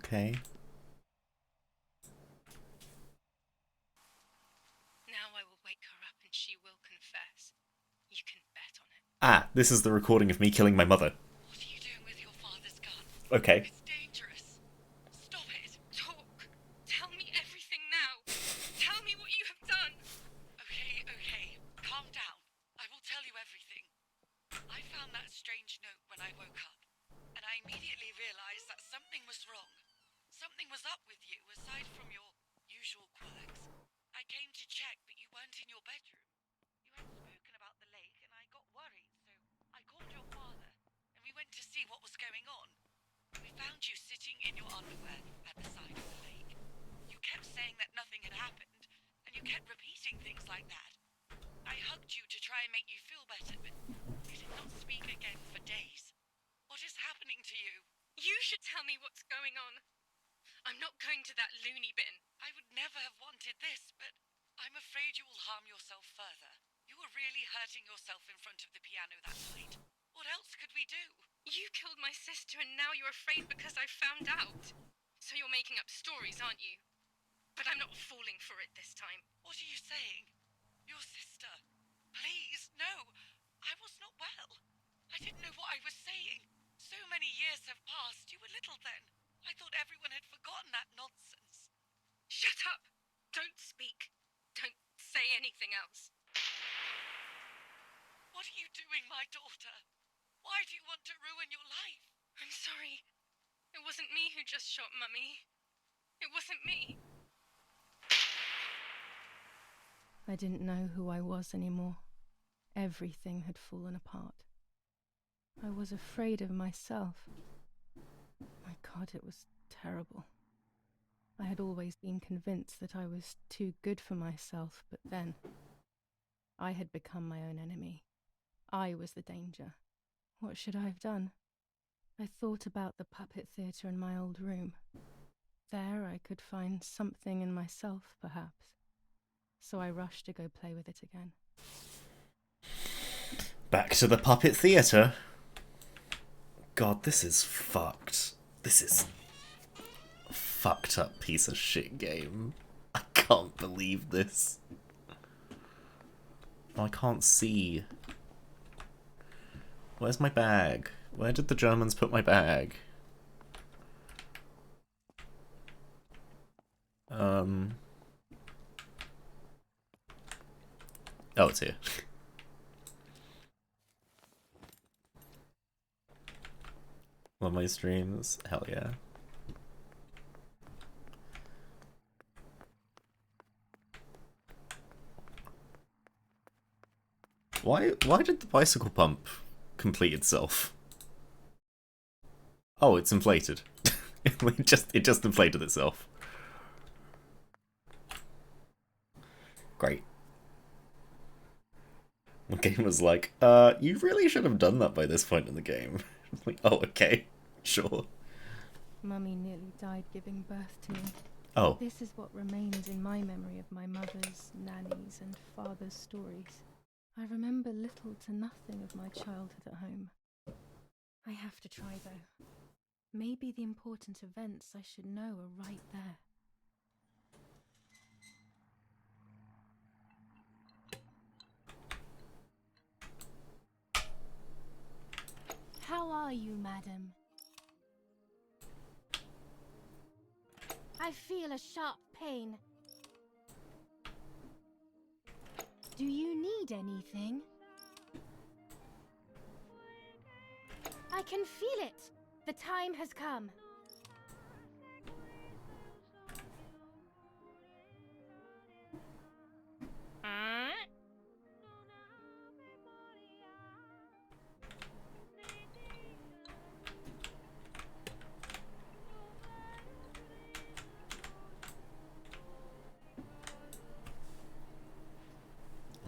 Speaker 1: Okay.
Speaker 3: Now I will wake her up and she will confess. You can bet on it.
Speaker 1: Ah, this is the recording of me killing my mother.
Speaker 9: What are you doing with your father's gun?
Speaker 1: Okay.
Speaker 9: It's dangerous. Stop it. Talk. Tell me everything now. Tell me what you have done. Okay. Calm down. I will tell you everything. I found that strange note when I woke up, and I immediately realized that something was wrong. Something was up with you, aside from your usual quirks. I came to check, but you weren't in your bedroom. You had spoken about the lake, and I got worried, so I called your father, and we went to see what was going on. We found you sitting in your underwear at the side of the lake. You kept saying that nothing had happened, and you kept repeating things like that. I hugged you to try and make you feel better, but you did not speak again for days. What is happening to you? You should tell me what's going on. I'm not going to that loony bin. I would never have wanted this, but I'm afraid you will harm yourself further. You were really hurting yourself in front of the piano that night. What else could we do? You killed my sister and now you're afraid because I found out. So you're making up stories, aren't you? But I'm not falling for it this time. What are you saying? Your sister? Please, no. I was not well. I didn't know what I was saying. So many years have passed. You were little then. I thought everyone had forgotten that nonsense. Shut up! Don't speak. Don't say anything else. What are you doing, my daughter? Why do you want to ruin your life? I'm sorry. It wasn't me who just shot Mummy. It wasn't me.
Speaker 3: I didn't know who I was anymore. Everything had fallen apart. I was afraid of myself. My God, it was terrible. I had always been convinced that I was too good for myself, but then I had become my own enemy. I was the danger. What should I have done? I thought about the puppet theatre in my old room. There I could find something in myself, perhaps. So I rushed to go play with it again.
Speaker 1: Back to the puppet theatre. God, this is fucked. This is a fucked up piece of shit game. I can't believe this. Oh, I can't see. Where's my bag? Where did the Germans put my bag? Oh, it's here. Love my streams. Hell yeah. Why did the bicycle pump complete itself? Oh, it's inflated. it just inflated itself. Great. The game was like, you really should have done that by this point in the game. Like, oh, okay, sure.
Speaker 3: Mummy nearly died giving birth to me.
Speaker 1: Oh.
Speaker 3: This is what remains in my memory of my mother's, nanny's, and father's stories. I remember little to nothing of my childhood at home. I have to try, though. Maybe the important events I should know are right there. How are you, madam? I feel a sharp pain. Do you need anything? I can feel it. The time has come.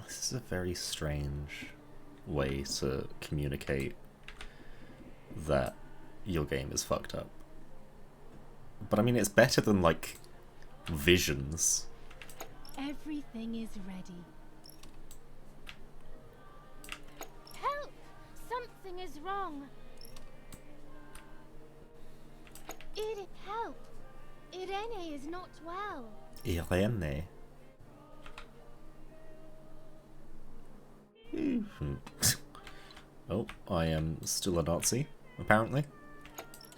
Speaker 1: This is a very strange way to communicate that your game is fucked up. But I mean, it's better than, like, visions.
Speaker 3: Everything is ready. Help! Something is wrong. Help! Irene is not well.
Speaker 1: Irene. Oh, I am still a Nazi, apparently.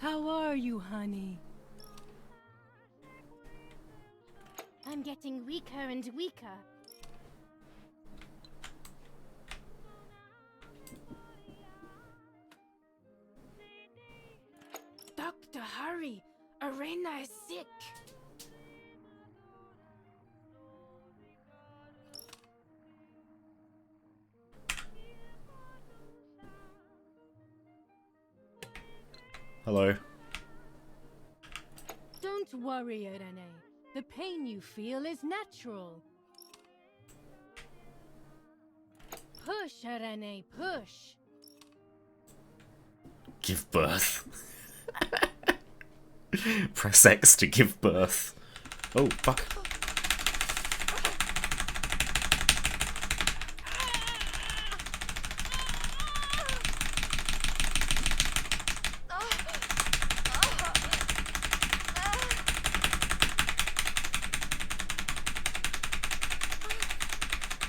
Speaker 3: How are you, honey? I'm getting weaker and weaker. Doctor, hurry! Arena is sick!
Speaker 1: Hello.
Speaker 3: Don't worry, Irene. The pain you feel is natural. Push, Irene, push.
Speaker 1: Give birth. Press X to give birth. Oh, fuck.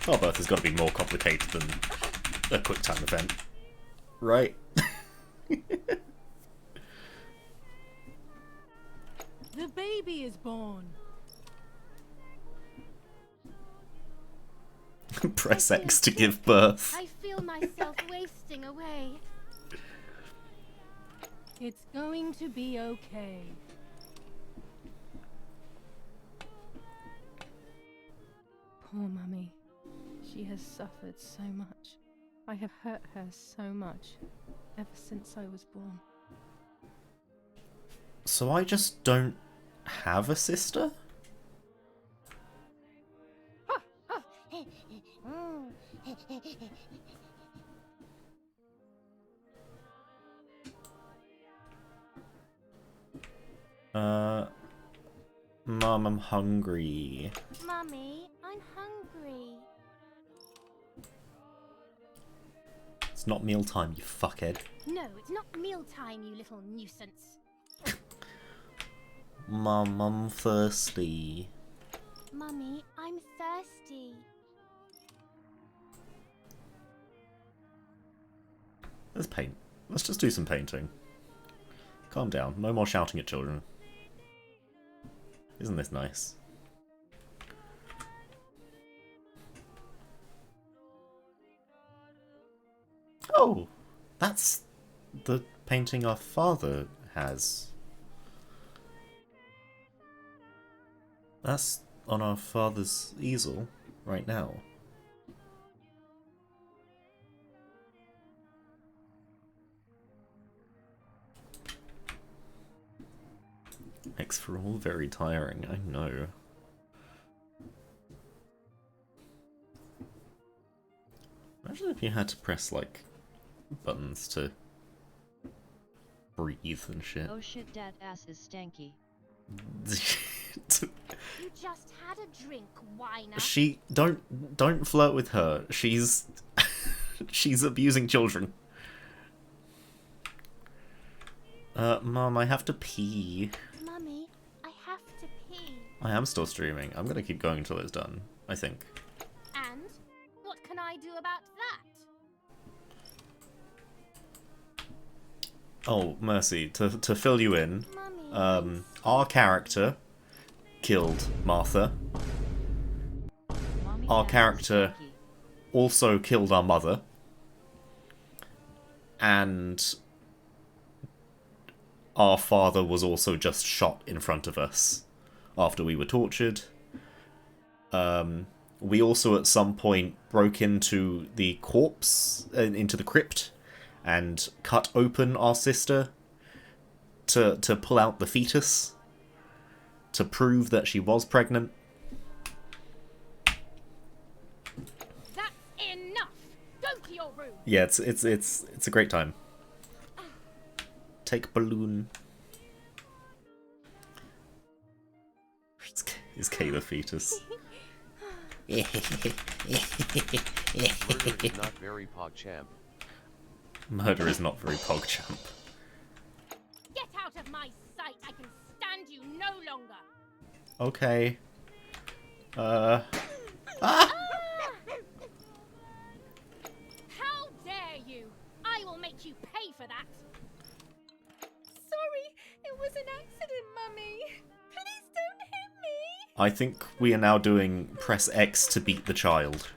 Speaker 1: Childbirth has got to be more complicated than a quick time event. Right?
Speaker 3: The baby is born.
Speaker 1: Press X to give birth.
Speaker 3: I feel myself wasting away. It's going to be okay. Poor Mummy. She has suffered so much. I have hurt her so much, ever since I was born.
Speaker 1: So I just don't have a sister? Mom, I'm hungry.
Speaker 4: Mummy, I'm hungry.
Speaker 1: It's not mealtime, you fuckhead.
Speaker 4: No, it's not mealtime, you little nuisance.
Speaker 1: Mom, I'm thirsty.
Speaker 4: Mummy, I'm thirsty.
Speaker 1: Let's paint. Let's just do some painting. Calm down. No more shouting at children. Isn't this nice? Oh, that's the painting our father has. That's on our father's easel right now. X for all, very tiring, I know. Imagine if you had to press, like, buttons to breathe and shit.
Speaker 16: Oh shit, that ass is stanky.
Speaker 20: You just had a drink, whiner.
Speaker 1: Don't flirt with her. She's she's abusing children. Mom, I have to pee.
Speaker 20: Mummy, I have to pee.
Speaker 1: I am still streaming. I'm gonna keep going until it's done, I think.
Speaker 20: And what can I do about that?
Speaker 1: Oh, Mercy, to fill you in, our character killed Martha. Our character also killed our mother. And our father was also just shot in front of us after we were tortured. We also at some point broke into the corpse, into the crypt, and cut open our sister to pull out the fetus to prove that she was pregnant.
Speaker 20: That's enough. Go to your room.
Speaker 1: Yeah, it's a great time. Take balloon. Is Kay the fetus?
Speaker 21: Murder is not very PogChamp.
Speaker 1: Murder is not very PogChamp.
Speaker 20: Get out of my sight. I can stand you no longer.
Speaker 1: Okay.
Speaker 20: How dare you? I will make you pay for that.
Speaker 7: Sorry, it was an accident, Mummy. Please don't hit me.
Speaker 1: I think we are now doing press X to beat the child.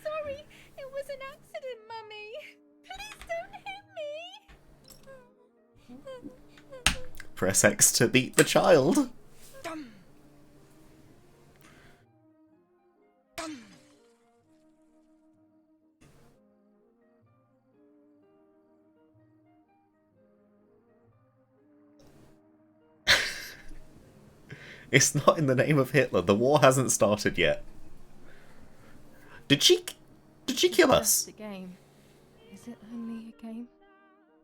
Speaker 7: Sorry, it was an accident, Mummy. Please don't hit me.
Speaker 1: Press X to beat the child. It's not in the name of Hitler. The war hasn't started yet. Did she kill us?
Speaker 3: Just a game. Is it only a game?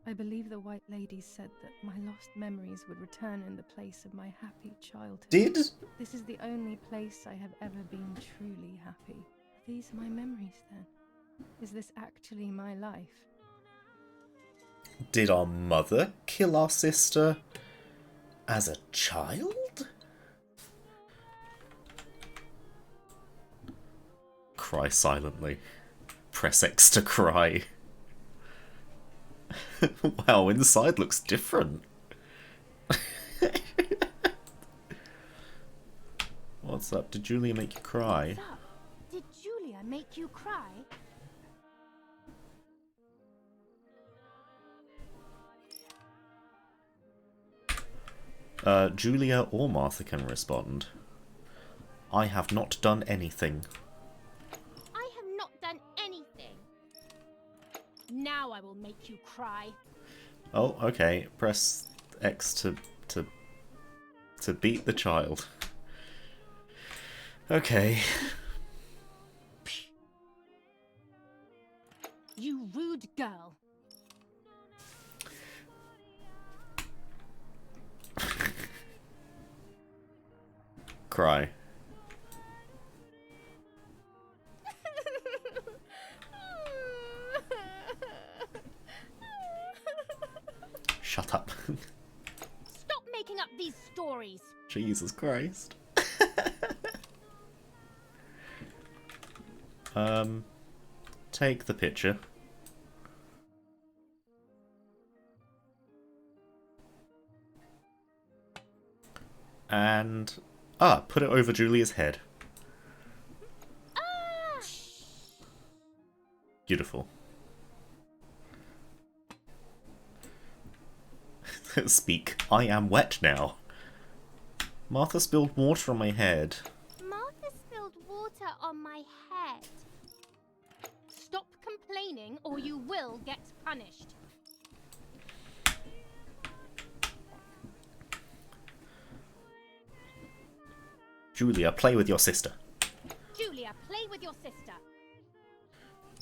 Speaker 3: I believe the White Lady said that my lost memories would return in the place of my happy childhood.
Speaker 1: Did?
Speaker 3: This is the only place I have ever been truly happy. Are these my memories then? Is this actually my life?
Speaker 1: Did our mother kill our sister as a child? Cry silently. Press X to cry. Wow, inside looks different. What's up? Did Julia make you cry?
Speaker 20: What's up? Did Julia make you cry?
Speaker 1: Julia or Martha can respond. I have not done anything.
Speaker 20: I have not done anything. Now I will make you cry.
Speaker 1: Oh, okay. Press X to beat the child. Okay.
Speaker 20: You rude girl.
Speaker 1: Cry. Shut up.
Speaker 20: Stop making up these stories.
Speaker 1: Jesus Christ. Take the picture. And Ah, put it over Julia's head. Beautiful. Speak. I am wet now. Martha spilled water on my head.
Speaker 20: Martha spilled water on my head. Stop complaining or you will get punished.
Speaker 1: Julia, play with your sister.
Speaker 20: Julia, play with your sister.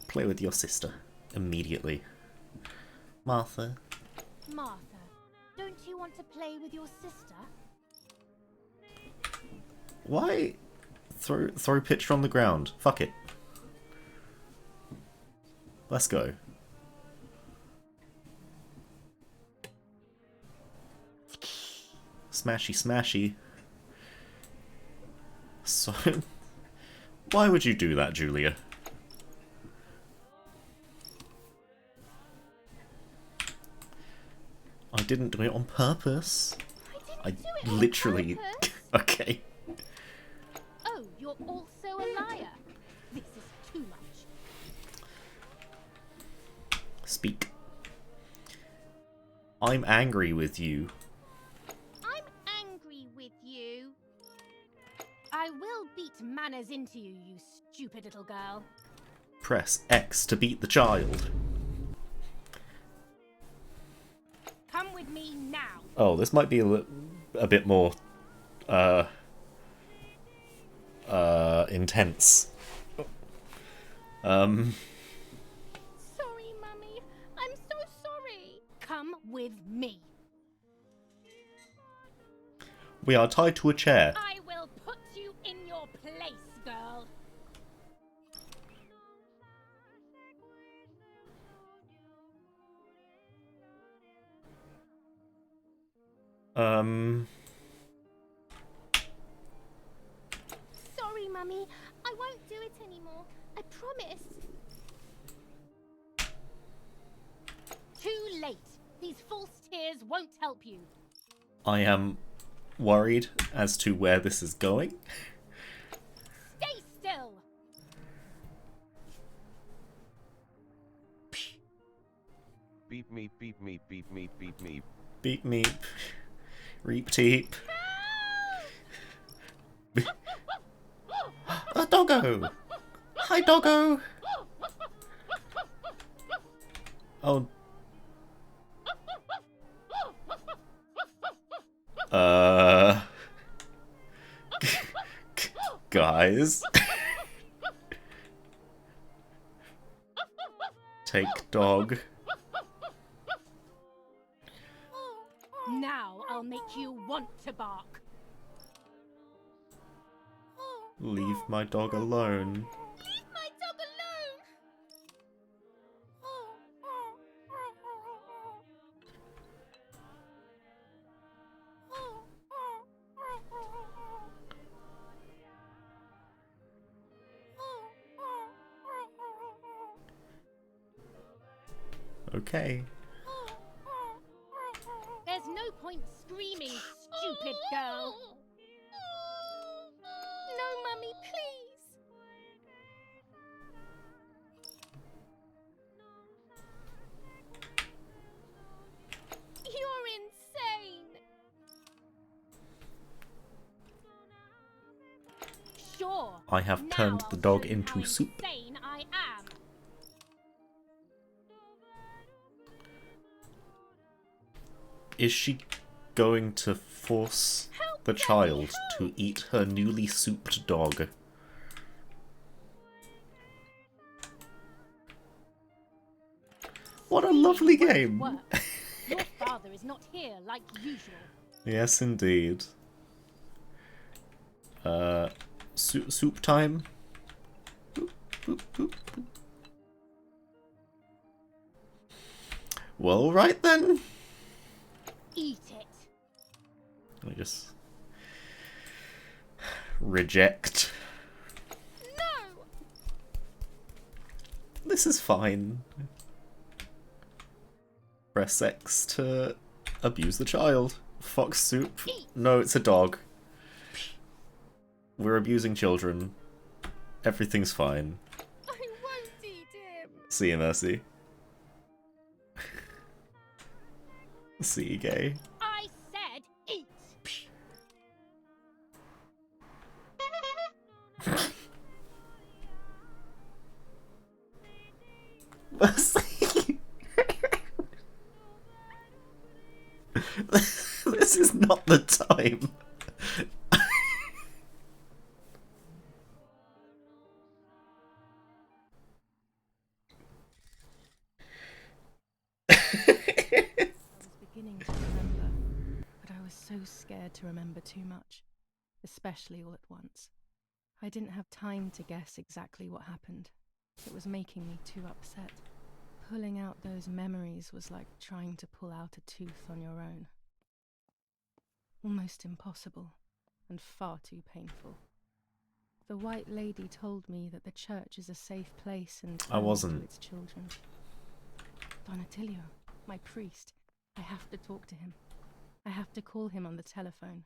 Speaker 1: Play with your sister. Immediately. Martha.
Speaker 20: Martha, don't you want to play with your sister?
Speaker 1: Why? Throw picture on the ground. Fuck it. Let's go. Smashy, smashy. So, why would you do that, Julia? I didn't do it on purpose. I literally... Okay.
Speaker 20: Oh, you're also a liar. This is too much.
Speaker 1: Speak. I'm angry with you.
Speaker 20: I'm angry with you. I will beat manners into you, you stupid little girl.
Speaker 1: Press X to beat the child.
Speaker 20: Come with me now.
Speaker 1: Oh, this might be a bit more intense.
Speaker 20: Sorry, Mummy. I'm so sorry. Come with me.
Speaker 1: We are tied to a chair.
Speaker 20: I will put you in your place, girl. Sorry, Mummy. I won't do it anymore. I promise. Too late. These false tears won't help you.
Speaker 1: I am worried as to where this is going.
Speaker 20: Stay still.
Speaker 21: Beep me, beep me, beep me, beep me.
Speaker 1: Beep meep. Reap teep. A doggo! Hi, doggo! Oh. Guys. Take dog.
Speaker 20: Now I'll make you want to bark.
Speaker 1: Leave my dog alone.
Speaker 20: Leave my dog alone!
Speaker 1: Okay.
Speaker 20: There's no point screaming, stupid girl. No, Mummy, please. You're insane. Sure.
Speaker 1: I have turned the dog into soup.
Speaker 20: Insane I am.
Speaker 1: Is she going to force the child to eat her newly souped dog? What a lovely game!
Speaker 20: Your father is not here like usual.
Speaker 1: Yes, indeed. Soup time? Boop, boop, boop, boop. Well, right then.
Speaker 20: Eat it.
Speaker 1: Let me just reject.
Speaker 20: No.
Speaker 1: This is fine. Press X to abuse the child. Fox soup. No, it's a dog. We're abusing children. Everything's fine.
Speaker 20: I won't eat him.
Speaker 1: See you, Mercy. See you, Gay.
Speaker 20: I said eat.
Speaker 1: Mercy. This is not the time.
Speaker 3: Beginning to remember, but I was so scared to remember too much, especially all at once. I didn't have time to guess exactly what happened. It was making me too upset. Pulling out those memories was like trying to pull out a tooth on your own. Almost impossible, and far too painful. The White Lady told me that the church is a safe place and
Speaker 1: I wasn't.
Speaker 3: to its children. Donatilio, my priest. I have to talk to him. I have to call him on the telephone.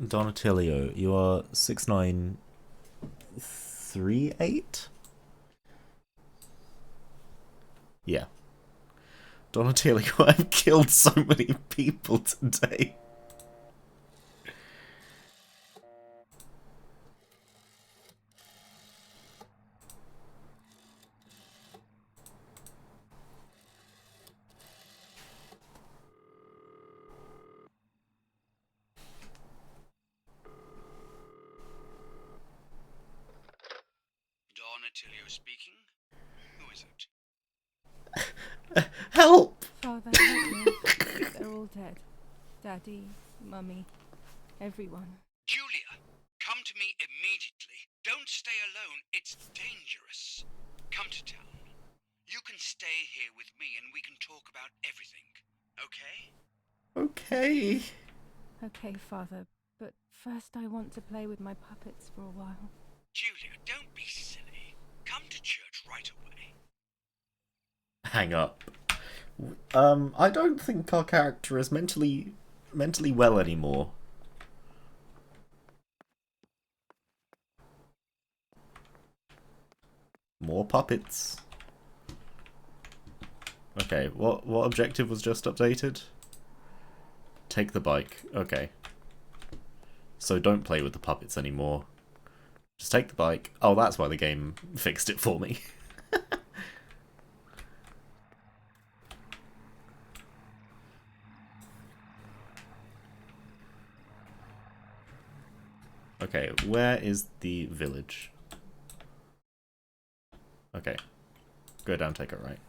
Speaker 1: Donatilio, you are 6938? Yeah. Donatilio, I've killed so many people today.
Speaker 11: Donatilio speaking. Who is it?
Speaker 1: Help!
Speaker 3: Father, help me. They're all dead. Daddy, Mummy, everyone.
Speaker 11: Julia, come to me immediately. Don't stay alone. It's dangerous. Come to town. You can stay here with me and we can talk about everything. Okay?
Speaker 1: Okay.
Speaker 3: Okay, Father, but first I want to play with my puppets for a while.
Speaker 11: Julia, don't be silly. Come to church right away.
Speaker 1: Hang up. I don't think our character is mentally well anymore. More puppets. Okay, what objective was just updated? Take the bike. Okay. So don't play with the puppets anymore. Just take the bike. Oh, that's why the game fixed it for me. Okay, where is the village? Okay. Go down, take it right.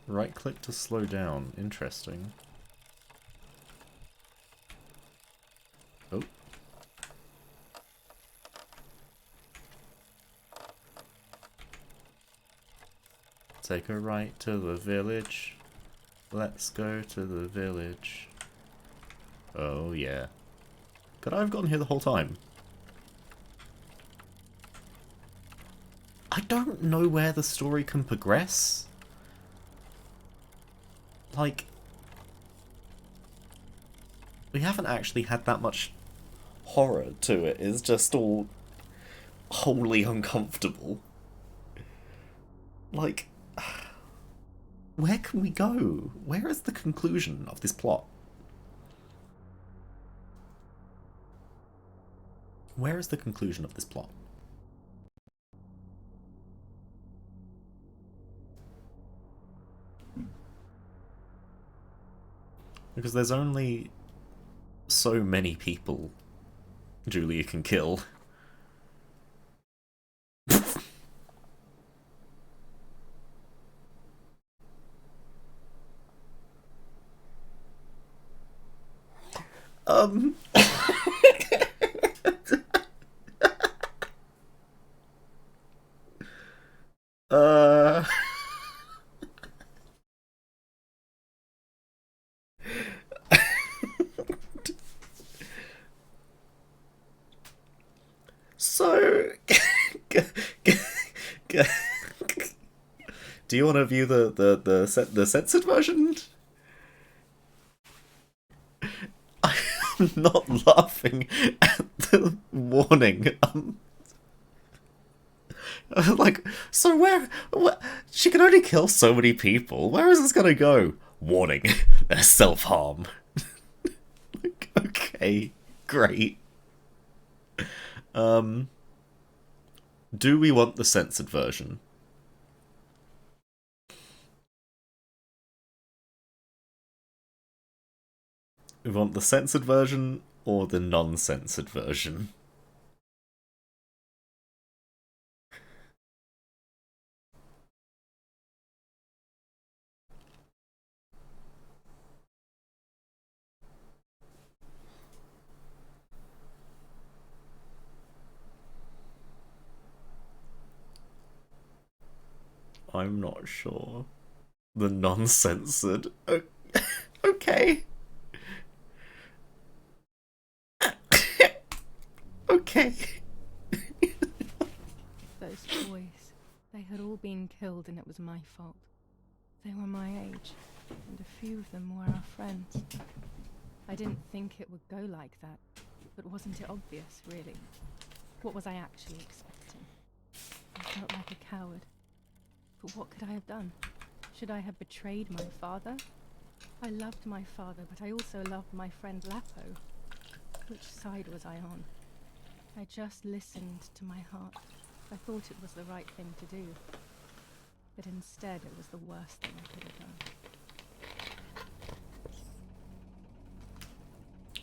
Speaker 1: Right click to slow down. Interesting. Oh. Take a right to the village. Let's go to the village. Oh yeah. Could I have gotten here the whole time? I don't know where the story can progress. Like, we haven't actually had that much horror to it. It's just all wholly uncomfortable. Like, where can we go? Where is the conclusion of this plot? Where is the conclusion of this plot? Because there's only so many people Julia can kill. So, Do you want to view the censored version? I'm not laughing at the warning. Like, so where? She can only kill so many people. Where is this gonna go? Warning: there's self-harm. Like, okay, great. Do we want the censored version? We want the censored version or the non-censored version? I'm not sure. The non-censored. Okay. Okay.
Speaker 3: Those boys, they had all been killed and it was my fault. They were my age, and a few of them were our friends. I didn't think it would go like that, but wasn't it obvious, really? What was I actually expecting? I felt like a coward. But what could I have done? Should I have betrayed my father? I loved my father, but I also loved my friend Lapo. Which side was I on? I just listened to my heart. I thought it was the right thing to do. But instead, it was the worst thing I could have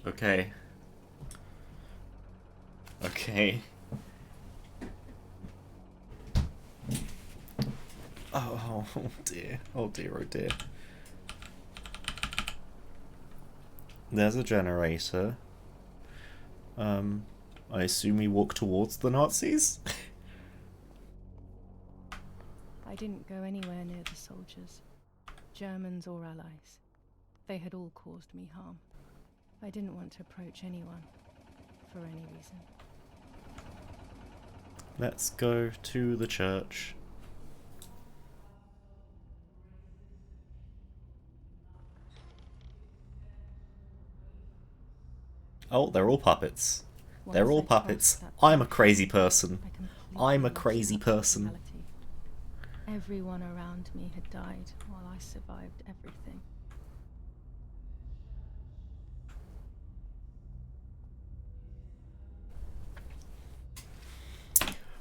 Speaker 3: done.
Speaker 1: Okay. Okay. Oh dear. Oh dear, oh dear. There's a generator. I assume we walk towards the Nazis?
Speaker 3: I didn't go anywhere near the soldiers, Germans or allies. They had all caused me harm. I didn't want to approach anyone, for any reason.
Speaker 1: Let's go to the church. Oh, they're all puppets. They're all puppets. I'm a crazy person. I'm a crazy person.
Speaker 3: Everyone around me had died while I survived everything.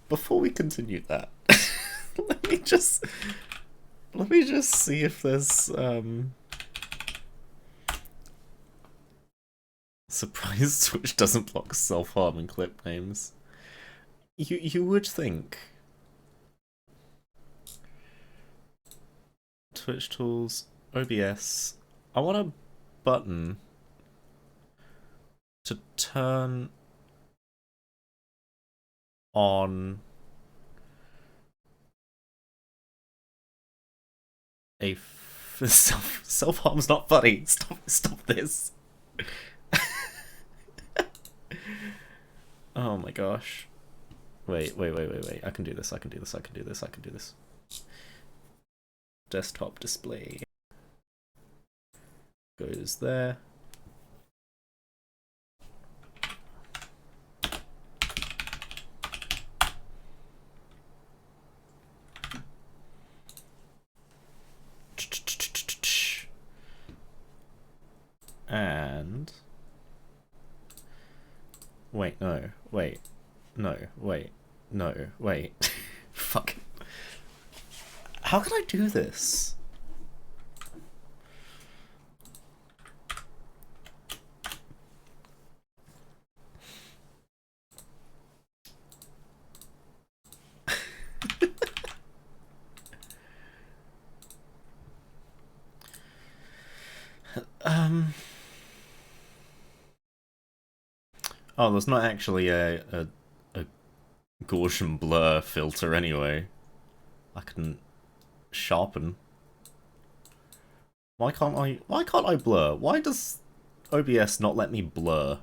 Speaker 1: Before we continue that, let me just see if there's surprise Twitch doesn't block self-harm and clip names. You would think. Twitch tools, OBS. I want a button to turn on a self-harm's not funny. Stop this. Oh my gosh. Wait. I can do this. Desktop display goes there. And wait. Fuck. How can I do this? Oh, there's not actually a Gaussian blur filter anyway. I can sharpen. Why can't I blur? Why does OBS not let me blur?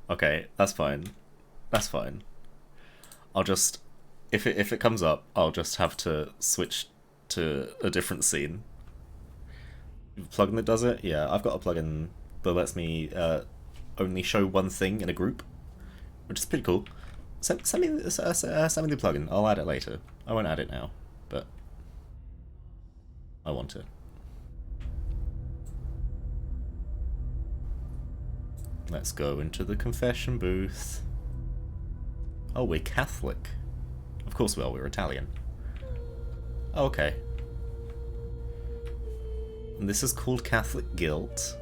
Speaker 1: Okay, that's fine. I'll just if it comes up, I'll just have to switch to a different scene. Plugin that does it? Yeah, I've got a plugin that lets me only show one thing in a group, which is pretty cool. Send me the plugin. I'll add it later. I won't add it now, but I want it. Let's go into the confession booth. Oh, we're Catholic. Of course we are, we're Italian. Oh, okay. And this is called Catholic guilt.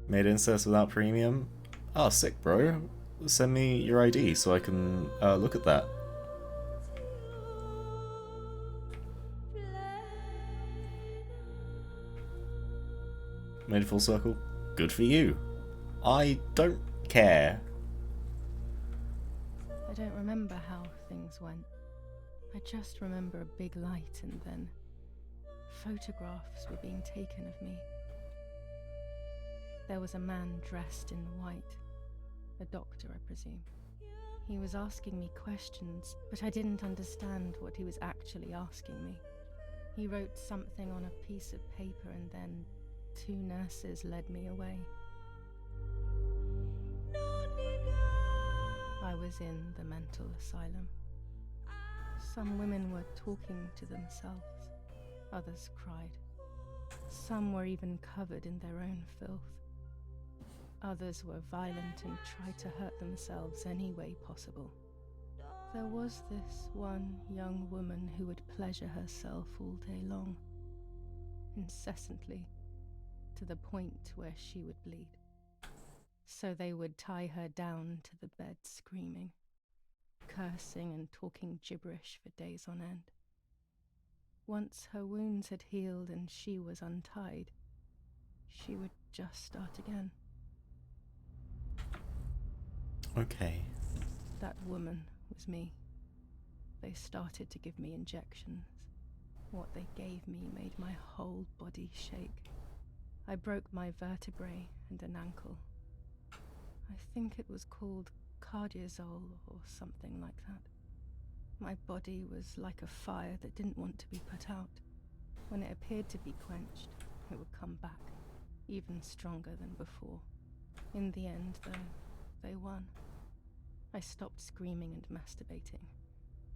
Speaker 1: Made incest without premium? Oh, sick, bro. Send me your ID so I can look at that. Made a full circle? Good for you. I don't care.
Speaker 3: I don't remember how things went. I just remember a big light and then photographs were being taken of me. There was a man dressed in white. A doctor, I presume. He was asking me questions, but I didn't understand what he was actually asking me. He wrote something on a piece of paper and then 2 nurses led me away. I was in the mental asylum. Some women were talking to themselves. Others cried. Some were even covered in their own filth. Others were violent and tried to hurt themselves any way possible. There was this one young woman who would pleasure herself all day long, incessantly, to the point where she would bleed. So they would tie her down to the bed screaming, cursing and talking gibberish for days on end. Once her wounds had healed and she was untied, she would just start again.
Speaker 1: Okay.
Speaker 3: That woman was me. They started to give me injections. What they gave me made my whole body shake. I broke my vertebrae and an ankle. I think it was called cardiazole or something like that. My body was like a fire that didn't want to be put out. When it appeared to be quenched, it would come back, even stronger than before. In the end, though, they won. I stopped screaming and masturbating.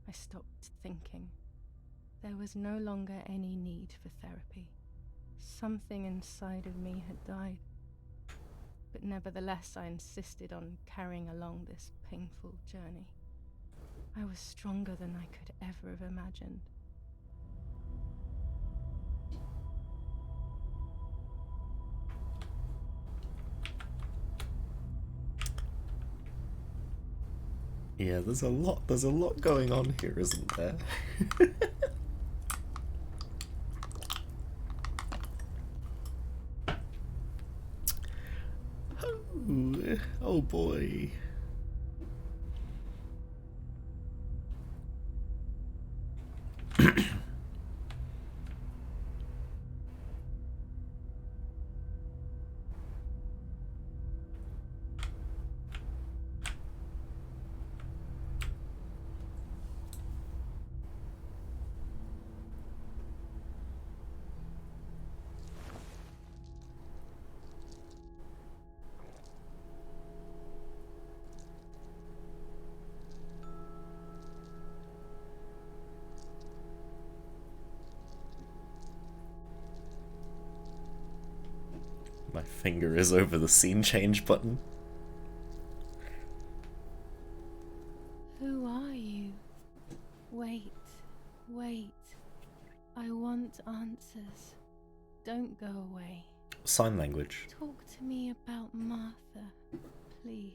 Speaker 3: I stopped thinking. There was no longer any need for therapy. Something inside of me had died. But nevertheless, I insisted on carrying along this painful journey. I was stronger than I could ever have imagined.
Speaker 1: Yeah, there's a lot going on here, isn't there? Oh boy. My finger is over the scene change button.
Speaker 3: Who are you? Wait, wait. I want answers. Don't go away.
Speaker 1: Sign language.
Speaker 3: Talk to me about Martha, please.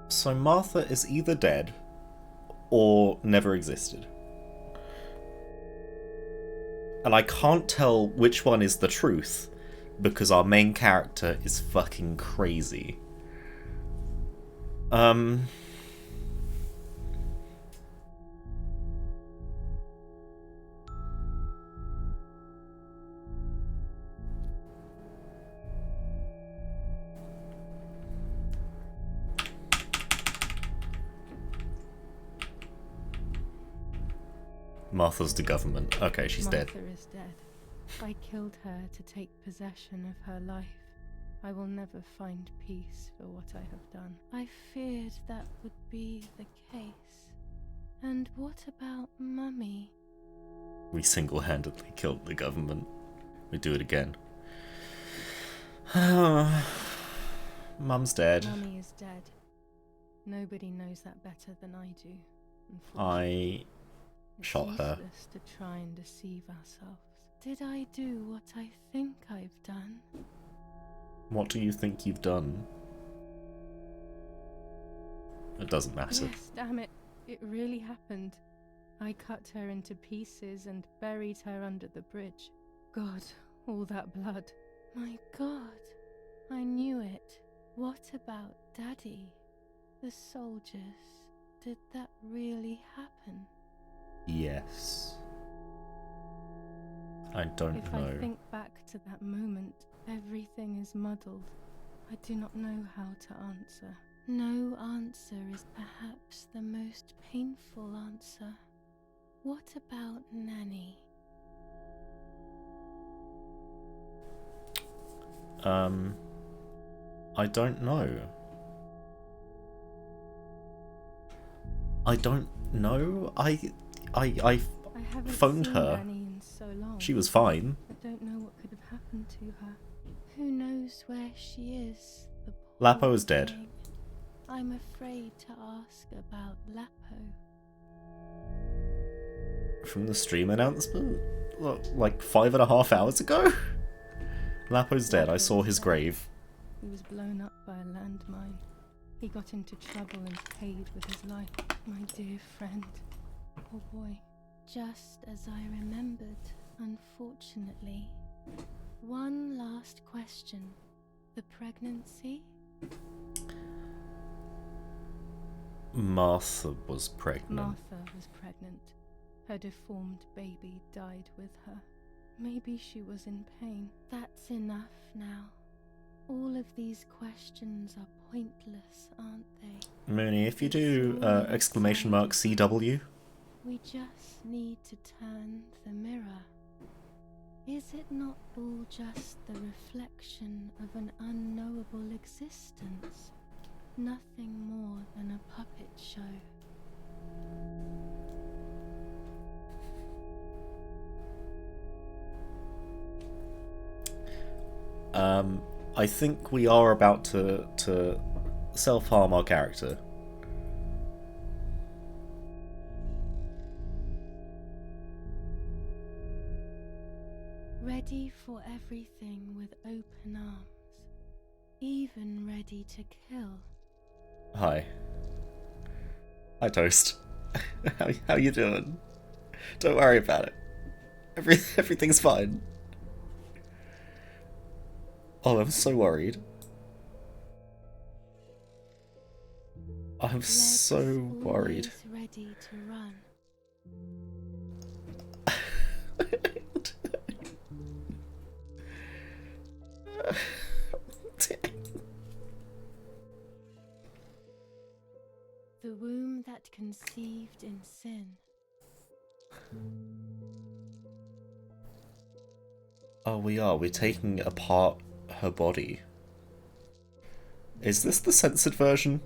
Speaker 1: So Martha is either dead or never existed. And I can't tell which one is the truth, because our main character is fucking crazy. Martha's the government. Okay, she's dead.
Speaker 3: Martha is dead. I killed her to take possession of her life. I will never find peace for what I have done. I feared that would be the case. And what about Mummy?
Speaker 1: We single-handedly killed the government. We do it again. Mum's dead.
Speaker 3: Mummy is dead. Nobody knows that better than I do.
Speaker 1: I shot her.
Speaker 3: It's useless to try and deceive ourselves. Did I do what I think I've done?
Speaker 1: What do you think you've done? It doesn't matter.
Speaker 3: Yes, damn it. It really happened. I cut her into pieces and buried her under the bridge. God, all that blood. My God, I knew it. What about Daddy? The soldiers? Did that really happen?
Speaker 1: Yes. I don't
Speaker 3: If
Speaker 1: know.
Speaker 3: I think back to that moment, everything is muddled. I do not know how to answer. No answer is perhaps the most painful answer. What about Nanny?
Speaker 1: I don't know. I don't know. I
Speaker 3: haven't
Speaker 1: phoned
Speaker 3: seen
Speaker 1: her.
Speaker 3: Nanny in so long.
Speaker 1: She was fine.
Speaker 3: I don't know what could have happened to her. Who knows where she is? The poor
Speaker 1: Lapo is dead.
Speaker 3: thing. I'm afraid to ask about Lapo.
Speaker 1: From the stream announcement? Like 5.5 hours ago? Lapo's dead. I saw his grave.
Speaker 3: He was blown up by a landmine. He got into trouble and paid with his life. My dear friend. Poor boy. Just as I remembered, unfortunately. One last question. The pregnancy?
Speaker 1: Martha was pregnant.
Speaker 3: Martha was pregnant. Her deformed baby died with her. Maybe she was in pain. That's enough now. All of these questions are pointless, aren't they?
Speaker 1: Mooney, if you do !CW.
Speaker 3: We just need to turn the mirror. Is it not all just the reflection of an unknowable existence? Nothing more than a puppet show.
Speaker 1: I think we are about to self-harm our character.
Speaker 3: Ready for everything with open arms. Even ready to kill.
Speaker 1: Hi. Hi, Toast. How you doing? Don't worry about it. Everything's fine. Oh, I'm so worried. I'm so worried.
Speaker 3: Ready to run. The womb that conceived in sin.
Speaker 1: Oh, we are. We're taking apart her body. Is this the censored version?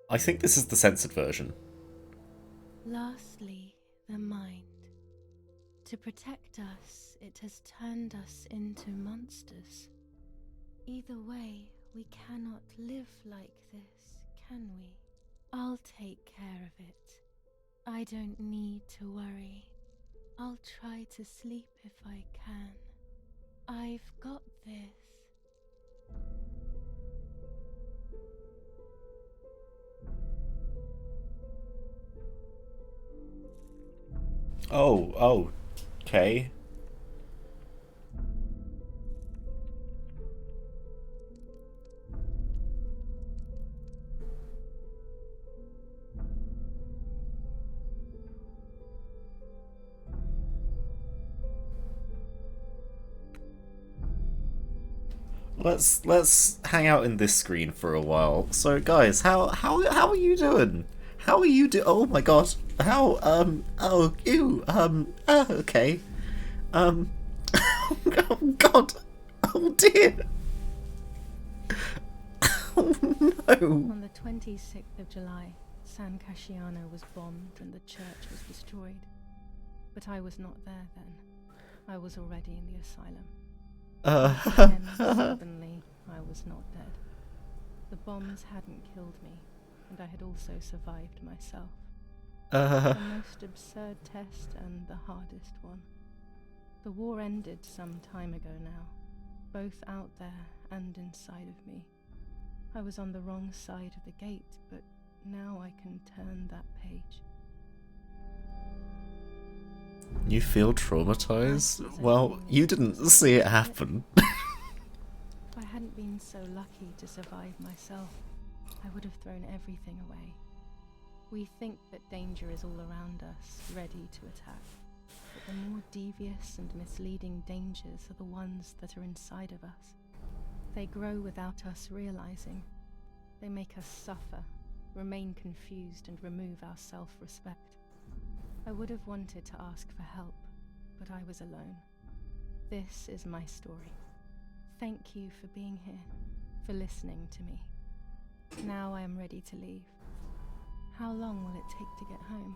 Speaker 1: I think this is the censored version.
Speaker 3: Lastly, the mind. To protect us, it has turned us into monsters. Either way, we cannot live like this, can we? I'll take care of it. I don't need to worry. I'll try to sleep if I can. I've got this.
Speaker 1: Oh, okay. let's hang out in this screen for a while. So guys, how are you doing? How are you oh my god. How oh ew okay. Oh god. Oh dear. Oh no.
Speaker 3: On the 26th of July, San Casciano was bombed and the church was destroyed. But I was not there then. I was already in the asylum. Then, suddenly, I was not dead. The bombs hadn't killed me, and I had also survived myself. The most absurd test and the hardest one. The war ended some time ago now, both out there and inside of me. I was on the wrong side of the gate, but now I can turn that page.
Speaker 1: You feel traumatized? Well, you didn't see it happen.
Speaker 3: If I hadn't been so lucky to survive myself, I would have thrown everything away. We think that danger is all around us, ready to attack. But the more devious and misleading dangers are the ones that are inside of us. They grow without us realizing. They make us suffer, remain confused, and remove our self-respect. I would have wanted to ask for help, but I was alone. This is my story. Thank you for being here, for listening to me. Now I am ready to leave. How long will it take to get home?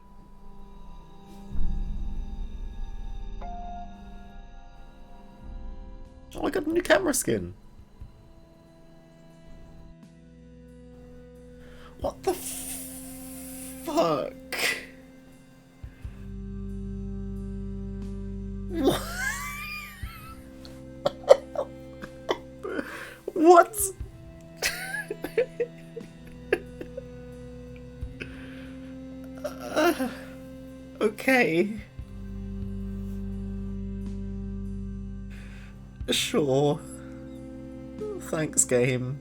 Speaker 1: Oh, I got a new camera skin. What the fuck? What? What? Okay. Sure. Thanks, game.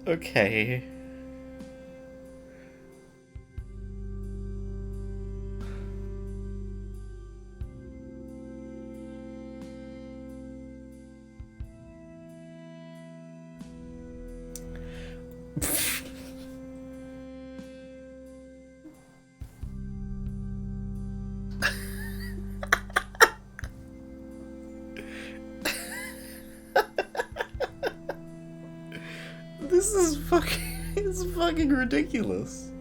Speaker 1: Okay. This is fucking... it's fucking ridiculous.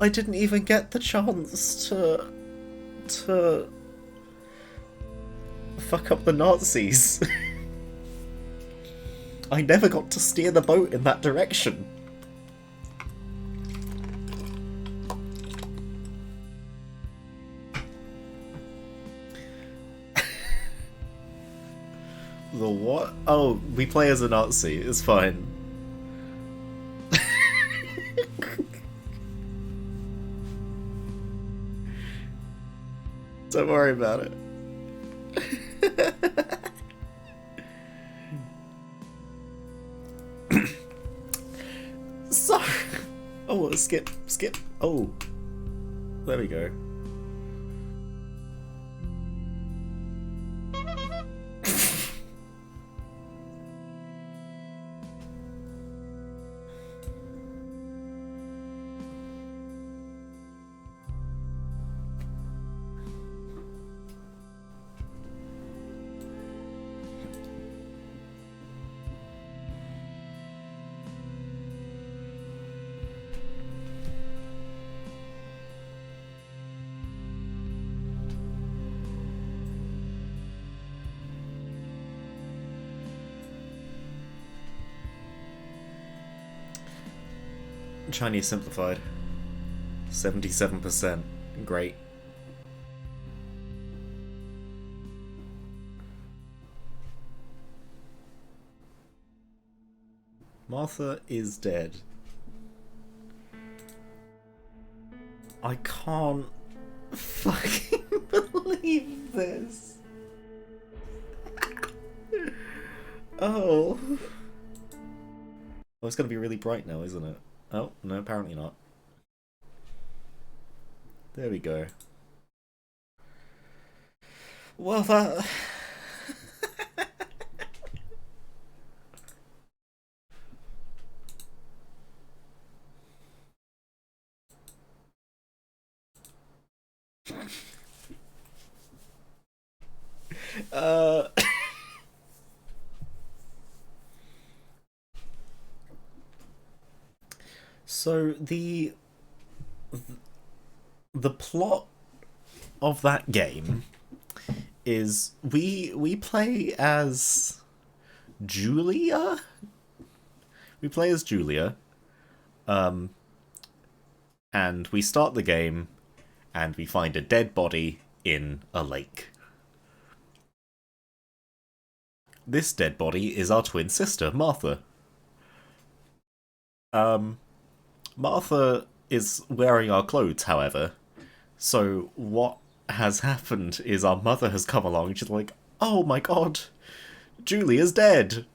Speaker 1: I didn't even get the chance to fuck up the Nazis. I never got to steer the boat in that direction. The what? Oh, we play as a Nazi. It's fine. Don't worry about it. So... oh, skip. Oh. There we go. Chinese simplified. 77%. Great. Martha is dead. I can't fucking believe this. Oh. Oh, it's gonna be really bright now, isn't it? Oh, no, apparently not. There we go. Well, that... So the plot of that game is we play as Julia. We play as Julia, and we start the game, and we find a dead body in a lake. This dead body is our twin sister, Martha. Martha is wearing our clothes, however, so what has happened is our mother has come along and she's like, oh my god, Julia's dead!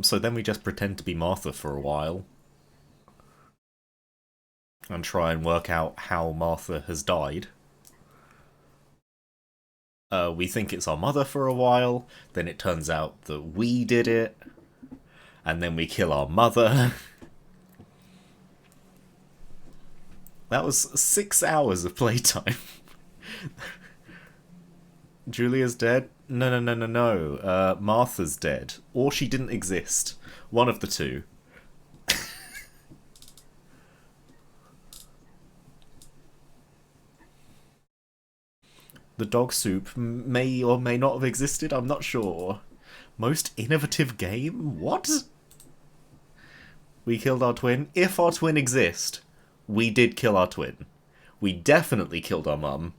Speaker 1: So then we just pretend to be Martha for a while. And try and work out how Martha has died. We think it's our mother for a while, then it turns out that we did it, and then we kill our mother. That was 6 hours of playtime. Julia's dead? No. Martha's dead. Or she didn't exist. One of the two. The dog soup may or may not have existed, I'm not sure. Most innovative game? What? We killed our twin? If our twin exists, we did kill our twin. We definitely killed our mum.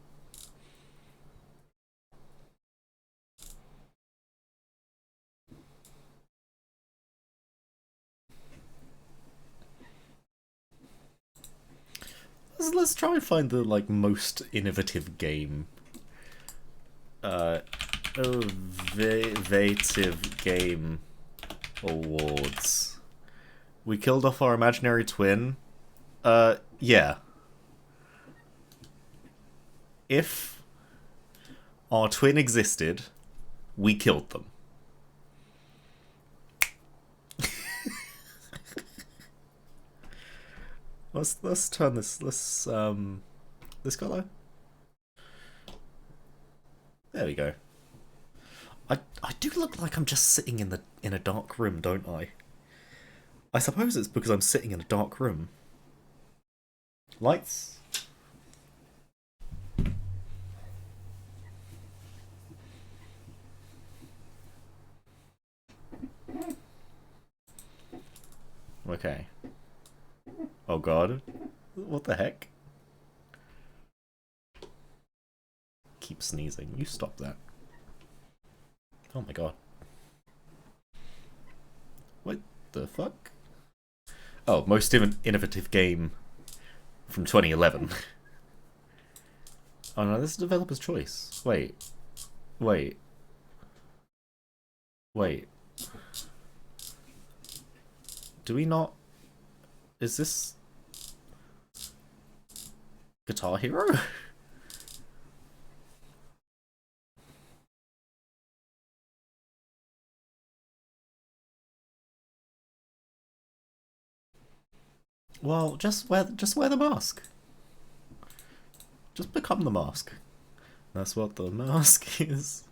Speaker 1: Let's try and find the, like, most innovative game. Innovative game awards. We killed off our imaginary twin? Yeah. If our twin existed, we killed them. Let's turn this this color. There we go. I do look like I'm just sitting in a dark room, don't I? I suppose it's because I'm sitting in a dark room. Lights. Okay. Oh god. What the heck? Keep sneezing. You stop that. Oh my god. What the fuck? Oh, most innovative game from 2011. Oh no, this is developer's choice. Wait. Do we not... Is this... Guitar Hero? Well, just wear the mask. Just become the mask. That's what the mask is.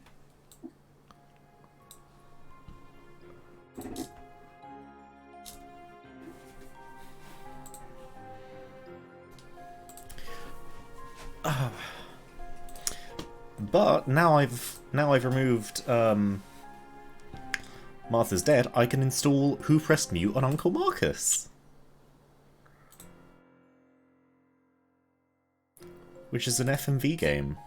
Speaker 1: But now I've removed Martha's Dead, I can install Who Pressed Mute on Uncle Marcus. Which is an FMV game.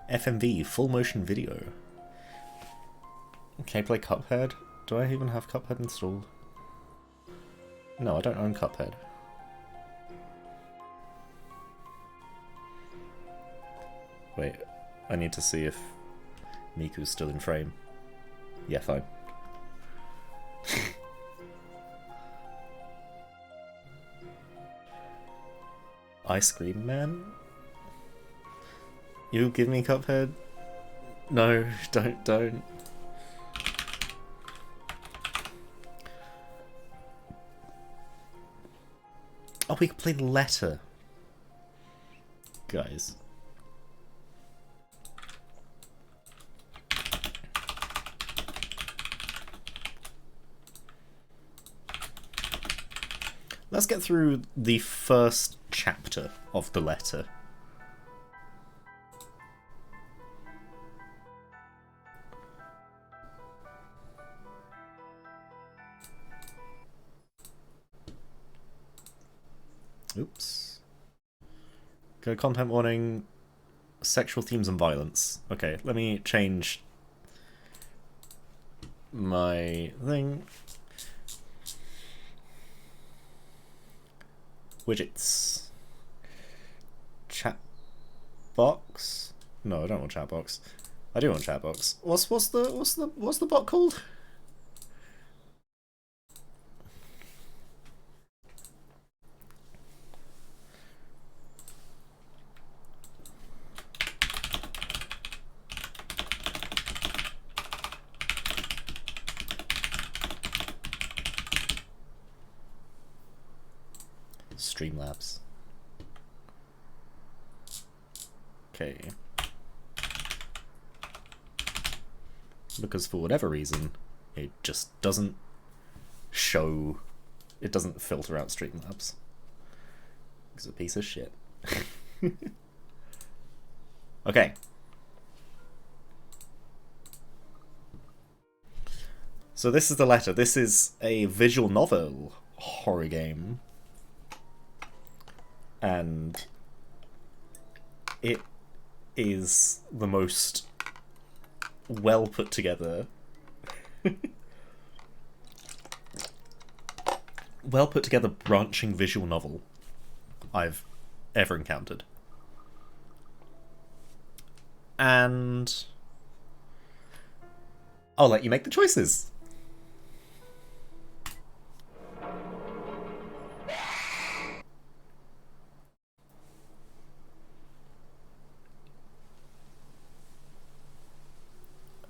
Speaker 1: FMV, full motion video. Can I play Cuphead? Do I even have Cuphead installed? No, I don't own Cuphead. Wait, I need to see if Miku's still in frame. Yeah, fine. Ice Cream Man? You give me Cuphead? No, don't. Oh, we could play the letter. Guys. Let's get through the first chapter of the letter. Oops. Go content warning, sexual themes and violence. Okay, let me change my thing. Widgets. Chat box? No, I don't want chat box. I do want chat box. What's the bot called? Streamlabs. Okay. Because for whatever reason, it just doesn't show, it doesn't filter out Streamlabs. It's a piece of shit. Okay. So this is the letter. This is a visual novel horror game. And it is the most well put together branching visual novel I've ever encountered. And I'll let you make the choices.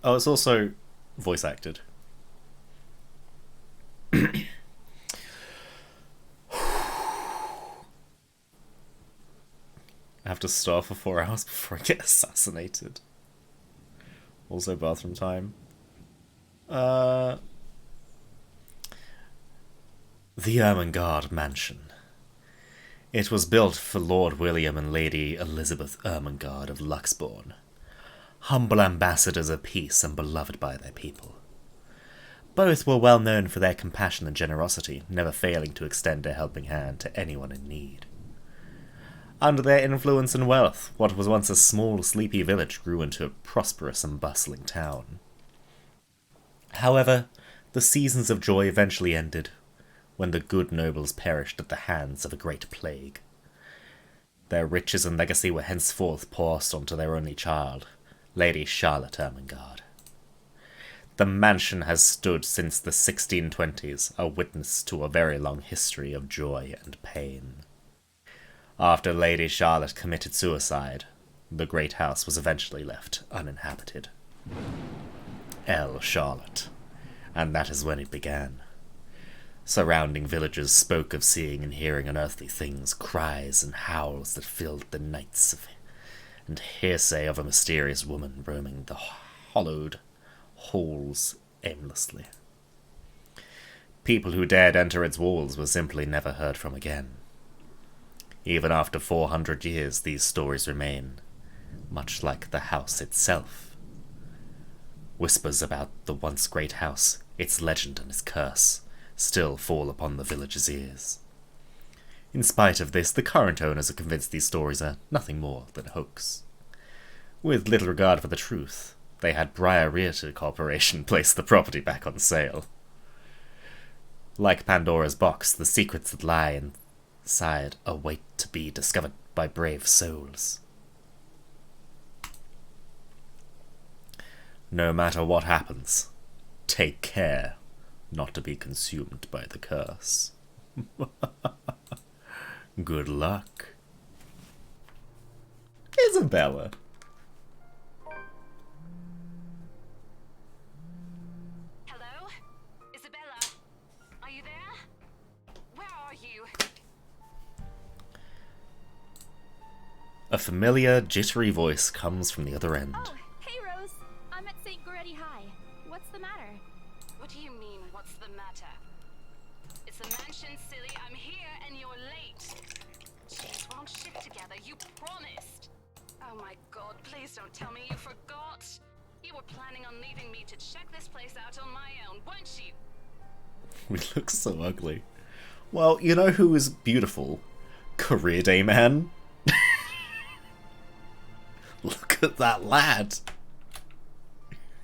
Speaker 1: Oh, it's also voice acted. I have to starve for 4 hours before I get assassinated. Also bathroom time. The Ermengarde Mansion. It was built for Lord William and Lady Elizabeth Ermengarde of Luxbourne, humble ambassadors of peace and beloved by their people. Both were well known for their compassion and generosity, never failing to extend a helping hand to anyone in need. Under their influence and wealth, what was once a small, sleepy village grew into a prosperous and bustling town. However, the seasons of joy eventually ended, when the good nobles perished at the hands of a great plague. Their riches and legacy were henceforth passed on to their only child, Lady Charlotte Ermengarde. The mansion has stood since the 1620s, a witness to a very long history of joy and pain. After Lady Charlotte committed suicide, the great house was eventually left uninhabited. Charlotte. And that is when it began. Surrounding villagers spoke of seeing and hearing unearthly things, cries and howls that filled the nights, and hearsay of a mysterious woman roaming the hollowed halls aimlessly. People who dared enter its walls were simply never heard from again. Even after 400 years, these stories remain, much like the house itself. Whispers about the once great house, its legend and its curse, still fall upon the villagers' ears. In spite of this, the current owners are convinced these stories are nothing more than a hoax. With little regard for the truth, They had Briar Realty Corporation place the property back on sale. Like Pandora's box, the secrets that lie inside await to be discovered by brave souls. No matter what happens, take care not to be consumed by the curse. Good luck. Isabella.
Speaker 8: Hello? Isabella? Are you there? Where are you?
Speaker 1: A familiar, jittery voice comes from the other end.
Speaker 22: Oh, hey Rose. I'm at St. Goretti High. What's the matter?
Speaker 8: What do you mean, what's the matter? It's the mansion, silly. I'm here and you're late. Jeez, we're on shift together. You promised. Oh my god, please don't tell me you forgot. You were planning on leaving me to check this place out on my own, weren't you?
Speaker 1: We look so ugly. Well, you know who is beautiful? Career Day Man. Look at that lad.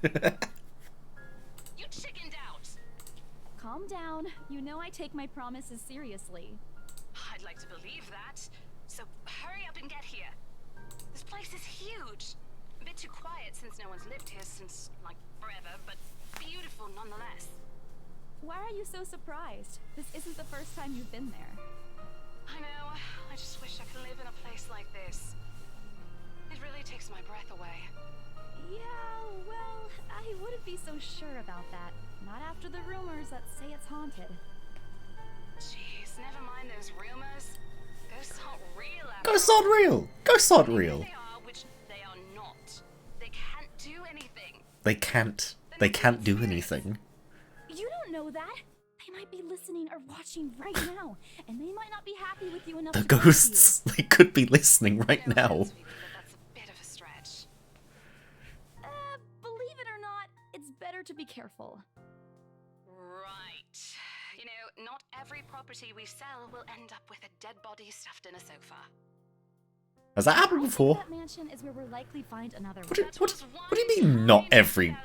Speaker 8: You chickened out.
Speaker 22: Calm down. You know I take my promises seriously.
Speaker 8: I'd like to believe that. So hurry up and get here. This place is huge. A bit too quiet since no one's lived here since, like, forever, but beautiful nonetheless.
Speaker 22: Why are you so surprised? This isn't the first time you've been there.
Speaker 8: I know. I just wish I could live in a place like this. It really takes my breath away.
Speaker 22: Yeah, well, I wouldn't be so sure about that. Not after the rumors that say it's haunted.
Speaker 8: Jeez, never mind those rumors. Ghosts aren't real.
Speaker 1: Ghosts aren't real. Ghosts aren't real.
Speaker 8: They are, which they are not. They can't do anything.
Speaker 1: They can't do anything.
Speaker 22: You don't know that. They might be listening or watching right now, and they might not be happy with you enough
Speaker 1: The
Speaker 22: to talk to
Speaker 1: ghosts, they could be listening right now.
Speaker 8: Bit of a stretch.
Speaker 22: Believe it or not, it's better to be careful.
Speaker 8: Right. You know, not every property we sell will end up with a dead body stuffed in a sofa.
Speaker 1: Has that happened
Speaker 22: I think
Speaker 1: before?
Speaker 22: that mansion is where we'll likely find another
Speaker 1: What do you mean, not every...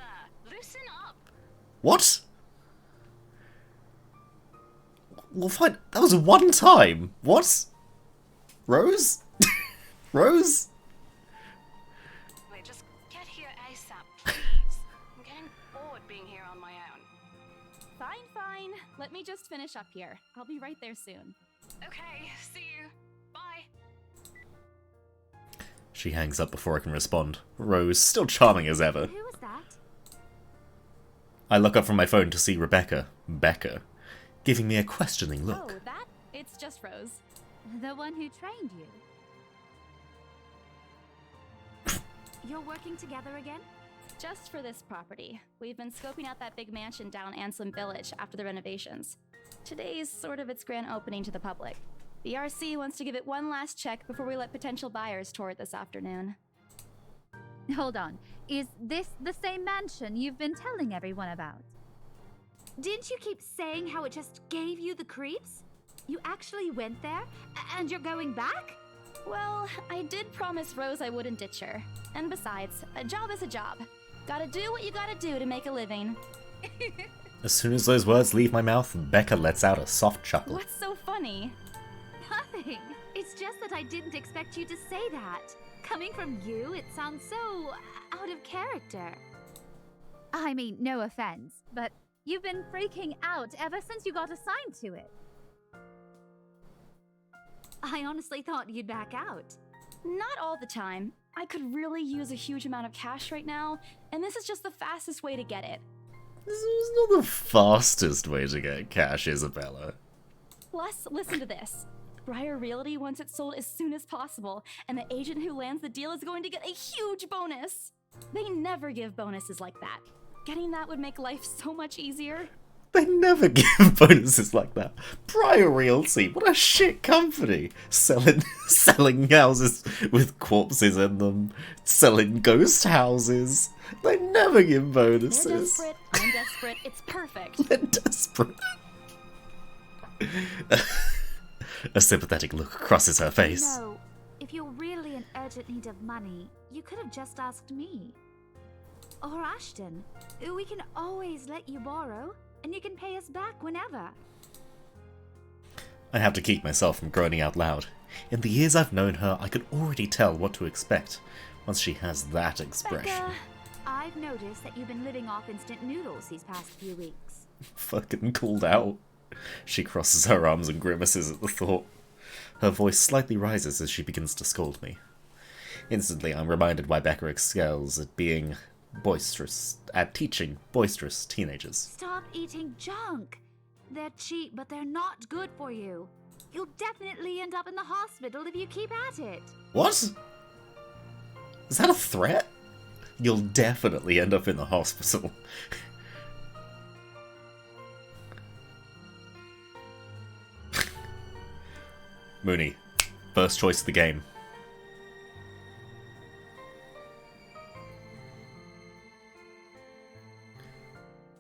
Speaker 8: Loosen up.
Speaker 1: What? Well, fine. That was one time. What? Rose? Rose?
Speaker 8: Wait, just get here ASAP, please. I'm getting bored being here on my own.
Speaker 22: Fine. Let me just finish up here. I'll be right there soon.
Speaker 8: Okay, see you. Bye.
Speaker 1: She hangs up before I can respond. Rose, still charming as ever.
Speaker 22: Who was that?
Speaker 1: I look up from my phone to see Rebecca, Becca, giving me a questioning look.
Speaker 22: Oh, that? It's just Rose.
Speaker 23: The one who trained you. You're working together again?
Speaker 22: Just for this property. We've been scoping out that big mansion down Anselm Village after the renovations. Today's sort of its grand opening to the public. The RC wants to give it one last check before we let potential buyers tour it this afternoon.
Speaker 23: Hold on. Is this the same mansion you've been telling everyone about? Didn't you keep saying how it just gave you the creeps? You actually went there? And you're going back?
Speaker 22: Well, I did promise Rose I wouldn't ditch her. And besides, a job is a job. Gotta do what you gotta do to make a living.
Speaker 1: As soon as those words leave my mouth, Becca lets out a soft chuckle.
Speaker 22: What's so funny?
Speaker 23: Nothing. It's just that I didn't expect you to say that. Coming from you, it sounds so out of character. I mean, no offense, but you've been freaking out ever since you got assigned to it. I honestly thought you'd back out.
Speaker 22: Not all the time. I could really use a huge amount of cash right now, and this is just the fastest way to get it.
Speaker 1: This is not the fastest way to get cash, Isabella.
Speaker 22: Plus, listen to this. Briar Realty wants it sold as soon as possible, and the agent who lands the deal is going to get a huge bonus. They never give bonuses like that. Getting that would make life so much easier.
Speaker 1: They never give bonuses like that. Briar Realty, what a shit company. Selling houses with corpses in them. Selling ghost houses. They never give bonuses.
Speaker 22: They're desperate. I'm desperate. It's perfect.
Speaker 1: They're desperate. A sympathetic look crosses her face.
Speaker 23: No, if you're really in urgent need of money, you could have just asked me. Or Ashton. We can always let you borrow, and you can pay us back whenever.
Speaker 1: I have to keep myself from groaning out loud. In the years I've known her, I could already tell what to expect once she has that expression.
Speaker 23: Becca, I've noticed that you've been living off instant noodles these past few weeks.
Speaker 1: Fucking called out. She crosses her arms and grimaces at the thought. Her voice slightly rises as she begins to scold me. Instantly, I'm reminded why Becca excels at being boisterous, at teaching boisterous teenagers.
Speaker 23: Stop eating junk. They're cheap, but they're not good for you. You'll definitely end up in the hospital if you keep at it.
Speaker 1: What? Is that a threat? You'll definitely end up in the hospital. Mooney, first choice of the game.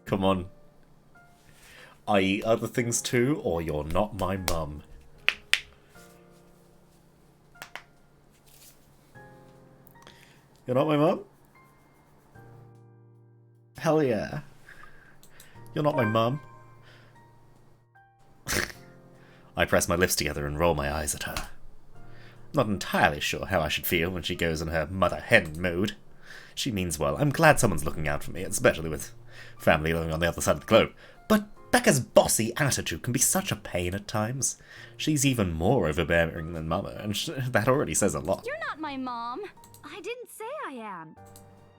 Speaker 1: Come on. I eat other things too, or you're not my mum. You're not my mum? Hell yeah. You're not my mum. I press my lips together and roll my eyes at her. Not entirely sure how I should feel when she goes in her mother hen mode. She means well. I'm glad someone's looking out for me, especially with family living on the other side of the globe. But Becca's bossy attitude can be such a pain at times. She's even more overbearing than Mama, and that already says a lot.
Speaker 22: You're not my mom.
Speaker 23: I didn't say I am.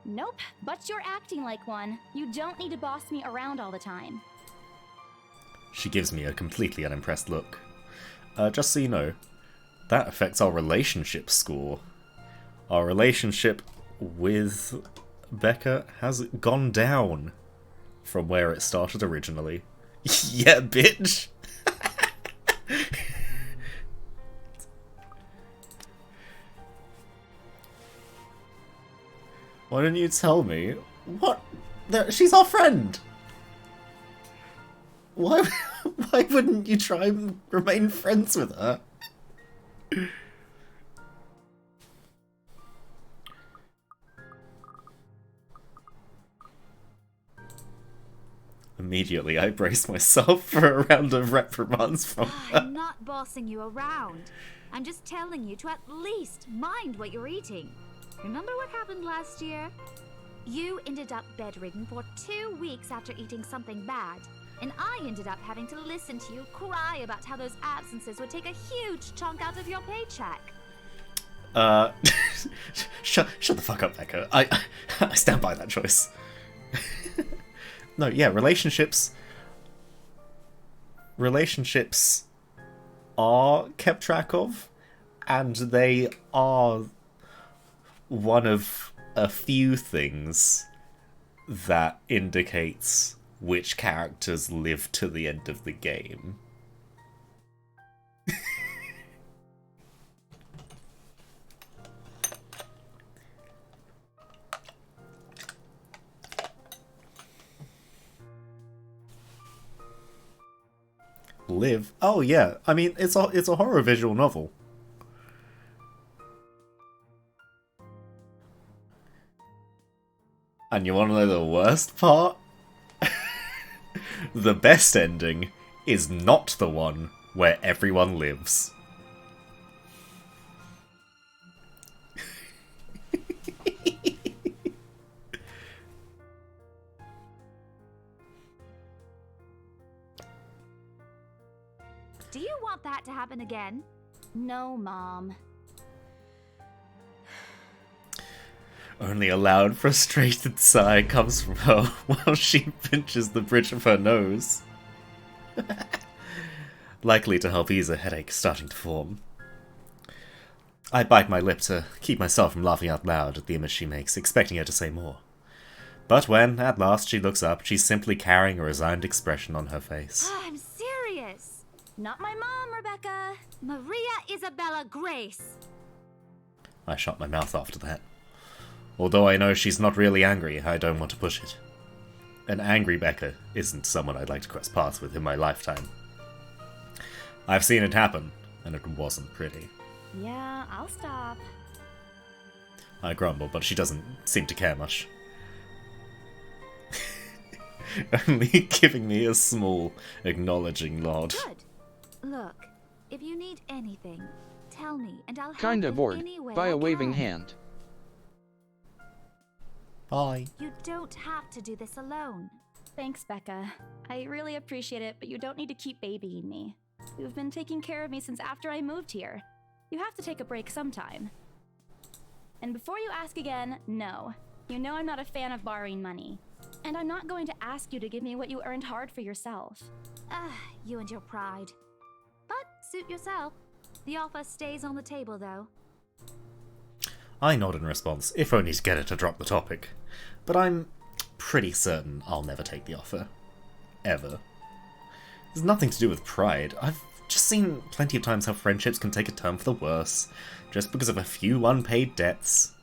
Speaker 22: Nope, but you're acting like one. You don't need to boss me around all the time.
Speaker 1: She gives me a completely unimpressed look. Just so you know, that affects our relationship score. Our relationship with Becca has gone down from where it started originally. Yeah, bitch! Why didn't you tell me? What? She's our friend! Why wouldn't you try and remain friends with her? Immediately, I brace myself for a round of reprimands from her.
Speaker 23: I'm not bossing you around. I'm just telling you to at least mind what you're eating. Remember what happened last year? You ended up bedridden for 2 weeks after eating something bad. And I ended up having to listen to you cry about how those absences would take a huge chunk out of your paycheck.
Speaker 1: Shut the fuck up, Becca. I stand by that choice. No, yeah, relationships are kept track of, and they are one of a few things that indicates which characters live to the end of the game. Live? Oh yeah, I mean it's a horror visual novel. And you want to know the worst part? The best ending is not the one where everyone lives.
Speaker 23: Do you want that to happen again?
Speaker 22: No, Mom.
Speaker 1: Only a loud, frustrated sigh comes from her while she pinches the bridge of her nose. Likely to help ease a headache starting to form. I bite my lip to keep myself from laughing out loud at the image she makes, expecting her to say more. But when, at last, she looks up, she's simply carrying a resigned expression on her face.
Speaker 23: I'm serious.
Speaker 22: Not my mom, Rebecca.
Speaker 23: Maria Isabella Grace.
Speaker 1: I shut my mouth after that. Although I know she's not really angry, I don't want to push it. An angry Becca isn't someone I'd like to cross paths with in my lifetime. I've seen it happen, and it wasn't pretty.
Speaker 22: Yeah, I'll stop.
Speaker 1: I grumble, but she doesn't seem to care much. Only giving me a small, acknowledging nod.
Speaker 23: Good. Look, if you need anything, tell me and I'll help
Speaker 12: Kinda
Speaker 23: in
Speaker 12: bored
Speaker 23: any way
Speaker 12: by
Speaker 23: I
Speaker 12: a waving
Speaker 23: can.
Speaker 12: hand.
Speaker 1: Bye.
Speaker 23: You don't have to do this alone.
Speaker 22: Thanks, Becca. I really appreciate it, but you don't need to keep babying me. You've been taking care of me since after I moved here. You have to take a break sometime. And before you ask again, no. You know I'm not a fan of borrowing money. And I'm not going to ask you to give me what you earned hard for yourself.
Speaker 23: You and your pride. But suit yourself. The offer stays on the table, though.
Speaker 1: I nod in response, if only to get her to drop the topic. But I'm pretty certain I'll never take the offer. Ever. There's nothing to do with pride. I've just seen plenty of times how friendships can take a turn for the worse, just because of a few unpaid debts.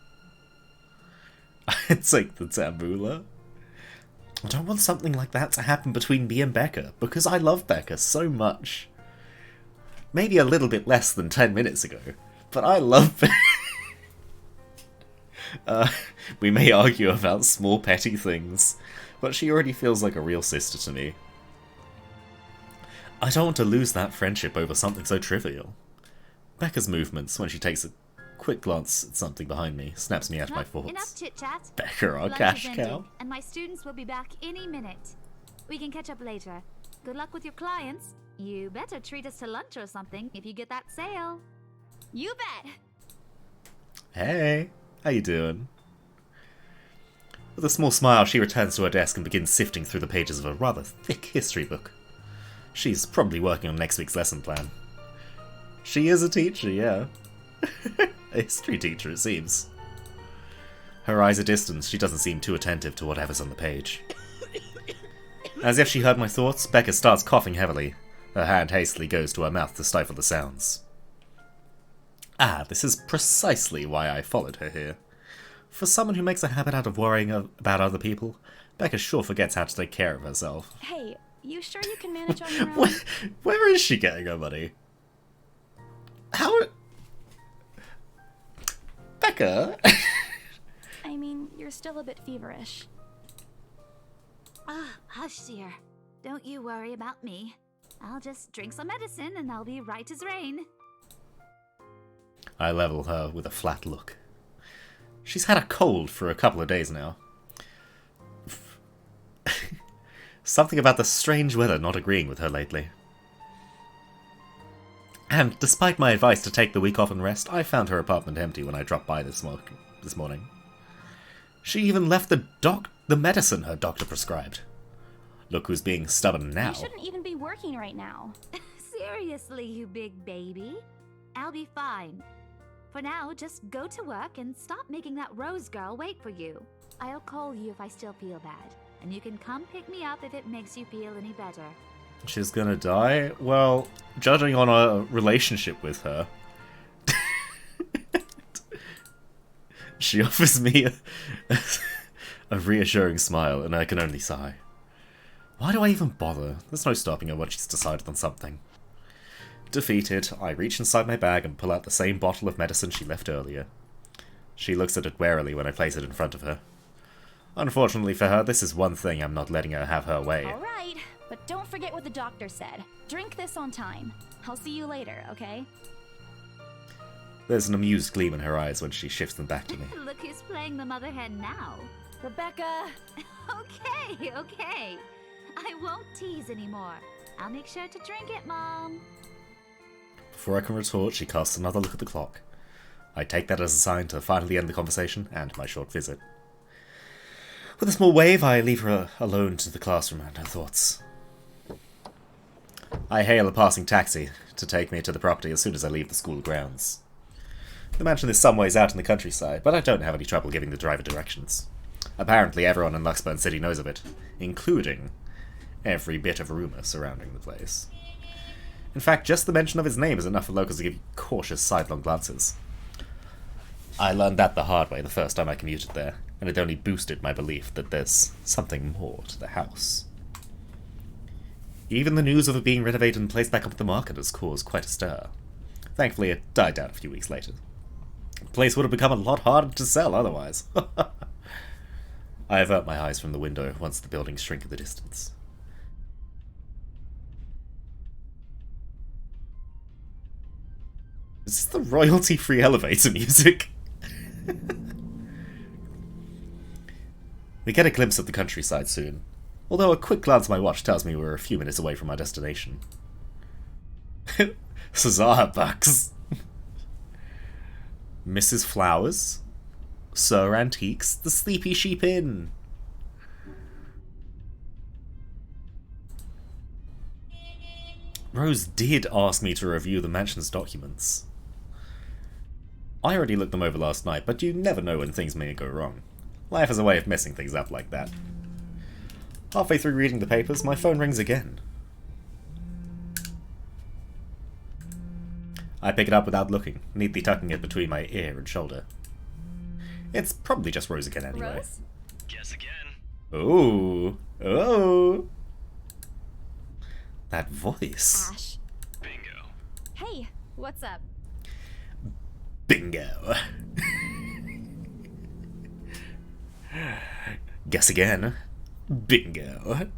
Speaker 1: It's like the taboola. I don't want something like that to happen between me and Becca, because I love Becca so much. Maybe a little bit less than 10 minutes ago, but I love Becca. We may argue about small petty things, but she already feels like a real sister to me. I don't want to lose that friendship over something so trivial. Becca's movements, when she takes a quick glance at something behind me, snaps me out of my thoughts.
Speaker 23: Enough chit-chat.
Speaker 1: Becca, our
Speaker 23: Lunch
Speaker 1: cash
Speaker 23: is
Speaker 1: cow.
Speaker 23: ending, and my students will be back any minute. We can catch up later. Good luck with your clients. You better treat us to lunch or something if you get that sale.
Speaker 22: You bet!
Speaker 1: Hey, how you doing? With a small smile, she returns to her desk and begins sifting through the pages of a rather thick history book. She's probably working on next week's lesson plan. She is a teacher, yeah. A history teacher, it seems. Her eyes are distant, she doesn't seem too attentive to whatever's on the page. As if she heard my thoughts, Becca starts coughing heavily. Her hand hastily goes to her mouth to stifle the sounds. Ah, this is precisely why I followed her here. For someone who makes a habit out of worrying about other people, Becca sure forgets how to take care of herself.
Speaker 22: Hey, you sure you can manage on your own?
Speaker 1: Where is she getting her money? How... Becca?
Speaker 22: I mean, you're still a bit feverish.
Speaker 23: Hush, dear. Don't you worry about me. I'll just drink some medicine and I'll be right as rain.
Speaker 1: I level her with a flat look. She's had a cold for a couple of days now. Something about the strange weather not agreeing with her lately. And despite my advice to take the week off and rest, I found her apartment empty when I dropped by this morning. She even left the medicine her doctor prescribed. Look who's being stubborn now.
Speaker 22: You shouldn't even be working right now.
Speaker 23: Seriously, you big baby. I'll be fine. For now, just go to work and stop making that Rose girl wait for you. I'll call you if I still feel bad, and you can come pick me up if it makes you feel any better.
Speaker 1: She's gonna die? Well, judging on our relationship with her, she offers me a reassuring smile, and I can only sigh. Why do I even bother? There's no stopping her once she's decided on something. Defeated, I reach inside my bag and pull out the same bottle of medicine she left earlier. She looks at it warily when I place it in front of her. Unfortunately for her, this is one thing I'm not letting her have her way.
Speaker 22: Alright, but don't forget what the doctor said. Drink this on time. I'll see you later, okay?
Speaker 1: There's an amused gleam in her eyes when she shifts them back to me.
Speaker 23: Look who's playing the mother hen now.
Speaker 22: Rebecca!
Speaker 23: Okay. I won't tease anymore. I'll make sure to drink it, Mom.
Speaker 1: Before I can retort, she casts another look at the clock. I take that as a sign to finally end the conversation and my short visit. With a small wave, I leave her alone to the classroom and her thoughts. I hail a passing taxi to take me to the property as soon as I leave the school grounds. The mansion is some ways out in the countryside, but I don't have any trouble giving the driver directions. Apparently everyone in Luxburn City knows of it, including every bit of rumour surrounding the place. In fact, just the mention of his name is enough for locals to give you cautious sidelong glances. I learned that the hard way the first time I commuted there, and it only boosted my belief that there's something more to the house. Even the news of it being renovated and placed back up at the market has caused quite a stir. Thankfully, it died down a few weeks later. The place would have become a lot harder to sell otherwise. I avert my eyes from the window once the buildings shrink in the distance. Is this the royalty-free elevator music? We get a glimpse of the countryside soon, although a quick glance at my watch tells me we're a few minutes away from our destination. Cesar Bucks. Mrs. Flowers. Sir Antiques, the Sleepy Sheep Inn. Rose did ask me to review the mansion's documents. I already looked them over last night, but you never know when things may go wrong. Life has a way of messing things up like that. Halfway through reading the papers, my phone rings again. I pick it up without looking, neatly tucking it between my ear and shoulder. It's probably just Rose again anyway.
Speaker 12: Rose? Guess again.
Speaker 1: Ooh. Oh. That voice.
Speaker 22: Ash.
Speaker 12: Bingo.
Speaker 22: Hey, what's up?
Speaker 1: Bingo. Guess again. Bingo.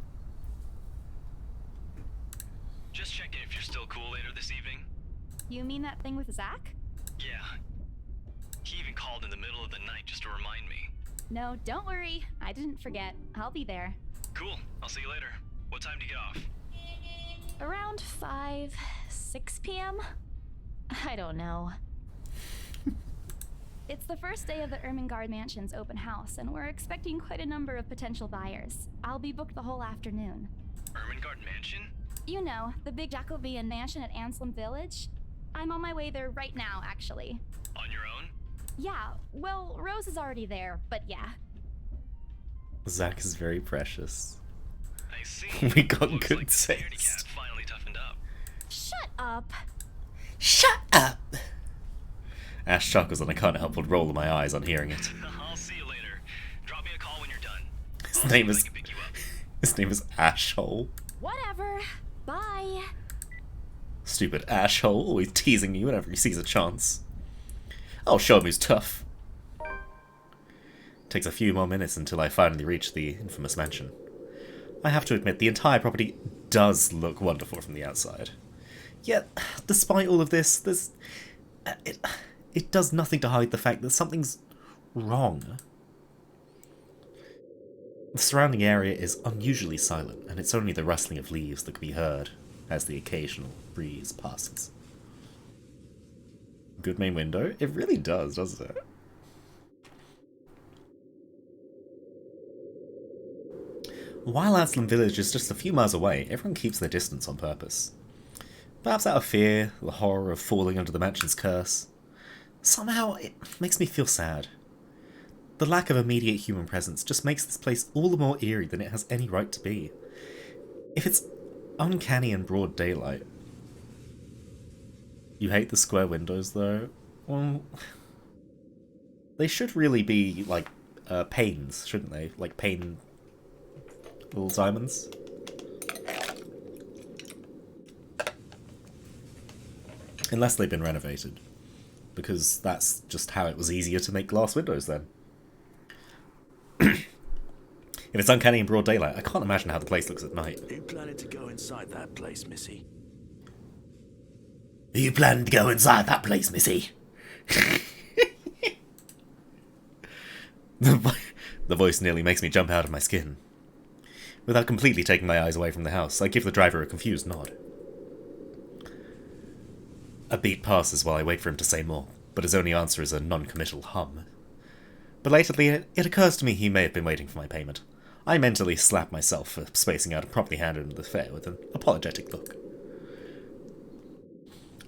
Speaker 12: Just checking if you're still cool later this evening.
Speaker 22: You mean that thing with Zach?
Speaker 12: Yeah. He even called in the middle of the night just to remind me.
Speaker 22: No, don't worry. I didn't forget. I'll be there.
Speaker 12: Cool. I'll see you later. What time do you get off?
Speaker 22: Around 6 p.m.? I don't know. It's the first day of the Ermengarde Mansion's open house, and we're expecting quite a number of potential buyers. I'll be booked the whole afternoon.
Speaker 12: Ermengarde Mansion?
Speaker 22: You know, the big Jacobean mansion at Anselm Village. I'm on my way there right now, actually.
Speaker 12: On your own?
Speaker 22: Yeah, well, Rose is already there, but yeah.
Speaker 1: Zach is very precious.
Speaker 12: I see.
Speaker 1: We got
Speaker 12: Looks
Speaker 1: good
Speaker 12: like
Speaker 1: taste.
Speaker 12: the scaredy cat finally toughened up.
Speaker 22: Shut up!
Speaker 1: Shut up! Ash chuckles and I can't help but roll my eyes on hearing it.
Speaker 12: I'll see you later. Drop me a call when you're done.
Speaker 1: His name is Ashhole.
Speaker 22: Whatever. Bye.
Speaker 1: Stupid Ashhole, always teasing me whenever he sees a chance. I'll show him who's tough. Takes a few more minutes until I finally reach the infamous mansion. I have to admit, the entire property does look wonderful from the outside. Yet, despite all of this, it does nothing to hide the fact that something's wrong. The surrounding area is unusually silent, and it's only the rustling of leaves that can be heard as the occasional breeze passes. Good main window? It really does, doesn't it? While Anselm Village is just a few miles away, everyone keeps their distance on purpose. Perhaps out of fear, the horror of falling under the mansion's curse. Somehow, it makes me feel sad. The lack of immediate human presence just makes this place all the more eerie than it has any right to be. If it's uncanny in broad daylight. You hate the square windows, though? Well, they should really be, like, panes, shouldn't they? Like pane little diamonds. Unless they've been renovated. Because that's just how it was easier to make glass windows then. If it's uncanny in broad daylight, I can't imagine how the place looks at night.
Speaker 13: Are you planning to go inside that place, Missy?
Speaker 1: Are you planning to go inside that place, Missy? The voice nearly makes me jump out of my skin. Without completely taking my eyes away from the house, I give the driver a confused nod. A beat passes while I wait for him to say more, but his only answer is a non-committal hum. Belatedly, it occurs to me he may have been waiting for my payment. I mentally slap myself for spacing out and promptly handed him the fare with an apologetic look.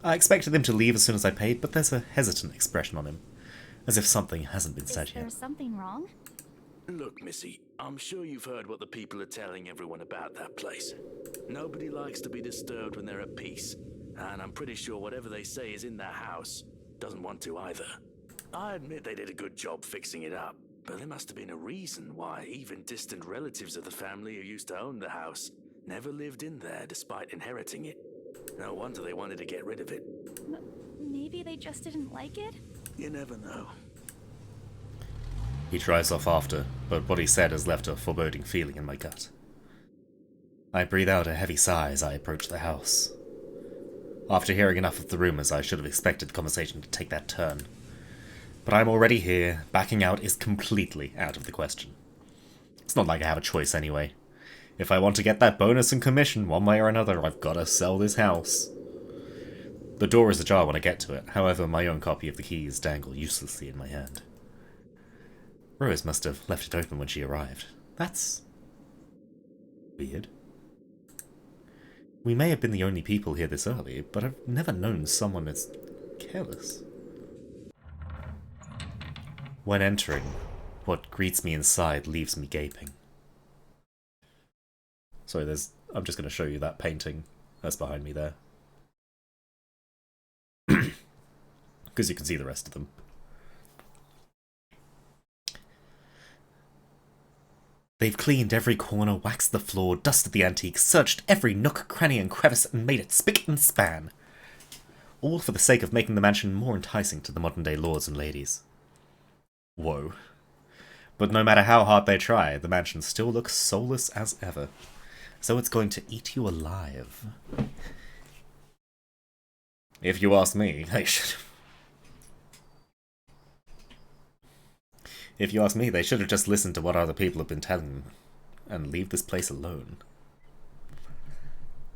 Speaker 1: I expected him to leave as soon as I paid, but there's a hesitant expression on him, as if something hasn't been said
Speaker 22: Is there
Speaker 1: yet.
Speaker 22: something wrong?
Speaker 13: Look, Missy, I'm sure you've heard what the people are telling everyone about that place. Nobody likes to be disturbed when they're at peace, and I'm pretty sure whatever they say is in their house doesn't want to either. I admit they did a good job fixing it up, but there must have been a reason why even distant relatives of the family who used to own the house never lived in there despite inheriting it. No wonder they wanted to get rid of it.
Speaker 22: Maybe they just didn't like it?
Speaker 13: You never know.
Speaker 1: He drives off after, but what he said has left a foreboding feeling in my gut. I breathe out a heavy sigh as I approach the house. After hearing enough of the rumours, I should have expected the conversation to take that turn. But I'm already here. Backing out is completely out of the question. It's not like I have a choice anyway. If I want to get that bonus and commission one way or another, I've got to sell this house. The door is ajar when I get to it, however my own copy of the keys dangle uselessly in my hand. Rose must have left it open when she arrived. That's weird. We may have been the only people here this early, but I've never known someone as careless. When entering, what greets me inside leaves me gaping. Sorry, I'm just going to show you that painting that's behind me there. Because you can see the rest of them. They've cleaned every corner, waxed the floor, dusted the antiques, searched every nook, cranny and crevice, and made it spick and span. All for the sake of making the mansion more enticing to the modern-day lords and ladies. Whoa. But no matter how hard they try, the mansion still looks soulless as ever. So it's going to eat you alive. If you ask me, they should... If you ask me, they should have just listened to what other people have been telling them, and leave this place alone.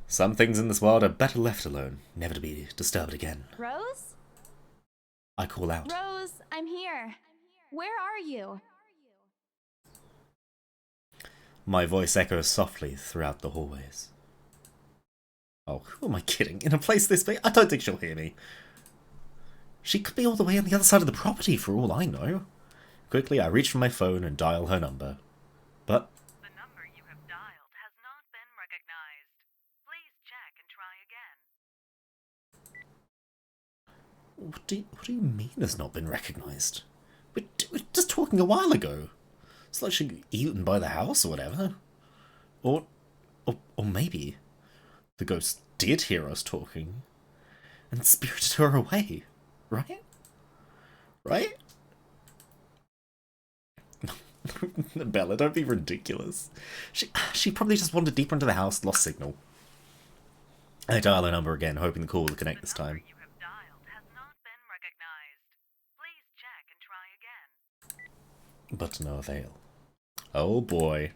Speaker 1: Some things in this world are better left alone, never to be disturbed again.
Speaker 22: Rose?
Speaker 1: I call out.
Speaker 22: Rose, I'm here. Where are you?
Speaker 1: My voice echoes softly throughout the hallways. Oh, who am I kidding? In a place this big? I don't think she'll hear me. She could be all the way on the other side of the property for all I know. Quickly, I reach for my phone and dial her number. But...
Speaker 7: The number you have dialed has not been recognized. Please check and try again.
Speaker 1: What do you mean it's not been recognised? We're just talking a while ago. It's like she got eaten by the house or whatever. Or maybe the ghost did hear us talking and spirited her away, right? Right? Bella, don't be ridiculous. She probably just wandered deeper into the house, lost signal. I dial her number again, hoping the call will connect this time. But to no avail. Oh boy.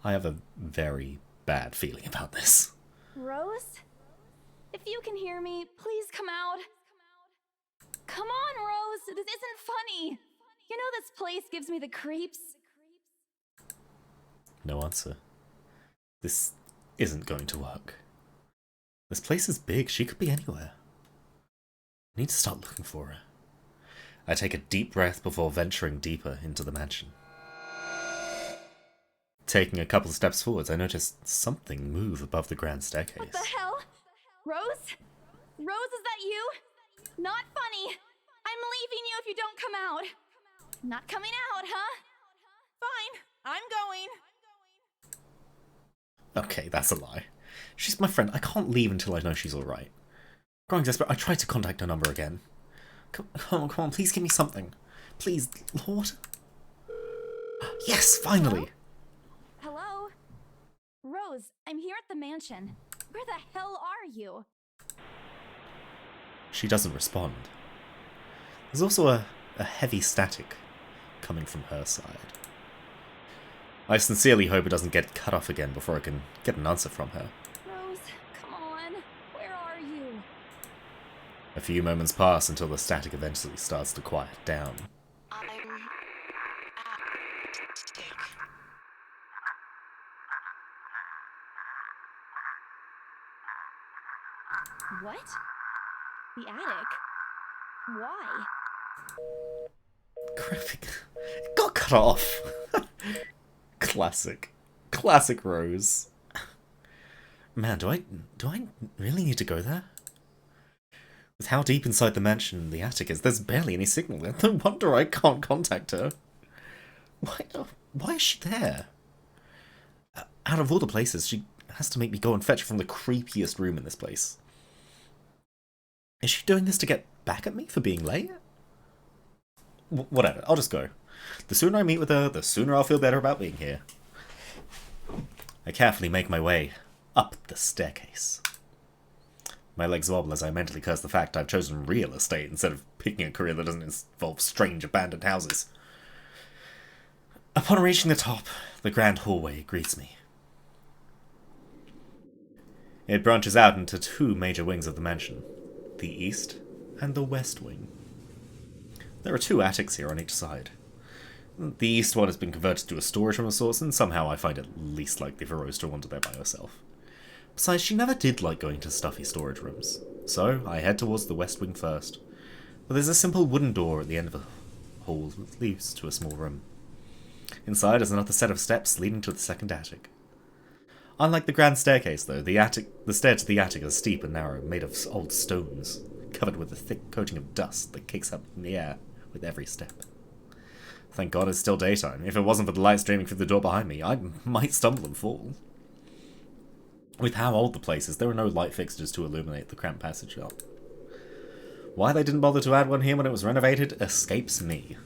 Speaker 1: I have a very bad feeling about this.
Speaker 22: Rose? If you can hear me, please come out. Come on, Rose! This isn't funny! You know this place gives me the creeps.
Speaker 1: No answer. This isn't going to work. This place is big. She could be anywhere. I need to start looking for her. I take a deep breath before venturing deeper into the mansion. Taking a couple steps forwards, I notice something move above the grand staircase.
Speaker 22: What the hell? Rose? Rose, is that you? Not funny. I'm leaving you if you don't come out. Not coming out, huh?
Speaker 9: Fine, I'm going.
Speaker 1: Okay, that's a lie. She's my friend. I can't leave until I know she's alright. Growing desperate, I tried to contact her number again. Come on, please give me something. Please, Lord. Yes, finally!
Speaker 22: Hello? Rose, I'm here at the mansion. Where the hell are you?
Speaker 1: She doesn't respond. There's also a heavy static coming from her side. I sincerely hope it doesn't get cut off again before I can get an answer from her.
Speaker 22: Rose, come on. Where are you?
Speaker 1: A few moments pass until the static eventually starts to quiet down.
Speaker 22: What? The attic? Why?
Speaker 1: Graphic. It got cut off. Classic. Classic Rose. Man, do I really need to go there? With how deep inside the mansion the attic is, there's barely any signal there. No wonder I can't contact her. Why is she there? Out of all the places, she has to make me go and fetch from the creepiest room in this place. Is she doing this to get back at me for being late? Whatever, I'll just go. The sooner I meet with her, the sooner I'll feel better about being here. I carefully make my way up the staircase. My legs wobble as I mentally curse the fact I've chosen real estate instead of picking a career that doesn't involve strange abandoned houses. Upon reaching the top, the grand hallway greets me. It branches out into two major wings of the mansion, the east and the west wing. There are two attics here on each side. The east one has been converted to a storage room of sorts, and somehow I find it least likely for Rose to wander there by herself. Besides, she never did like going to stuffy storage rooms, so I head towards the west wing first. But there's a simple wooden door at the end of the hall that leads to a small room. Inside is another set of steps leading to the second attic. Unlike the grand staircase, though, the stair to the attic is steep and narrow, made of old stones, covered with a thick coating of dust that kicks up in the air with every step. Thank God it's still daytime. If it wasn't for the light streaming through the door behind me, I might stumble and fall. With how old the place is, there are no light fixtures to illuminate the cramped passage up. Why they didn't bother to add one here when it was renovated escapes me.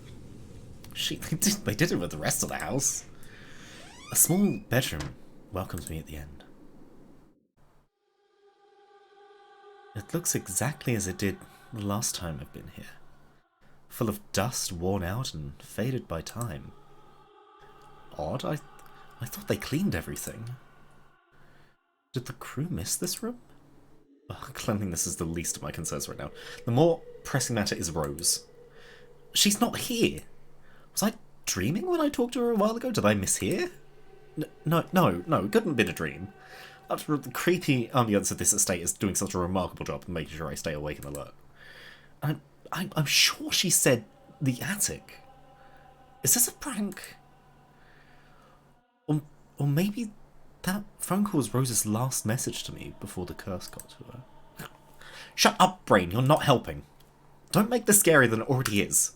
Speaker 1: They did it with the rest of the house. A small bedroom welcomes me at the end. It looks exactly as it did the last time I've been here. Full of dust, worn out, and faded by time. Odd, I thought they cleaned everything. Did the crew miss this room? Cleanliness is the least of my concerns right now. The more pressing matter is Rose. She's not here. Was I dreaming when I talked to her a while ago? Did I mishear? No, it couldn't have been a dream. After all, the creepy ambience of this estate is doing such a remarkable job of making sure I stay awake and alert. I'm sure she said the attic. Is this a prank? Or maybe that phone call was Rose's last message to me before the curse got to her. Shut up, brain, you're not helping. Don't make this scarier than it already is.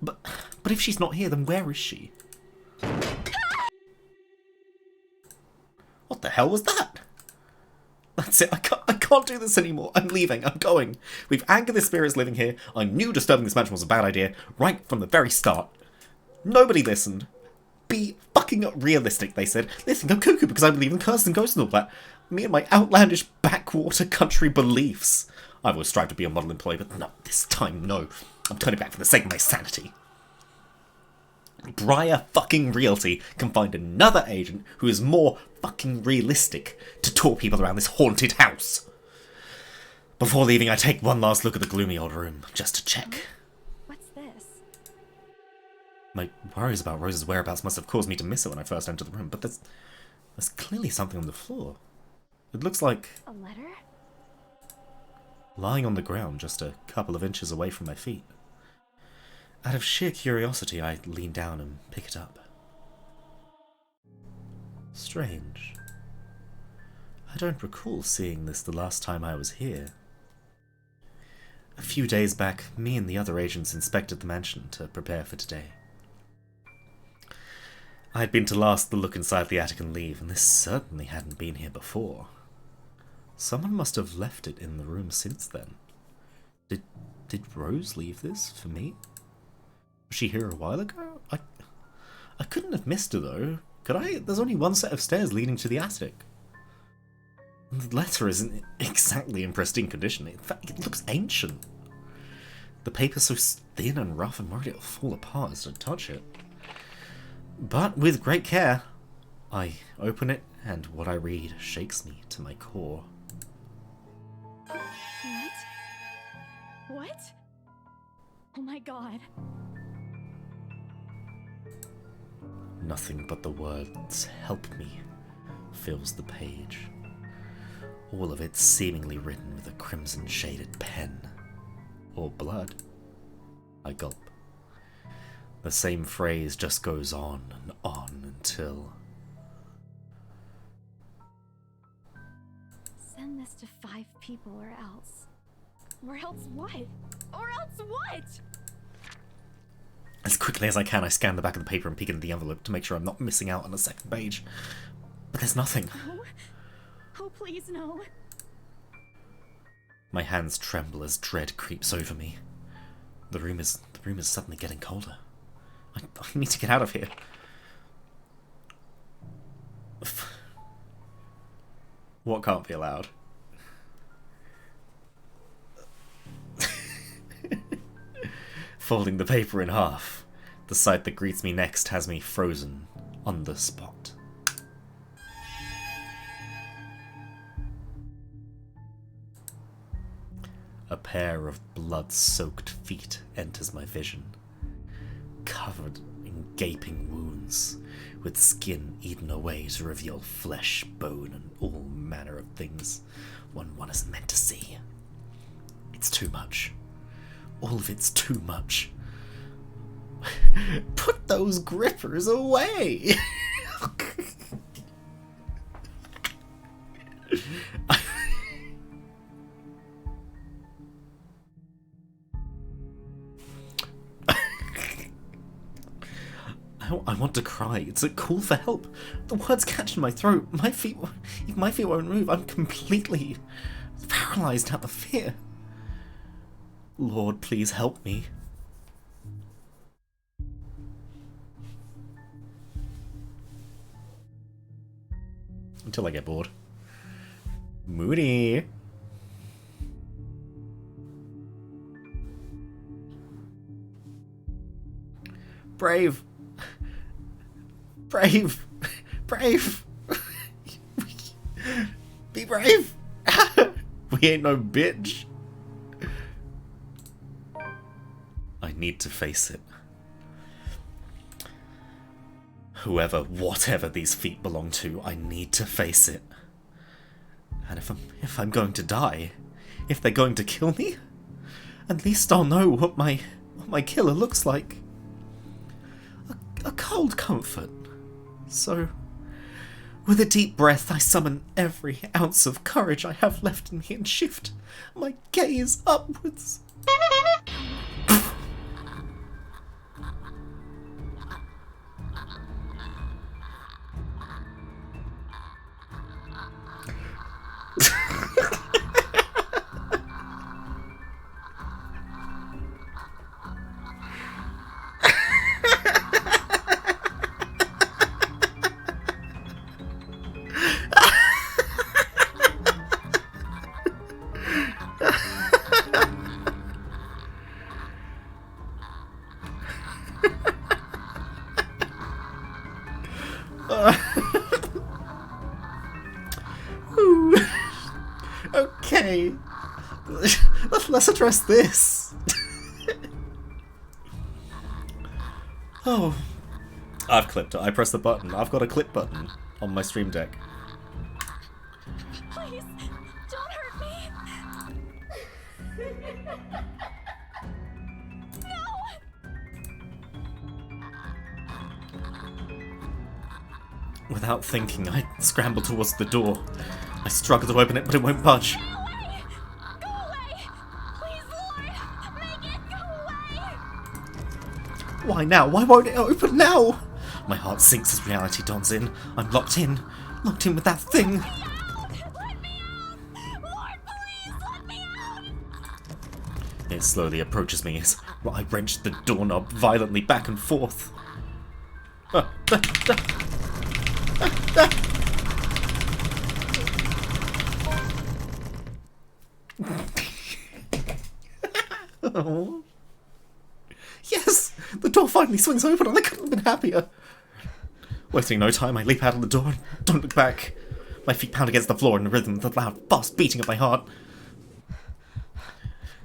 Speaker 1: But if she's not here, then where is she? What the hell was that? That's it, I can't do this anymore. I'm leaving, I'm going. We've angered the spirits living here. I knew disturbing this mansion was a bad idea, right from the very start. Nobody listened. Be fucking realistic, they said. They think I'm cuckoo because I believe in curses and ghosts and all that. Me and my outlandish backwater country beliefs. I've always strived to be a model employee, but no, this time, no. I'm turning back for the sake of my sanity. Briar fucking Realty can find another agent who is more fucking realistic to tour people around this haunted house. Before leaving, I take one last look at the gloomy old room, just to check.
Speaker 22: What's this?
Speaker 1: My worries about Rose's whereabouts must have caused me to miss her when I first entered the room, but there's clearly something on the floor. It looks like...
Speaker 22: A letter?
Speaker 1: Lying on the ground just a couple of inches away from my feet. Out of sheer curiosity, I lean down and pick it up. Strange. I don't recall seeing this the last time I was here. A few days back, me and the other agents inspected the mansion to prepare for today. I had been to last the look inside the attic and leave, and this certainly hadn't been here before. Someone must have left it in the room since then. Did Rose leave this for me? Was she here a while ago? I couldn't have missed her though. Could I? There's only one set of stairs leading to the attic. The letter isn't exactly in pristine condition. In fact, it looks ancient. The paper's so thin and rough I'm worried it'll fall apart as I touch it. But with great care, I open it and what I read shakes me to my core.
Speaker 22: What? Oh my god.
Speaker 1: Nothing but the words, "help me," fills the page. All of it seemingly written with a crimson-shaded pen. Or blood. I gulp. The same phrase just goes on and on until...
Speaker 22: Send this to 5 people or else. Or else what? Or else what?
Speaker 1: As quickly as I can, I scan the back of the paper and peek into the envelope to make sure I'm not missing out on a second page. But there's nothing.
Speaker 22: No. Oh, please, no.
Speaker 1: My hands tremble as dread creeps over me. The room is suddenly getting colder. I need to get out of here. What can't be allowed? Folding the paper in half, the sight that greets me next has me frozen on the spot. A pair of blood-soaked feet enters my vision, covered in gaping wounds, with skin eaten away to reveal flesh, bone, and all manner of things one isn't meant to see. It's too much. All of it's too much. Put those grippers away! I want to cry. It's a call for help. The words catch in my throat. If my feet won't move, I'm completely paralyzed out of fear. Lord, please help me. Until I get bored. Moody. Brave. Brave. Brave. Be brave. We ain't no bitch. I need to face it. Whoever, whatever these feet belong to, I need to face it. And if I'm going to die, if they're going to kill me, at least I'll know what my killer looks like. A cold comfort. So, with a deep breath, I summon every ounce of courage I have left in me and shift my gaze upwards. Okay, let's address this. Oh, I've clipped it. I pressed the button. I've got a clip button on my stream deck.
Speaker 23: Please, don't hurt me.
Speaker 1: Without thinking, I scramble towards the door. I struggle to open it, but it won't budge. Why now? Why won't it open now? My heart sinks as reality dawns in. I'm locked in with that thing. It slowly approaches me as I wrench the doorknob violently back and forth. Oh. Yes! The door finally swings open and I couldn't have been happier. Wasting no time, I leap out of the door and don't look back. My feet pound against the floor in the rhythm of the loud, fast beating of my heart.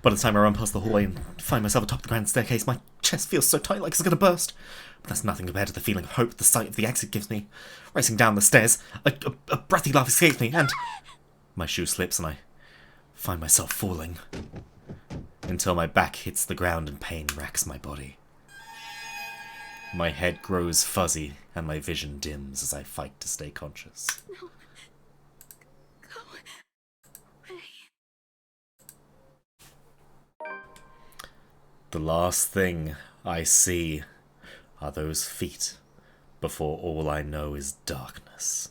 Speaker 1: By the time I run past the hallway and find myself atop the grand staircase, my chest feels so tight like it's gonna burst. But that's nothing compared to the feeling of hope the sight of the exit gives me. Racing down the stairs, a breathy laugh escapes me, and my shoe slips and I find myself falling. Until my back hits the ground and pain racks my body. My head grows fuzzy and my vision dims as I fight to stay conscious.
Speaker 23: No. Go away.
Speaker 1: The last thing I see are those feet before all I know is darkness.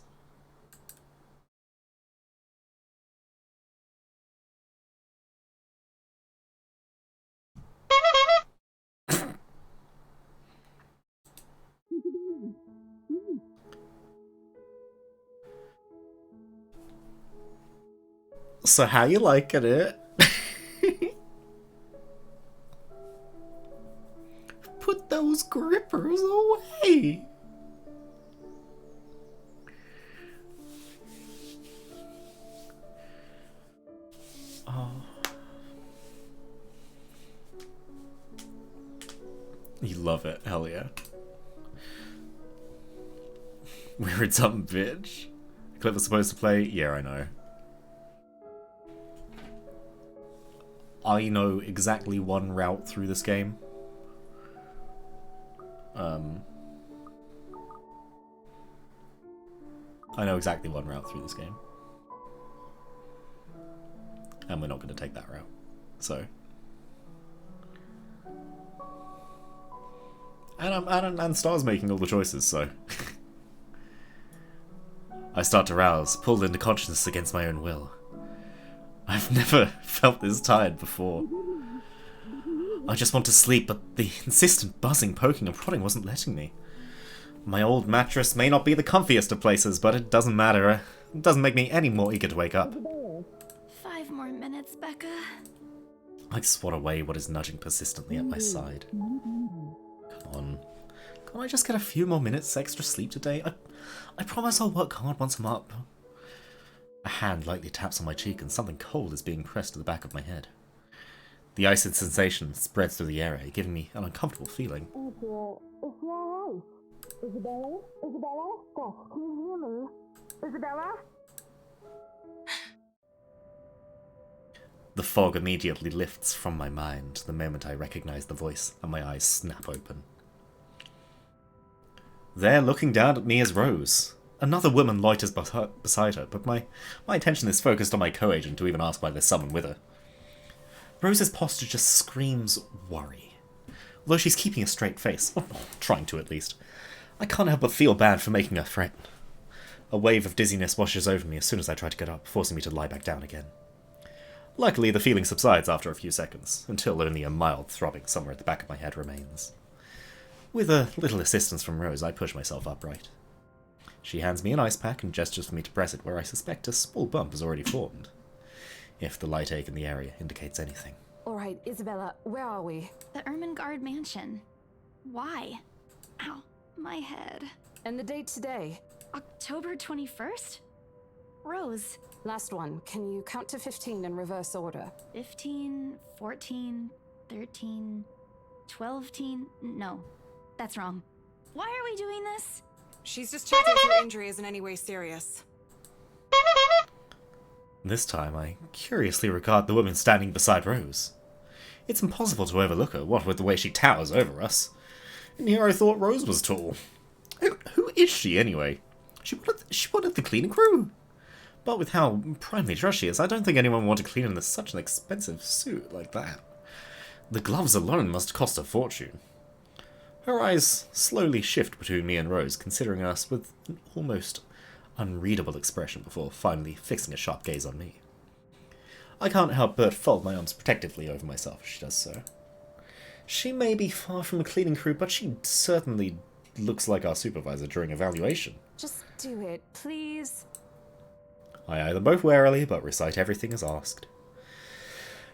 Speaker 1: So how you liking it? Put those grippers away. Oh. You love it, hell yeah. We're a dumb bitch. Clip was supposed to play? Yeah, I know. I know exactly one route through this game. I know exactly one route through this game. And we're not going to take that route. So. And Star's making all the choices, so. I start to rouse, pulled into consciousness against my own will. I've never felt this tired before. I just want to sleep, but the insistent buzzing, poking, and prodding wasn't letting me. My old mattress may not be the comfiest of places, but it doesn't matter. It doesn't make me any more eager to wake up.
Speaker 22: 5 more minutes, Becca.
Speaker 1: I swat away what is nudging persistently at my side. Come on. Can't I just get a few more minutes extra sleep today? I promise I'll work hard once I'm up. A hand lightly taps on my cheek and something cold is being pressed to the back of my head. The icy sensation spreads through the area, giving me an uncomfortable feeling.
Speaker 4: Isabella? Isabella? Stop. Can you hear me? Isabella?
Speaker 1: The fog immediately lifts from my mind the moment I recognize the voice and my eyes snap open. There, looking down at me, is Rose. Another woman loiters beside her, but my attention is focused on my co-agent to even ask why there's someone with her. Rose's posture just screams worry. Although she's keeping a straight face, or trying to at least, I can't help but feel bad for making her frightened. A wave of dizziness washes over me as soon as I try to get up, forcing me to lie back down again. Luckily, the feeling subsides after a few seconds, until only a mild throbbing somewhere at the back of my head remains. With a little assistance from Rose, I push myself upright. She hands me an ice pack and gestures for me to press it where I suspect a small bump has already formed, if the light ache in the area indicates anything.
Speaker 5: Alright, Isabella, where are we?
Speaker 22: The Ermengarde mansion. Why? Ow, my head.
Speaker 5: And the date today?
Speaker 22: October 21st? Rose.
Speaker 5: Last one. Can you count to 15 in reverse order?
Speaker 22: 15, 14, 13, 12 teen... No, that's wrong. Why are we doing this?
Speaker 5: She's just checking if your injury isn't any way serious.
Speaker 1: This time, I curiously regard the woman standing beside Rose. It's impossible to overlook her, what with the way she towers over us. And here I thought Rose was tall. Who is she, anyway? She wanted the cleaning crew. But with how primely dressed she is, I don't think anyone would want to clean in such an expensive suit like that. The gloves alone must cost a fortune. Her eyes slowly shift between me and Rose, considering us with an almost unreadable expression before finally fixing a sharp gaze on me. I can't help but fold my arms protectively over myself as she does so. She may be far from a cleaning crew, but she certainly looks like our supervisor during evaluation.
Speaker 5: Just do it, please.
Speaker 1: I eye them both warily, but recite everything as asked.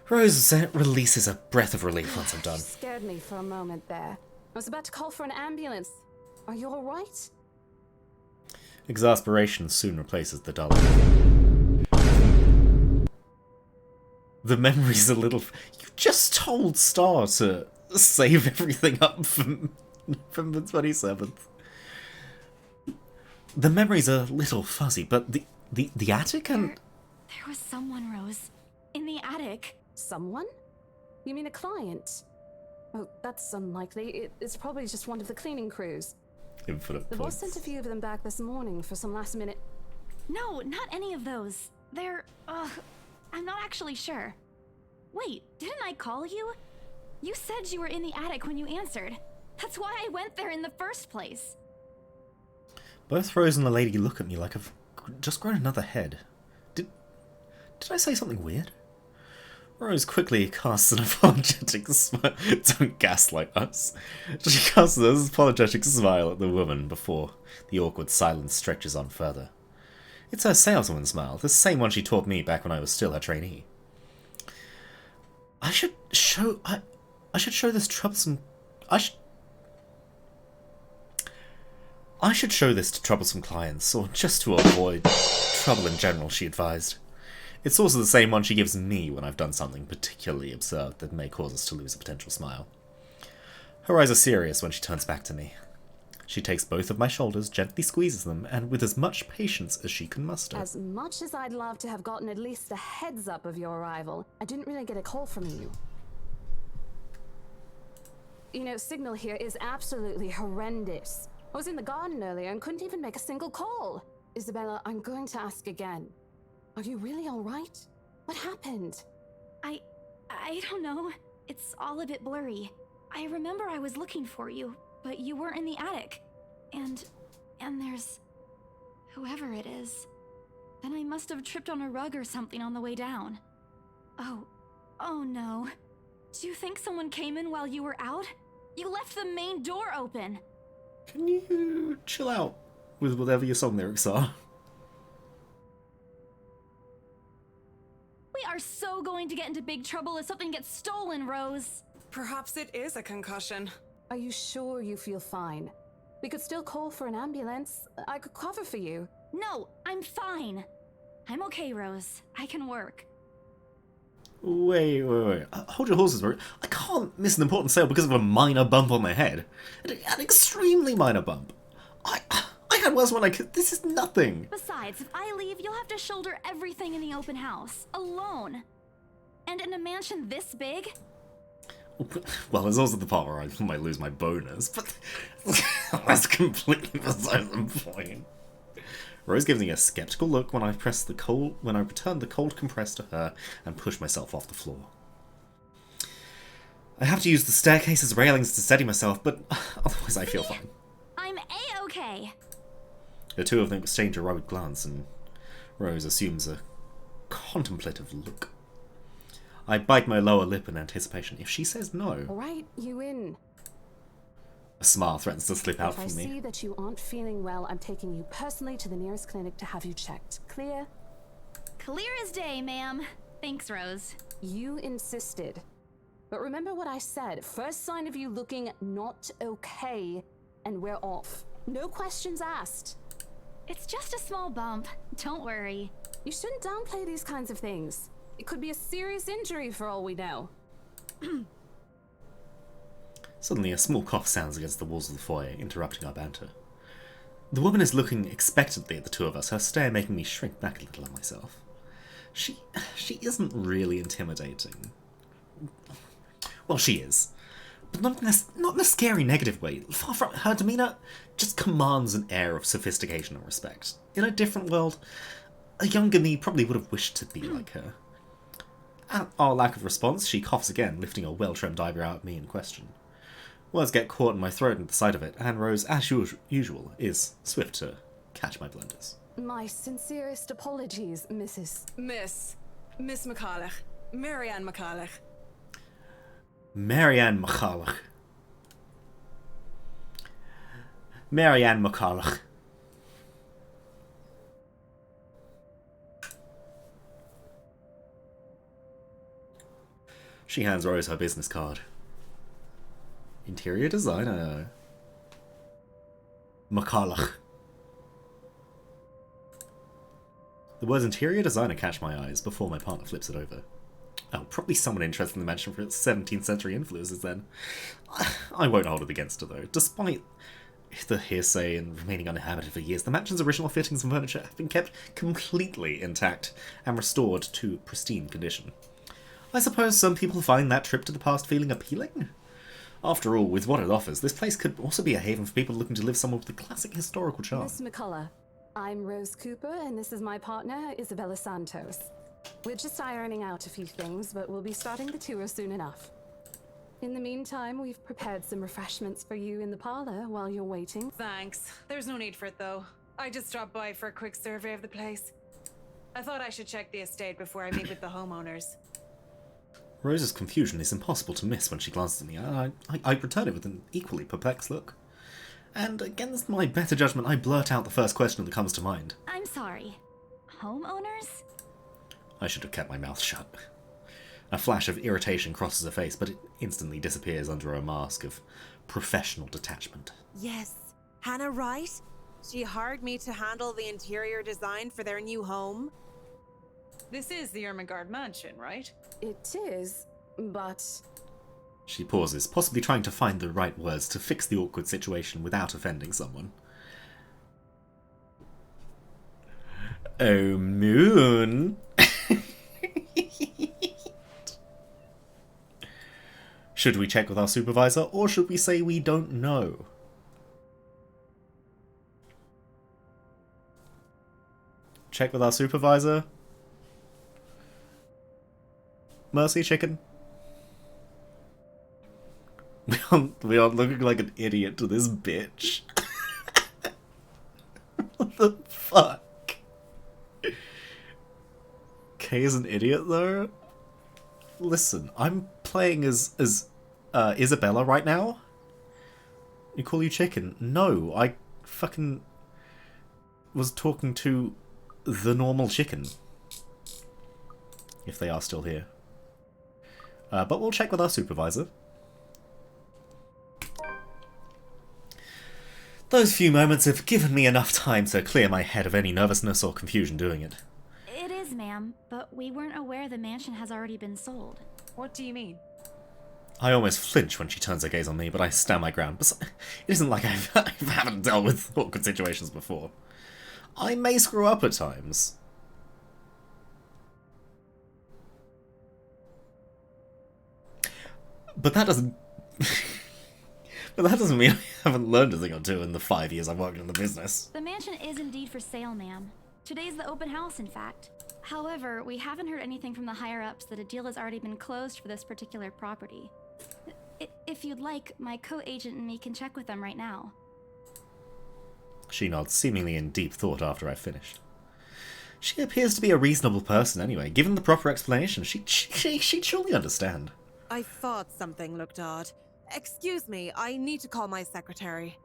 Speaker 1: Rose releases a breath of relief once I'm done.
Speaker 5: You scared me for a moment there. I was about to call for an ambulance. Are you alright?
Speaker 1: Exasperation soon replaces the dull. The memory's a little... You just told Star to save everything up from the 27th. The memory's a little fuzzy, but the attic and...
Speaker 22: There was someone, Rose. In the attic.
Speaker 5: Someone? You mean a client? Oh, that's unlikely. It's probably just one of the cleaning crews.
Speaker 1: Infinite
Speaker 5: The boss
Speaker 1: points.
Speaker 5: sent a few of them back this morning for some last minute...
Speaker 22: No, not any of those. They're, I'm not actually sure. Wait, didn't I call you? You said you were in the attic when you answered. That's why I went there in the first place.
Speaker 1: Both Rose and the lady look at me like I've just grown another head. Did I say something weird? Rose quickly casts an apologetic smile. Don't gaslight us. She casts an apologetic smile at the woman before the awkward silence stretches on further. It's her saleswoman smile, the same one she taught me back when I was still her trainee. I should show this troublesome... I should show this to troublesome clients, or just to avoid trouble in general, she advised. It's also the same one she gives me when I've done something particularly absurd that may cause us to lose a potential smile. Her eyes are serious when she turns back to me. She takes both of my shoulders, gently squeezes them, and with as much patience as she can muster.
Speaker 5: As much as I'd love to have gotten at least a heads up of your arrival, I didn't really get a call from you. You know, signal here is absolutely horrendous. I was in the garden earlier and couldn't even make a single call. Isabella, I'm going to ask again. Are you really all right? What happened?
Speaker 22: I don't know. It's all a bit blurry. I remember I was looking for you, but you weren't in the attic. And there's... whoever it is. Then I must have tripped on a rug or something on the way down. Oh no. Do you think someone came in while you were out? You left the main door open!
Speaker 1: Can you chill out with whatever your song lyrics are?
Speaker 22: We are so going to get into big trouble if something gets stolen, Rose.
Speaker 5: Perhaps it is a concussion. Are you sure you feel fine? We could still call for an ambulance. I could cover for you.
Speaker 22: No, I'm fine. I'm okay, Rose. I can work.
Speaker 1: Wait. Hold your horses, Rose. I can't miss an important sale because of a minor bump on my head. An extremely minor bump. I had worse when I could. This is nothing.
Speaker 22: Besides, if I leave, you'll have to shoulder everything in the open house. Alone. And in a mansion this big?
Speaker 1: Well, there's also the part where I might lose my bonus, but that's completely beside the point. Rose gives me a skeptical look when I return the cold compressor to her and push myself off the floor. I have to use the staircase as railings to steady myself, but otherwise I feel fine.
Speaker 22: I'm A-okay.
Speaker 1: The two of them exchange a worried glance, and Rose assumes a contemplative look. I bite my lower lip in anticipation. If she says no...
Speaker 5: All right, you in.
Speaker 1: A smile threatens to slip out from me.
Speaker 5: If I see that you aren't feeling well, I'm taking you personally to the nearest clinic to have you checked. Clear?
Speaker 22: Clear as day, ma'am. Thanks, Rose.
Speaker 5: You insisted. But remember what I said. First sign of you looking not okay, and we're off. No questions asked.
Speaker 22: It's just a small bump. Don't worry.
Speaker 5: You shouldn't downplay these kinds of things. It could be a serious injury for all we know.
Speaker 1: Suddenly, a small cough sounds against the walls of the foyer, interrupting our banter. The woman is looking expectantly at the two of us, her stare making me shrink back a little at myself. She isn't really intimidating. Well, she is. But not in a scary negative way. Far from her demeanour just commands an air of sophistication and respect. In a different world, a younger me probably would have wished to be like her. At our lack of response, she coughs again, lifting a well-trimmed eyebrow at me in question. Words get caught in my throat at the sight of it, and Rose, as usual, is swift to catch my blunders.
Speaker 5: My sincerest apologies, Miss McCulloch. Marianne McCulloch.
Speaker 1: Marianne McCulloch. Marianne McCulloch. She hands Rose her business card. Interior designer. McCulloch. The words interior designer catch my eyes before my partner flips it over. Oh, probably someone interested in the mansion for its 17th century influences then. I won't hold it against her though. Despite the hearsay and remaining uninhabited for years, the mansion's original fittings and furniture have been kept completely intact and restored to pristine condition. I suppose some people find that trip to the past feeling appealing? After all, with what it offers, this place could also be a haven for people looking to live somewhere with a classic historical charm.
Speaker 5: Miss McCullough, I'm Rose Cooper, and this is my partner, Isabella Santos. We're just ironing out a few things, but we'll be starting the tour soon enough. In the meantime, we've prepared some refreshments for you in the parlor while you're waiting.
Speaker 6: Thanks. There's no need for it, though. I just dropped by for a quick survey of the place. I thought I should check the estate before I meet with the homeowners.
Speaker 1: Rose's confusion is impossible to miss when she glances at me. I return it with an equally perplexed look. And against my better judgment, I blurt out the first question that comes to mind.
Speaker 22: I'm sorry. homeowners?
Speaker 1: I should have kept my mouth shut. A flash of irritation crosses her face, but it instantly disappears under a mask of professional detachment.
Speaker 14: Yes. Hannah, right? She hired me to handle the interior design for their new home.
Speaker 6: This is the Ermengarde mansion, right?
Speaker 5: It is, but...
Speaker 1: She pauses, possibly trying to find the right words to fix the awkward situation without offending someone. Oh, Moon! Should we check with our supervisor, or should we say we don't know? Check with our supervisor? Mercy, chicken? We are looking like an idiot to this bitch. What the fuck? Kay is an idiot, though? Listen, I'm playing as Isabella right now? You call you chicken? No, I fucking was talking to the normal chicken. If they are still here. But we'll check with our supervisor. Those few moments have given me enough time to clear my head of any nervousness or confusion doing it.
Speaker 22: It is, ma'am, but we weren't aware the mansion has already been sold.
Speaker 6: What do you mean?
Speaker 1: I almost flinch when she turns her gaze on me, but I stand my ground. It isn't like I haven't dealt with awkward situations before. I may screw up at times. But that doesn't... But that doesn't mean I haven't learned a thing or two in the 5 years I've worked in the business.
Speaker 22: The mansion is indeed for sale, ma'am. Today's the open house, in fact. However, we haven't heard anything from the higher-ups that a deal has already been closed for this particular property. If you'd like, my co-agent and me can check with them right now.
Speaker 1: She nods, seemingly in deep thought after I've finished. She appears to be a reasonable person anyway. Given the proper explanation, she'd surely understand.
Speaker 14: I thought something looked odd. Excuse me, I need to call my secretary.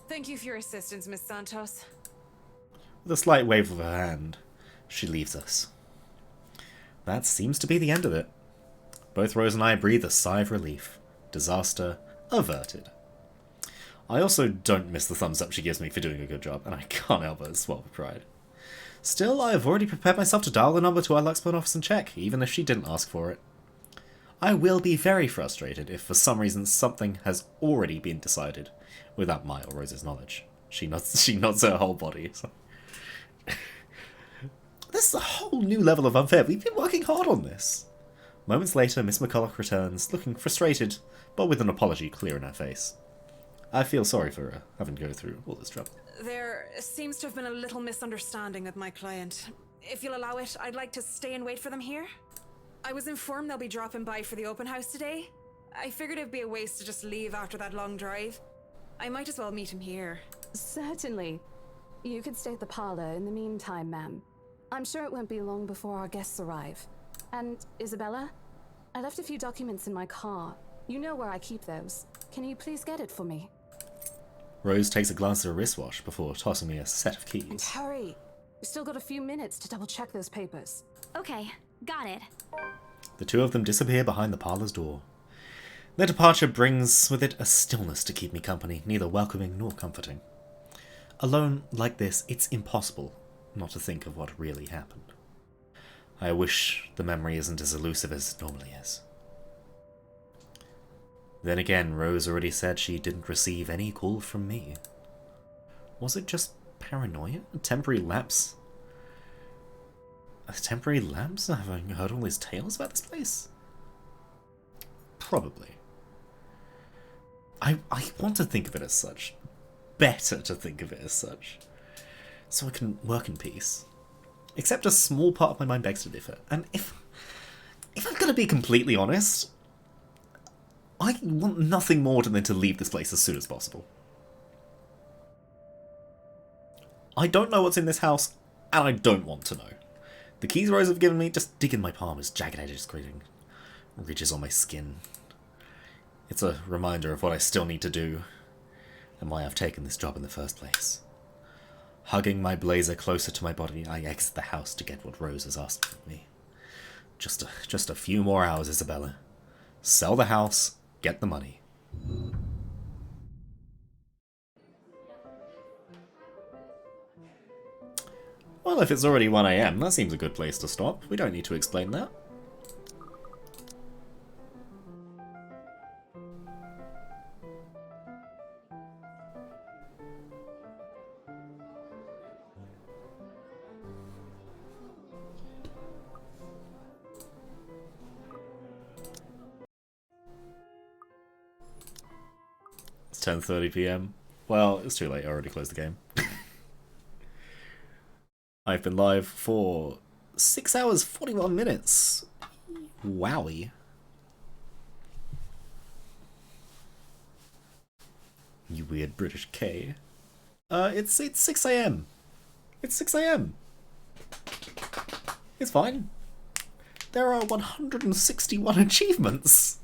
Speaker 6: Thank you for your assistance, Miss Santos.
Speaker 1: With a slight wave of her hand, she leaves us. That seems to be the end of it. Both Rose and I breathe a sigh of relief. Disaster averted. I also don't miss the thumbs up she gives me for doing a good job, and I can't help but swell with pride. Still, I have already prepared myself to dial the number to our Luxburn office and check, even if she didn't ask for it. I will be very frustrated if for some reason something has already been decided without my or Rose's knowledge. She nods her whole body. So. This is a whole new level of unfair. We've been working hard on this. Moments later, Miss McCulloch returns, looking frustrated, but with an apology clear in her face. I feel sorry for her, having to go through all this trouble.
Speaker 6: There seems to have been a little misunderstanding with my client. If you'll allow it, I'd like to stay and wait for them here. I was informed they'll be dropping by for the open house today. I figured it'd be a waste to just leave after that long drive. I might as well meet him here.
Speaker 5: Certainly. You could stay at the parlor in the meantime, ma'am. I'm sure it won't be long before our guests arrive. And, Isabella, I left a few documents in my car. You know where I keep those. Can you please get it for me?
Speaker 1: Rose takes a glance at her wristwatch before tossing me a set of keys.
Speaker 5: And hurry! We've still got a few minutes to double-check those papers.
Speaker 22: Okay, got it.
Speaker 1: The two of them disappear behind the parlor's door. Their departure brings with it a stillness to keep me company, neither welcoming nor comforting. Alone like this, it's impossible not to think of what really happened. I wish the memory isn't as elusive as it normally is. Then again, Rose already said she didn't receive any call from me. Was it just paranoia? A temporary lapse? A temporary lapse? Having heard all these tales about this place? Probably. I want to think of it as such. Better to think of it as such. So I can work in peace. Except a small part of my mind begs to differ. And if I'm going to be completely honest, I want nothing more than to leave this place as soon as possible. I don't know what's in this house, and I don't want to know. The keys Rose have given me just dig in my palm as jagged edges creating ridges on my skin. It's a reminder of what I still need to do, and why I've taken this job in the first place. Hugging my blazer closer to my body, I exit the house to get what Rose has asked of me. Just a few more hours, Isabella. Sell the house, get the money. Well, if it's already 1 AM, that seems a good place to stop. We don't need to explain that. It's 10:30 PM. Well, it's too late. I already closed the game. I've been live for 6 hours, 41 minutes. Wowie. You weird British K. It's 6 AM. It's 6 AM. It's fine. There are 161 achievements.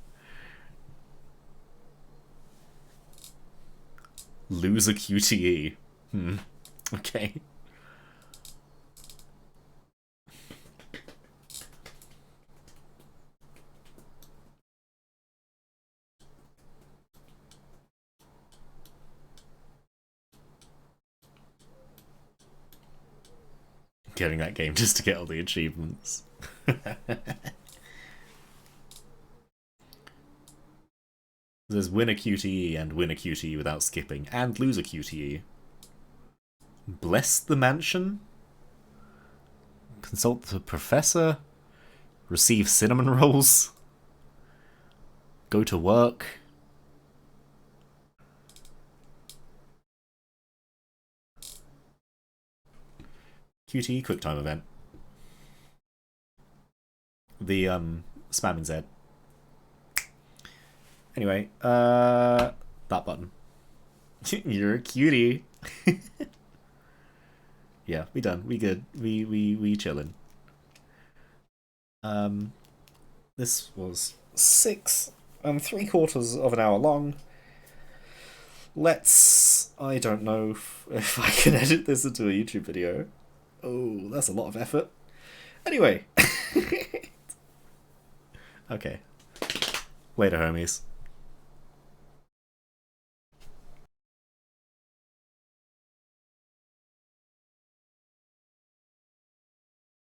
Speaker 1: Lose a QTE. Okay. Getting that game just to get all the achievements. There's win a QTE and win a QTE without skipping, and lose a QTE. Bless the mansion? Consult the professor? Receive cinnamon rolls? Go to work? QTE QuickTime event. The, spamming Z. Anyway, that button. You're a cutie. Yeah, we done. We good. We chillin'. This was 6 3/4 of an hour long. I don't know if I can edit this into a YouTube video. Oh, that's a lot of effort. Anyway. Okay. Later, homies.